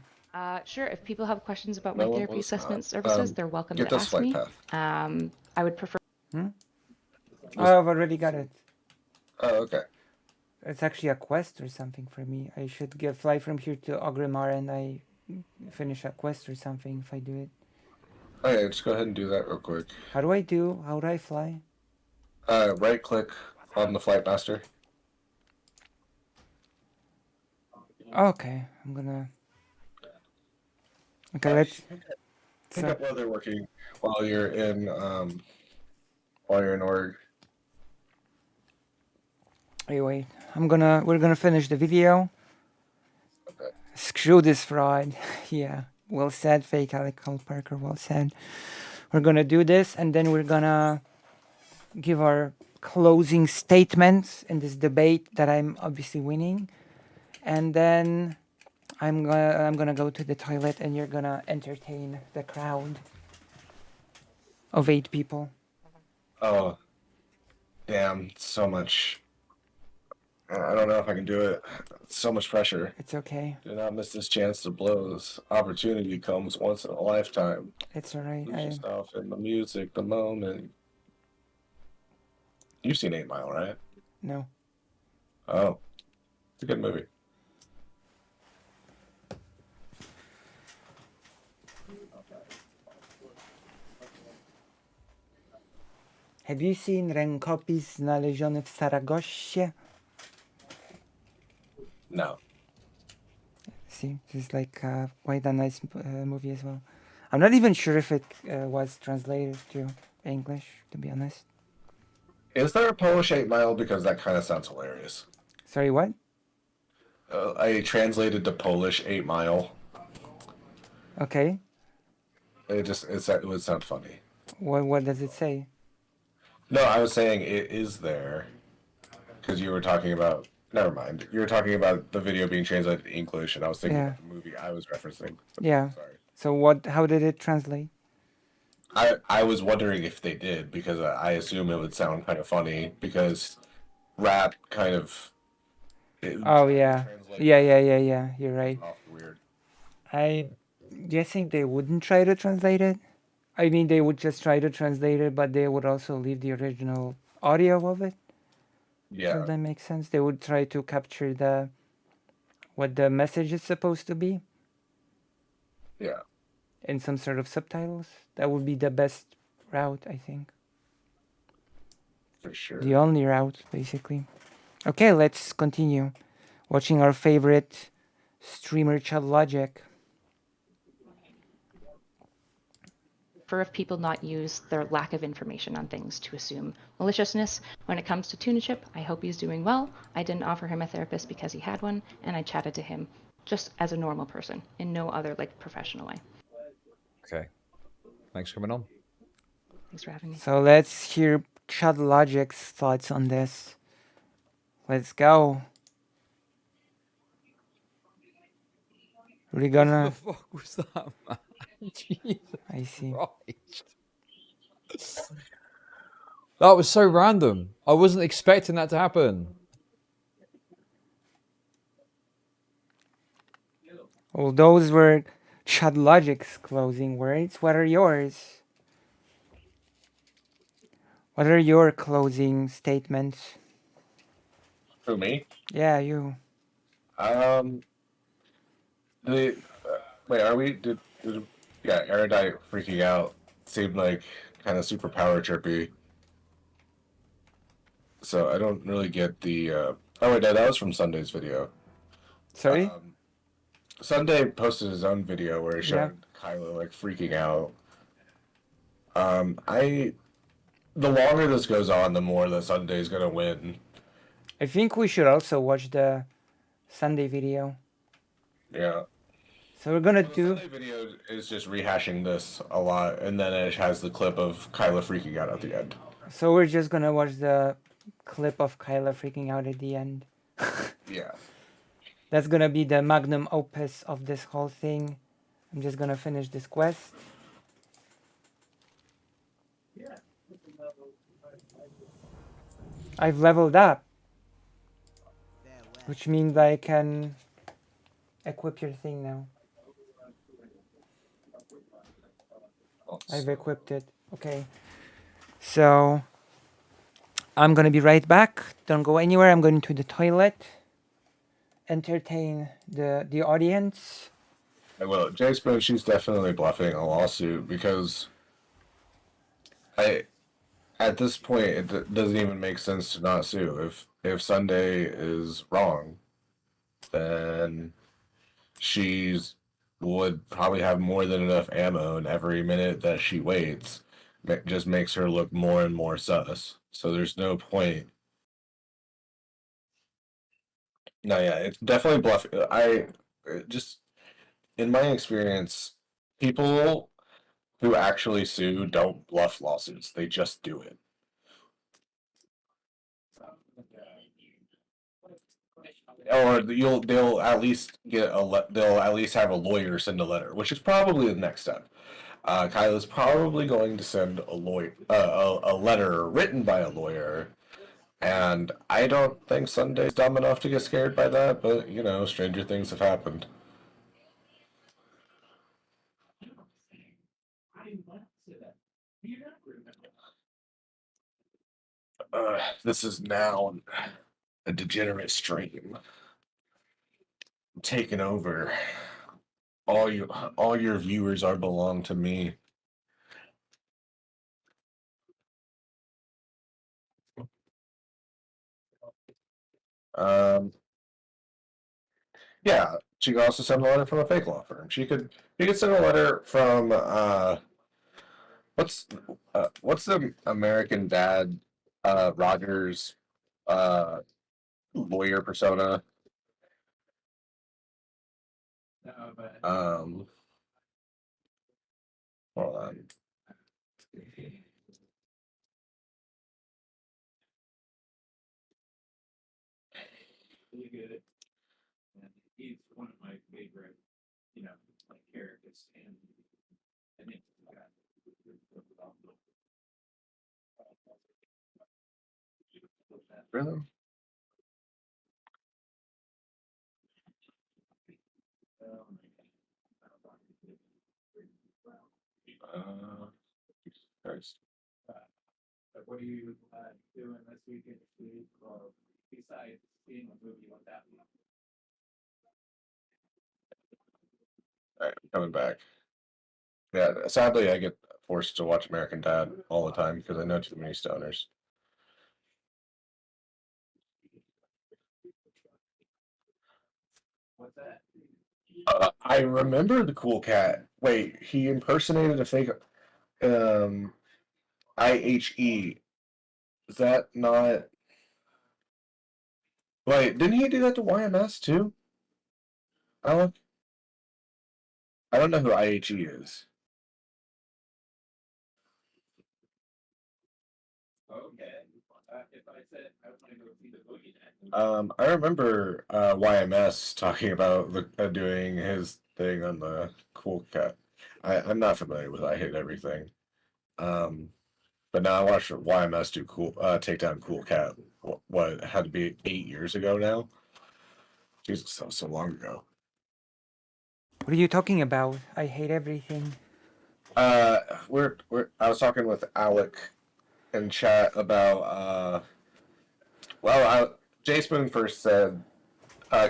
Sure. If people have questions about
No,
my
it
therapy
was not.
assessment services, they're welcome
Get
to
this
ask
flight
me.
path.
I would prefer.
Oh, I've already got it.
Oh, okay.
It's actually a quest or something for me. I should fly from here to Ogrimmar and I finish a quest or something if I do it.
Okay, just go ahead and do that real quick.
How do I fly?
Right click on the flight master.
Okay, I'm gonna. Okay, let's.
Pick up while they're working, while you're in org.
Anyway, we're gonna finish the video.
Okay.
Screw this fraud. Yeah, well said, fake Alec Cole Parker. Well said. We're gonna do this, and then we're gonna give our closing statements in this debate that I'm obviously winning, and then I'm gonna go to the toilet, and you're gonna entertain the crowd of 8 people.
Oh, damn! So much. I don't know if I can do it. So much pressure.
It's okay.
Do not miss this chance to blow. This opportunity comes once in a lifetime.
It's alright.
Lose yourself in the music, the moment. You've seen 8 Mile, right?
No.
Oh, it's a good movie.
Have you seen Rękopis znaleziony w Saragossie?
No.
See, this is like quite a nice movie as well. I'm not even sure if it was translated to English, to be honest.
Is there a Polish 8 Mile? Because that kind of sounds hilarious.
Sorry, what?
I translated to Polish 8 Mile.
Okay.
It would sound funny.
What does it say?
No, I was saying it is there. Because you were talking about... Never mind. You were talking about the video being translated to English, and I was thinking
Yeah.
about the movie I was referencing.
Yeah.
Sorry.
So how did it translate?
I was wondering if they did, because I assume it would sound kind of funny, because rap kind of...
Oh, yeah. Yeah. You're right.
Weird.
I'm guessing they wouldn't try to translate it. I mean, they would just try to translate it, but they would also leave the original audio of it.
Yeah.
If that makes sense. They would try to capture what the message is supposed to be.
Yeah.
In some sort of subtitles. That would be the best route, I think.
For sure.
The only route, basically. Okay, let's continue watching our favorite streamer, Chad Logic.
Of people not use their lack of information on things to assume maliciousness. When it comes to Tuna Chip, I hope he's doing well. I didn't offer him a therapist because he had one, and I chatted to him just as a normal person, in no other professional way.
Okay. Thanks for coming on.
Thanks for having me.
So let's hear Chad Logic's thoughts on this. Let's go. We're gonna...
What the fuck was that, man? Jesus
I see.
Christ. That was so random. I wasn't expecting that to happen.
Well, those were Chad Logic's closing words. What are yours? What are your closing statements?
Who, me?
Yeah, you.
Wait, are we... Yeah, Erudite freaking out seemed like kind of super power trippy. So I don't really get the... Oh, wait, no, that was from Sunday's video.
Sorry?
Sunday posted his own video where he showed Kylo, freaking out. The longer this goes on, the more that Sunday's gonna win.
I think we should also watch the Sunday video.
Yeah.
So we're gonna
The Sunday video is just rehashing this a lot, and then it has the clip of Kyla freaking out at the end.
So we're just gonna watch the clip of Kyla freaking out at the end.
Yeah.
That's gonna be the magnum opus of this whole thing. I'm just gonna finish this quest. I've leveled up. Which means I can equip your thing now. I've equipped it. Okay. So I'm gonna be right back. Don't go anywhere. I'm going to the toilet. Entertain the audience.
I will. Jay Spoon, she's definitely bluffing a lawsuit because at this point it doesn't even make sense to not sue. If Sunday is wrong, then she's would probably have more than enough ammo, and every minute that she waits just makes her look more and more sus. So there's no point. No, yeah, it's definitely bluff. I just, in my experience, people who actually sue don't bluff lawsuits. They just do it. Or they'll at least they'll at least have a lawyer send a letter, which is probably the next step. Kyle is probably going to send a letter written by a lawyer, and I don't think Sunday's dumb enough to get scared by that. But you know, stranger things have happened. This is now a degenerate stream. Taking over. All your viewers are belong to me. Um, yeah, she could also send a letter from a fake law firm. She could send a letter from what's the American Dad Rogers lawyer persona? Um, hold on.
Really good. And he's one of my favorite, like characters. And I think
Really? Jesus Christ.
But what are you doing this weekend, Steve? Or besides seeing a movie like that?
All right, I'm coming back. Yeah, sadly, I get forced to watch American Dad all the time because I know too many stoners.
What's that?
I remember the cool cat. Wait, he impersonated a fake IHE. Is that not? Wait, didn't he do that to YMS too? Alec? I don't know who IHE is.
Okay. If I said I want to go see the boogeyman.
I remember YMS talking about doing his thing on the cool cat. I'm not familiar with I Hate Everything. But now I watched YMS do take down Cool Cat. What had to be 8 years ago now? Jesus, that was so long ago.
What are you talking about? I hate everything.
We're I was talking with Alec in chat about Jay Spoon first said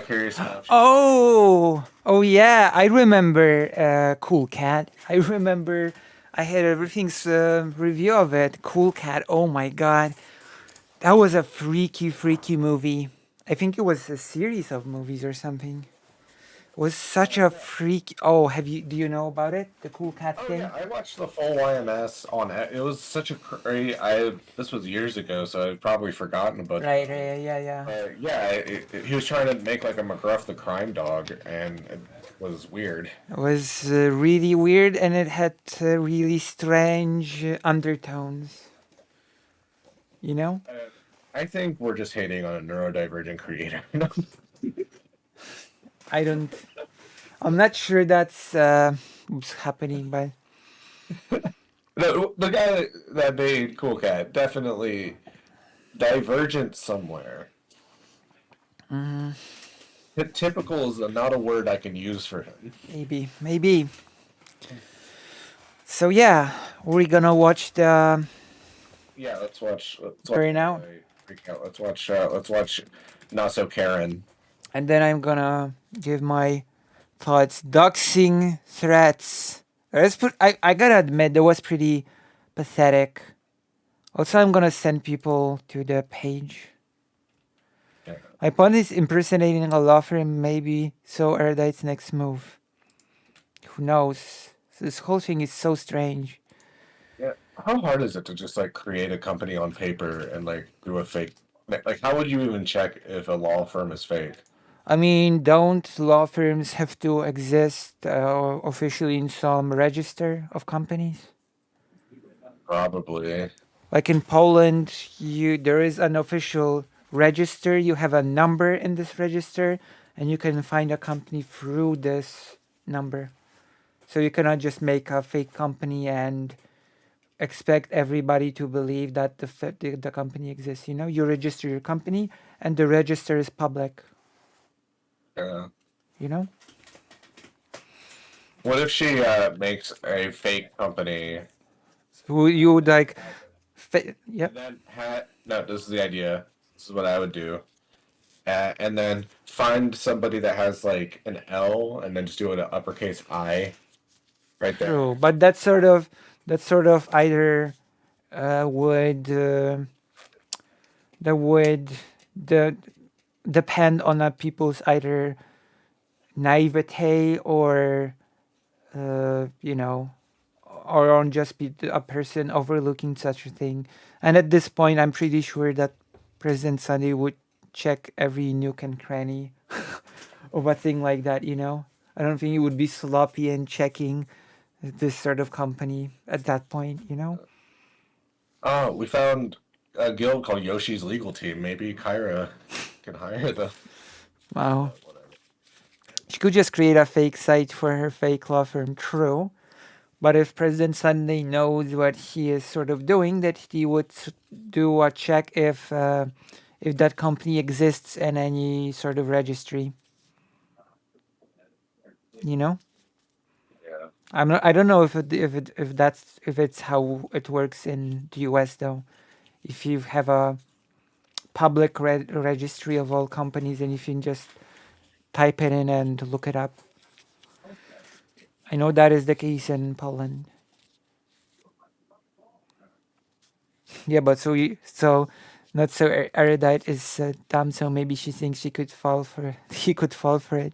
curious enough.
Oh yeah, I remember Cool Cat. I remember I had everything's review of it. Cool Cat. Oh my god, that was a freaky movie. I think it was a series of movies or something. It was such a freak. Oh, do you know about it? The Cool Cat
Oh
thing?
yeah, I watched the full YMS on it. It was such a great. This was years ago, so I've probably forgotten about it.
Right, yeah.
He was trying to make like a McGruff the crime dog, and it was weird.
It was really weird, and it had really strange undertones. You know?
I think we're just hating on a neurodivergent creator.
I'm not sure that's what's happening, but
the guy that made Cool Cat definitely divergent somewhere. Typical is not a word I can use for him.
maybe. So yeah, we're gonna watch the
Yeah, let's watch.
Burnout.
Let's watch. Let's watch. Not so Karen.
And then I'm gonna give my thoughts. Doxing threats. I gotta admit, that was pretty pathetic. Also, I'm gonna send people to the page. My opponent is impersonating a law firm, maybe. So Erudite's next move. Who knows? This whole thing is so strange.
Yeah. How hard is it to just like create a company on paper and like do a fake? Like, how would you even check if a law firm is fake?
I mean, don't law firms have to exist officially in some register of companies?
Probably.
Like in Poland, there is an official register. You have a number in this register, and you can find a company through this number. So you cannot just make a fake company and expect everybody to believe that the company exists. You know, you register your company, and the register is public.
Yeah.
You know.
What if she makes a fake company?
Who you would like? Yeah.
No, this is the idea. This is what I would do. And then find somebody that has like an L, and then just do an uppercase I, right there.
True, but that sort of either would that would the depend on people's either naivete or you know, or on just be a person overlooking such a thing. And at this point, I'm pretty sure that President Sunday would check every nook and cranny of a thing like that. You know, I don't think he would be sloppy in checking this sort of company at that point. You know.
Oh, we found a guild called Yoshi's Legal Team. Maybe Kyra can hire them.
Wow. She could just create a fake site for her fake law firm, true. But if President Sunday knows what he is sort of doing, that he would do a check if that company exists in any sort of registry. You know.
Yeah.
I don't know if it's how it works in the U.S. though. If you have a public registry of all companies, and if you can just type it in and look it up. I know that is the case in Poland. Yeah, but so not so erudite is dumb. So maybe she thinks she could fall for he could fall for it.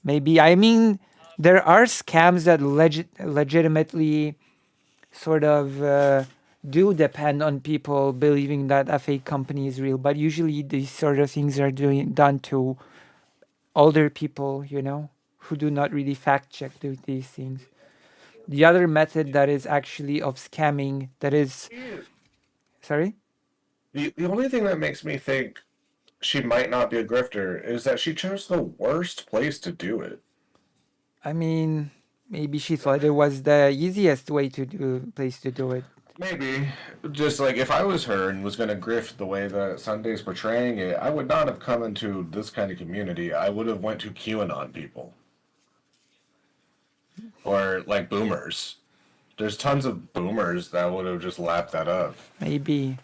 Maybe I mean there are scams that legitimately sort of do depend on people believing that a fake company is real. But usually these sort of things are done to older people, you know, who do not really fact check these things. The other method that is actually of scamming that is sorry?
The only thing that makes me think she might not be a grifter is that she chose the worst place to do it.
I mean, maybe she thought it was the easiest place to do it.
Maybe. Just like if I was her and was gonna grift the way that Sunday's portraying it, I would not have come into this kind of community. I would have went to QAnon people. Or like boomers. There's tons of boomers that would have just lapped that up.
Maybe.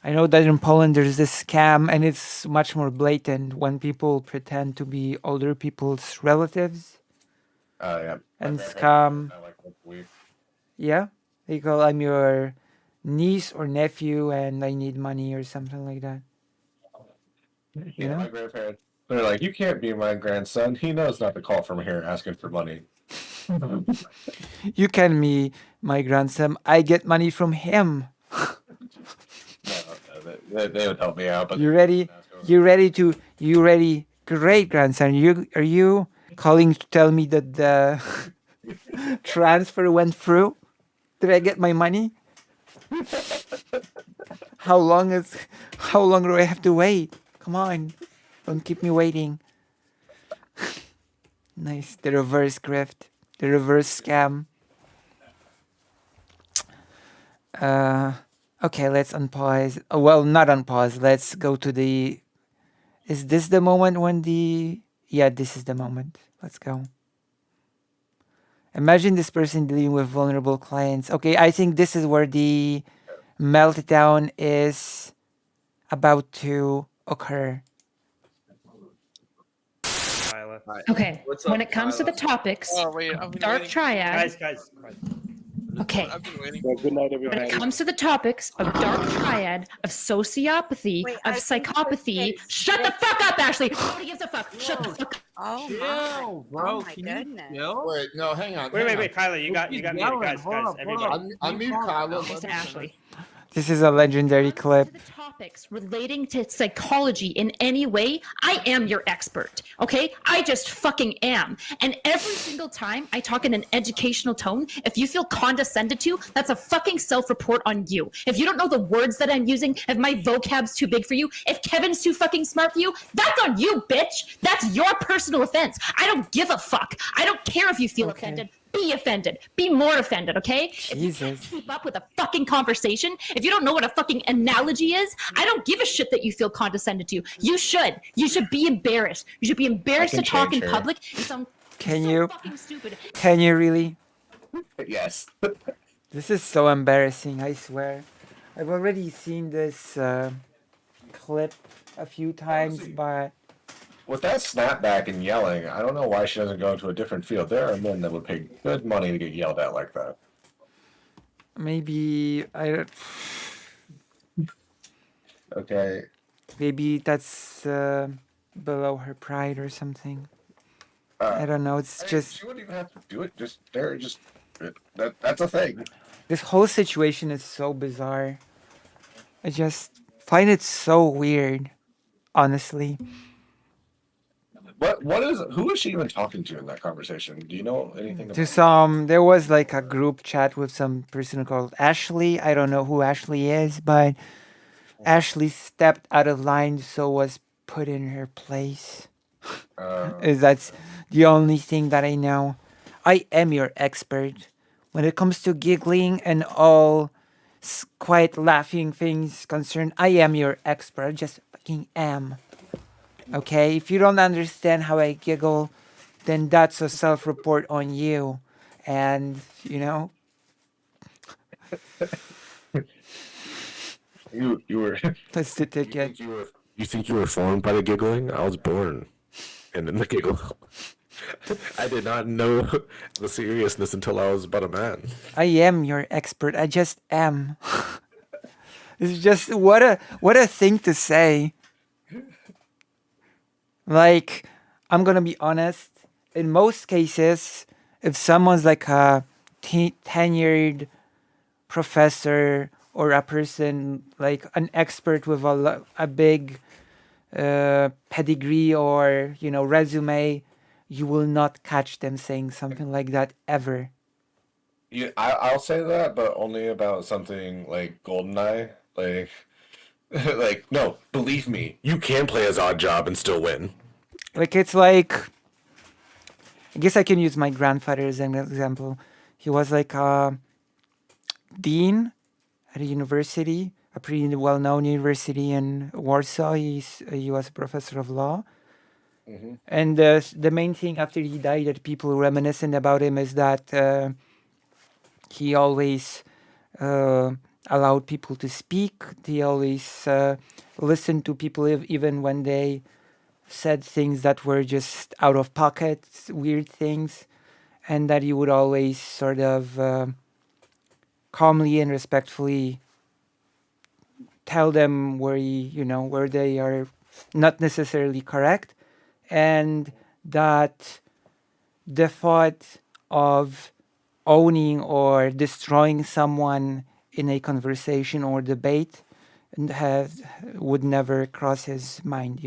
I know that in Poland there's this scam and it's much more blatant when people pretend to be older people's relatives.
Yeah.
And scam. Yeah? They call I'm your niece or nephew and I need money or something like that. You know?
My grandparents. They're like, you can't be my grandson. He knows not to call from here asking for money.
You can be my grandson. I get money from him.
They would help me out. But
You ready? You ready? Great grandson. Are you calling to tell me that the transfer went through? Did I get my money? How long do I have to wait? Come on. Don't keep me waiting. Nice. The reverse grift. The reverse scam. Okay, let's unpause. Oh, well, not unpause. Let's go to the... Is this the moment when the... Yeah, this is the moment. Let's go. Imagine this person dealing with vulnerable clients. Okay, I think this is where the meltdown is about to occur.
Okay,
What's
when
up,
it comes to the
Kyla?
topics,
Oh wait, I've been
Dark
waiting.
Triad.
Guys.
Okay.
I've been waiting.
Yeah, good night,
When it
everybody.
comes to the topics of dark triad, of sociopathy, of psychopathy, shut the fuck up, Ashley. Nobody gives a fuck. Shut the fuck up.
Oh
Chill, bro.
Oh my
Can
goodness.
you chill?
Wait,
no, hang on.
Wait, Kyla, you got muted, guys,
Hold
everybody.
up. Unmute Kyla.
Thanks to Ashley.
This is a legendary clip.
Topics relating to psychology in any way, I am your expert. Okay? I just fucking am. And every single time I talk in an educational tone, if you feel condescended to, that's a fucking self-report on you. If you don't know the words that I'm using, if my vocab's too big for you, if Kevin's too fucking smart for you, that's on you, bitch. That's your personal offense. I don't give a fuck. I don't care if you feel offended. Be offended. Be more offended, okay? If you can't keep up with a fucking conversation, if you don't know what a fucking analogy is, I don't give a shit that you feel condescended to. You should. You should be embarrassed. You should be embarrassed to talk in public and sound
Can
so
you?
fucking stupid.
Can you really?
Yes.
This is so embarrassing, I swear. I've already seen this clip a few times, but
With that snapback and yelling, I don't know why she doesn't go into a different field. There are men that would pay good money to get yelled at like that.
maybe I don't.
Okay.
Maybe that's below her pride or something. I don't know. It's just
She wouldn't even have to do it. That's a thing.
this whole situation is so bizarre. I just find it so weird, honestly.
Who is she even talking to in that conversation? Do you know anything about
There was like a group chat with some person called Ashley. I don't know who Ashley is, but Ashley stepped out of line, so was put in her place. That's the only thing that I know. I am your expert when it comes to giggling and all quiet laughing things concerned. I am your expert. I just fucking am. Okay, if you don't understand how I giggle, then that's a self-report on you, and you know.
You were.
That's the ticket.
You think you were formed by the giggling? I was born, and in the giggle. I did not know the seriousness until I was but a man.
I am your expert. I just am. It's just what a thing to say. Like, I'm gonna be honest. In most cases, if someone's like a tenured professor or a person like an expert with a big pedigree or resume, you will not catch them saying something like that ever.
Yeah, I'll say that, but only about something like GoldenEye. Like, like no, believe me, you can play as Odd Job and still win.
Like it's like, I guess I can use my grandfather as an example. He was like a dean at a university, a pretty well-known university in Warsaw. He was a professor of law.
Mm-hmm.
And the main thing after he died that people reminiscent about him is that he always allowed people to speak. He always listened to people even when they said things that were just out of pocket, weird things, and that he would always sort of calmly and respectfully tell them where they are not necessarily correct, and that the thought of owning or destroying someone in a conversation or debate would never cross his mind,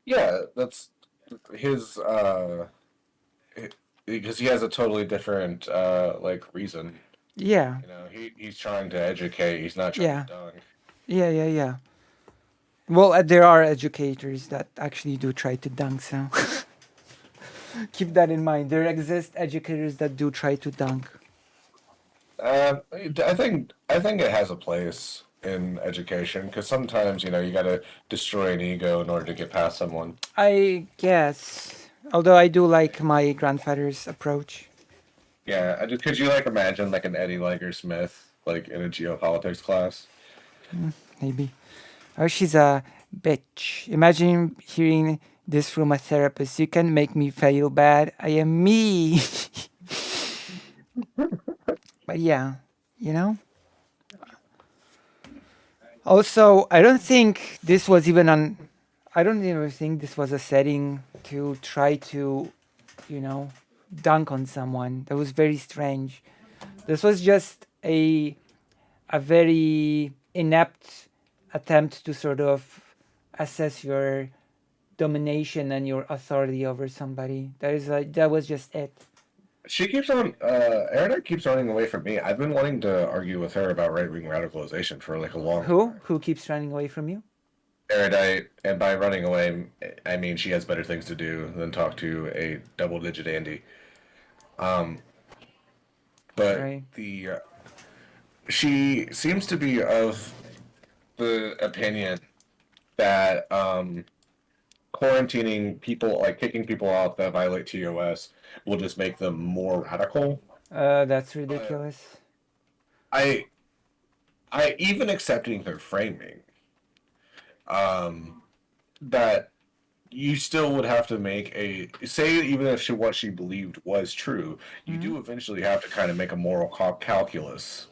Yeah, that's his because he has a totally different like reason.
Yeah.
He's trying to educate, he's not trying
Yeah.
to dunk.
Yeah. Well, there are educators that actually do try to dunk, so keep that in mind. There exist educators that do try to dunk.
I think it has a place in education because sometimes you gotta destroy an ego in order to get past someone.
I guess, although I do like my grandfather's approach.
Yeah, could you like imagine like an Eddie Liger Smith like in a geopolitics class.
Maybe. Oh, she's a bitch. Imagine hearing this from a therapist. You can make me feel bad. I am me. But yeah, you know? Also, I don't think this was even on. I don't even think this was a setting to try to, you know, dunk on someone. That was very strange. This was just a very inept attempt to sort of assess your domination and your authority over somebody. That was just it.
She keeps on. Erudite keeps running away from me. I've been wanting to argue with her about right-wing radicalization for like a long.
Who keeps running away from you?
Erudite, and by running away, I mean she has better things to do than talk to a double-digit Andy. But
Right.
she seems to be of the opinion that quarantining people, like kicking people out that violate TOS, will just make them more radical.
That's ridiculous.
I even accepting her framing, that you still would have to make a say, even if what she believed was true, you do eventually have to kind of make a moral calculus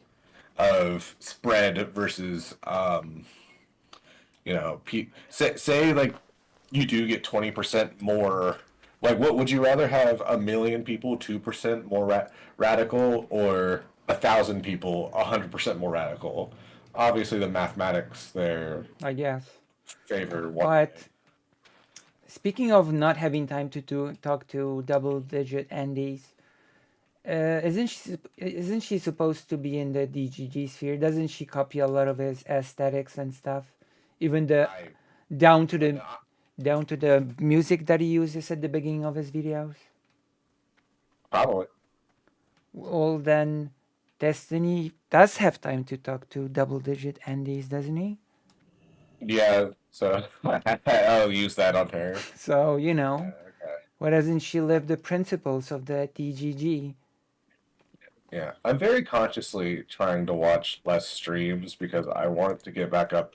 of spread versus you know, say like you do get 20% more. Like, what would you rather have? 1,000,000 people 2% more radical, or 1,000 people 100% more radical? Obviously, the mathematics there,
I guess,
favor one.
But speaking of not having time to talk to double-digit Andes, isn't she supposed to be in the DGG sphere? Doesn't she copy a lot of his aesthetics and stuff? Even down to the music that he uses at the beginning of his videos.
Probably.
Well, then Destiny does have time to talk to double-digit Andes, doesn't he?
Yeah, so I'll use that on her.
So, you know, why doesn't she live the principles of the DGG?
Yeah, I'm very consciously trying to watch less streams because I want to get back up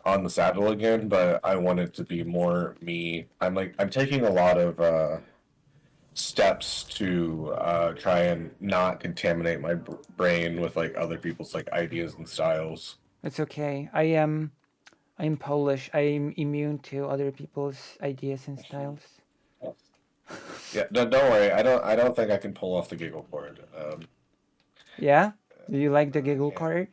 on the saddle again, but I want it to be more me. I'm taking a lot of steps to try and not contaminate my brain with like other people's like ideas and styles.
It's okay. I'm Polish. I'm immune to other people's ideas and styles.
Yeah, no, don't worry. I don't think I can pull off the giggle cord.
Yeah? Do you like the giggle cord?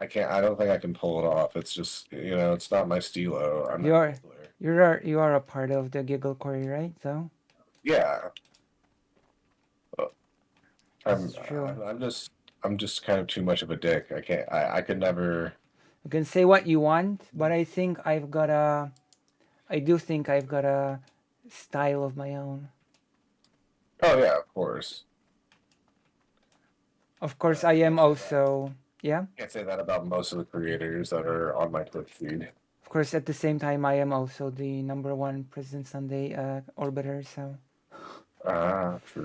I can't. I don't think I can pull it off. It's just, you know, it's not my stilo. I'm
You
not.
you are a part of the giggle cord, right? So
Yeah.
That's true.
I'm just kind of too much of a dick. I can't. I could never.
you can say what you want, but I do think I've got a style of my own.
Oh yeah, of course.
Of course, I am also, yeah.
Can't say that about most of the creators that are on my Twitch feed.
Of course, at the same time, I am also the #1 President Sunday orbiter. So.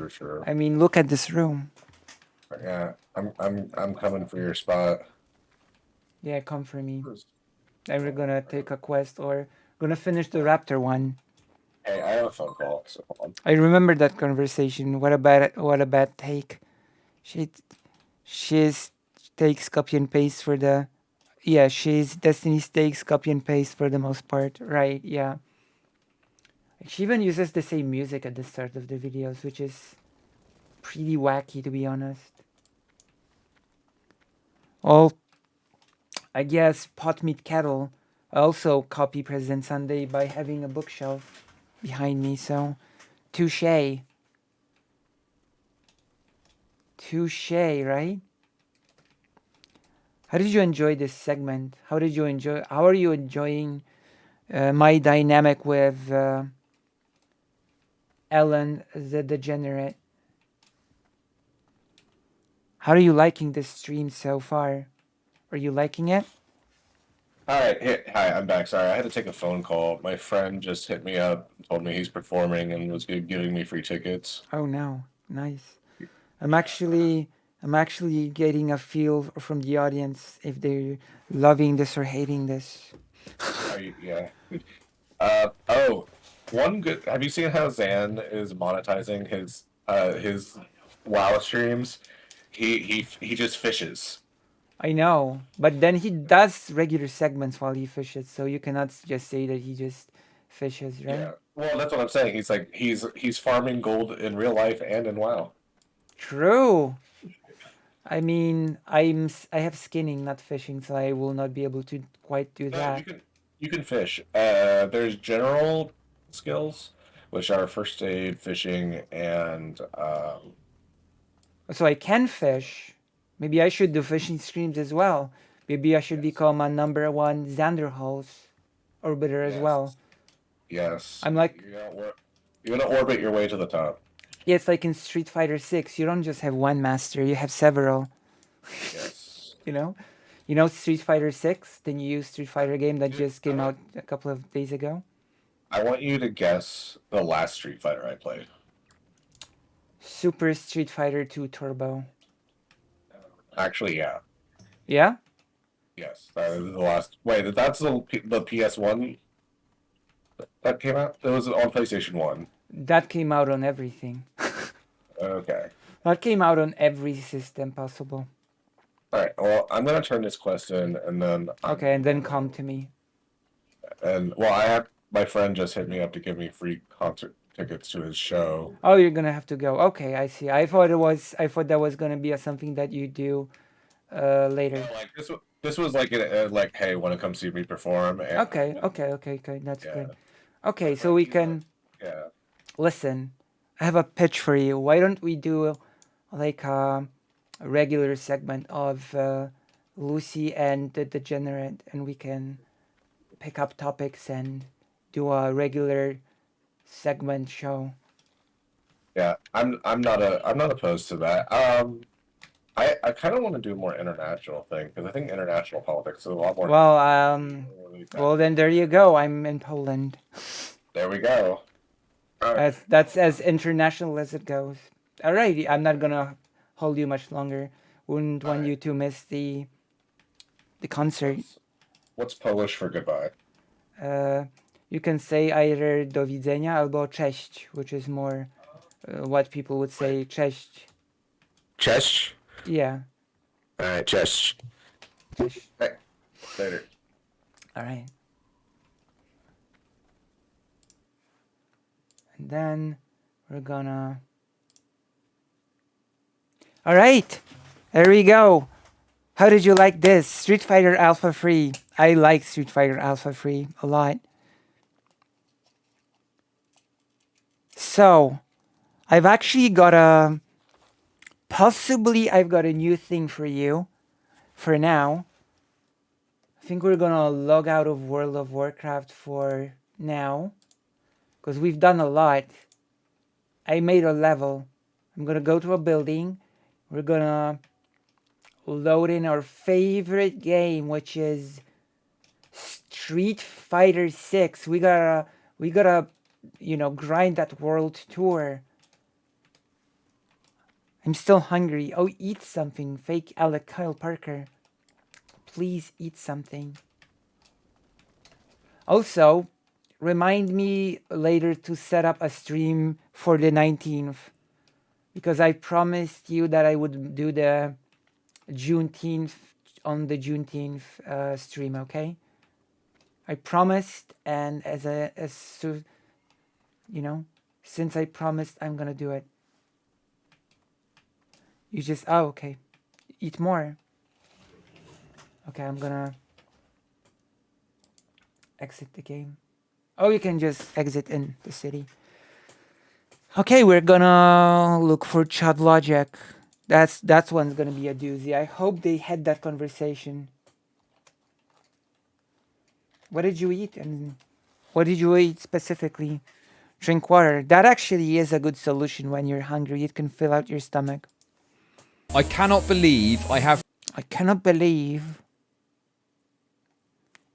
Sure.
I mean, look at this room.
Yeah, I'm coming for your spot.
Yeah, come for me. And we're gonna take a quest or gonna finish the Raptor one.
Hey, I have a phone call, so hold on.
I remember that conversation. What a bad take. She's takes copy and paste for the. Yeah, she's Destiny's takes copy and paste for the most part. Right? Yeah. She even uses the same music at the start of the videos, which is pretty wacky, to be honest. Well, I guess Pot Meat Kettle also copy President Sunday by having a bookshelf behind me, so touche. Touche, right? How did you enjoy this segment? How are you enjoying my dynamic with Ellen the Degenerate? How are you liking this stream so far? Are you liking it?
All right, hi, I'm back. Sorry, I had to take a phone call. My friend just hit me up, told me he's performing, and was giving me free tickets.
Oh no, nice. I'm actually I'm actually getting a feel from the audience if they're loving this or hating this.
Yeah. One good. Have you seen how Zan is monetizing his WoW streams? He just fishes.
I know, but then he does regular segments while he fishes, so you cannot just say that he just fishes, right?
Yeah. Well, that's what I'm saying. He's like he's farming gold in real life and in WoW.
True. I mean, I have skinning, not fishing, so I will not be able to quite do
No,
that.
you can fish. There's general skills, which are first aid, fishing, and
So I can fish. Maybe I should do fishing streams as well. Maybe I should become a #1 Xanderhals orbiter as well.
yes.
I'm like,
You're gonna orbit your way to the top.
yeah, it's like in Street Fighter 6. You don't just have one master, you have several.
Yes.
You know Street Fighter 6, the new Street Fighter game that just came out a couple of days ago?
I want you to guess the last Street Fighter I played.
Super Street Fighter 2 Turbo.
Actually, yeah.
Yeah?
Yes, that is the last. Wait, that's the PS1 that came out? It was on PlayStation 1.
That came out on everything.
Okay.
That came out on every system possible.
Alright, well, I'm gonna turn this quest in, and then...
Okay, and then come to me.
And, well, my friend just hit me up to give me free concert tickets to his show.
Oh, you're gonna have to go. Okay, I see. I thought that was gonna be something that you do later.
Like, this was like, like, hey, wanna come see me perform? And,
Okay, that's good. Okay, so we can...
Yeah.
Listen, I have a pitch for you. Why don't we do like a regular segment of Lucy and the Degenerate, and we can pick up topics and do a regular segment show.
Yeah, I'm not opposed to that. I kind of want to do a more international thing because I think international politics is a lot more.
Well, then there you go. I'm in Poland.
There we go.
That's as international as it goes. Alrighty, I'm not gonna hold you much longer. Wouldn't want you to miss the concert.
What's Polish for goodbye?
You can say either do widzenia albo cześć, which is more what people would say cześć.
Cześć?
Yeah.
Alright, cześć. Hey, later.
Alright. And then we're gonna... Alright, there we go. How did you like this? Street Fighter Alpha 3. I like Street Fighter Alpha 3 a lot. So, I've actually got a... Possibly I've got a new thing for you. For now. I think we're gonna log out of World of Warcraft for now. Because we've done a lot. I made a level. I'm gonna go to a building. We're gonna load in our favorite game, which is Street Fighter 6. We gotta, grind that world tour. I'm still hungry. Oh, eat something. Fake Alec Kyle Parker. Please eat something. Also, remind me later to set up a stream for the 19th. Because I promised you that I would do the Juneteenth on the Juneteenth stream, okay? I promised, and since I promised, I'm gonna do it. You just, okay. Eat more. Okay, I'm gonna exit the game. Oh, you can just exit in the city. Okay, we're gonna look for Chad Logic. That's one's gonna be a doozy. I hope they had that conversation. What did you eat? And what did you eat specifically? Drink water. That actually is a good solution when you're hungry. It can fill out your stomach.
I cannot believe I have...
I cannot believe...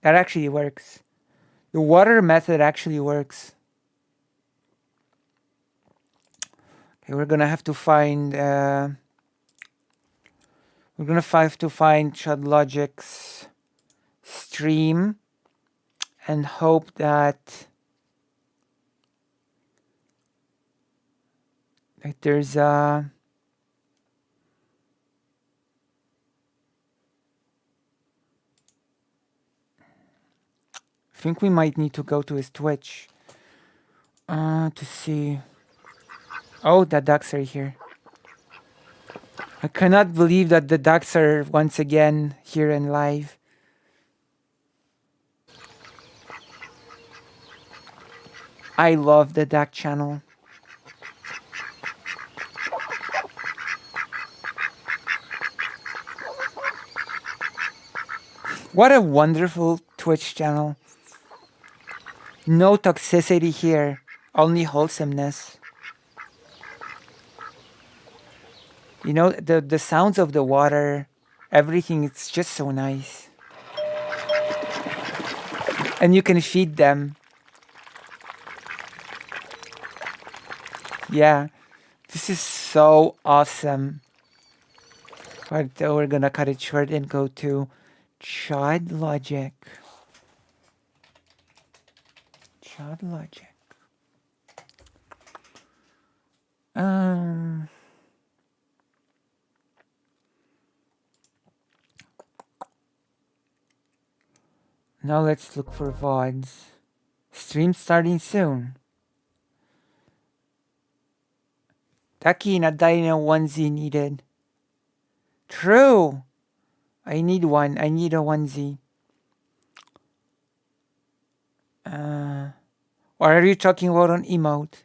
That actually works. The water method actually works. Okay, we're gonna have to find We're gonna have to find Chud Logic's stream and hope that there's a I think we might need to go to his Twitch to see. Oh, the ducks are here. I cannot believe that the ducks are once again here in live. I love the duck channel. What a wonderful Twitch channel. No toxicity here, only wholesomeness. You know, the sounds of the water, everything, it's just so nice. And you can feed them. Yeah, this is so awesome. But we're gonna cut it short and go to Chud Logic. Chud Logic. Now let's look for VODs. Stream starting soon. Taki na dino onesie needed. True. I need one. I need a onesie. Or are you talking about an emote?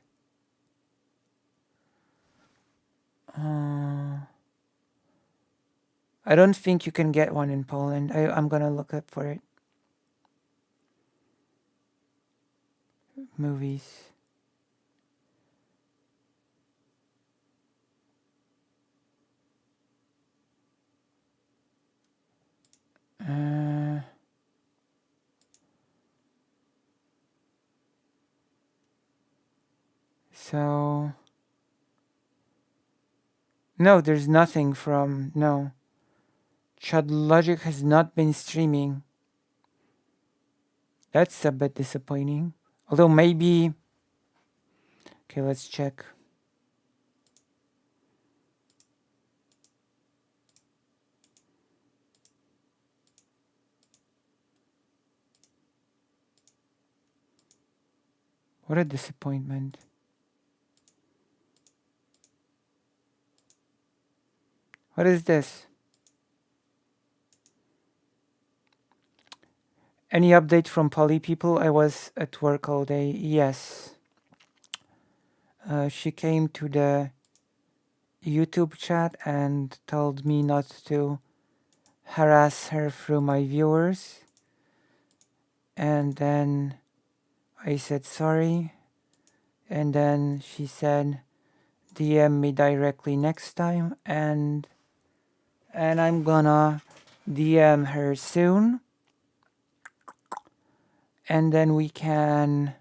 I don't think you can get one in Poland. I'm gonna look up for it. Movies. So no, there's nothing from no. Chud Logic has not been streaming. That's a bit disappointing. Although maybe. Okay, let's check. What a disappointment. What is this? Any update from Poly people? I was at work all day. Yes. She came to the YouTube chat and told me not to harass her through my viewers. And then I said sorry. And then she said, DM me directly next time. And I'm gonna DM her soon. And then we can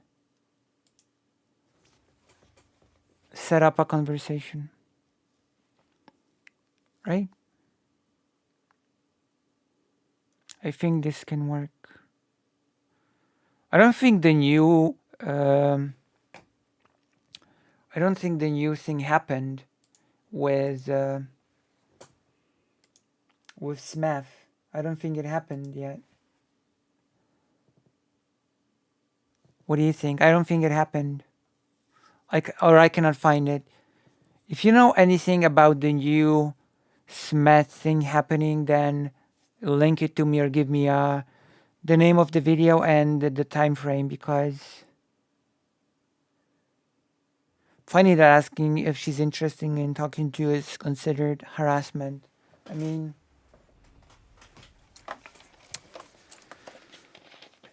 set up a conversation. Right? I think this can work. I don't think the new thing happened with Smeth. I don't think it happened yet. What do you think? I don't think it happened. Or I cannot find it. If you know anything about the new Smeth thing happening, then link it to me or give me the name of the video and the time frame, because funny that asking if she's interested in talking to you is considered harassment. I mean,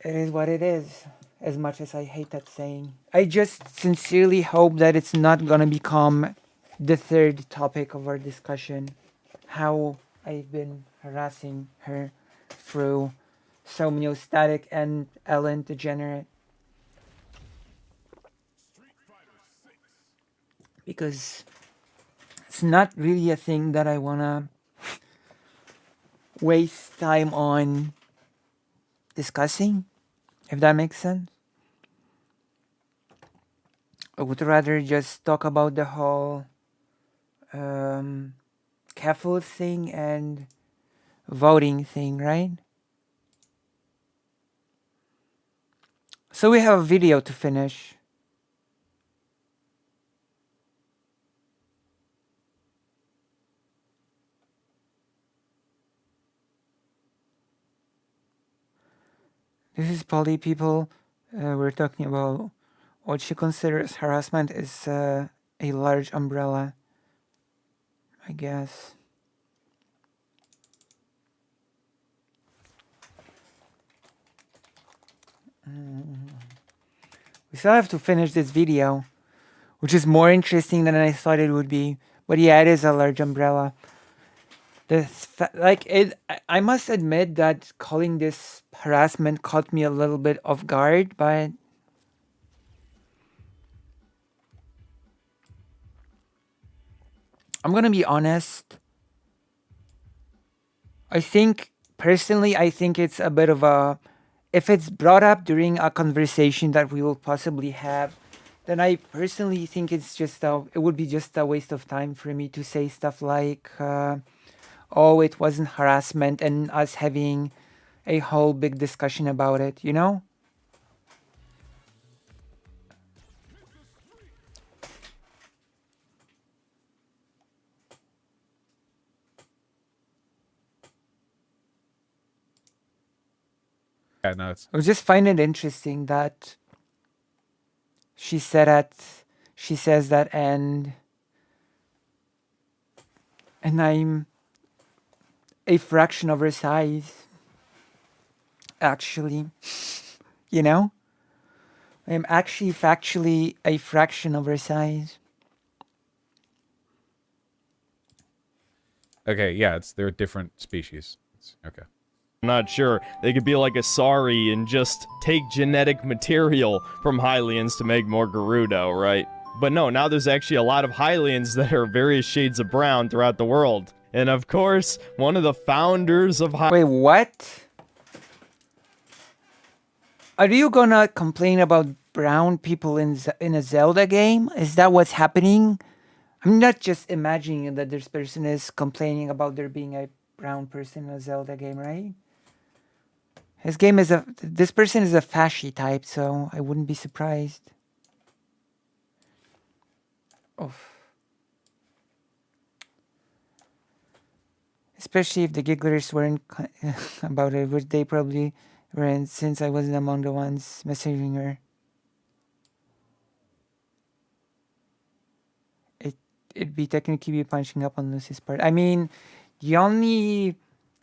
it is what it is, as much as I hate that saying. I just sincerely hope that it's not gonna become the third topic of our discussion, how I've been harassing her through Somniostatic and Ellen Degenerate. Because it's not really a thing that I wanna waste time on discussing, if that makes sense. I would rather just talk about the whole careful thing and voting thing, right? So we have a video to finish. This is Polly people. We're talking about what she considers harassment is a large umbrella, I guess. We still have to finish this video, which is more interesting than I thought it would be. But yeah, it is a large umbrella. I must admit that calling this harassment caught me a little bit off guard, but I'm gonna be honest. I think it's a bit of a, if it's brought up during a conversation that we will possibly have, then I personally think it would be just a waste of time for me to say stuff like, oh, it wasn't harassment, and us having a whole big discussion about it, you know?
Yeah, no, it's...
I just find it interesting that she says that, and I'm a fraction of her size, actually. You know? I'm actually factually a fraction of her size.
Okay, yeah, they're different species. Okay.
I'm not sure. They could be like Asari and just take genetic material from Hylians to make more Gerudo, right? But no, now there's actually a lot of Hylians that are various shades of brown throughout the world. And of course, one of the founders of
Wait, what? Are you gonna complain about brown people in a Zelda game? Is that what's happening? I'm not just imagining that this person is complaining about there being a brown person in a Zelda game, right? This person is a fashy type, so I wouldn't be surprised. Oh. Especially if the gigglers weren't about it, which they probably weren't, since I wasn't among the ones messaging her. It'd be technically punching up on Lucy's part. I mean, the only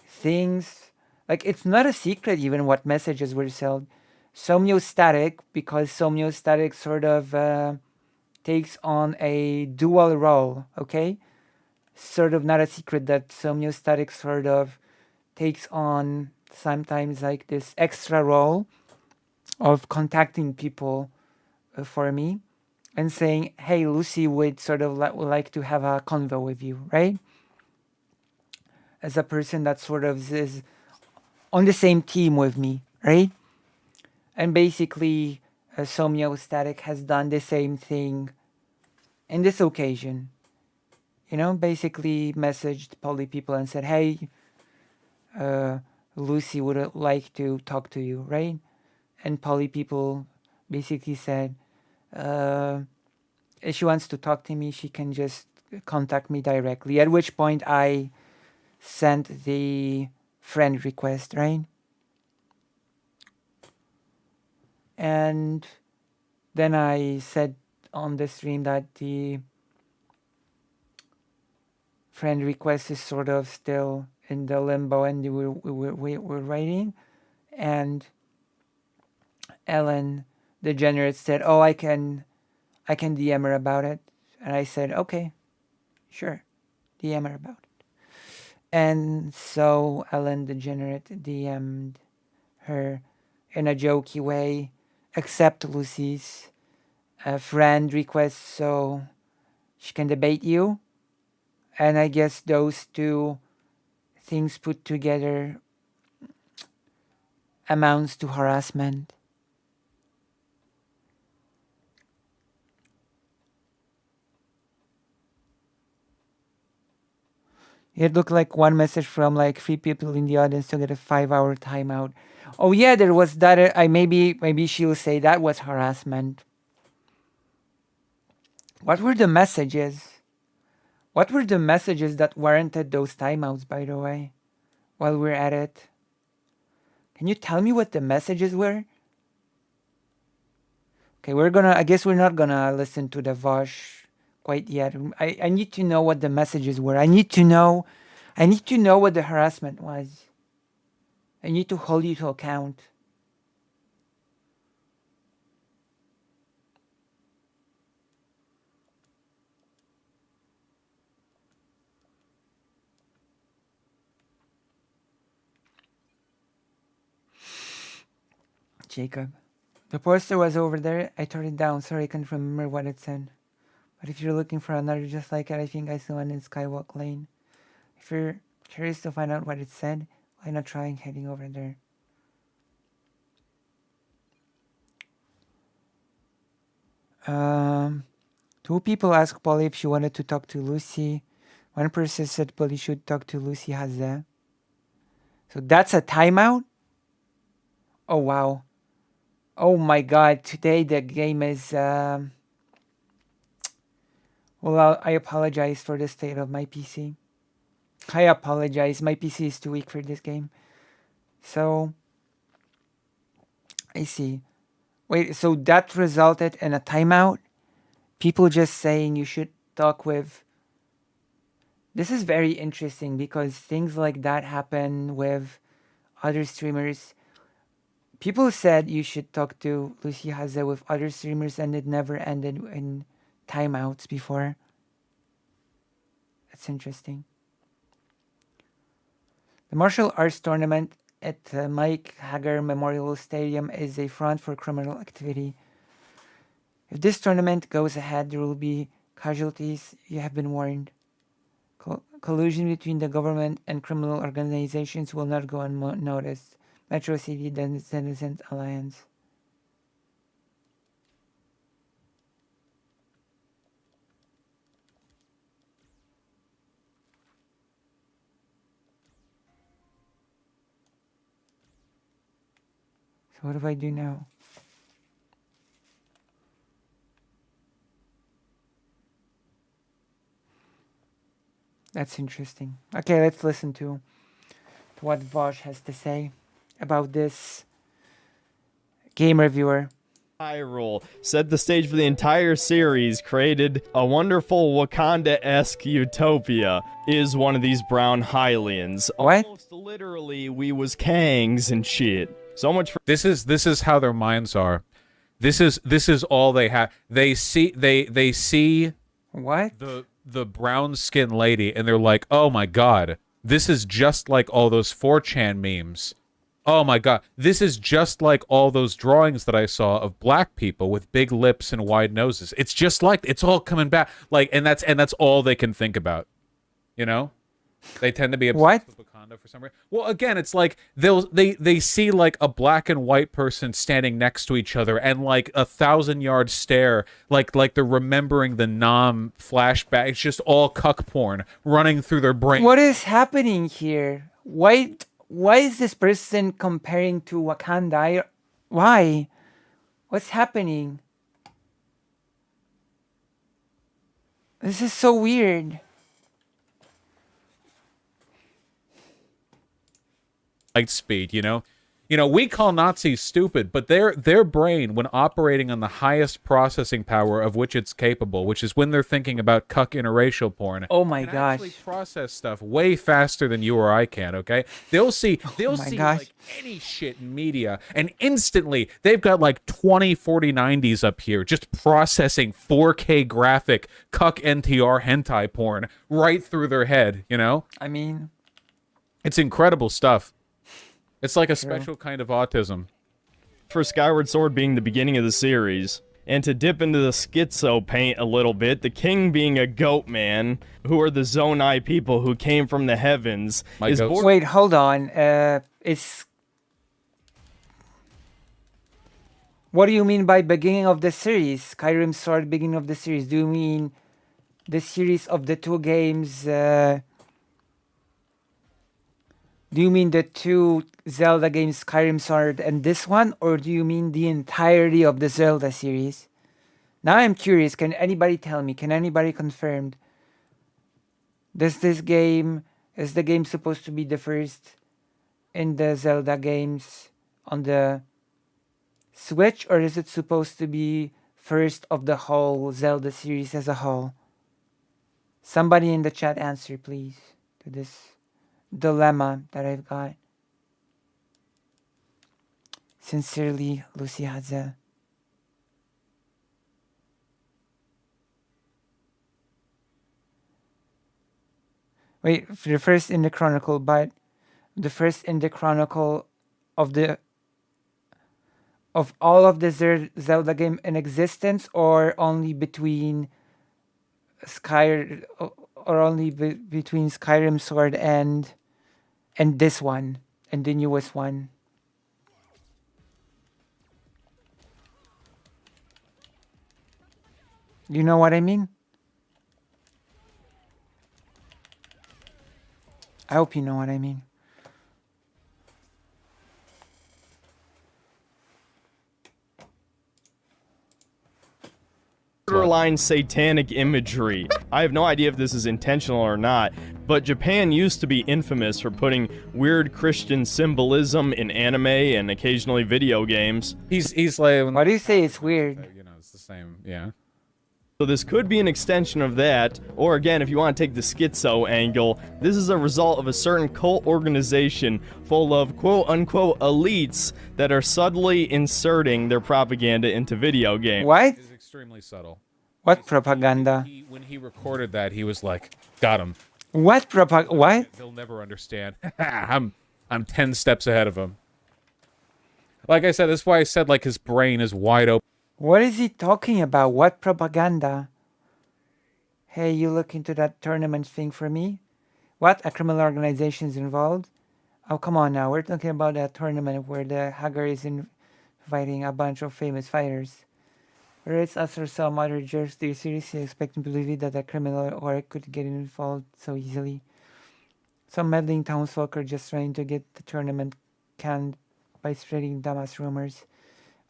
things, like, it's not a secret even what messages were sold. Somniostatic, because Somniostatic sort of takes on a dual role, okay? Sort of not a secret that Somniostatic sort of takes on sometimes like this extra role of contacting people for me and saying, hey, Lucy would sort of would like to have a convo with you, right? As a person that sort of is on the same team with me, right? And basically, Somniostatic has done the same thing in this occasion. You know, basically messaged poly people and said, hey, Lucy would like to talk to you, right? And poly people basically said, if she wants to talk to me, she can just contact me directly. At which point I sent the friend request, right? And then I said on the stream that the friend request is sort of still in the limbo and we're waiting. And Ellen DeGenerate said, oh, I can DM her about it. And I said, okay, sure, DM her about it. And so Ellen DeGenerate DM'd her in a jokey way, accept Lucy's friend request so she can debate you. And I guess those two things put together amounts to harassment. It looked like one message from like 3 people in the audience to get a 5-hour timeout. Oh yeah, there was that. Maybe she'll say that was harassment. What were the messages? What were the messages that warranted those timeouts, by the way? While we're at it, can you tell me what the messages were? Okay, I guess we're not gonna listen to the Vosh quite yet. I need to know what the messages were. I need to know what the harassment was. I need to hold you to account. Jacob. The poster was over there. I turned it down. Sorry, I can't remember what it said. But if you're looking for another just like it, I think I saw one in Skywalk Lane. If you're curious to find out what it said, why not try heading over there? Two people asked Polly if she wanted to talk to Lucy. One person said Polly should talk to Lucy Haze. So that's a timeout? Oh, wow. Oh my god, today the game is... well, I apologize for the state of my PC. I apologize, my PC is too weak for this game. So... I see. Wait, so that resulted in a timeout? People just saying you should talk with... This is very interesting because things like that happen with other streamers. People said you should talk to Lucy Haze with other streamers and it never ended in timeouts before. That's interesting. The martial arts tournament at the Mike Hagar Memorial Stadium is a front for criminal activity. If this tournament goes ahead, there will be casualties. You have been warned. Collusion between the government and criminal organizations will not go unnoticed. Metro City Citizens Alliance. So what do I do now? That's interesting. Okay, let's listen to what Vosh has to say about this game reviewer.
Hyrule set the stage for the entire series, created a wonderful Wakanda-esque utopia, is one of these brown Hylians.
What?
Almost literally, we was Kangs and shit. So much for
this is how their minds are. This is all they have. They see
what?
The brown skin lady and they're like, "Oh my god, this is just like all those 4chan memes. Oh my god, this is just like all those drawings that I saw of black people with big lips and wide noses. It's just like it's all coming back." Like, and that's all they can think about. You know? They tend to be obsessed with Wakanda for some reason. Well, again, it's like they see like a black and white person standing next to each other and like 1,000-yard stare, like they're remembering the Nam flashback. It's just all cuck porn running through their brain.
What is happening here? Why is this person comparing to Wakanda? Why? What's happening? This is so weird.
Light speed, you know, we call Nazis stupid, but their brain, when operating on the highest processing power of which it's capable, which is when they're thinking about cuck interracial porn.
Oh my
can
gosh!
Actually process stuff way faster than you or I can. Okay, they'll see like any shit in media, and instantly they've got like 20, 40, 90s up here just processing 4K graphic cuck NTR hentai porn right through their head. You know,
I mean,
it's incredible stuff. It's like a special kind of autism.
For Skyward Sword being the beginning of the series, And to dip into the schizo paint a little bit, the king being a goat man, who are the Zonai people who came from the heavens,
Wait, hold on. It's... What do you mean by beginning of the series? Skyrim Sword, beginning of the series. Do you mean the series of the two games? Do you mean the two Zelda games, Skyrim Sword and this one? Or do you mean the entirety of the Zelda series? Now I'm curious. Can anybody tell me? Can anybody confirm? Is the game supposed to be the first in the Zelda games on the Switch, or is it supposed to be first of the whole Zelda series as a whole? Somebody in the chat answer, please, to this dilemma that I've got. Sincerely, Lucy Hadza. Wait, the first in the chronicle, but the first in the chronicle of the of all of the Zelda game in existence, or only between between Skyrim Sword and this one, and the newest one? You know what I mean? I hope you know what I mean.
Borderline satanic imagery. I have no idea if this is intentional or not, but Japan used to be infamous for putting weird Christian symbolism in anime and occasionally video games.
He's like,
why do you say it's weird?
You know, it's the same. Yeah.
So this could be an extension of that, or again, if you want to take the schizo angle, this is a result of a certain cult organization full of quote-unquote elites that are subtly inserting their propaganda into video games.
What?
It's extremely subtle.
What propaganda?
When he recorded that, he was like, "Got him."
What propaganda? What?
They'll never understand. I'm 10 steps ahead of him. Like I said, that's why I said like his brain is wide open.
What is he talking about? What propaganda? Hey, you look into that tournament thing for me? What? A criminal organization is involved? Oh, come on now. We're talking about that tournament where the Hagar is inviting a bunch of famous fighters. Whether it's us or some other jerks, do you seriously expect me to believe that a criminal org could get involved so easily? Some meddling townsfolk are just trying to get the tournament canned by spreading dumbass rumors.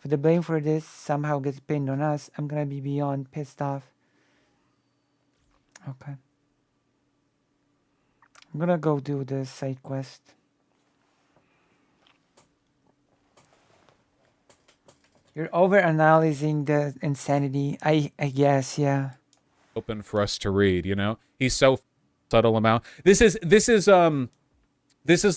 If the blame for this somehow gets pinned on us, I'm gonna be beyond pissed off. Okay. I'm gonna go do the side quest. You're over-analyzing the insanity. I guess, yeah.
Open for us to read, you know? He's so subtle amount. This is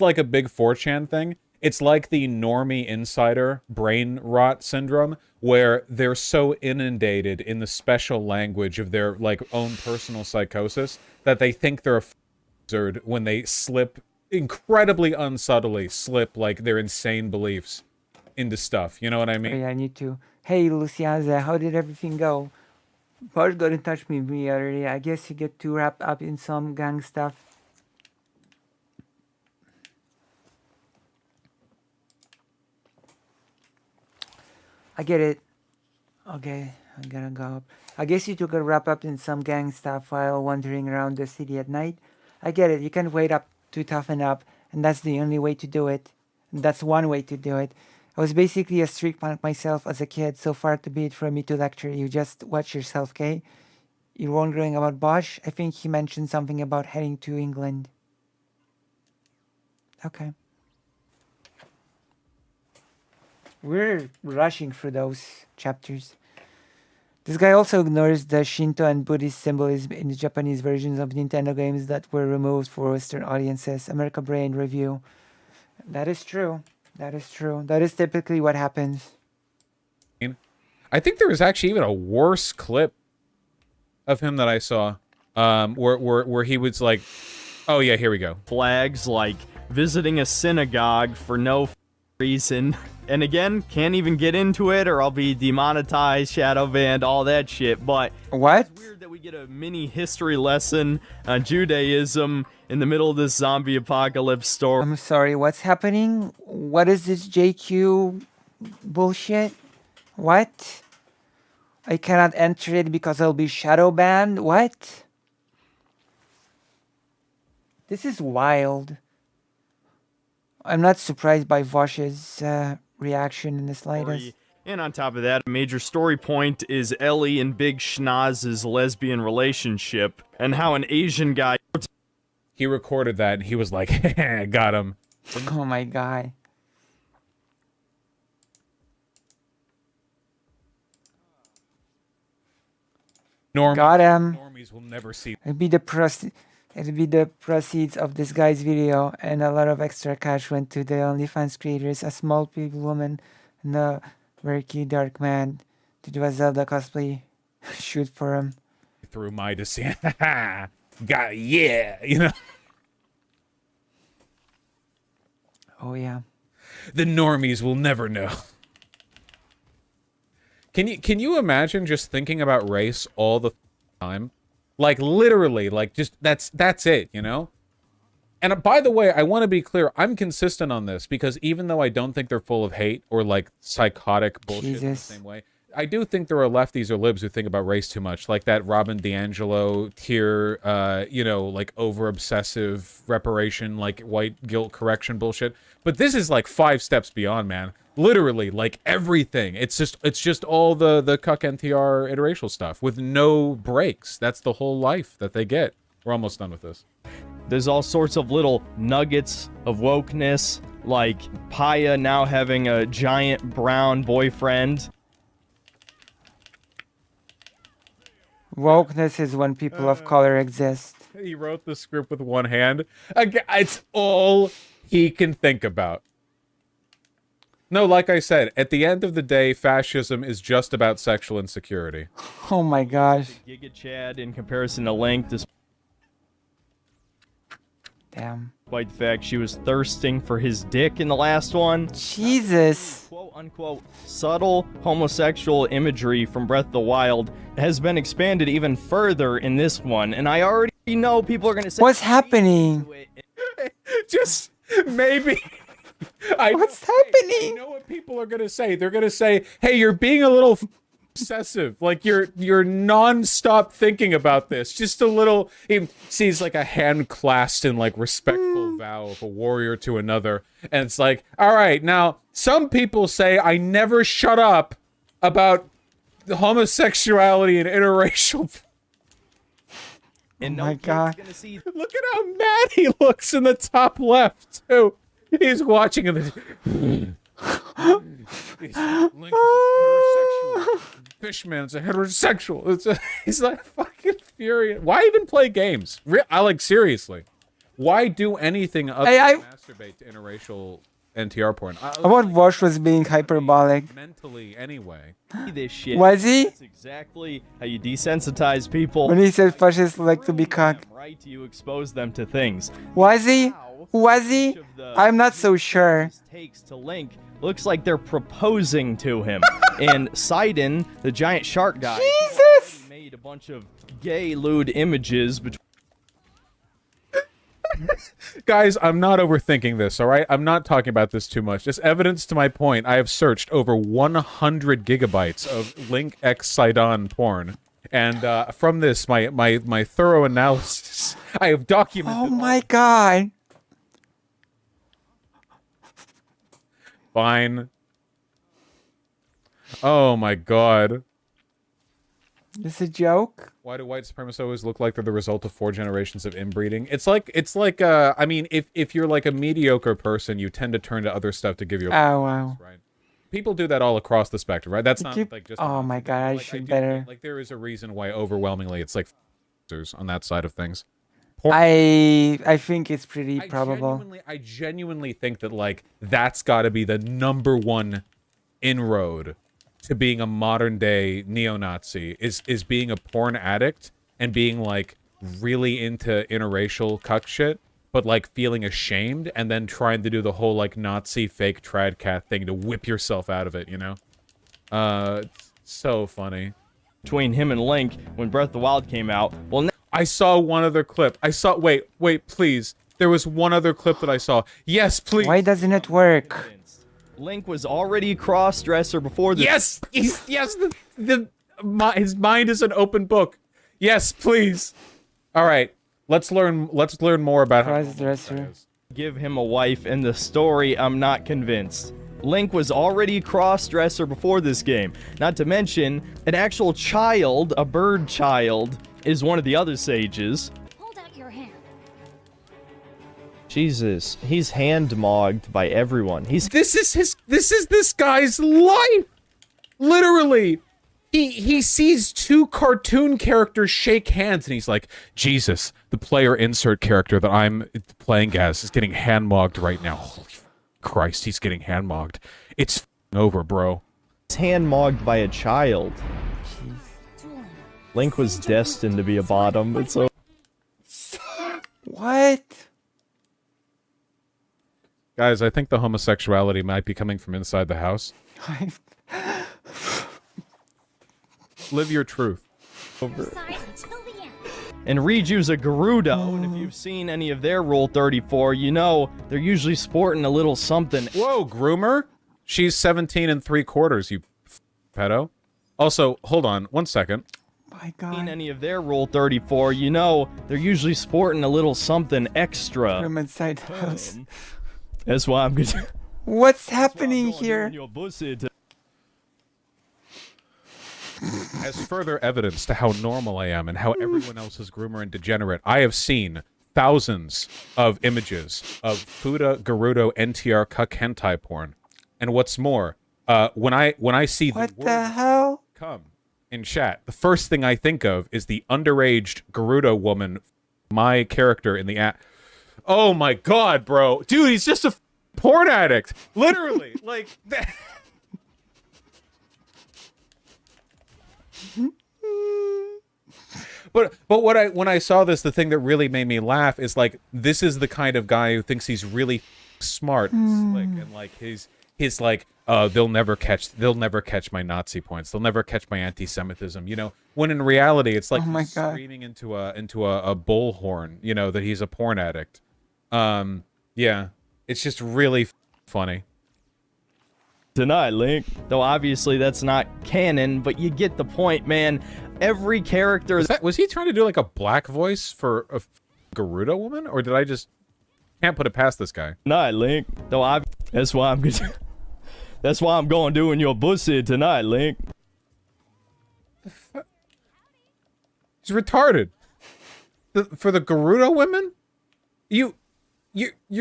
like a big 4chan thing. It's like the normie insider brain rot syndrome, where they're so inundated in the special language of their like own personal psychosis that they think they're a wizard when they slip incredibly unsubtly slip like their insane beliefs into stuff. You know what I mean?
Yeah, I need to. Hey, Lucianza, how did everything go? Bart got in touch with me already. I guess you get too wrapped up in some gang stuff. I get it. Okay, I gotta go. I guess you took a wrap up in some gang stuff while wandering around the city at night. I get it. You can't wait up to toughen up, and that's the only way to do it. And that's one way to do it. I was basically a street punk myself as a kid, so far to be it from me to lecture you. Just watch yourself, okay? You're wondering about Bosch? I think he mentioned something about heading to England. Okay. We're rushing through those chapters. This guy also ignores the Shinto and Buddhist symbolism in the Japanese versions of Nintendo games that were removed for Western audiences. America Brain review. That is true. That is true. That is typically what happens.
I think there was actually even a worse clip of him that I saw, where he was like, "Oh yeah, here we go."
Flags like visiting a synagogue for no reason. And again, can't even get into it or I'll be demonetized, shadow banned, all that shit. But
what?
It's weird that we get a mini history lesson on Judaism in the middle of this zombie apocalypse story.
I'm sorry, what's happening? What is this JQ bullshit? What? I cannot enter it because I'll be shadow banned? What? This is wild. I'm not surprised by Vosh's reaction in the slightest.
And on top of that, a major story point is Ellie and Big Schnoz's lesbian relationship and how an Asian guy...
He recorded that and he was like, got him.
Oh my god. Got him.
Normies will never see.
It'd be the proceeds of this guy's video, and a lot of extra cash went to the OnlyFans creators, a small people woman, and a very cute dark man to do a Zelda cosplay shoot for him.
Through my descent. Got yeah, you know.
Oh yeah.
The normies will never know. Can you imagine just thinking about race all the time? Like literally, like just that's it, you know? And by the way, I want to be clear, I'm consistent on this because even though I don't think they're full of hate or like psychotic bullshit in the same way, I do think there are lefties or libs who think about race too much, like that Robin DiAngelo tier, you know, like over obsessive reparation, like white guilt correction bullshit. But this is like 5 steps beyond, man. Literally, like everything. It's just all the cuck NTR interracial stuff with no breaks. That's the whole life that they get. We're almost done with this.
There's all sorts of little nuggets of wokeness, like Paya now having a giant brown boyfriend.
Wokeness is when people of color exist.
He wrote the script with one hand. Again, it's all he can think about. No, like I said, at the end of the day, fascism is just about sexual insecurity.
Oh my gosh.
Giga Chad in comparison to Link,
damn.
Despite the fact she was thirsting for his dick in the last one.
Jesus.
Quote unquote subtle homosexual imagery from Breath of the Wild has been expanded even further in this one, and I already know people are gonna say
what's happening?
Just maybe.
What's happening?
I know what people are gonna say. They're gonna say, "Hey, you're being a little obsessive. Like you're non-stop thinking about this. Just a little." He sees like a hand clasped in like respectful vow of a warrior to another, and it's like, "All right, now some people say I never shut up about the homosexuality and interracial."
And
oh my god!
Look at how mad he looks in the top left too. He's watching him. Link is heterosexual. Fishman's a heterosexual. He's like fucking furious. Why even play games? I like seriously. Why do anything other than masturbate to interracial NTR porn?
I thought Vosh was being hyperbolic.
Mentally, anyway.
This shit.
Was he?
That's exactly how you desensitize people.
When he said fascists like to be cock.
Right, you expose them to things.
Was he? Was he? I'm not so sure.
Takes to Link looks like they're proposing to him. And Sidon, the giant shark guy,
Jesus!
made a bunch of gay lewd images between.
Guys, I'm not overthinking this, all right? I'm not talking about this too much. Just evidence to my point, I have searched over 100 gigabytes of Link X Sidon porn. And from this, my thorough analysis, I have documented.
Oh my god!
Fine. Oh my god.
This a joke?
Why do white supremacists always look like they're the result of 4 generations of inbreeding? It's like I mean, if you're like a mediocre person, you tend to turn to other stuff to give you
oh wow.
Right? People do that all across the spectrum, right? That's not like just
oh my god, I should better.
Like there is a reason why overwhelmingly it's like on that side of things.
I think it's pretty probable.
I genuinely think that like that's got to be the #1 inroad to being a modern day neo-Nazi is being a porn addict and being like really into interracial cuck shit. but like feeling ashamed and then trying to do the whole like Nazi fake trad cat thing to whip yourself out of it, you know? It's so funny.
Between him and Link when Breath of the Wild came out. Well,
I saw one other clip. Wait, please. There was one other clip that I saw. Yes, please.
Why doesn't it work?
Link was already a cross-dresser before this.
Yes, yes. His mind is an open book. Yes, please. All right, let's learn more about
cross-dresser.
Give him a wife. In the story, I'm not convinced. Link was already a cross-dresser before this game. Not to mention, an actual child, a bird child, is one of the other sages.
Hold out your hand.
Jesus, he's hand-mogged by everyone.
This is this guy's life. Literally. He sees two cartoon characters shake hands and he's like, Jesus, the player insert character that I'm playing as is getting hand-mogged right now. Holy Christ, he's getting hand-mogged. It's over, bro.
He's hand-mogged by a child. Link was destined to be a bottom. It's so...
What?
Guys, I think the homosexuality might be coming from inside the house. Live your truth.
And Riju's a Gerudo, and if you've seen any of their Rule 34, you know they're usually sporting a little something.
Whoa, groomer? She's 17 3/4, you pedo. Also, hold on, 1 second.
My God.
Seen any of their Rule 34, you know they're usually sporting a little something extra.
From inside the house.
That's why I'm gonna...
What's happening here?
As further evidence to how normal I am and how everyone else is groomer and degenerate, I have seen thousands of images of Fuda, Gerudo, NTR, cuck hentai porn. And what's more, when I see the
What
word
the hell?
come in chat, the first thing I think of is the underage Gerudo woman, my character in the app. Oh my God, bro. Dude, he's just a porn addict. Literally. Like that. But when I saw this, the thing that really made me laugh is like, this is the kind of guy who thinks he's really smart and slick, and like his like, they'll never catch my Nazi points, they'll never catch my anti-Semitism, you know, when in reality it's like
my
he's
God.
screaming into a bullhorn, you know, that he's a porn addict. Yeah, it's just really funny.
Tonight, Link. Though obviously that's not canon, but you get the point, man. Every character...
Was he trying to do like a black voice for a Gerudo woman? Or did I just... Can't put it past this guy.
Tonight, Link. Though that's why I'm gonna... That's why I'm going doing your pussy tonight, Link.
He's retarded. For the Gerudo women? You're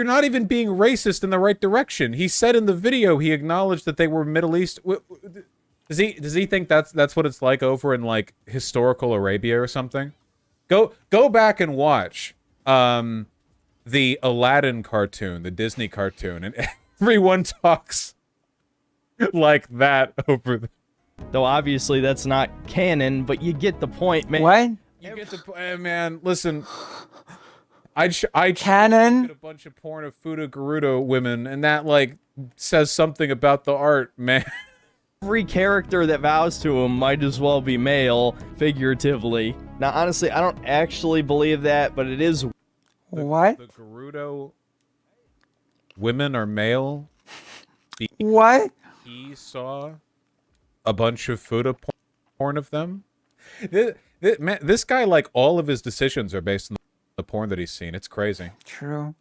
not even being racist in the right direction. He said in the video he acknowledged that they were Middle East. Does he think that's what it's like over in like historical Arabia or something? Go back and watch the Aladdin cartoon, the Disney cartoon, and everyone talks like that over the...
Though obviously that's not canon, but you get the point, man.
What?
You get the man. Listen. I
canon
a bunch of porn of Fuda Gerudo women, and that like says something about the art, man.
Every character that vows to him might as well be male, figuratively. Now, honestly, I don't actually believe that, but it is.
What?
The Gerudo women are male.
What?
He saw a bunch of Fuda porn of them. Man, this guy, like, all of his decisions are based on the porn that he's seen. It's crazy.
True.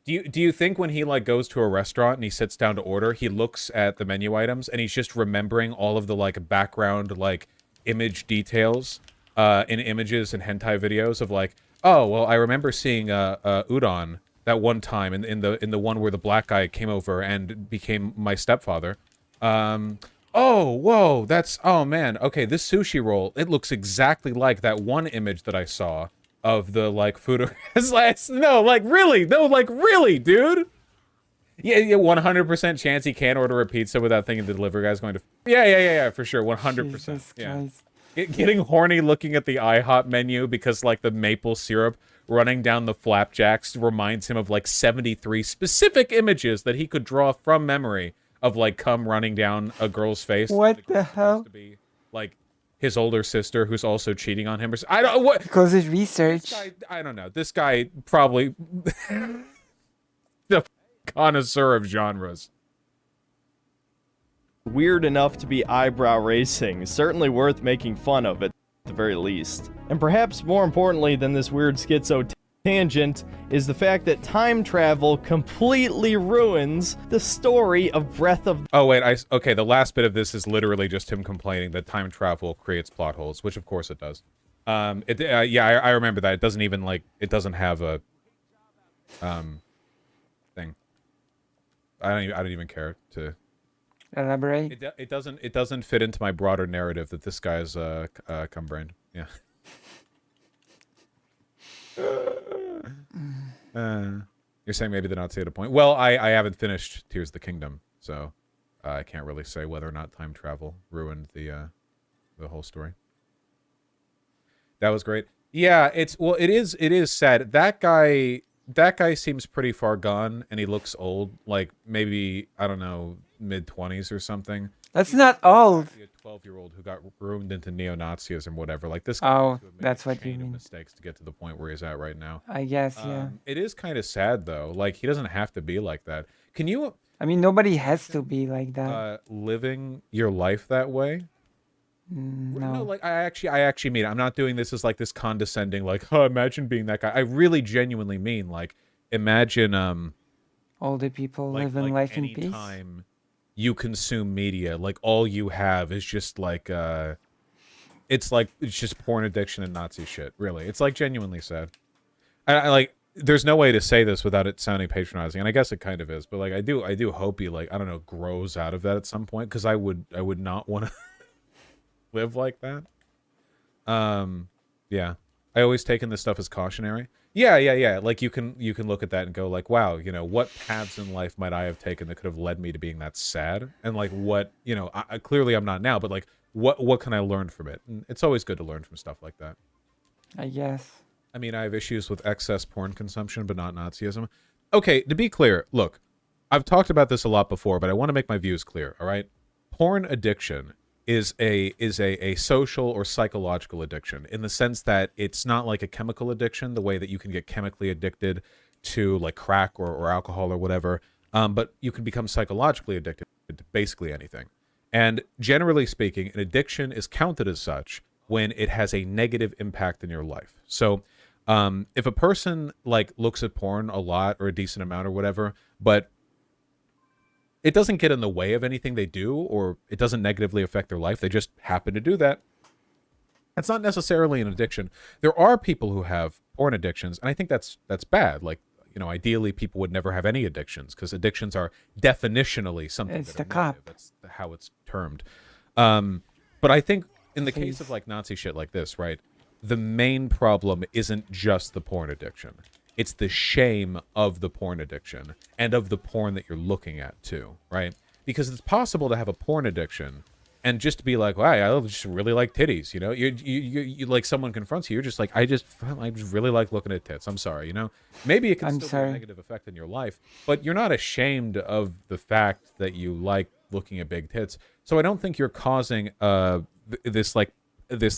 Do you think when he like goes to a restaurant and he sits down to order, he looks at the menu items and he's just remembering all of the like background like image details in images and hentai videos of like, oh well, I remember seeing udon that one time in the one where the black guy came over and became my stepfather. Oh whoa, oh man, okay, this sushi roll, it looks exactly like that one image that I saw of the like food. No, like really, dude. Yeah, 100% chance he can't order a pizza without thinking the delivery guy's going to. Yeah, for sure, 100%. Yeah, getting horny looking at the IHOP menu because like the maple syrup running down the flapjacks reminds him of like 73 specific images that he could draw from memory of like cum running down a girl's face.
What the hell?
To be like his older sister who's also cheating on him. Or I don't what
because his research.
I don't know. This guy probably the connoisseur of genres.
Weird enough to be eyebrow raising, certainly worth making fun of at the very least. And perhaps more importantly than this weird schizo tangent is the fact that time travel completely ruins the story of Breath of...
Oh wait, okay, the last bit of this is literally just him complaining that time travel creates plot holes, which of course it does. Yeah, I remember that. It doesn't even like, it doesn't have a thing. I don't even care to
elaborate.
It doesn't fit into my broader narrative that this guy's cum brain. Yeah. You're saying maybe they're not at a point. Well, I haven't finished Tears of the Kingdom, so I can't really say whether or not time travel ruined the whole story. That was great. Yeah, it is sad. That guy seems pretty far gone, and he looks old. Like maybe, I don't know, mid-20s or something.
That's not old.
A 12-year-old who got groomed into neo-Nazism, whatever. Like this.
Oh, that's what you mean.
Mistakes to get to the point where he's at right now.
I guess, yeah.
It is kind of sad though. Like he doesn't have to be like that. Can you?
I mean, nobody has to be like that.
Living your life that way. No, like I actually mean it. I'm not doing this as like this condescending, like, oh, imagine being that guy. I really genuinely mean like, imagine
older people living life in peace.
Anytime you consume media, like all you have is just like it's just porn addiction and Nazi shit. Really, it's like genuinely sad. I like. There's no way to say this without it sounding patronizing, and I guess it kind of is. But like, I do hope he like, I don't know, grows out of that at some point, because I would not want to live like that. Yeah, I always taken this stuff as cautionary. Yeah. Like you can look at that and go like, wow, you know, what paths in life might I have taken that could have led me to being that sad? And like, what, you know, I clearly I'm not now, but like, what can I learn from it? And it's always good to learn from stuff like that.
I guess.
I mean, I have issues with excess porn consumption, but not Nazism. Okay, to be clear, look, I've talked about this a lot before, but I want to make my views clear. All right, porn addiction is a social or psychological addiction, in the sense that it's not like a chemical addiction, the way that you can get chemically addicted to like crack or alcohol or whatever, but you can become psychologically addicted to basically anything. And generally speaking, an addiction is counted as such when it has a negative impact in your life. So if a person like looks at porn a lot or a decent amount or whatever, but it doesn't get in the way of anything they do, or it doesn't negatively affect their life, they just happen to do that, it's not necessarily an addiction. There are people who have porn addictions, and I think that's bad. Like, you know, ideally people would never have any addictions, because addictions are definitionally something.
It's the cop.
That's how it's termed. But I think in the case of like Nazi shit like this, right, the main problem isn't just the porn addiction. It's the shame of the porn addiction and of the porn that you're looking at too, right? Because it's possible to have a porn addiction and just to be like, wow, I just really like titties, you know? You like, someone confronts you, you're just like, I just really like looking at tits. I'm sorry, you know? Maybe it can still be a negative effect in your life, but you're not ashamed of the fact that you like looking at big tits. So I don't think you're causing this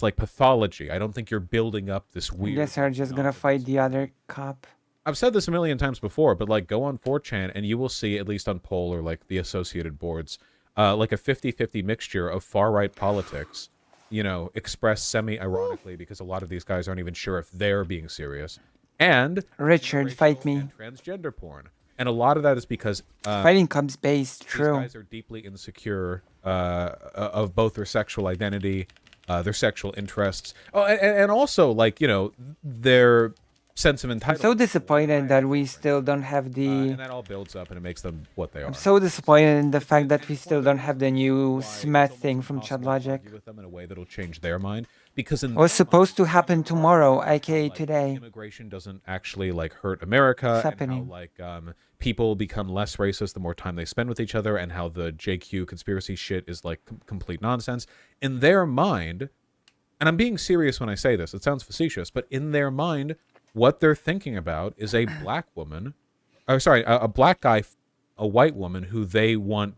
pathology. I don't think you're building up this weird...
I guess they're just gonna fight the other cop.
I've said this a million times before, but like go on 4chan and you will see, at least on Poll or like the associated boards, like a 50-50 mixture of far-right politics, you know, expressed semi-ironically, because a lot of these guys aren't even sure if they're being serious, and
Richard, fight me.
And transgender porn. And a lot of that is because
fighting comes based, true.
These guys are deeply insecure of both their sexual identity, their sexual interests, and also, like, you know, their sense of entitlement.
I'm so disappointed that we still don't have the...
and that all builds up and it makes them what they are.
I'm so disappointed in the fact that we still don't have the new SMET thing from Chud Logic.
With them in a way that'll change their mind, because it
was supposed to happen tomorrow, aka today.
Immigration doesn't actually like hurt America.
It's happening.
And how, like, people become less racist the more time they spend with each other, and how the JQ conspiracy shit is like complete nonsense in their mind. And I'm being serious when I say this. It sounds facetious, but in their mind, what they're thinking about is a black woman, or sorry, a black guy, a white woman who they want.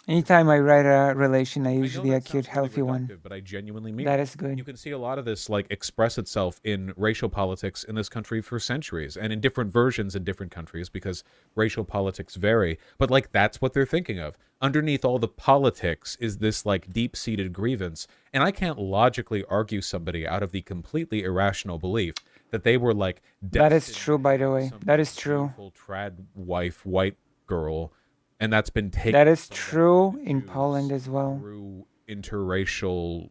Anytime I write a relation, I
I know
usually a
that
cute,
sounds really
healthy one.
reductive, but I genuinely mean
That
it.
is good.
You can see a lot of this like express itself in racial politics in this country for centuries, and in different versions in different countries because racial politics vary. But like that's what they're thinking of. Underneath all the politics is this like deep-seated grievance, and I can't logically argue somebody out of the completely irrational belief that they were like
That is true, by the way. That is true.
beautiful trad wife, white girl, and that's been taken.
That is true in Poland as well.
Through interracial,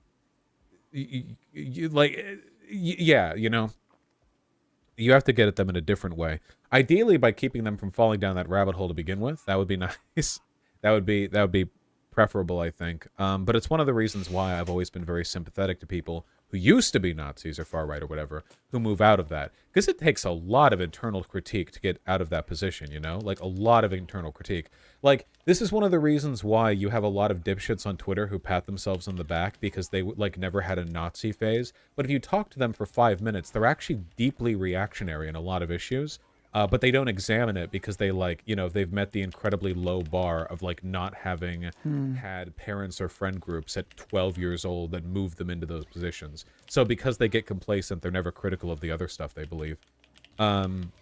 yeah, you know, you have to get at them in a different way. Ideally, by keeping them from falling down that rabbit hole to begin with, that would be nice. That would be preferable, I think. But it's one of the reasons why I've always been very sympathetic to people who used to be Nazis or far right or whatever, who move out of that. Because it takes a lot of internal critique to get out of that position, you know? Like, a lot of internal critique. Like, this is one of the reasons why you have a lot of dipshits on Twitter who pat themselves on the back because they, like, never had a Nazi phase. But if you talk to them for 5 minutes, they're actually deeply reactionary in a lot of issues. But they don't examine it because they, like, you know, they've met the incredibly low bar of, like, not having had parents or friend groups at 12 years old that moved them into those positions. So because they get complacent, they're never critical of the other stuff they believe.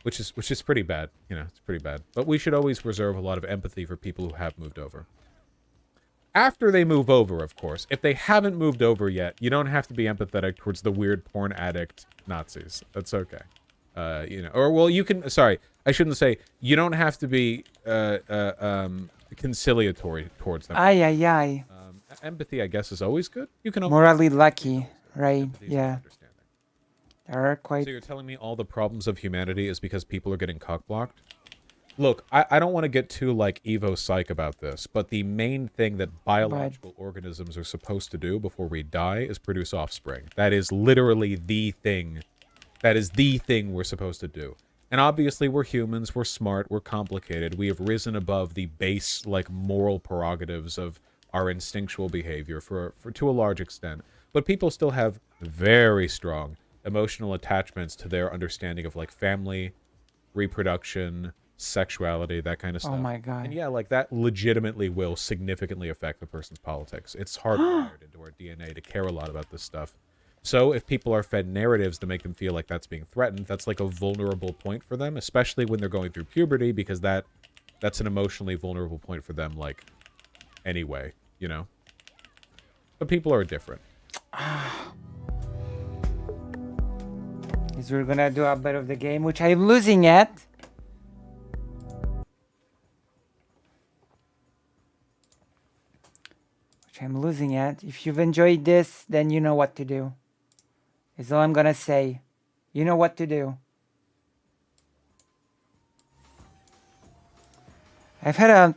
Which is pretty bad. You know, it's pretty bad. But we should always reserve a lot of empathy for people who have moved over. After they move over, of course. If they haven't moved over yet, you don't have to be empathetic towards the weird porn addict Nazis. That's okay. You know, or well, you can. Sorry, I shouldn't say. You don't have to be conciliatory towards them.
Ay, ay, ay.
Empathy, I guess, is always good. You can
Morally lucky, right? Yeah. There are quite.
So you're telling me all the problems of humanity is because people are getting cock-blocked? Look, I don't want to get too, like, Evo Psych about this, but the main thing that biological organisms are supposed to do before we die is produce offspring. That is literally the thing. That is the thing we're supposed to do. And obviously we're humans, we're smart, we're complicated. We have risen above the base, like, moral prerogatives of our instinctual behavior for to a large extent. But people still have very strong emotional attachments to their understanding of, like, family, reproduction, sexuality, that kind of stuff.
Oh my god.
And yeah, like, that legitimately will significantly affect the person's politics. It's hardwired into our DNA to care a lot about this stuff. So if people are fed narratives to make them feel like that's being threatened, that's like a vulnerable point for them, especially when they're going through puberty, because that's an emotionally vulnerable point for them, like, anyway, you know? But people are different.
Is we're gonna do a bit of the game, which I'm losing at. Which I'm losing at. If you've enjoyed this, then you know what to do. Is all I'm gonna say. You know what to do. I've had a...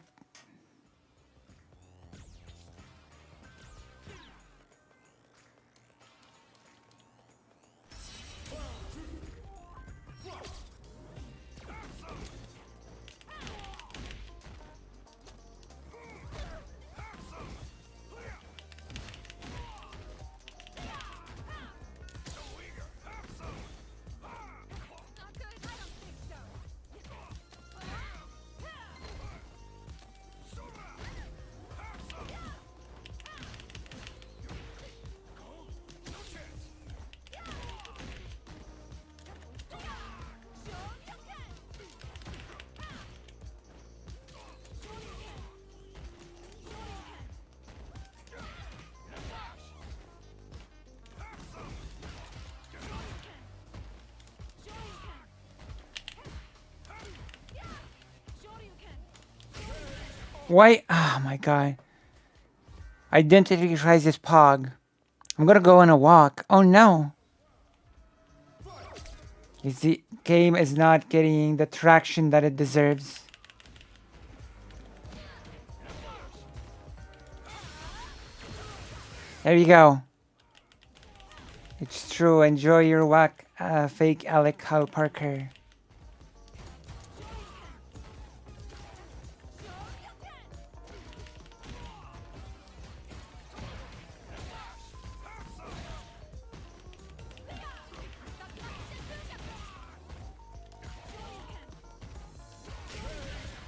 Why? Oh my god. Identity crisis Pog. I'm gonna go on a walk. Oh no. The game is not getting the traction that it deserves. There you go. It's true. Enjoy your walk, fake Alec Kyle Parker.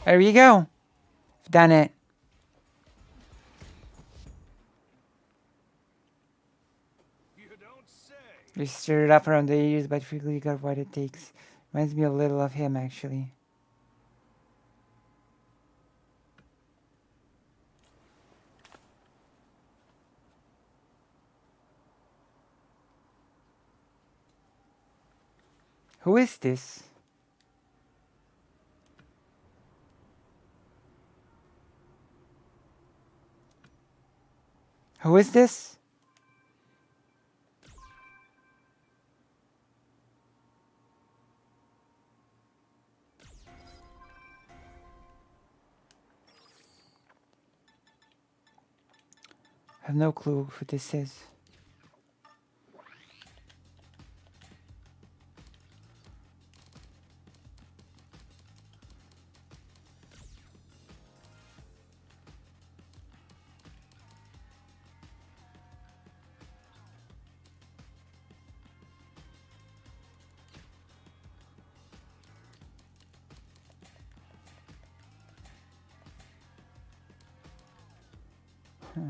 There you go. Done it. We stir it up around the ears, but frequently got what it takes. Reminds me a little of him, actually. Who is this? Who is this? I have no clue who this is. Huh.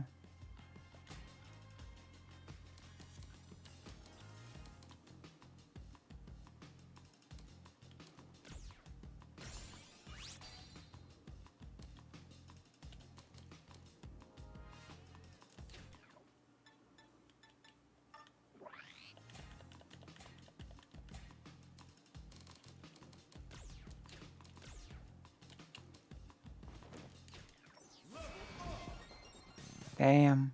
Damn.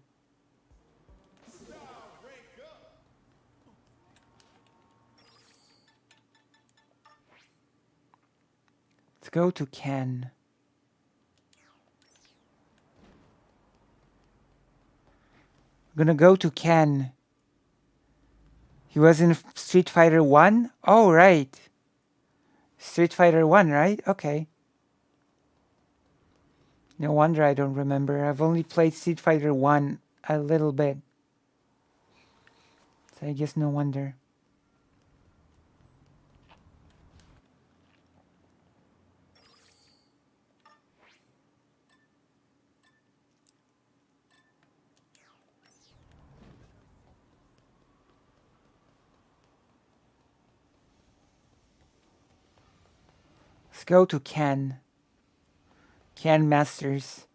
Let's go to Ken. I'm gonna go to Ken. He was in Street Fighter 1? Oh, right. Street Fighter 1, right? Okay. No wonder I don't remember. I've only played Street Fighter 1 a little bit. So I guess no wonder. Let's go to Ken. Ken Masters.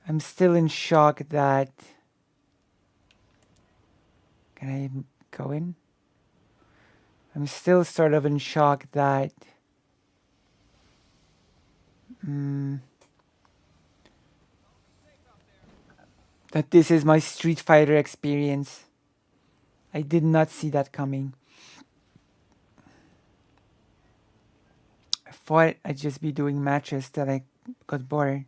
I'm still in shock that... Can I go in? I'm still sort of in shock that... that this is my Street Fighter experience. I did not see that coming. I thought I'd just be doing matches that I got bored.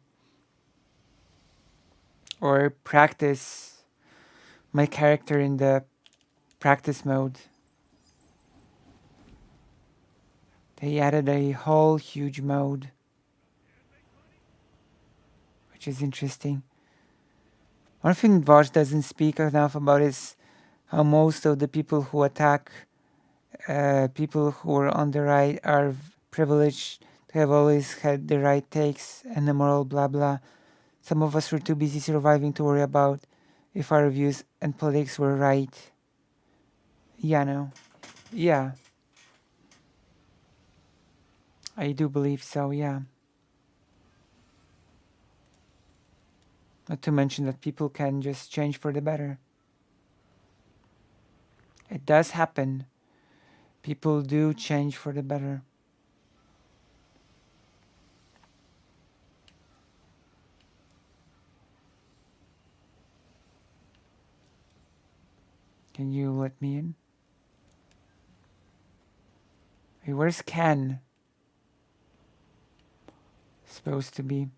Or practice my character in the practice mode. They added a whole huge mode, which is interesting. One thing Vosh doesn't speak enough about is how most of the people who attack people who are on the right are privileged to have always had the right takes and the moral blah blah. Some of us were too busy surviving to worry about if our views and politics were right. Yeah, no. Yeah. I do believe so, yeah. Not to mention that people can just change for the better. It does happen. People do change for the better. Can you let me in? Hey, where's Ken? Supposed to be.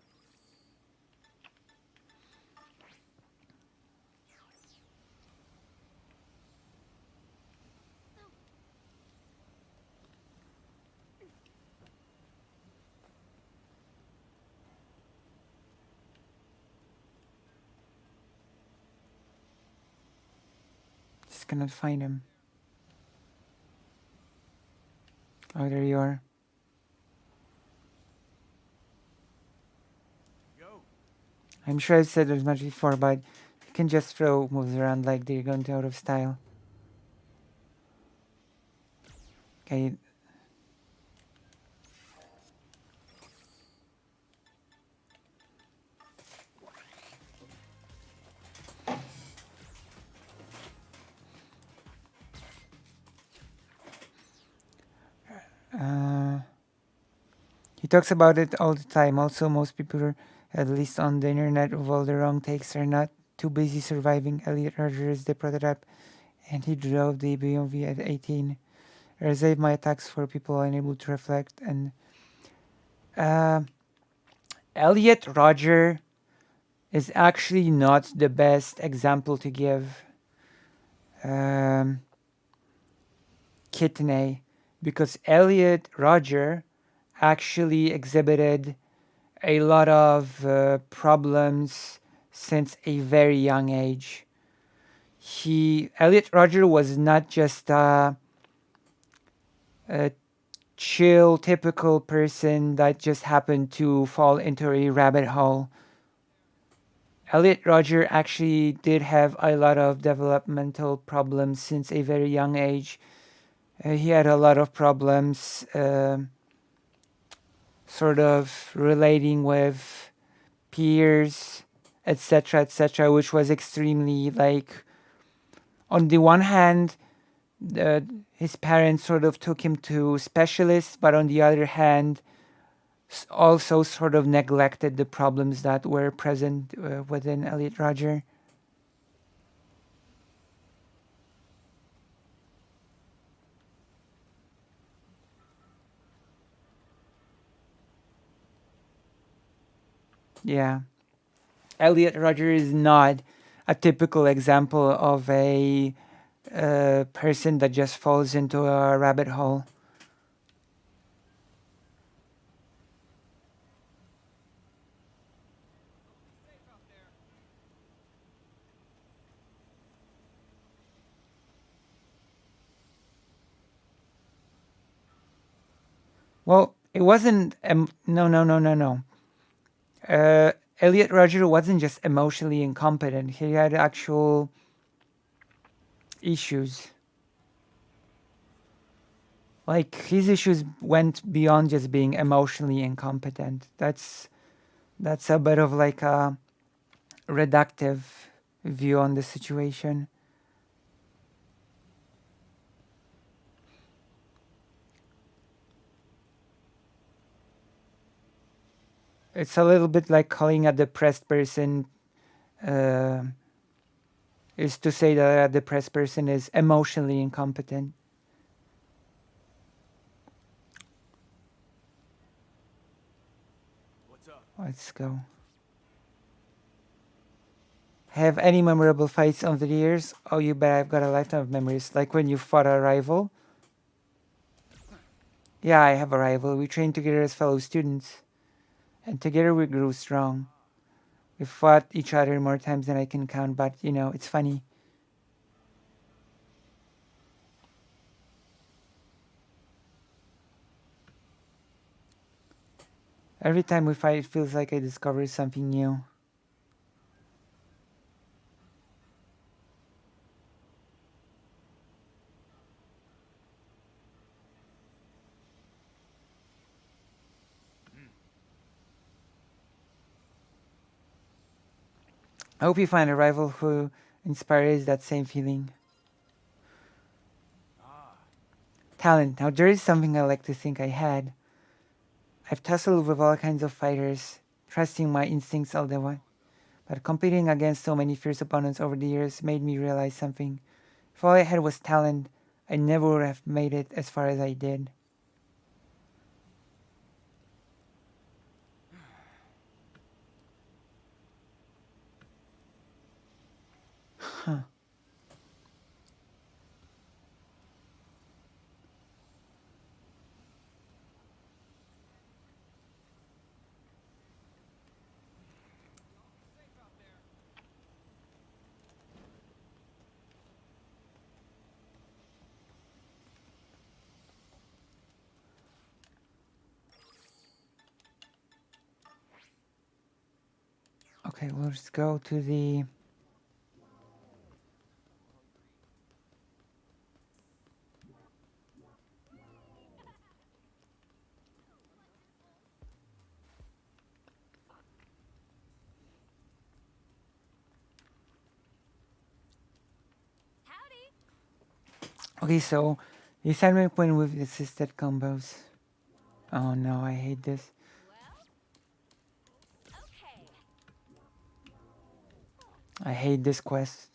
Just cannot find him. Oh, there you are. I'm sure I've said as much before, but you can just throw moves around like they're going to out of style. Okay. He talks about it all the time. Also, most people, at least on the internet, with all the wrong takes, are not too busy surviving. Elliot Roger is the prototype, and he drove the BMV at 18. I reserve my attacks for people unable to reflect. And Elliot Roger is actually not the best example to give Kidney, because Elliot Roger actually exhibited a lot of problems since a very young age. Elliot Roger was not just a chill, typical person that just happened to fall into a rabbit hole. Elliot Roger actually did have a lot of developmental problems since a very young age. He had a lot of problems sort of relating with peers, etc., which was extremely like, on the one hand, his parents sort of took him to specialists, but on the other hand, also sort of neglected the problems that were present within Elliot Roger. Yeah. Elliot Roger is not a typical example of a person that just falls into a rabbit hole. Well, it wasn't. No. Elliot Roger wasn't just emotionally incompetent. He had actual issues. Like, his issues went beyond just being emotionally incompetent. That's a bit of like a reductive view on the situation. It's a little bit like calling a depressed person is to say that a depressed person is emotionally incompetent. Let's go. Have any memorable fights over the years? Oh, you bet I've got a lifetime of memories. Like when you fought a rival. Yeah, I have a rival. We trained together as fellow students. And together we grew strong. We fought each other more times than I can count, but you know, it's funny. Every time we fight, it feels like I discover something new. I hope you find a rival who inspires that same feeling. Talent. Now, there is something I like to think I had. I've tussled with all kinds of fighters, trusting my instincts all the way. But competing against so many fierce opponents over the years made me realize something. If all I had was talent, I never would have made it as far as I did. Huh. Okay, we'll just go to the... Okay, so the assignment went with assisted combos. Oh no, I hate this. I hate this quest.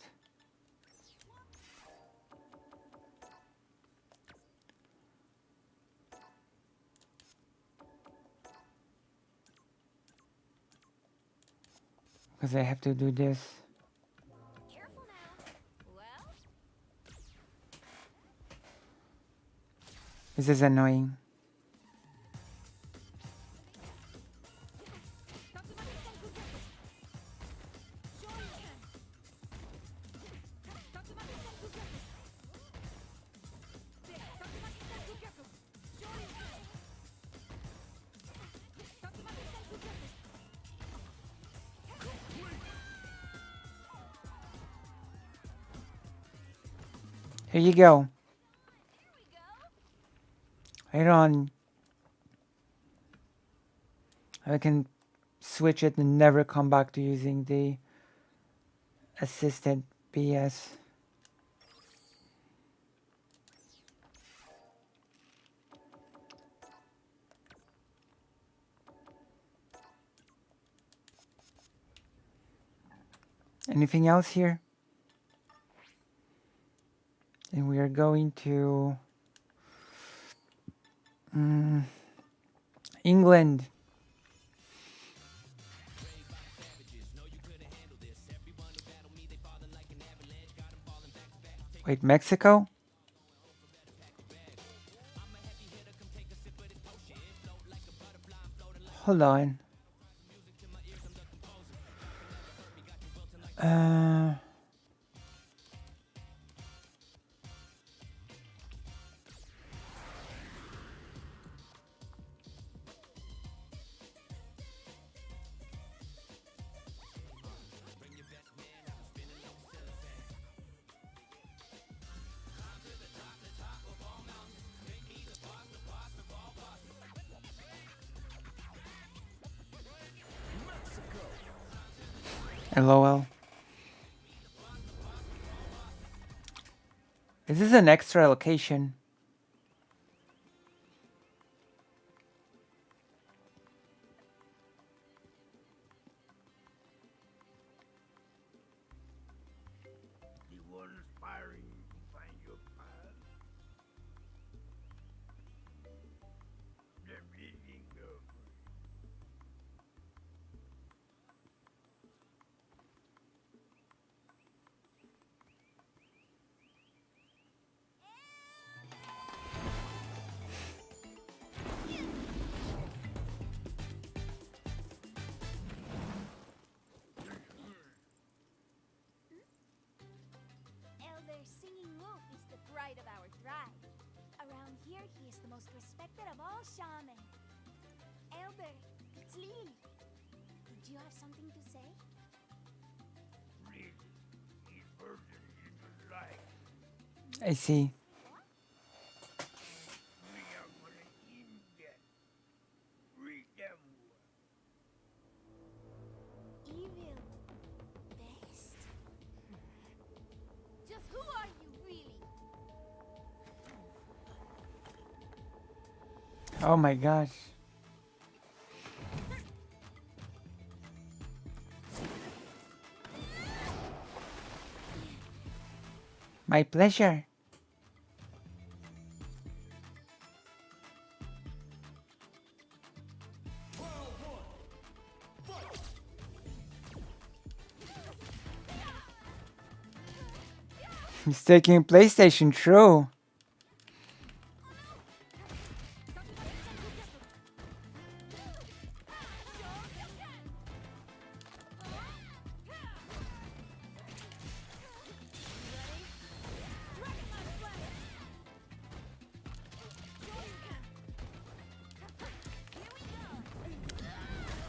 Because I have to do this. This is annoying. Here you go. Right on. I can switch it and never come back to using the assisted BS. Anything else here? And we are going to England. Wait, Mexico? Hold on. LOL. This is an extra location.
Elder Singing Wolf is the pride of our tribe. Around here, he is the most respected of all shamans. Elder, it's Lily. Did you have something to say?
I see.
Evil best? Just who are you really?
Oh my gosh. My pleasure. He's taking PlayStation, true.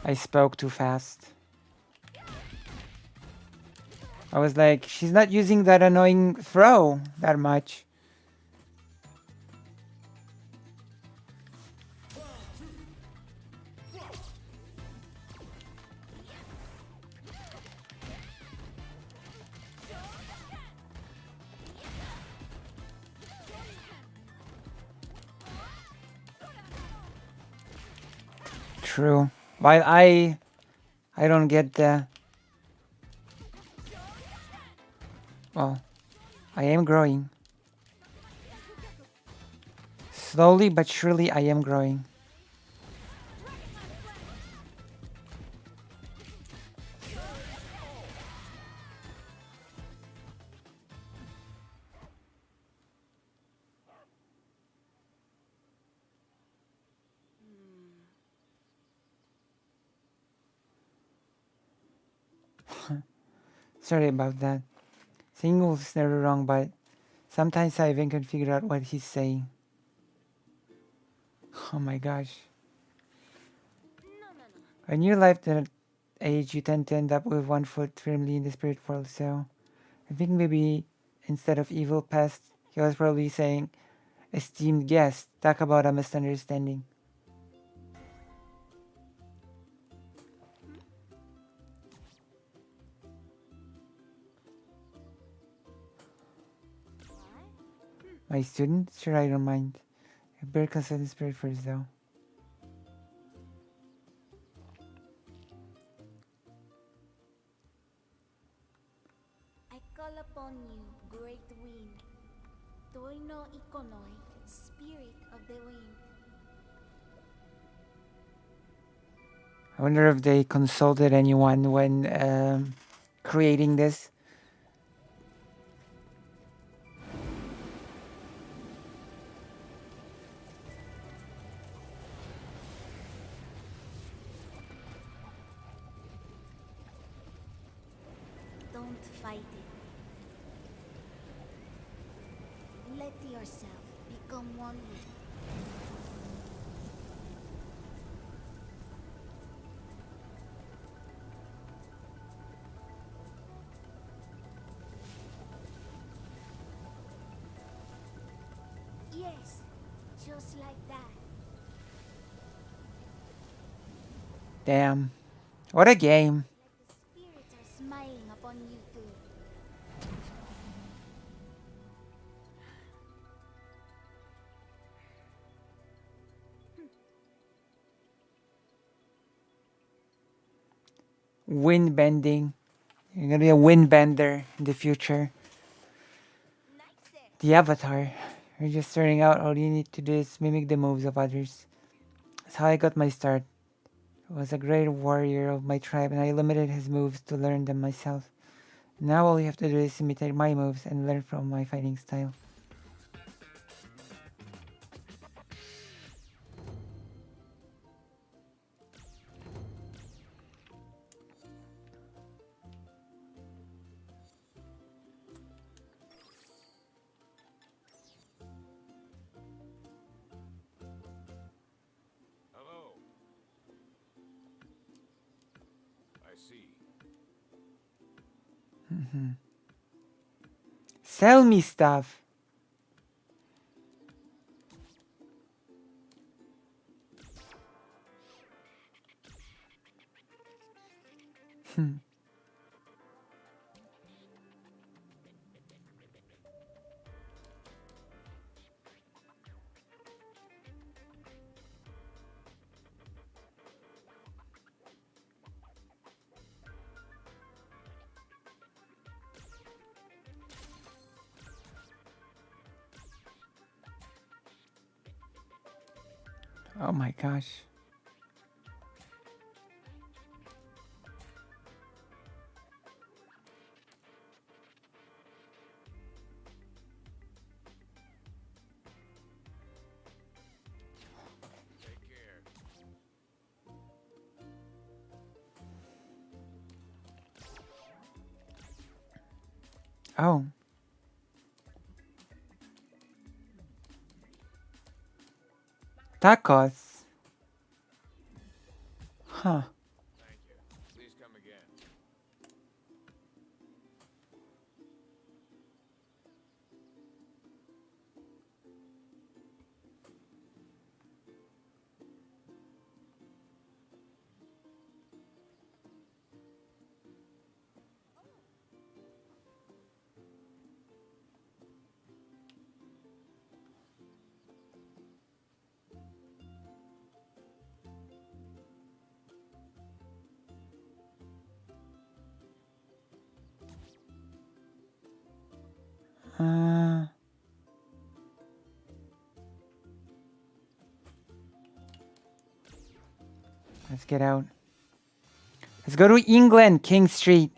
I spoke too fast. I was like, she's not using that annoying throw that much. True. While I don't get the... Well, I am growing. Slowly but surely I am growing. Sorry about that. Saying wolf's never wrong, but sometimes I even can figure out what he's saying. Oh my gosh. In your life that age, you tend to end up with one foot firmly in the spirit world, so I think maybe instead of evil pest, he was probably saying, esteemed guest, talk about a misunderstanding. My student? Sure, I don't mind. I better consult the spirit first, though.
I call upon you, great wind. Toi no ikonoi, spirit of the wind.
I wonder if they consulted anyone when creating this.
Don't fight it. Let yourself become one with it. Yes, just like that.
Damn. What a game.
Spirits are smiling upon you too.
Wind bending. You're gonna be a wind bender in the future. The avatar. You're just starting out, all you need to do is mimic the moves of others. That's how I got my start. I was a great warrior of my tribe and I limited his moves to learn them myself. Now all you have to do is imitate my moves and learn from my fighting style.
Hello. I see.
Sell me stuff. Oh my gosh.
Take care.
Oh. Tacos. Huh.
Thank you. Please come again.
Let's get out. Let's go to England, King Street.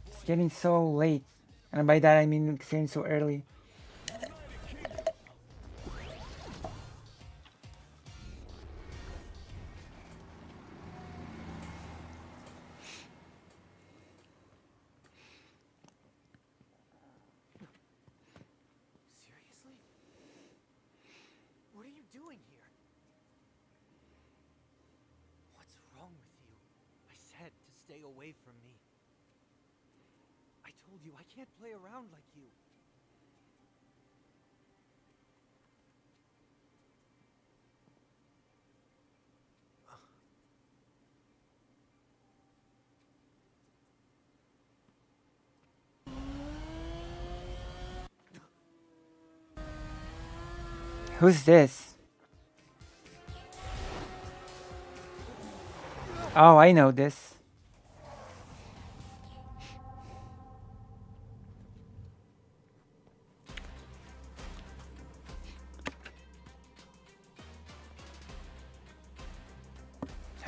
It's getting so late. And by that I mean it's getting so early.
Seriously? What are you doing here? What's wrong with you? I said to stay away from me. I told you I can't play around like you.
Who's this? Oh, I know this.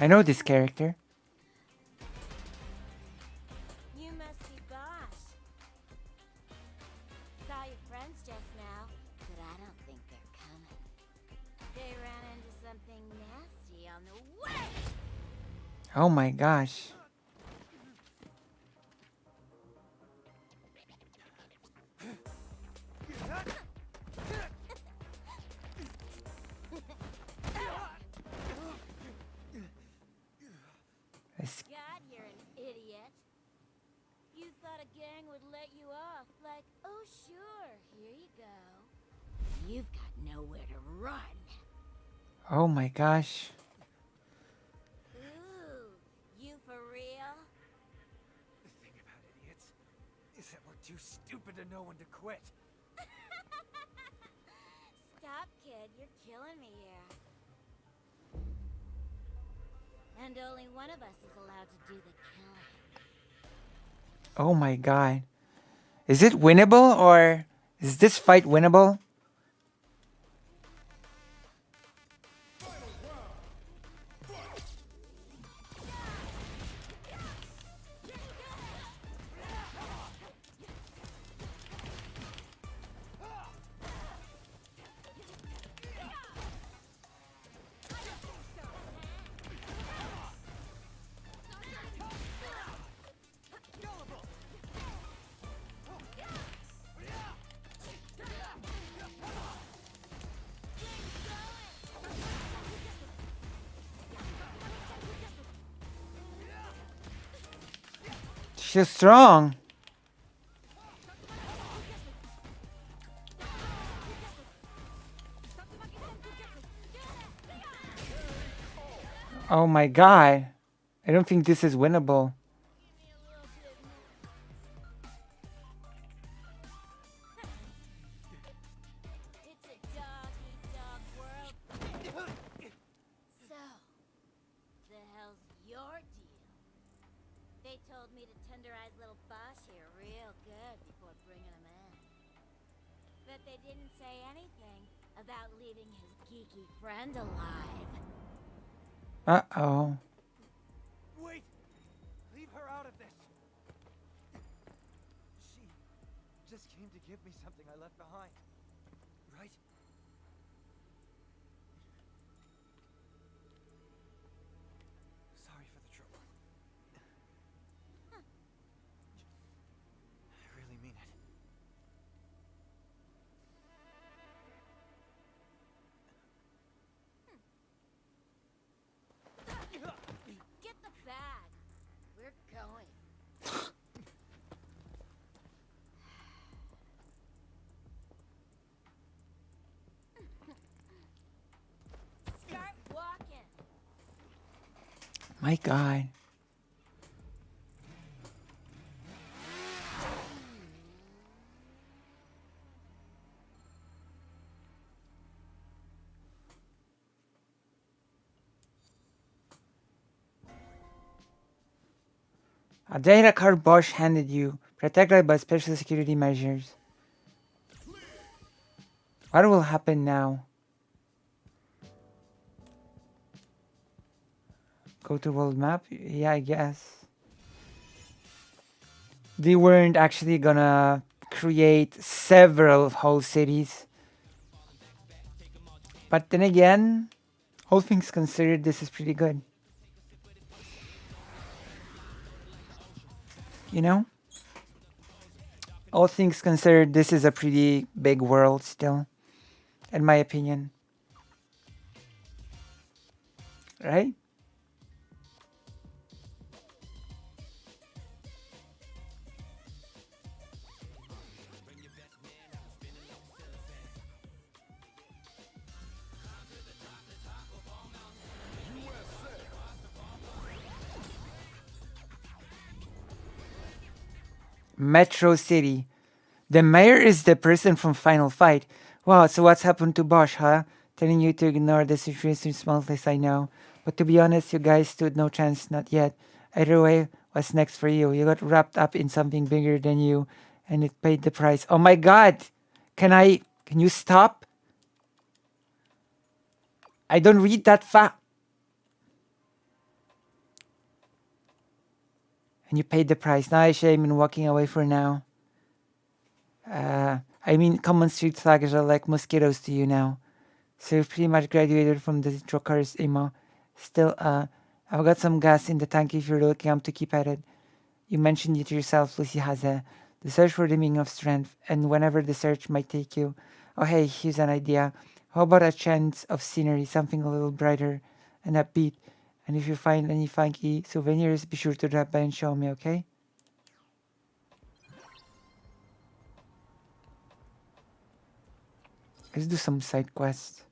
I know this character.
You must be Bosch. Saw your friends just now, but I don't think they're coming. They ran into something nasty on the way.
Oh my gosh. This-
God, you're an idiot. You thought a gang would let you off, like, oh sure, here you go. You've got nowhere to run.
Oh my gosh.
Ooh, you for real?
The thing about idiots is that we're too stupid to know when to quit.
Stop, kid, you're killing me here. And only one of us is allowed to do the killing.
Oh my god. Is it winnable or is this fight winnable? She's strong. Oh my god. I don't think this is winnable.
It's a dog-eat-dog world. So, the hell's your deal? They told me to tenderize little Bosch here real good before bringing him in. But they didn't say anything about leaving his geeky friend alive.
Uh-oh.
Wait! Leave her out of this! She just came to give me something I left behind. Right? Sorry for the trouble. I really mean it.
Get the bag. We're going. Start walking.
My god. A data card Bosch handed you, protected by special security measures. What will happen now? Go to world map? Yeah, I guess. They weren't actually gonna create several whole cities. But then again, all things considered, this is pretty good. You know? All things considered, this is a pretty big world still, in my opinion. Right? Metro City. The mayor is the person from Final Fight. Wow, so what's happened to Bosch, huh? Telling you to ignore the situation smallest, I know. But to be honest, you guys stood no chance, not yet. Either way, what's next for you? You got wrapped up in something bigger than you, and it paid the price. Oh my god! Can you stop? I don't read that fast. And you paid the price. Now I shame in walking away for now. I mean, common street slaggers are like mosquitoes to you now. So you've pretty much graduated from the Joker's emo. Still, I've got some gas in the tank if you're looking up to keep at it. You mentioned it yourself, Lucy has the search for the meaning of strength, and whenever the search might take you. Oh hey, here's an idea. How about a chance of scenery, something a little brighter and upbeat? And if you find any funky souvenirs, be sure to drop by and show me, okay? Let's do some side quests.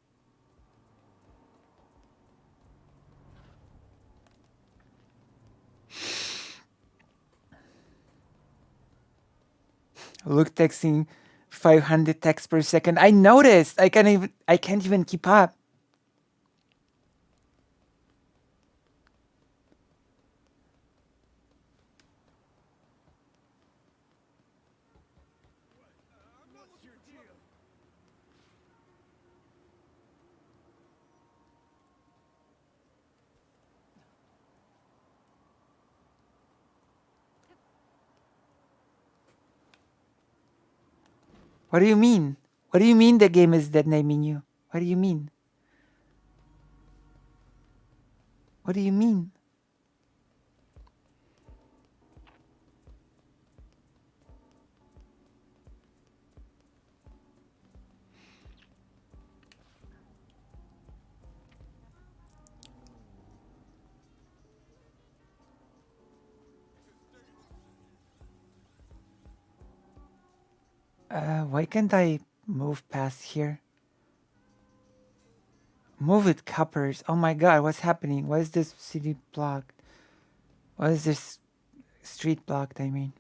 Look, texting 500 texts per second. I noticed. I can't even keep up. What do you mean? What do you mean the game is dead naming you? What do you mean? What do you mean? Why can't I move past here? Move it, coppers. Oh my god, what's happening? Why is this city blocked? Why is this street blocked, I mean?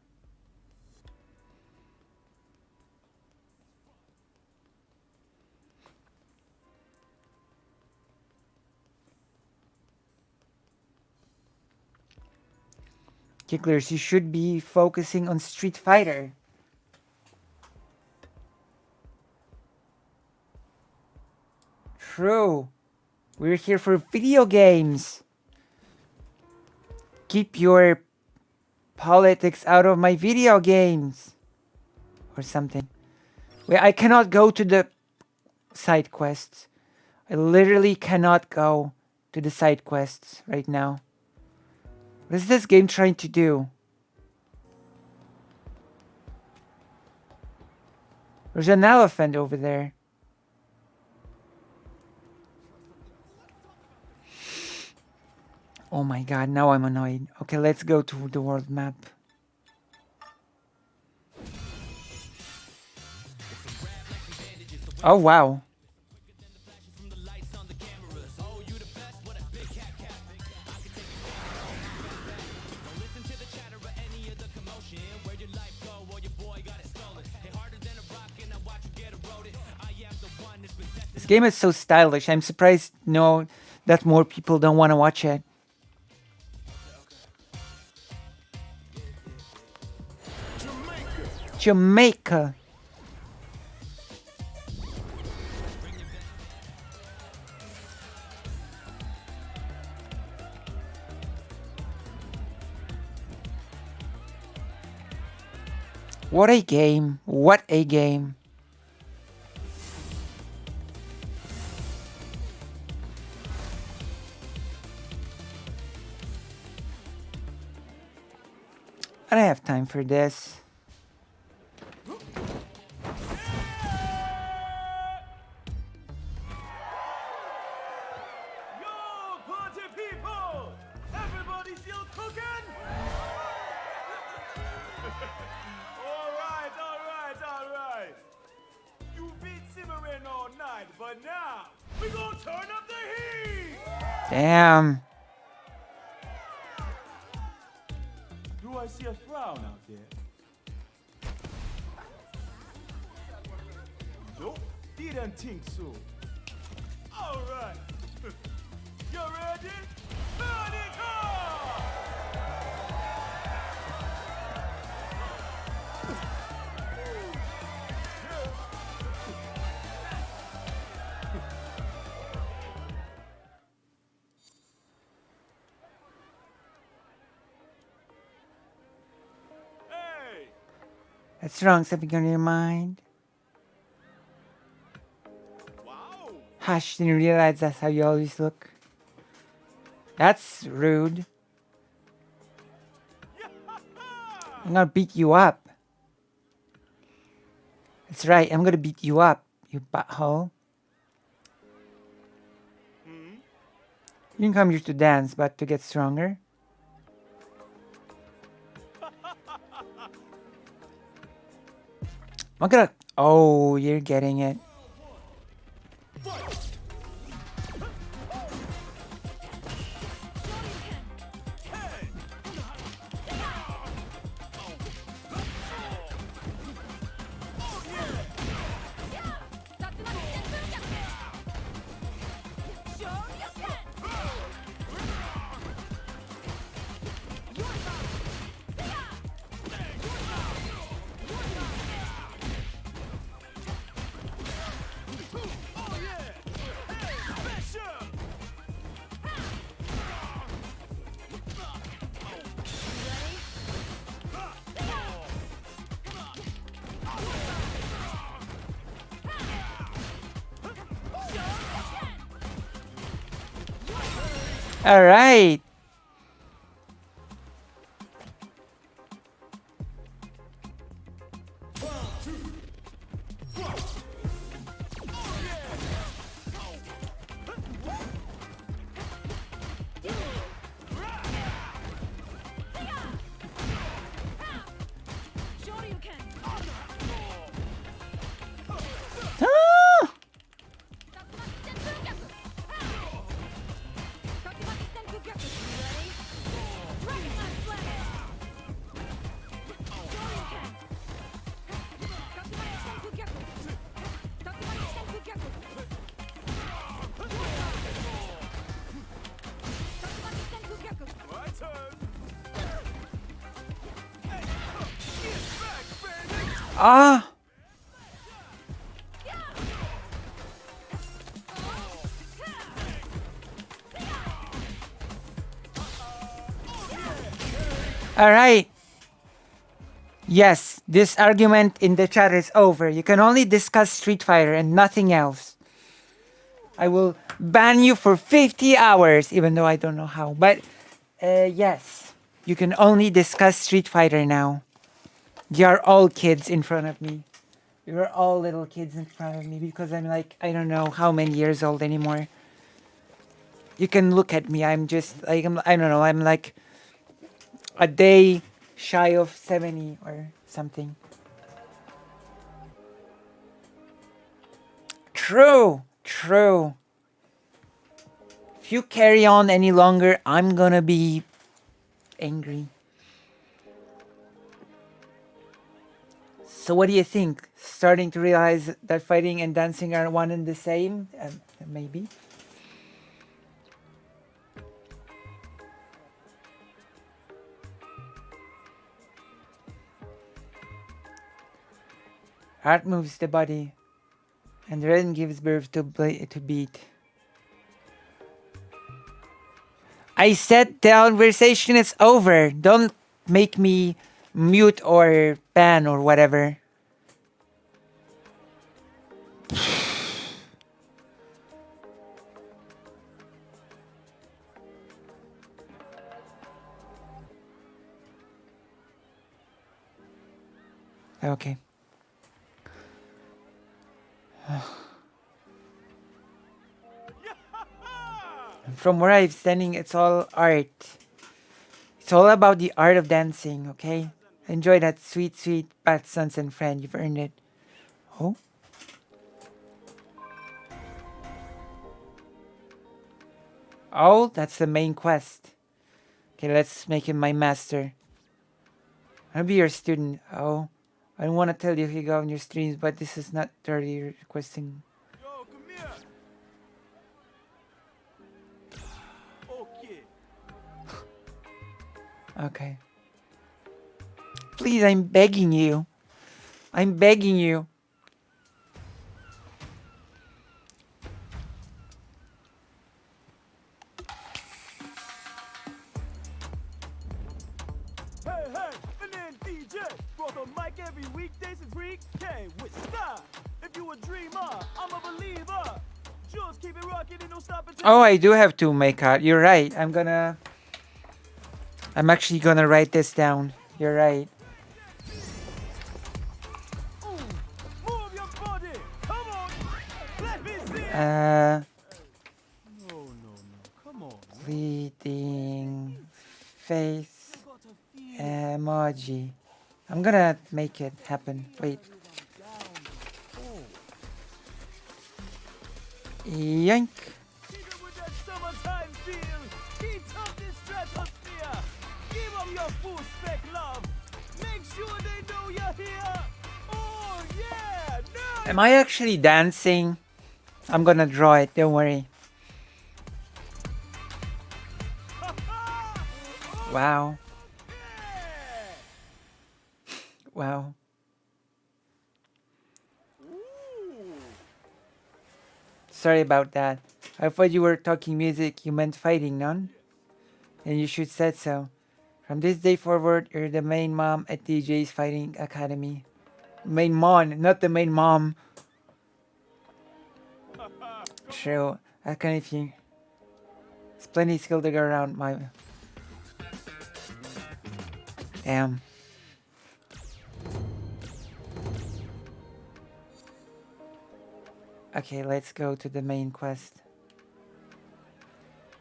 Kicklers, you should be focusing on Street Fighter. True. We're here for video games. Keep your politics out of my video games. Or something. Wait, I cannot go to the side quests. I literally cannot go to the side quests right now. What is this game trying to do? There's an elephant over there. Oh my god, now I'm annoyed. Okay, let's go to the world map. Oh wow. This game is so stylish. I'm surprised that more people don't want to watch it. Jamaica. What a game. What a game. I don't have time for this.
Party people! Everybody still cooking? Alright. You've been simmering all night, but now we gonna turn up the heat!
Damn.
Do I see a frown out there? Nope, didn't think so. Alright. You ready? Burn it up!
That's wrong. Something on your mind? Hush, didn't realize that's how you always look. That's rude. I'm gonna beat you up. That's right, I'm gonna beat you up, you butthole. You didn't come here to dance, but to get stronger. I'm gonna... Oh, you're getting it. All right. Ah! Ah! All right. Yes, this argument in the chat is over. You can only discuss Street Fighter and nothing else. I will ban you for 50 hours, even though I don't know how. But yes, you can only discuss Street Fighter now. You are all kids in front of me. You are all little kids in front of me because I'm like, I don't know how many years old anymore. You can look at me. I'm just like, I don't know. I'm like a day shy of 70 or something. True. If you carry on any longer, I'm gonna be angry. So what do you think? Starting to realize that fighting and dancing are one and the same? Maybe. Heart moves the body, and the rhythm gives birth to beat. I said the conversation is over. Don't make me mute or ban or whatever. Okay. From where I'm standing, it's all art. It's all about the art of dancing, okay? Enjoy that sweet, sweet Pat Sunsen friend. You've earned it. Oh? Oh, that's the main quest. Okay, let's make him my master. I'll be your student. Oh, I don't want to tell you go on your streams, but this is not dirty requesting.
Yo, come here. Okay.
Okay. Please, I'm begging you. I'm begging you.
Hey, my name's DJ. Brought the mic every weekday since week K with style. If you a dreamer, I'm a believer. Just keep it rocking and don't stop until
Oh, I do have to make out. You're right. I'm actually gonna write this down. You're right.
move your body. Come on. Let me see it.
Uh,
No. Come on.
Bleeding face emoji. I'm gonna make it happen. Wait. Yoink.
Keep it with that summertime feel. Keep up this stratosphere. Give them your full spec love. Make sure they know you're here. Oh yeah. Now
Am I actually dancing? I'm gonna draw it. Don't worry. Wow. Wow. Sorry about that. I thought you were talking music. You meant fighting, none? And you should said so. From this day forward, you're the main mom at DJ's Fighting Academy. Main mom, not the main mom. True. I can if you. There's plenty of skill to go around my. Damn. Okay, let's go to the main quest.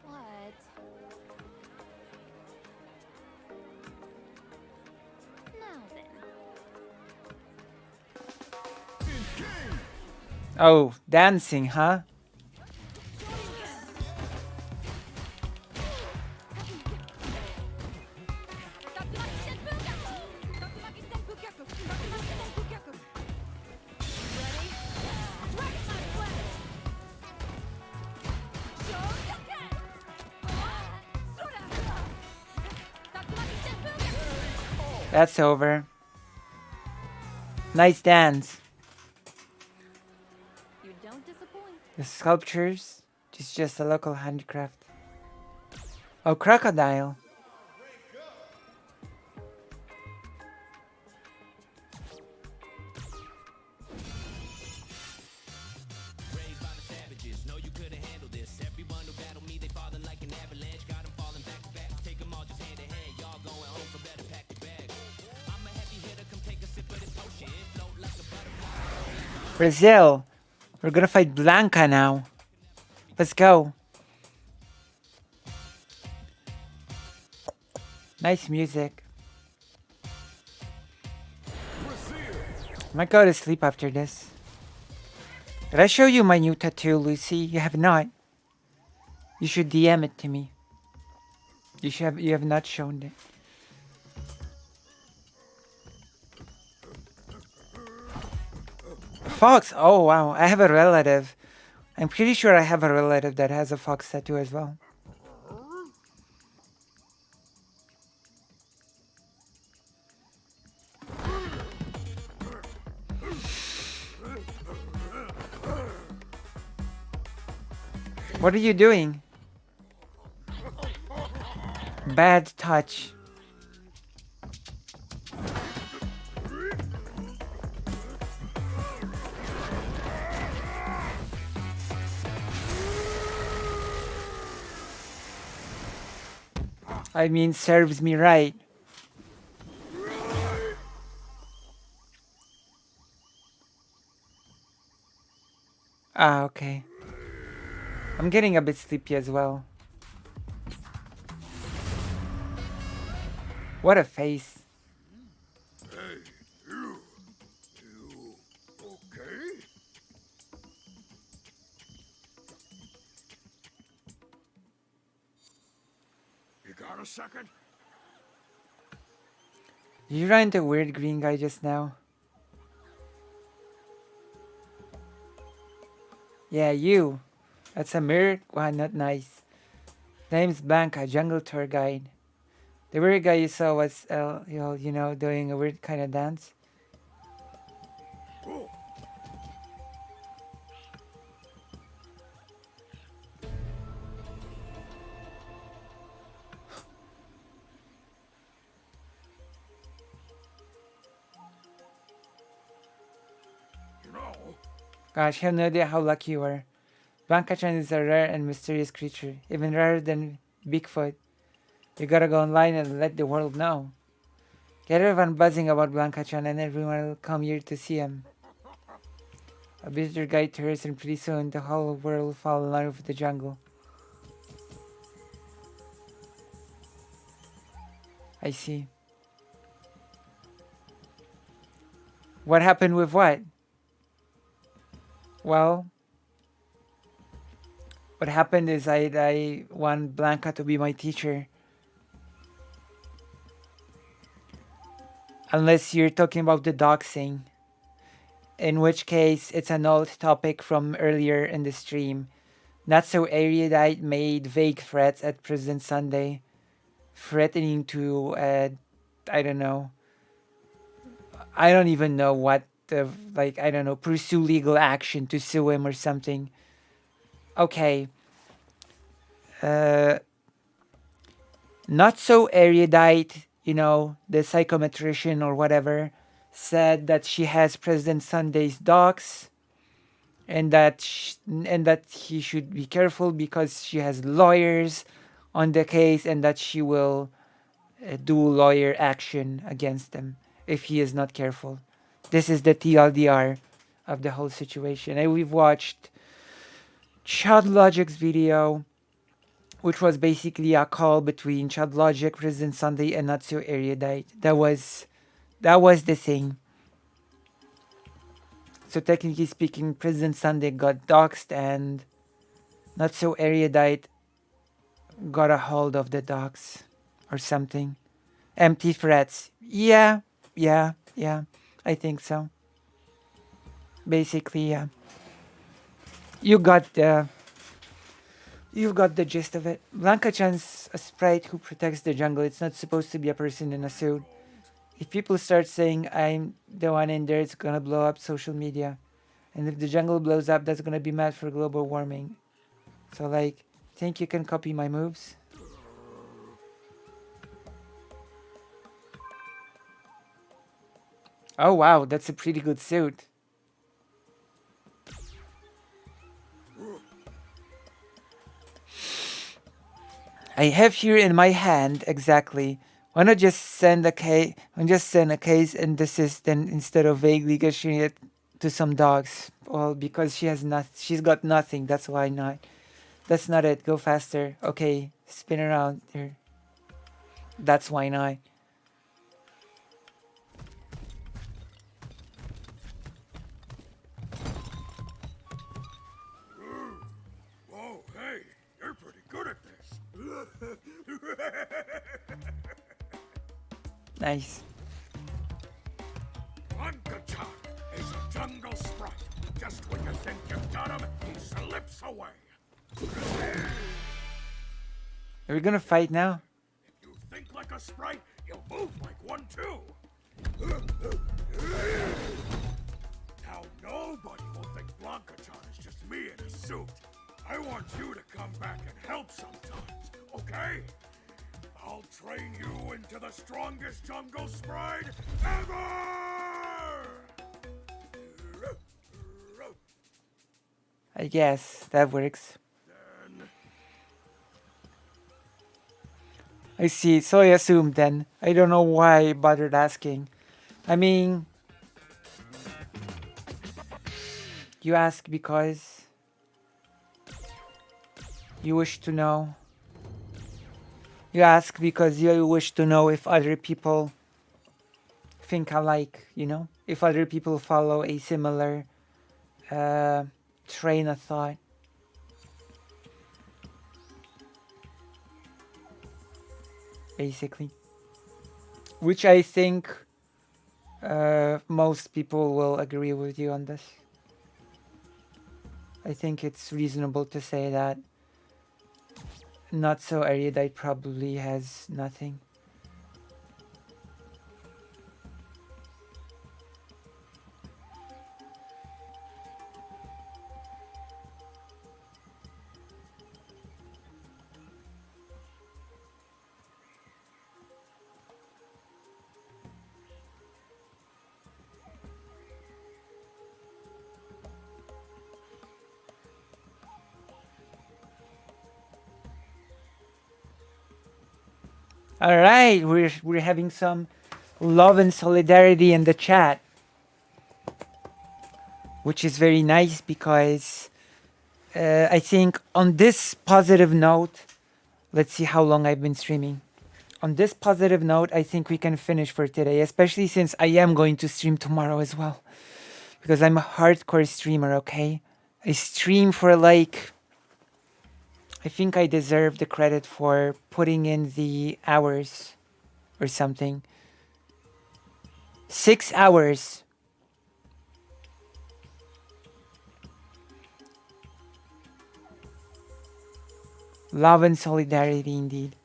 What? Now then.
Oh, dancing, huh? That's over. Nice dance.
You don't disappoint.
The sculptures, it's just a local handicraft. Oh, crocodile. Brazil. We're gonna fight Blanca now. Let's go. Nice music. I might go to sleep after this. Did I show you my new tattoo, Lucy? You have not. You should DM it to me. You have not shown it. Fox. Oh wow, I have a relative. I'm pretty sure I have a relative that has a fox tattoo as well. What are you doing? Bad touch. I mean, serves me right. Ah, okay. I'm getting a bit sleepy as well. What a face.
Hey, you. You okay? You got a second?
You ran into a weird green guy just now. Yeah, you. That's a mirror. Wow, not nice. Name's Blanca, jungle tour guide. The weird guy you saw was, you know, doing a weird kind of dance.
Oh. You know,
Gosh, I have no idea how lucky you are. Blanca-chan is a rare and mysterious creature, even rarer than Bigfoot. You gotta go online and let the world know. Get everyone buzzing about Blanca-chan and everyone will come here to see him. A visitor guide tours and pretty soon the whole world will fall in love with the jungle. I see. What happened with what? Well, what happened is I want Blanca to be my teacher. Unless you're talking about the doxing. In which case, it's an old topic from earlier in the stream. Not so erudite made vague threats at President Sunday, threatening to, I don't know. I don't even know what, I don't know, pursue legal action to sue him or something. Okay. Not so erudite, you know, the psychometrician or whatever, said that she has President Sunday's docs, and that he should be careful because she has lawyers on the case, and that she will do lawyer action against him if he is not careful. This is the TLDR of the whole situation. And we've watched Chad Logic's video, which was basically a call between Chad Logic, President Sunday, and Not So Erudite. That was the thing. So technically speaking, President Sunday got doxed and Not So Erudite got a hold of the docs or something. Empty threats. Yeah. I think so. Basically, yeah. You've got the gist of it. Blanca-chan's a sprite who protects the jungle. It's not supposed to be a person in a suit. If people start saying I'm the one in there, it's gonna blow up social media. And if the jungle blows up, that's gonna be mad for global warming. So like, think you can copy my moves? Oh wow, that's a pretty good suit. I have here in my hand exactly. Why not just send a case? Send a case and desist, then instead of vaguely issuing it to some dogs. Well, because she's got nothing. That's why not. That's not it. Go faster. Okay, spin around there. That's why not.
whoa, hey, you're pretty good at this.
Nice.
Blanca-chan is a jungle sprite. Just when you think you've got him, he slips away.
Are we gonna fight now?
If you think like a sprite, you'll move like one too. Now nobody will think Blanca-chan is just me in a suit. I want you to come back and help sometimes, okay? I'll train you into the strongest jungle sprite ever!
I guess that works. I see, so I assumed then. I don't know why I bothered asking. I mean, you ask because you wish to know. You ask because you wish to know if other people think alike, you know? If other people follow a similar train of thought. Basically. Which I think most people will agree with you on this. I think it's reasonable to say that not so erudite probably has nothing. All right, we're having some love and solidarity in the chat, which is very nice because I think on this positive note, let's see how long I've been streaming. On this positive note, I think we can finish for today, especially since I am going to stream tomorrow as well, because I'm a hardcore streamer. Okay, I stream for like, I think I deserve the credit for putting in the hours or something. 6 hours. Love and solidarity indeed.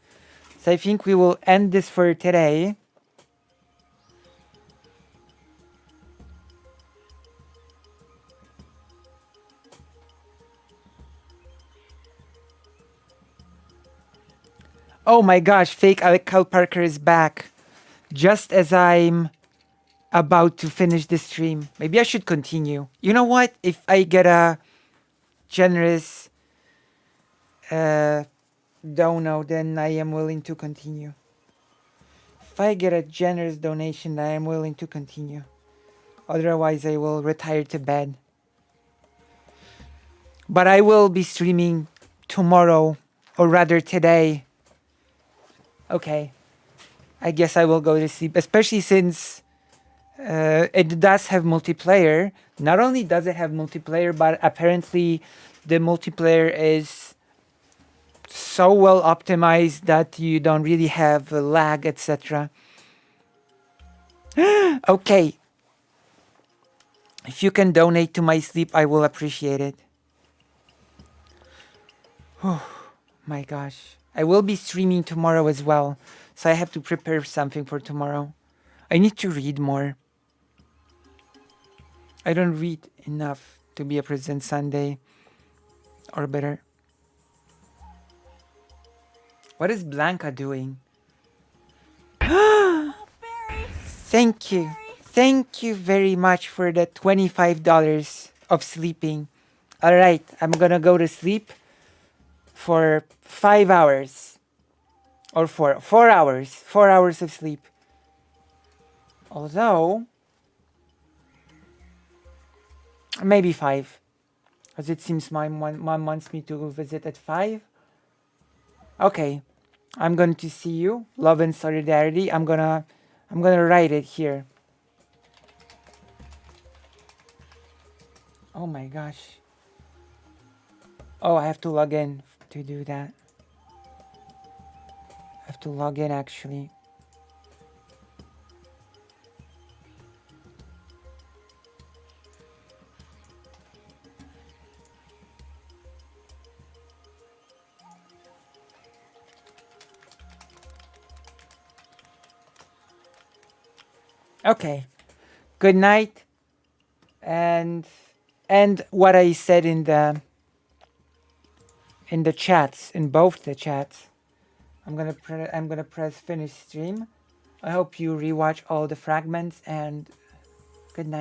So I think we will end this for today. Oh my gosh, fake Alec Cal Parker is back. Just as I'm about to finish the stream. Maybe I should continue. You know what? If I get a generous dono, then I am willing to continue. If I get a generous donation, I am willing to continue. Otherwise, I will retire to bed. But I will be streaming tomorrow, or rather today. Okay. I guess I will go to sleep, especially since it does have multiplayer. Not only does it have multiplayer, but apparently the multiplayer is so well optimized that you don't really have lag, etc. Okay. If you can donate to my sleep, I will appreciate it. Oh my gosh. I will be streaming tomorrow as well, so I have to prepare something for tomorrow. I need to read more. I don't read enough to be a President Sunday or better. What is Blanca doing? Thank you. Thank you very much for the $25 of sleeping. All right, I'm gonna go to sleep for 5 hours. Or 4 hours. 4 hours of sleep. Although, maybe 5. As it seems my mom wants me to visit at 5. Okay, I'm going to see you. Love and solidarity. I'm gonna write it here. Oh my gosh. Oh, I have to log in to do that. I have to log in actually. Okay. Good night. And what I said in the in the chats, in both the chats. I'm gonna press finish stream. I hope you rewatch all the fragments and good night.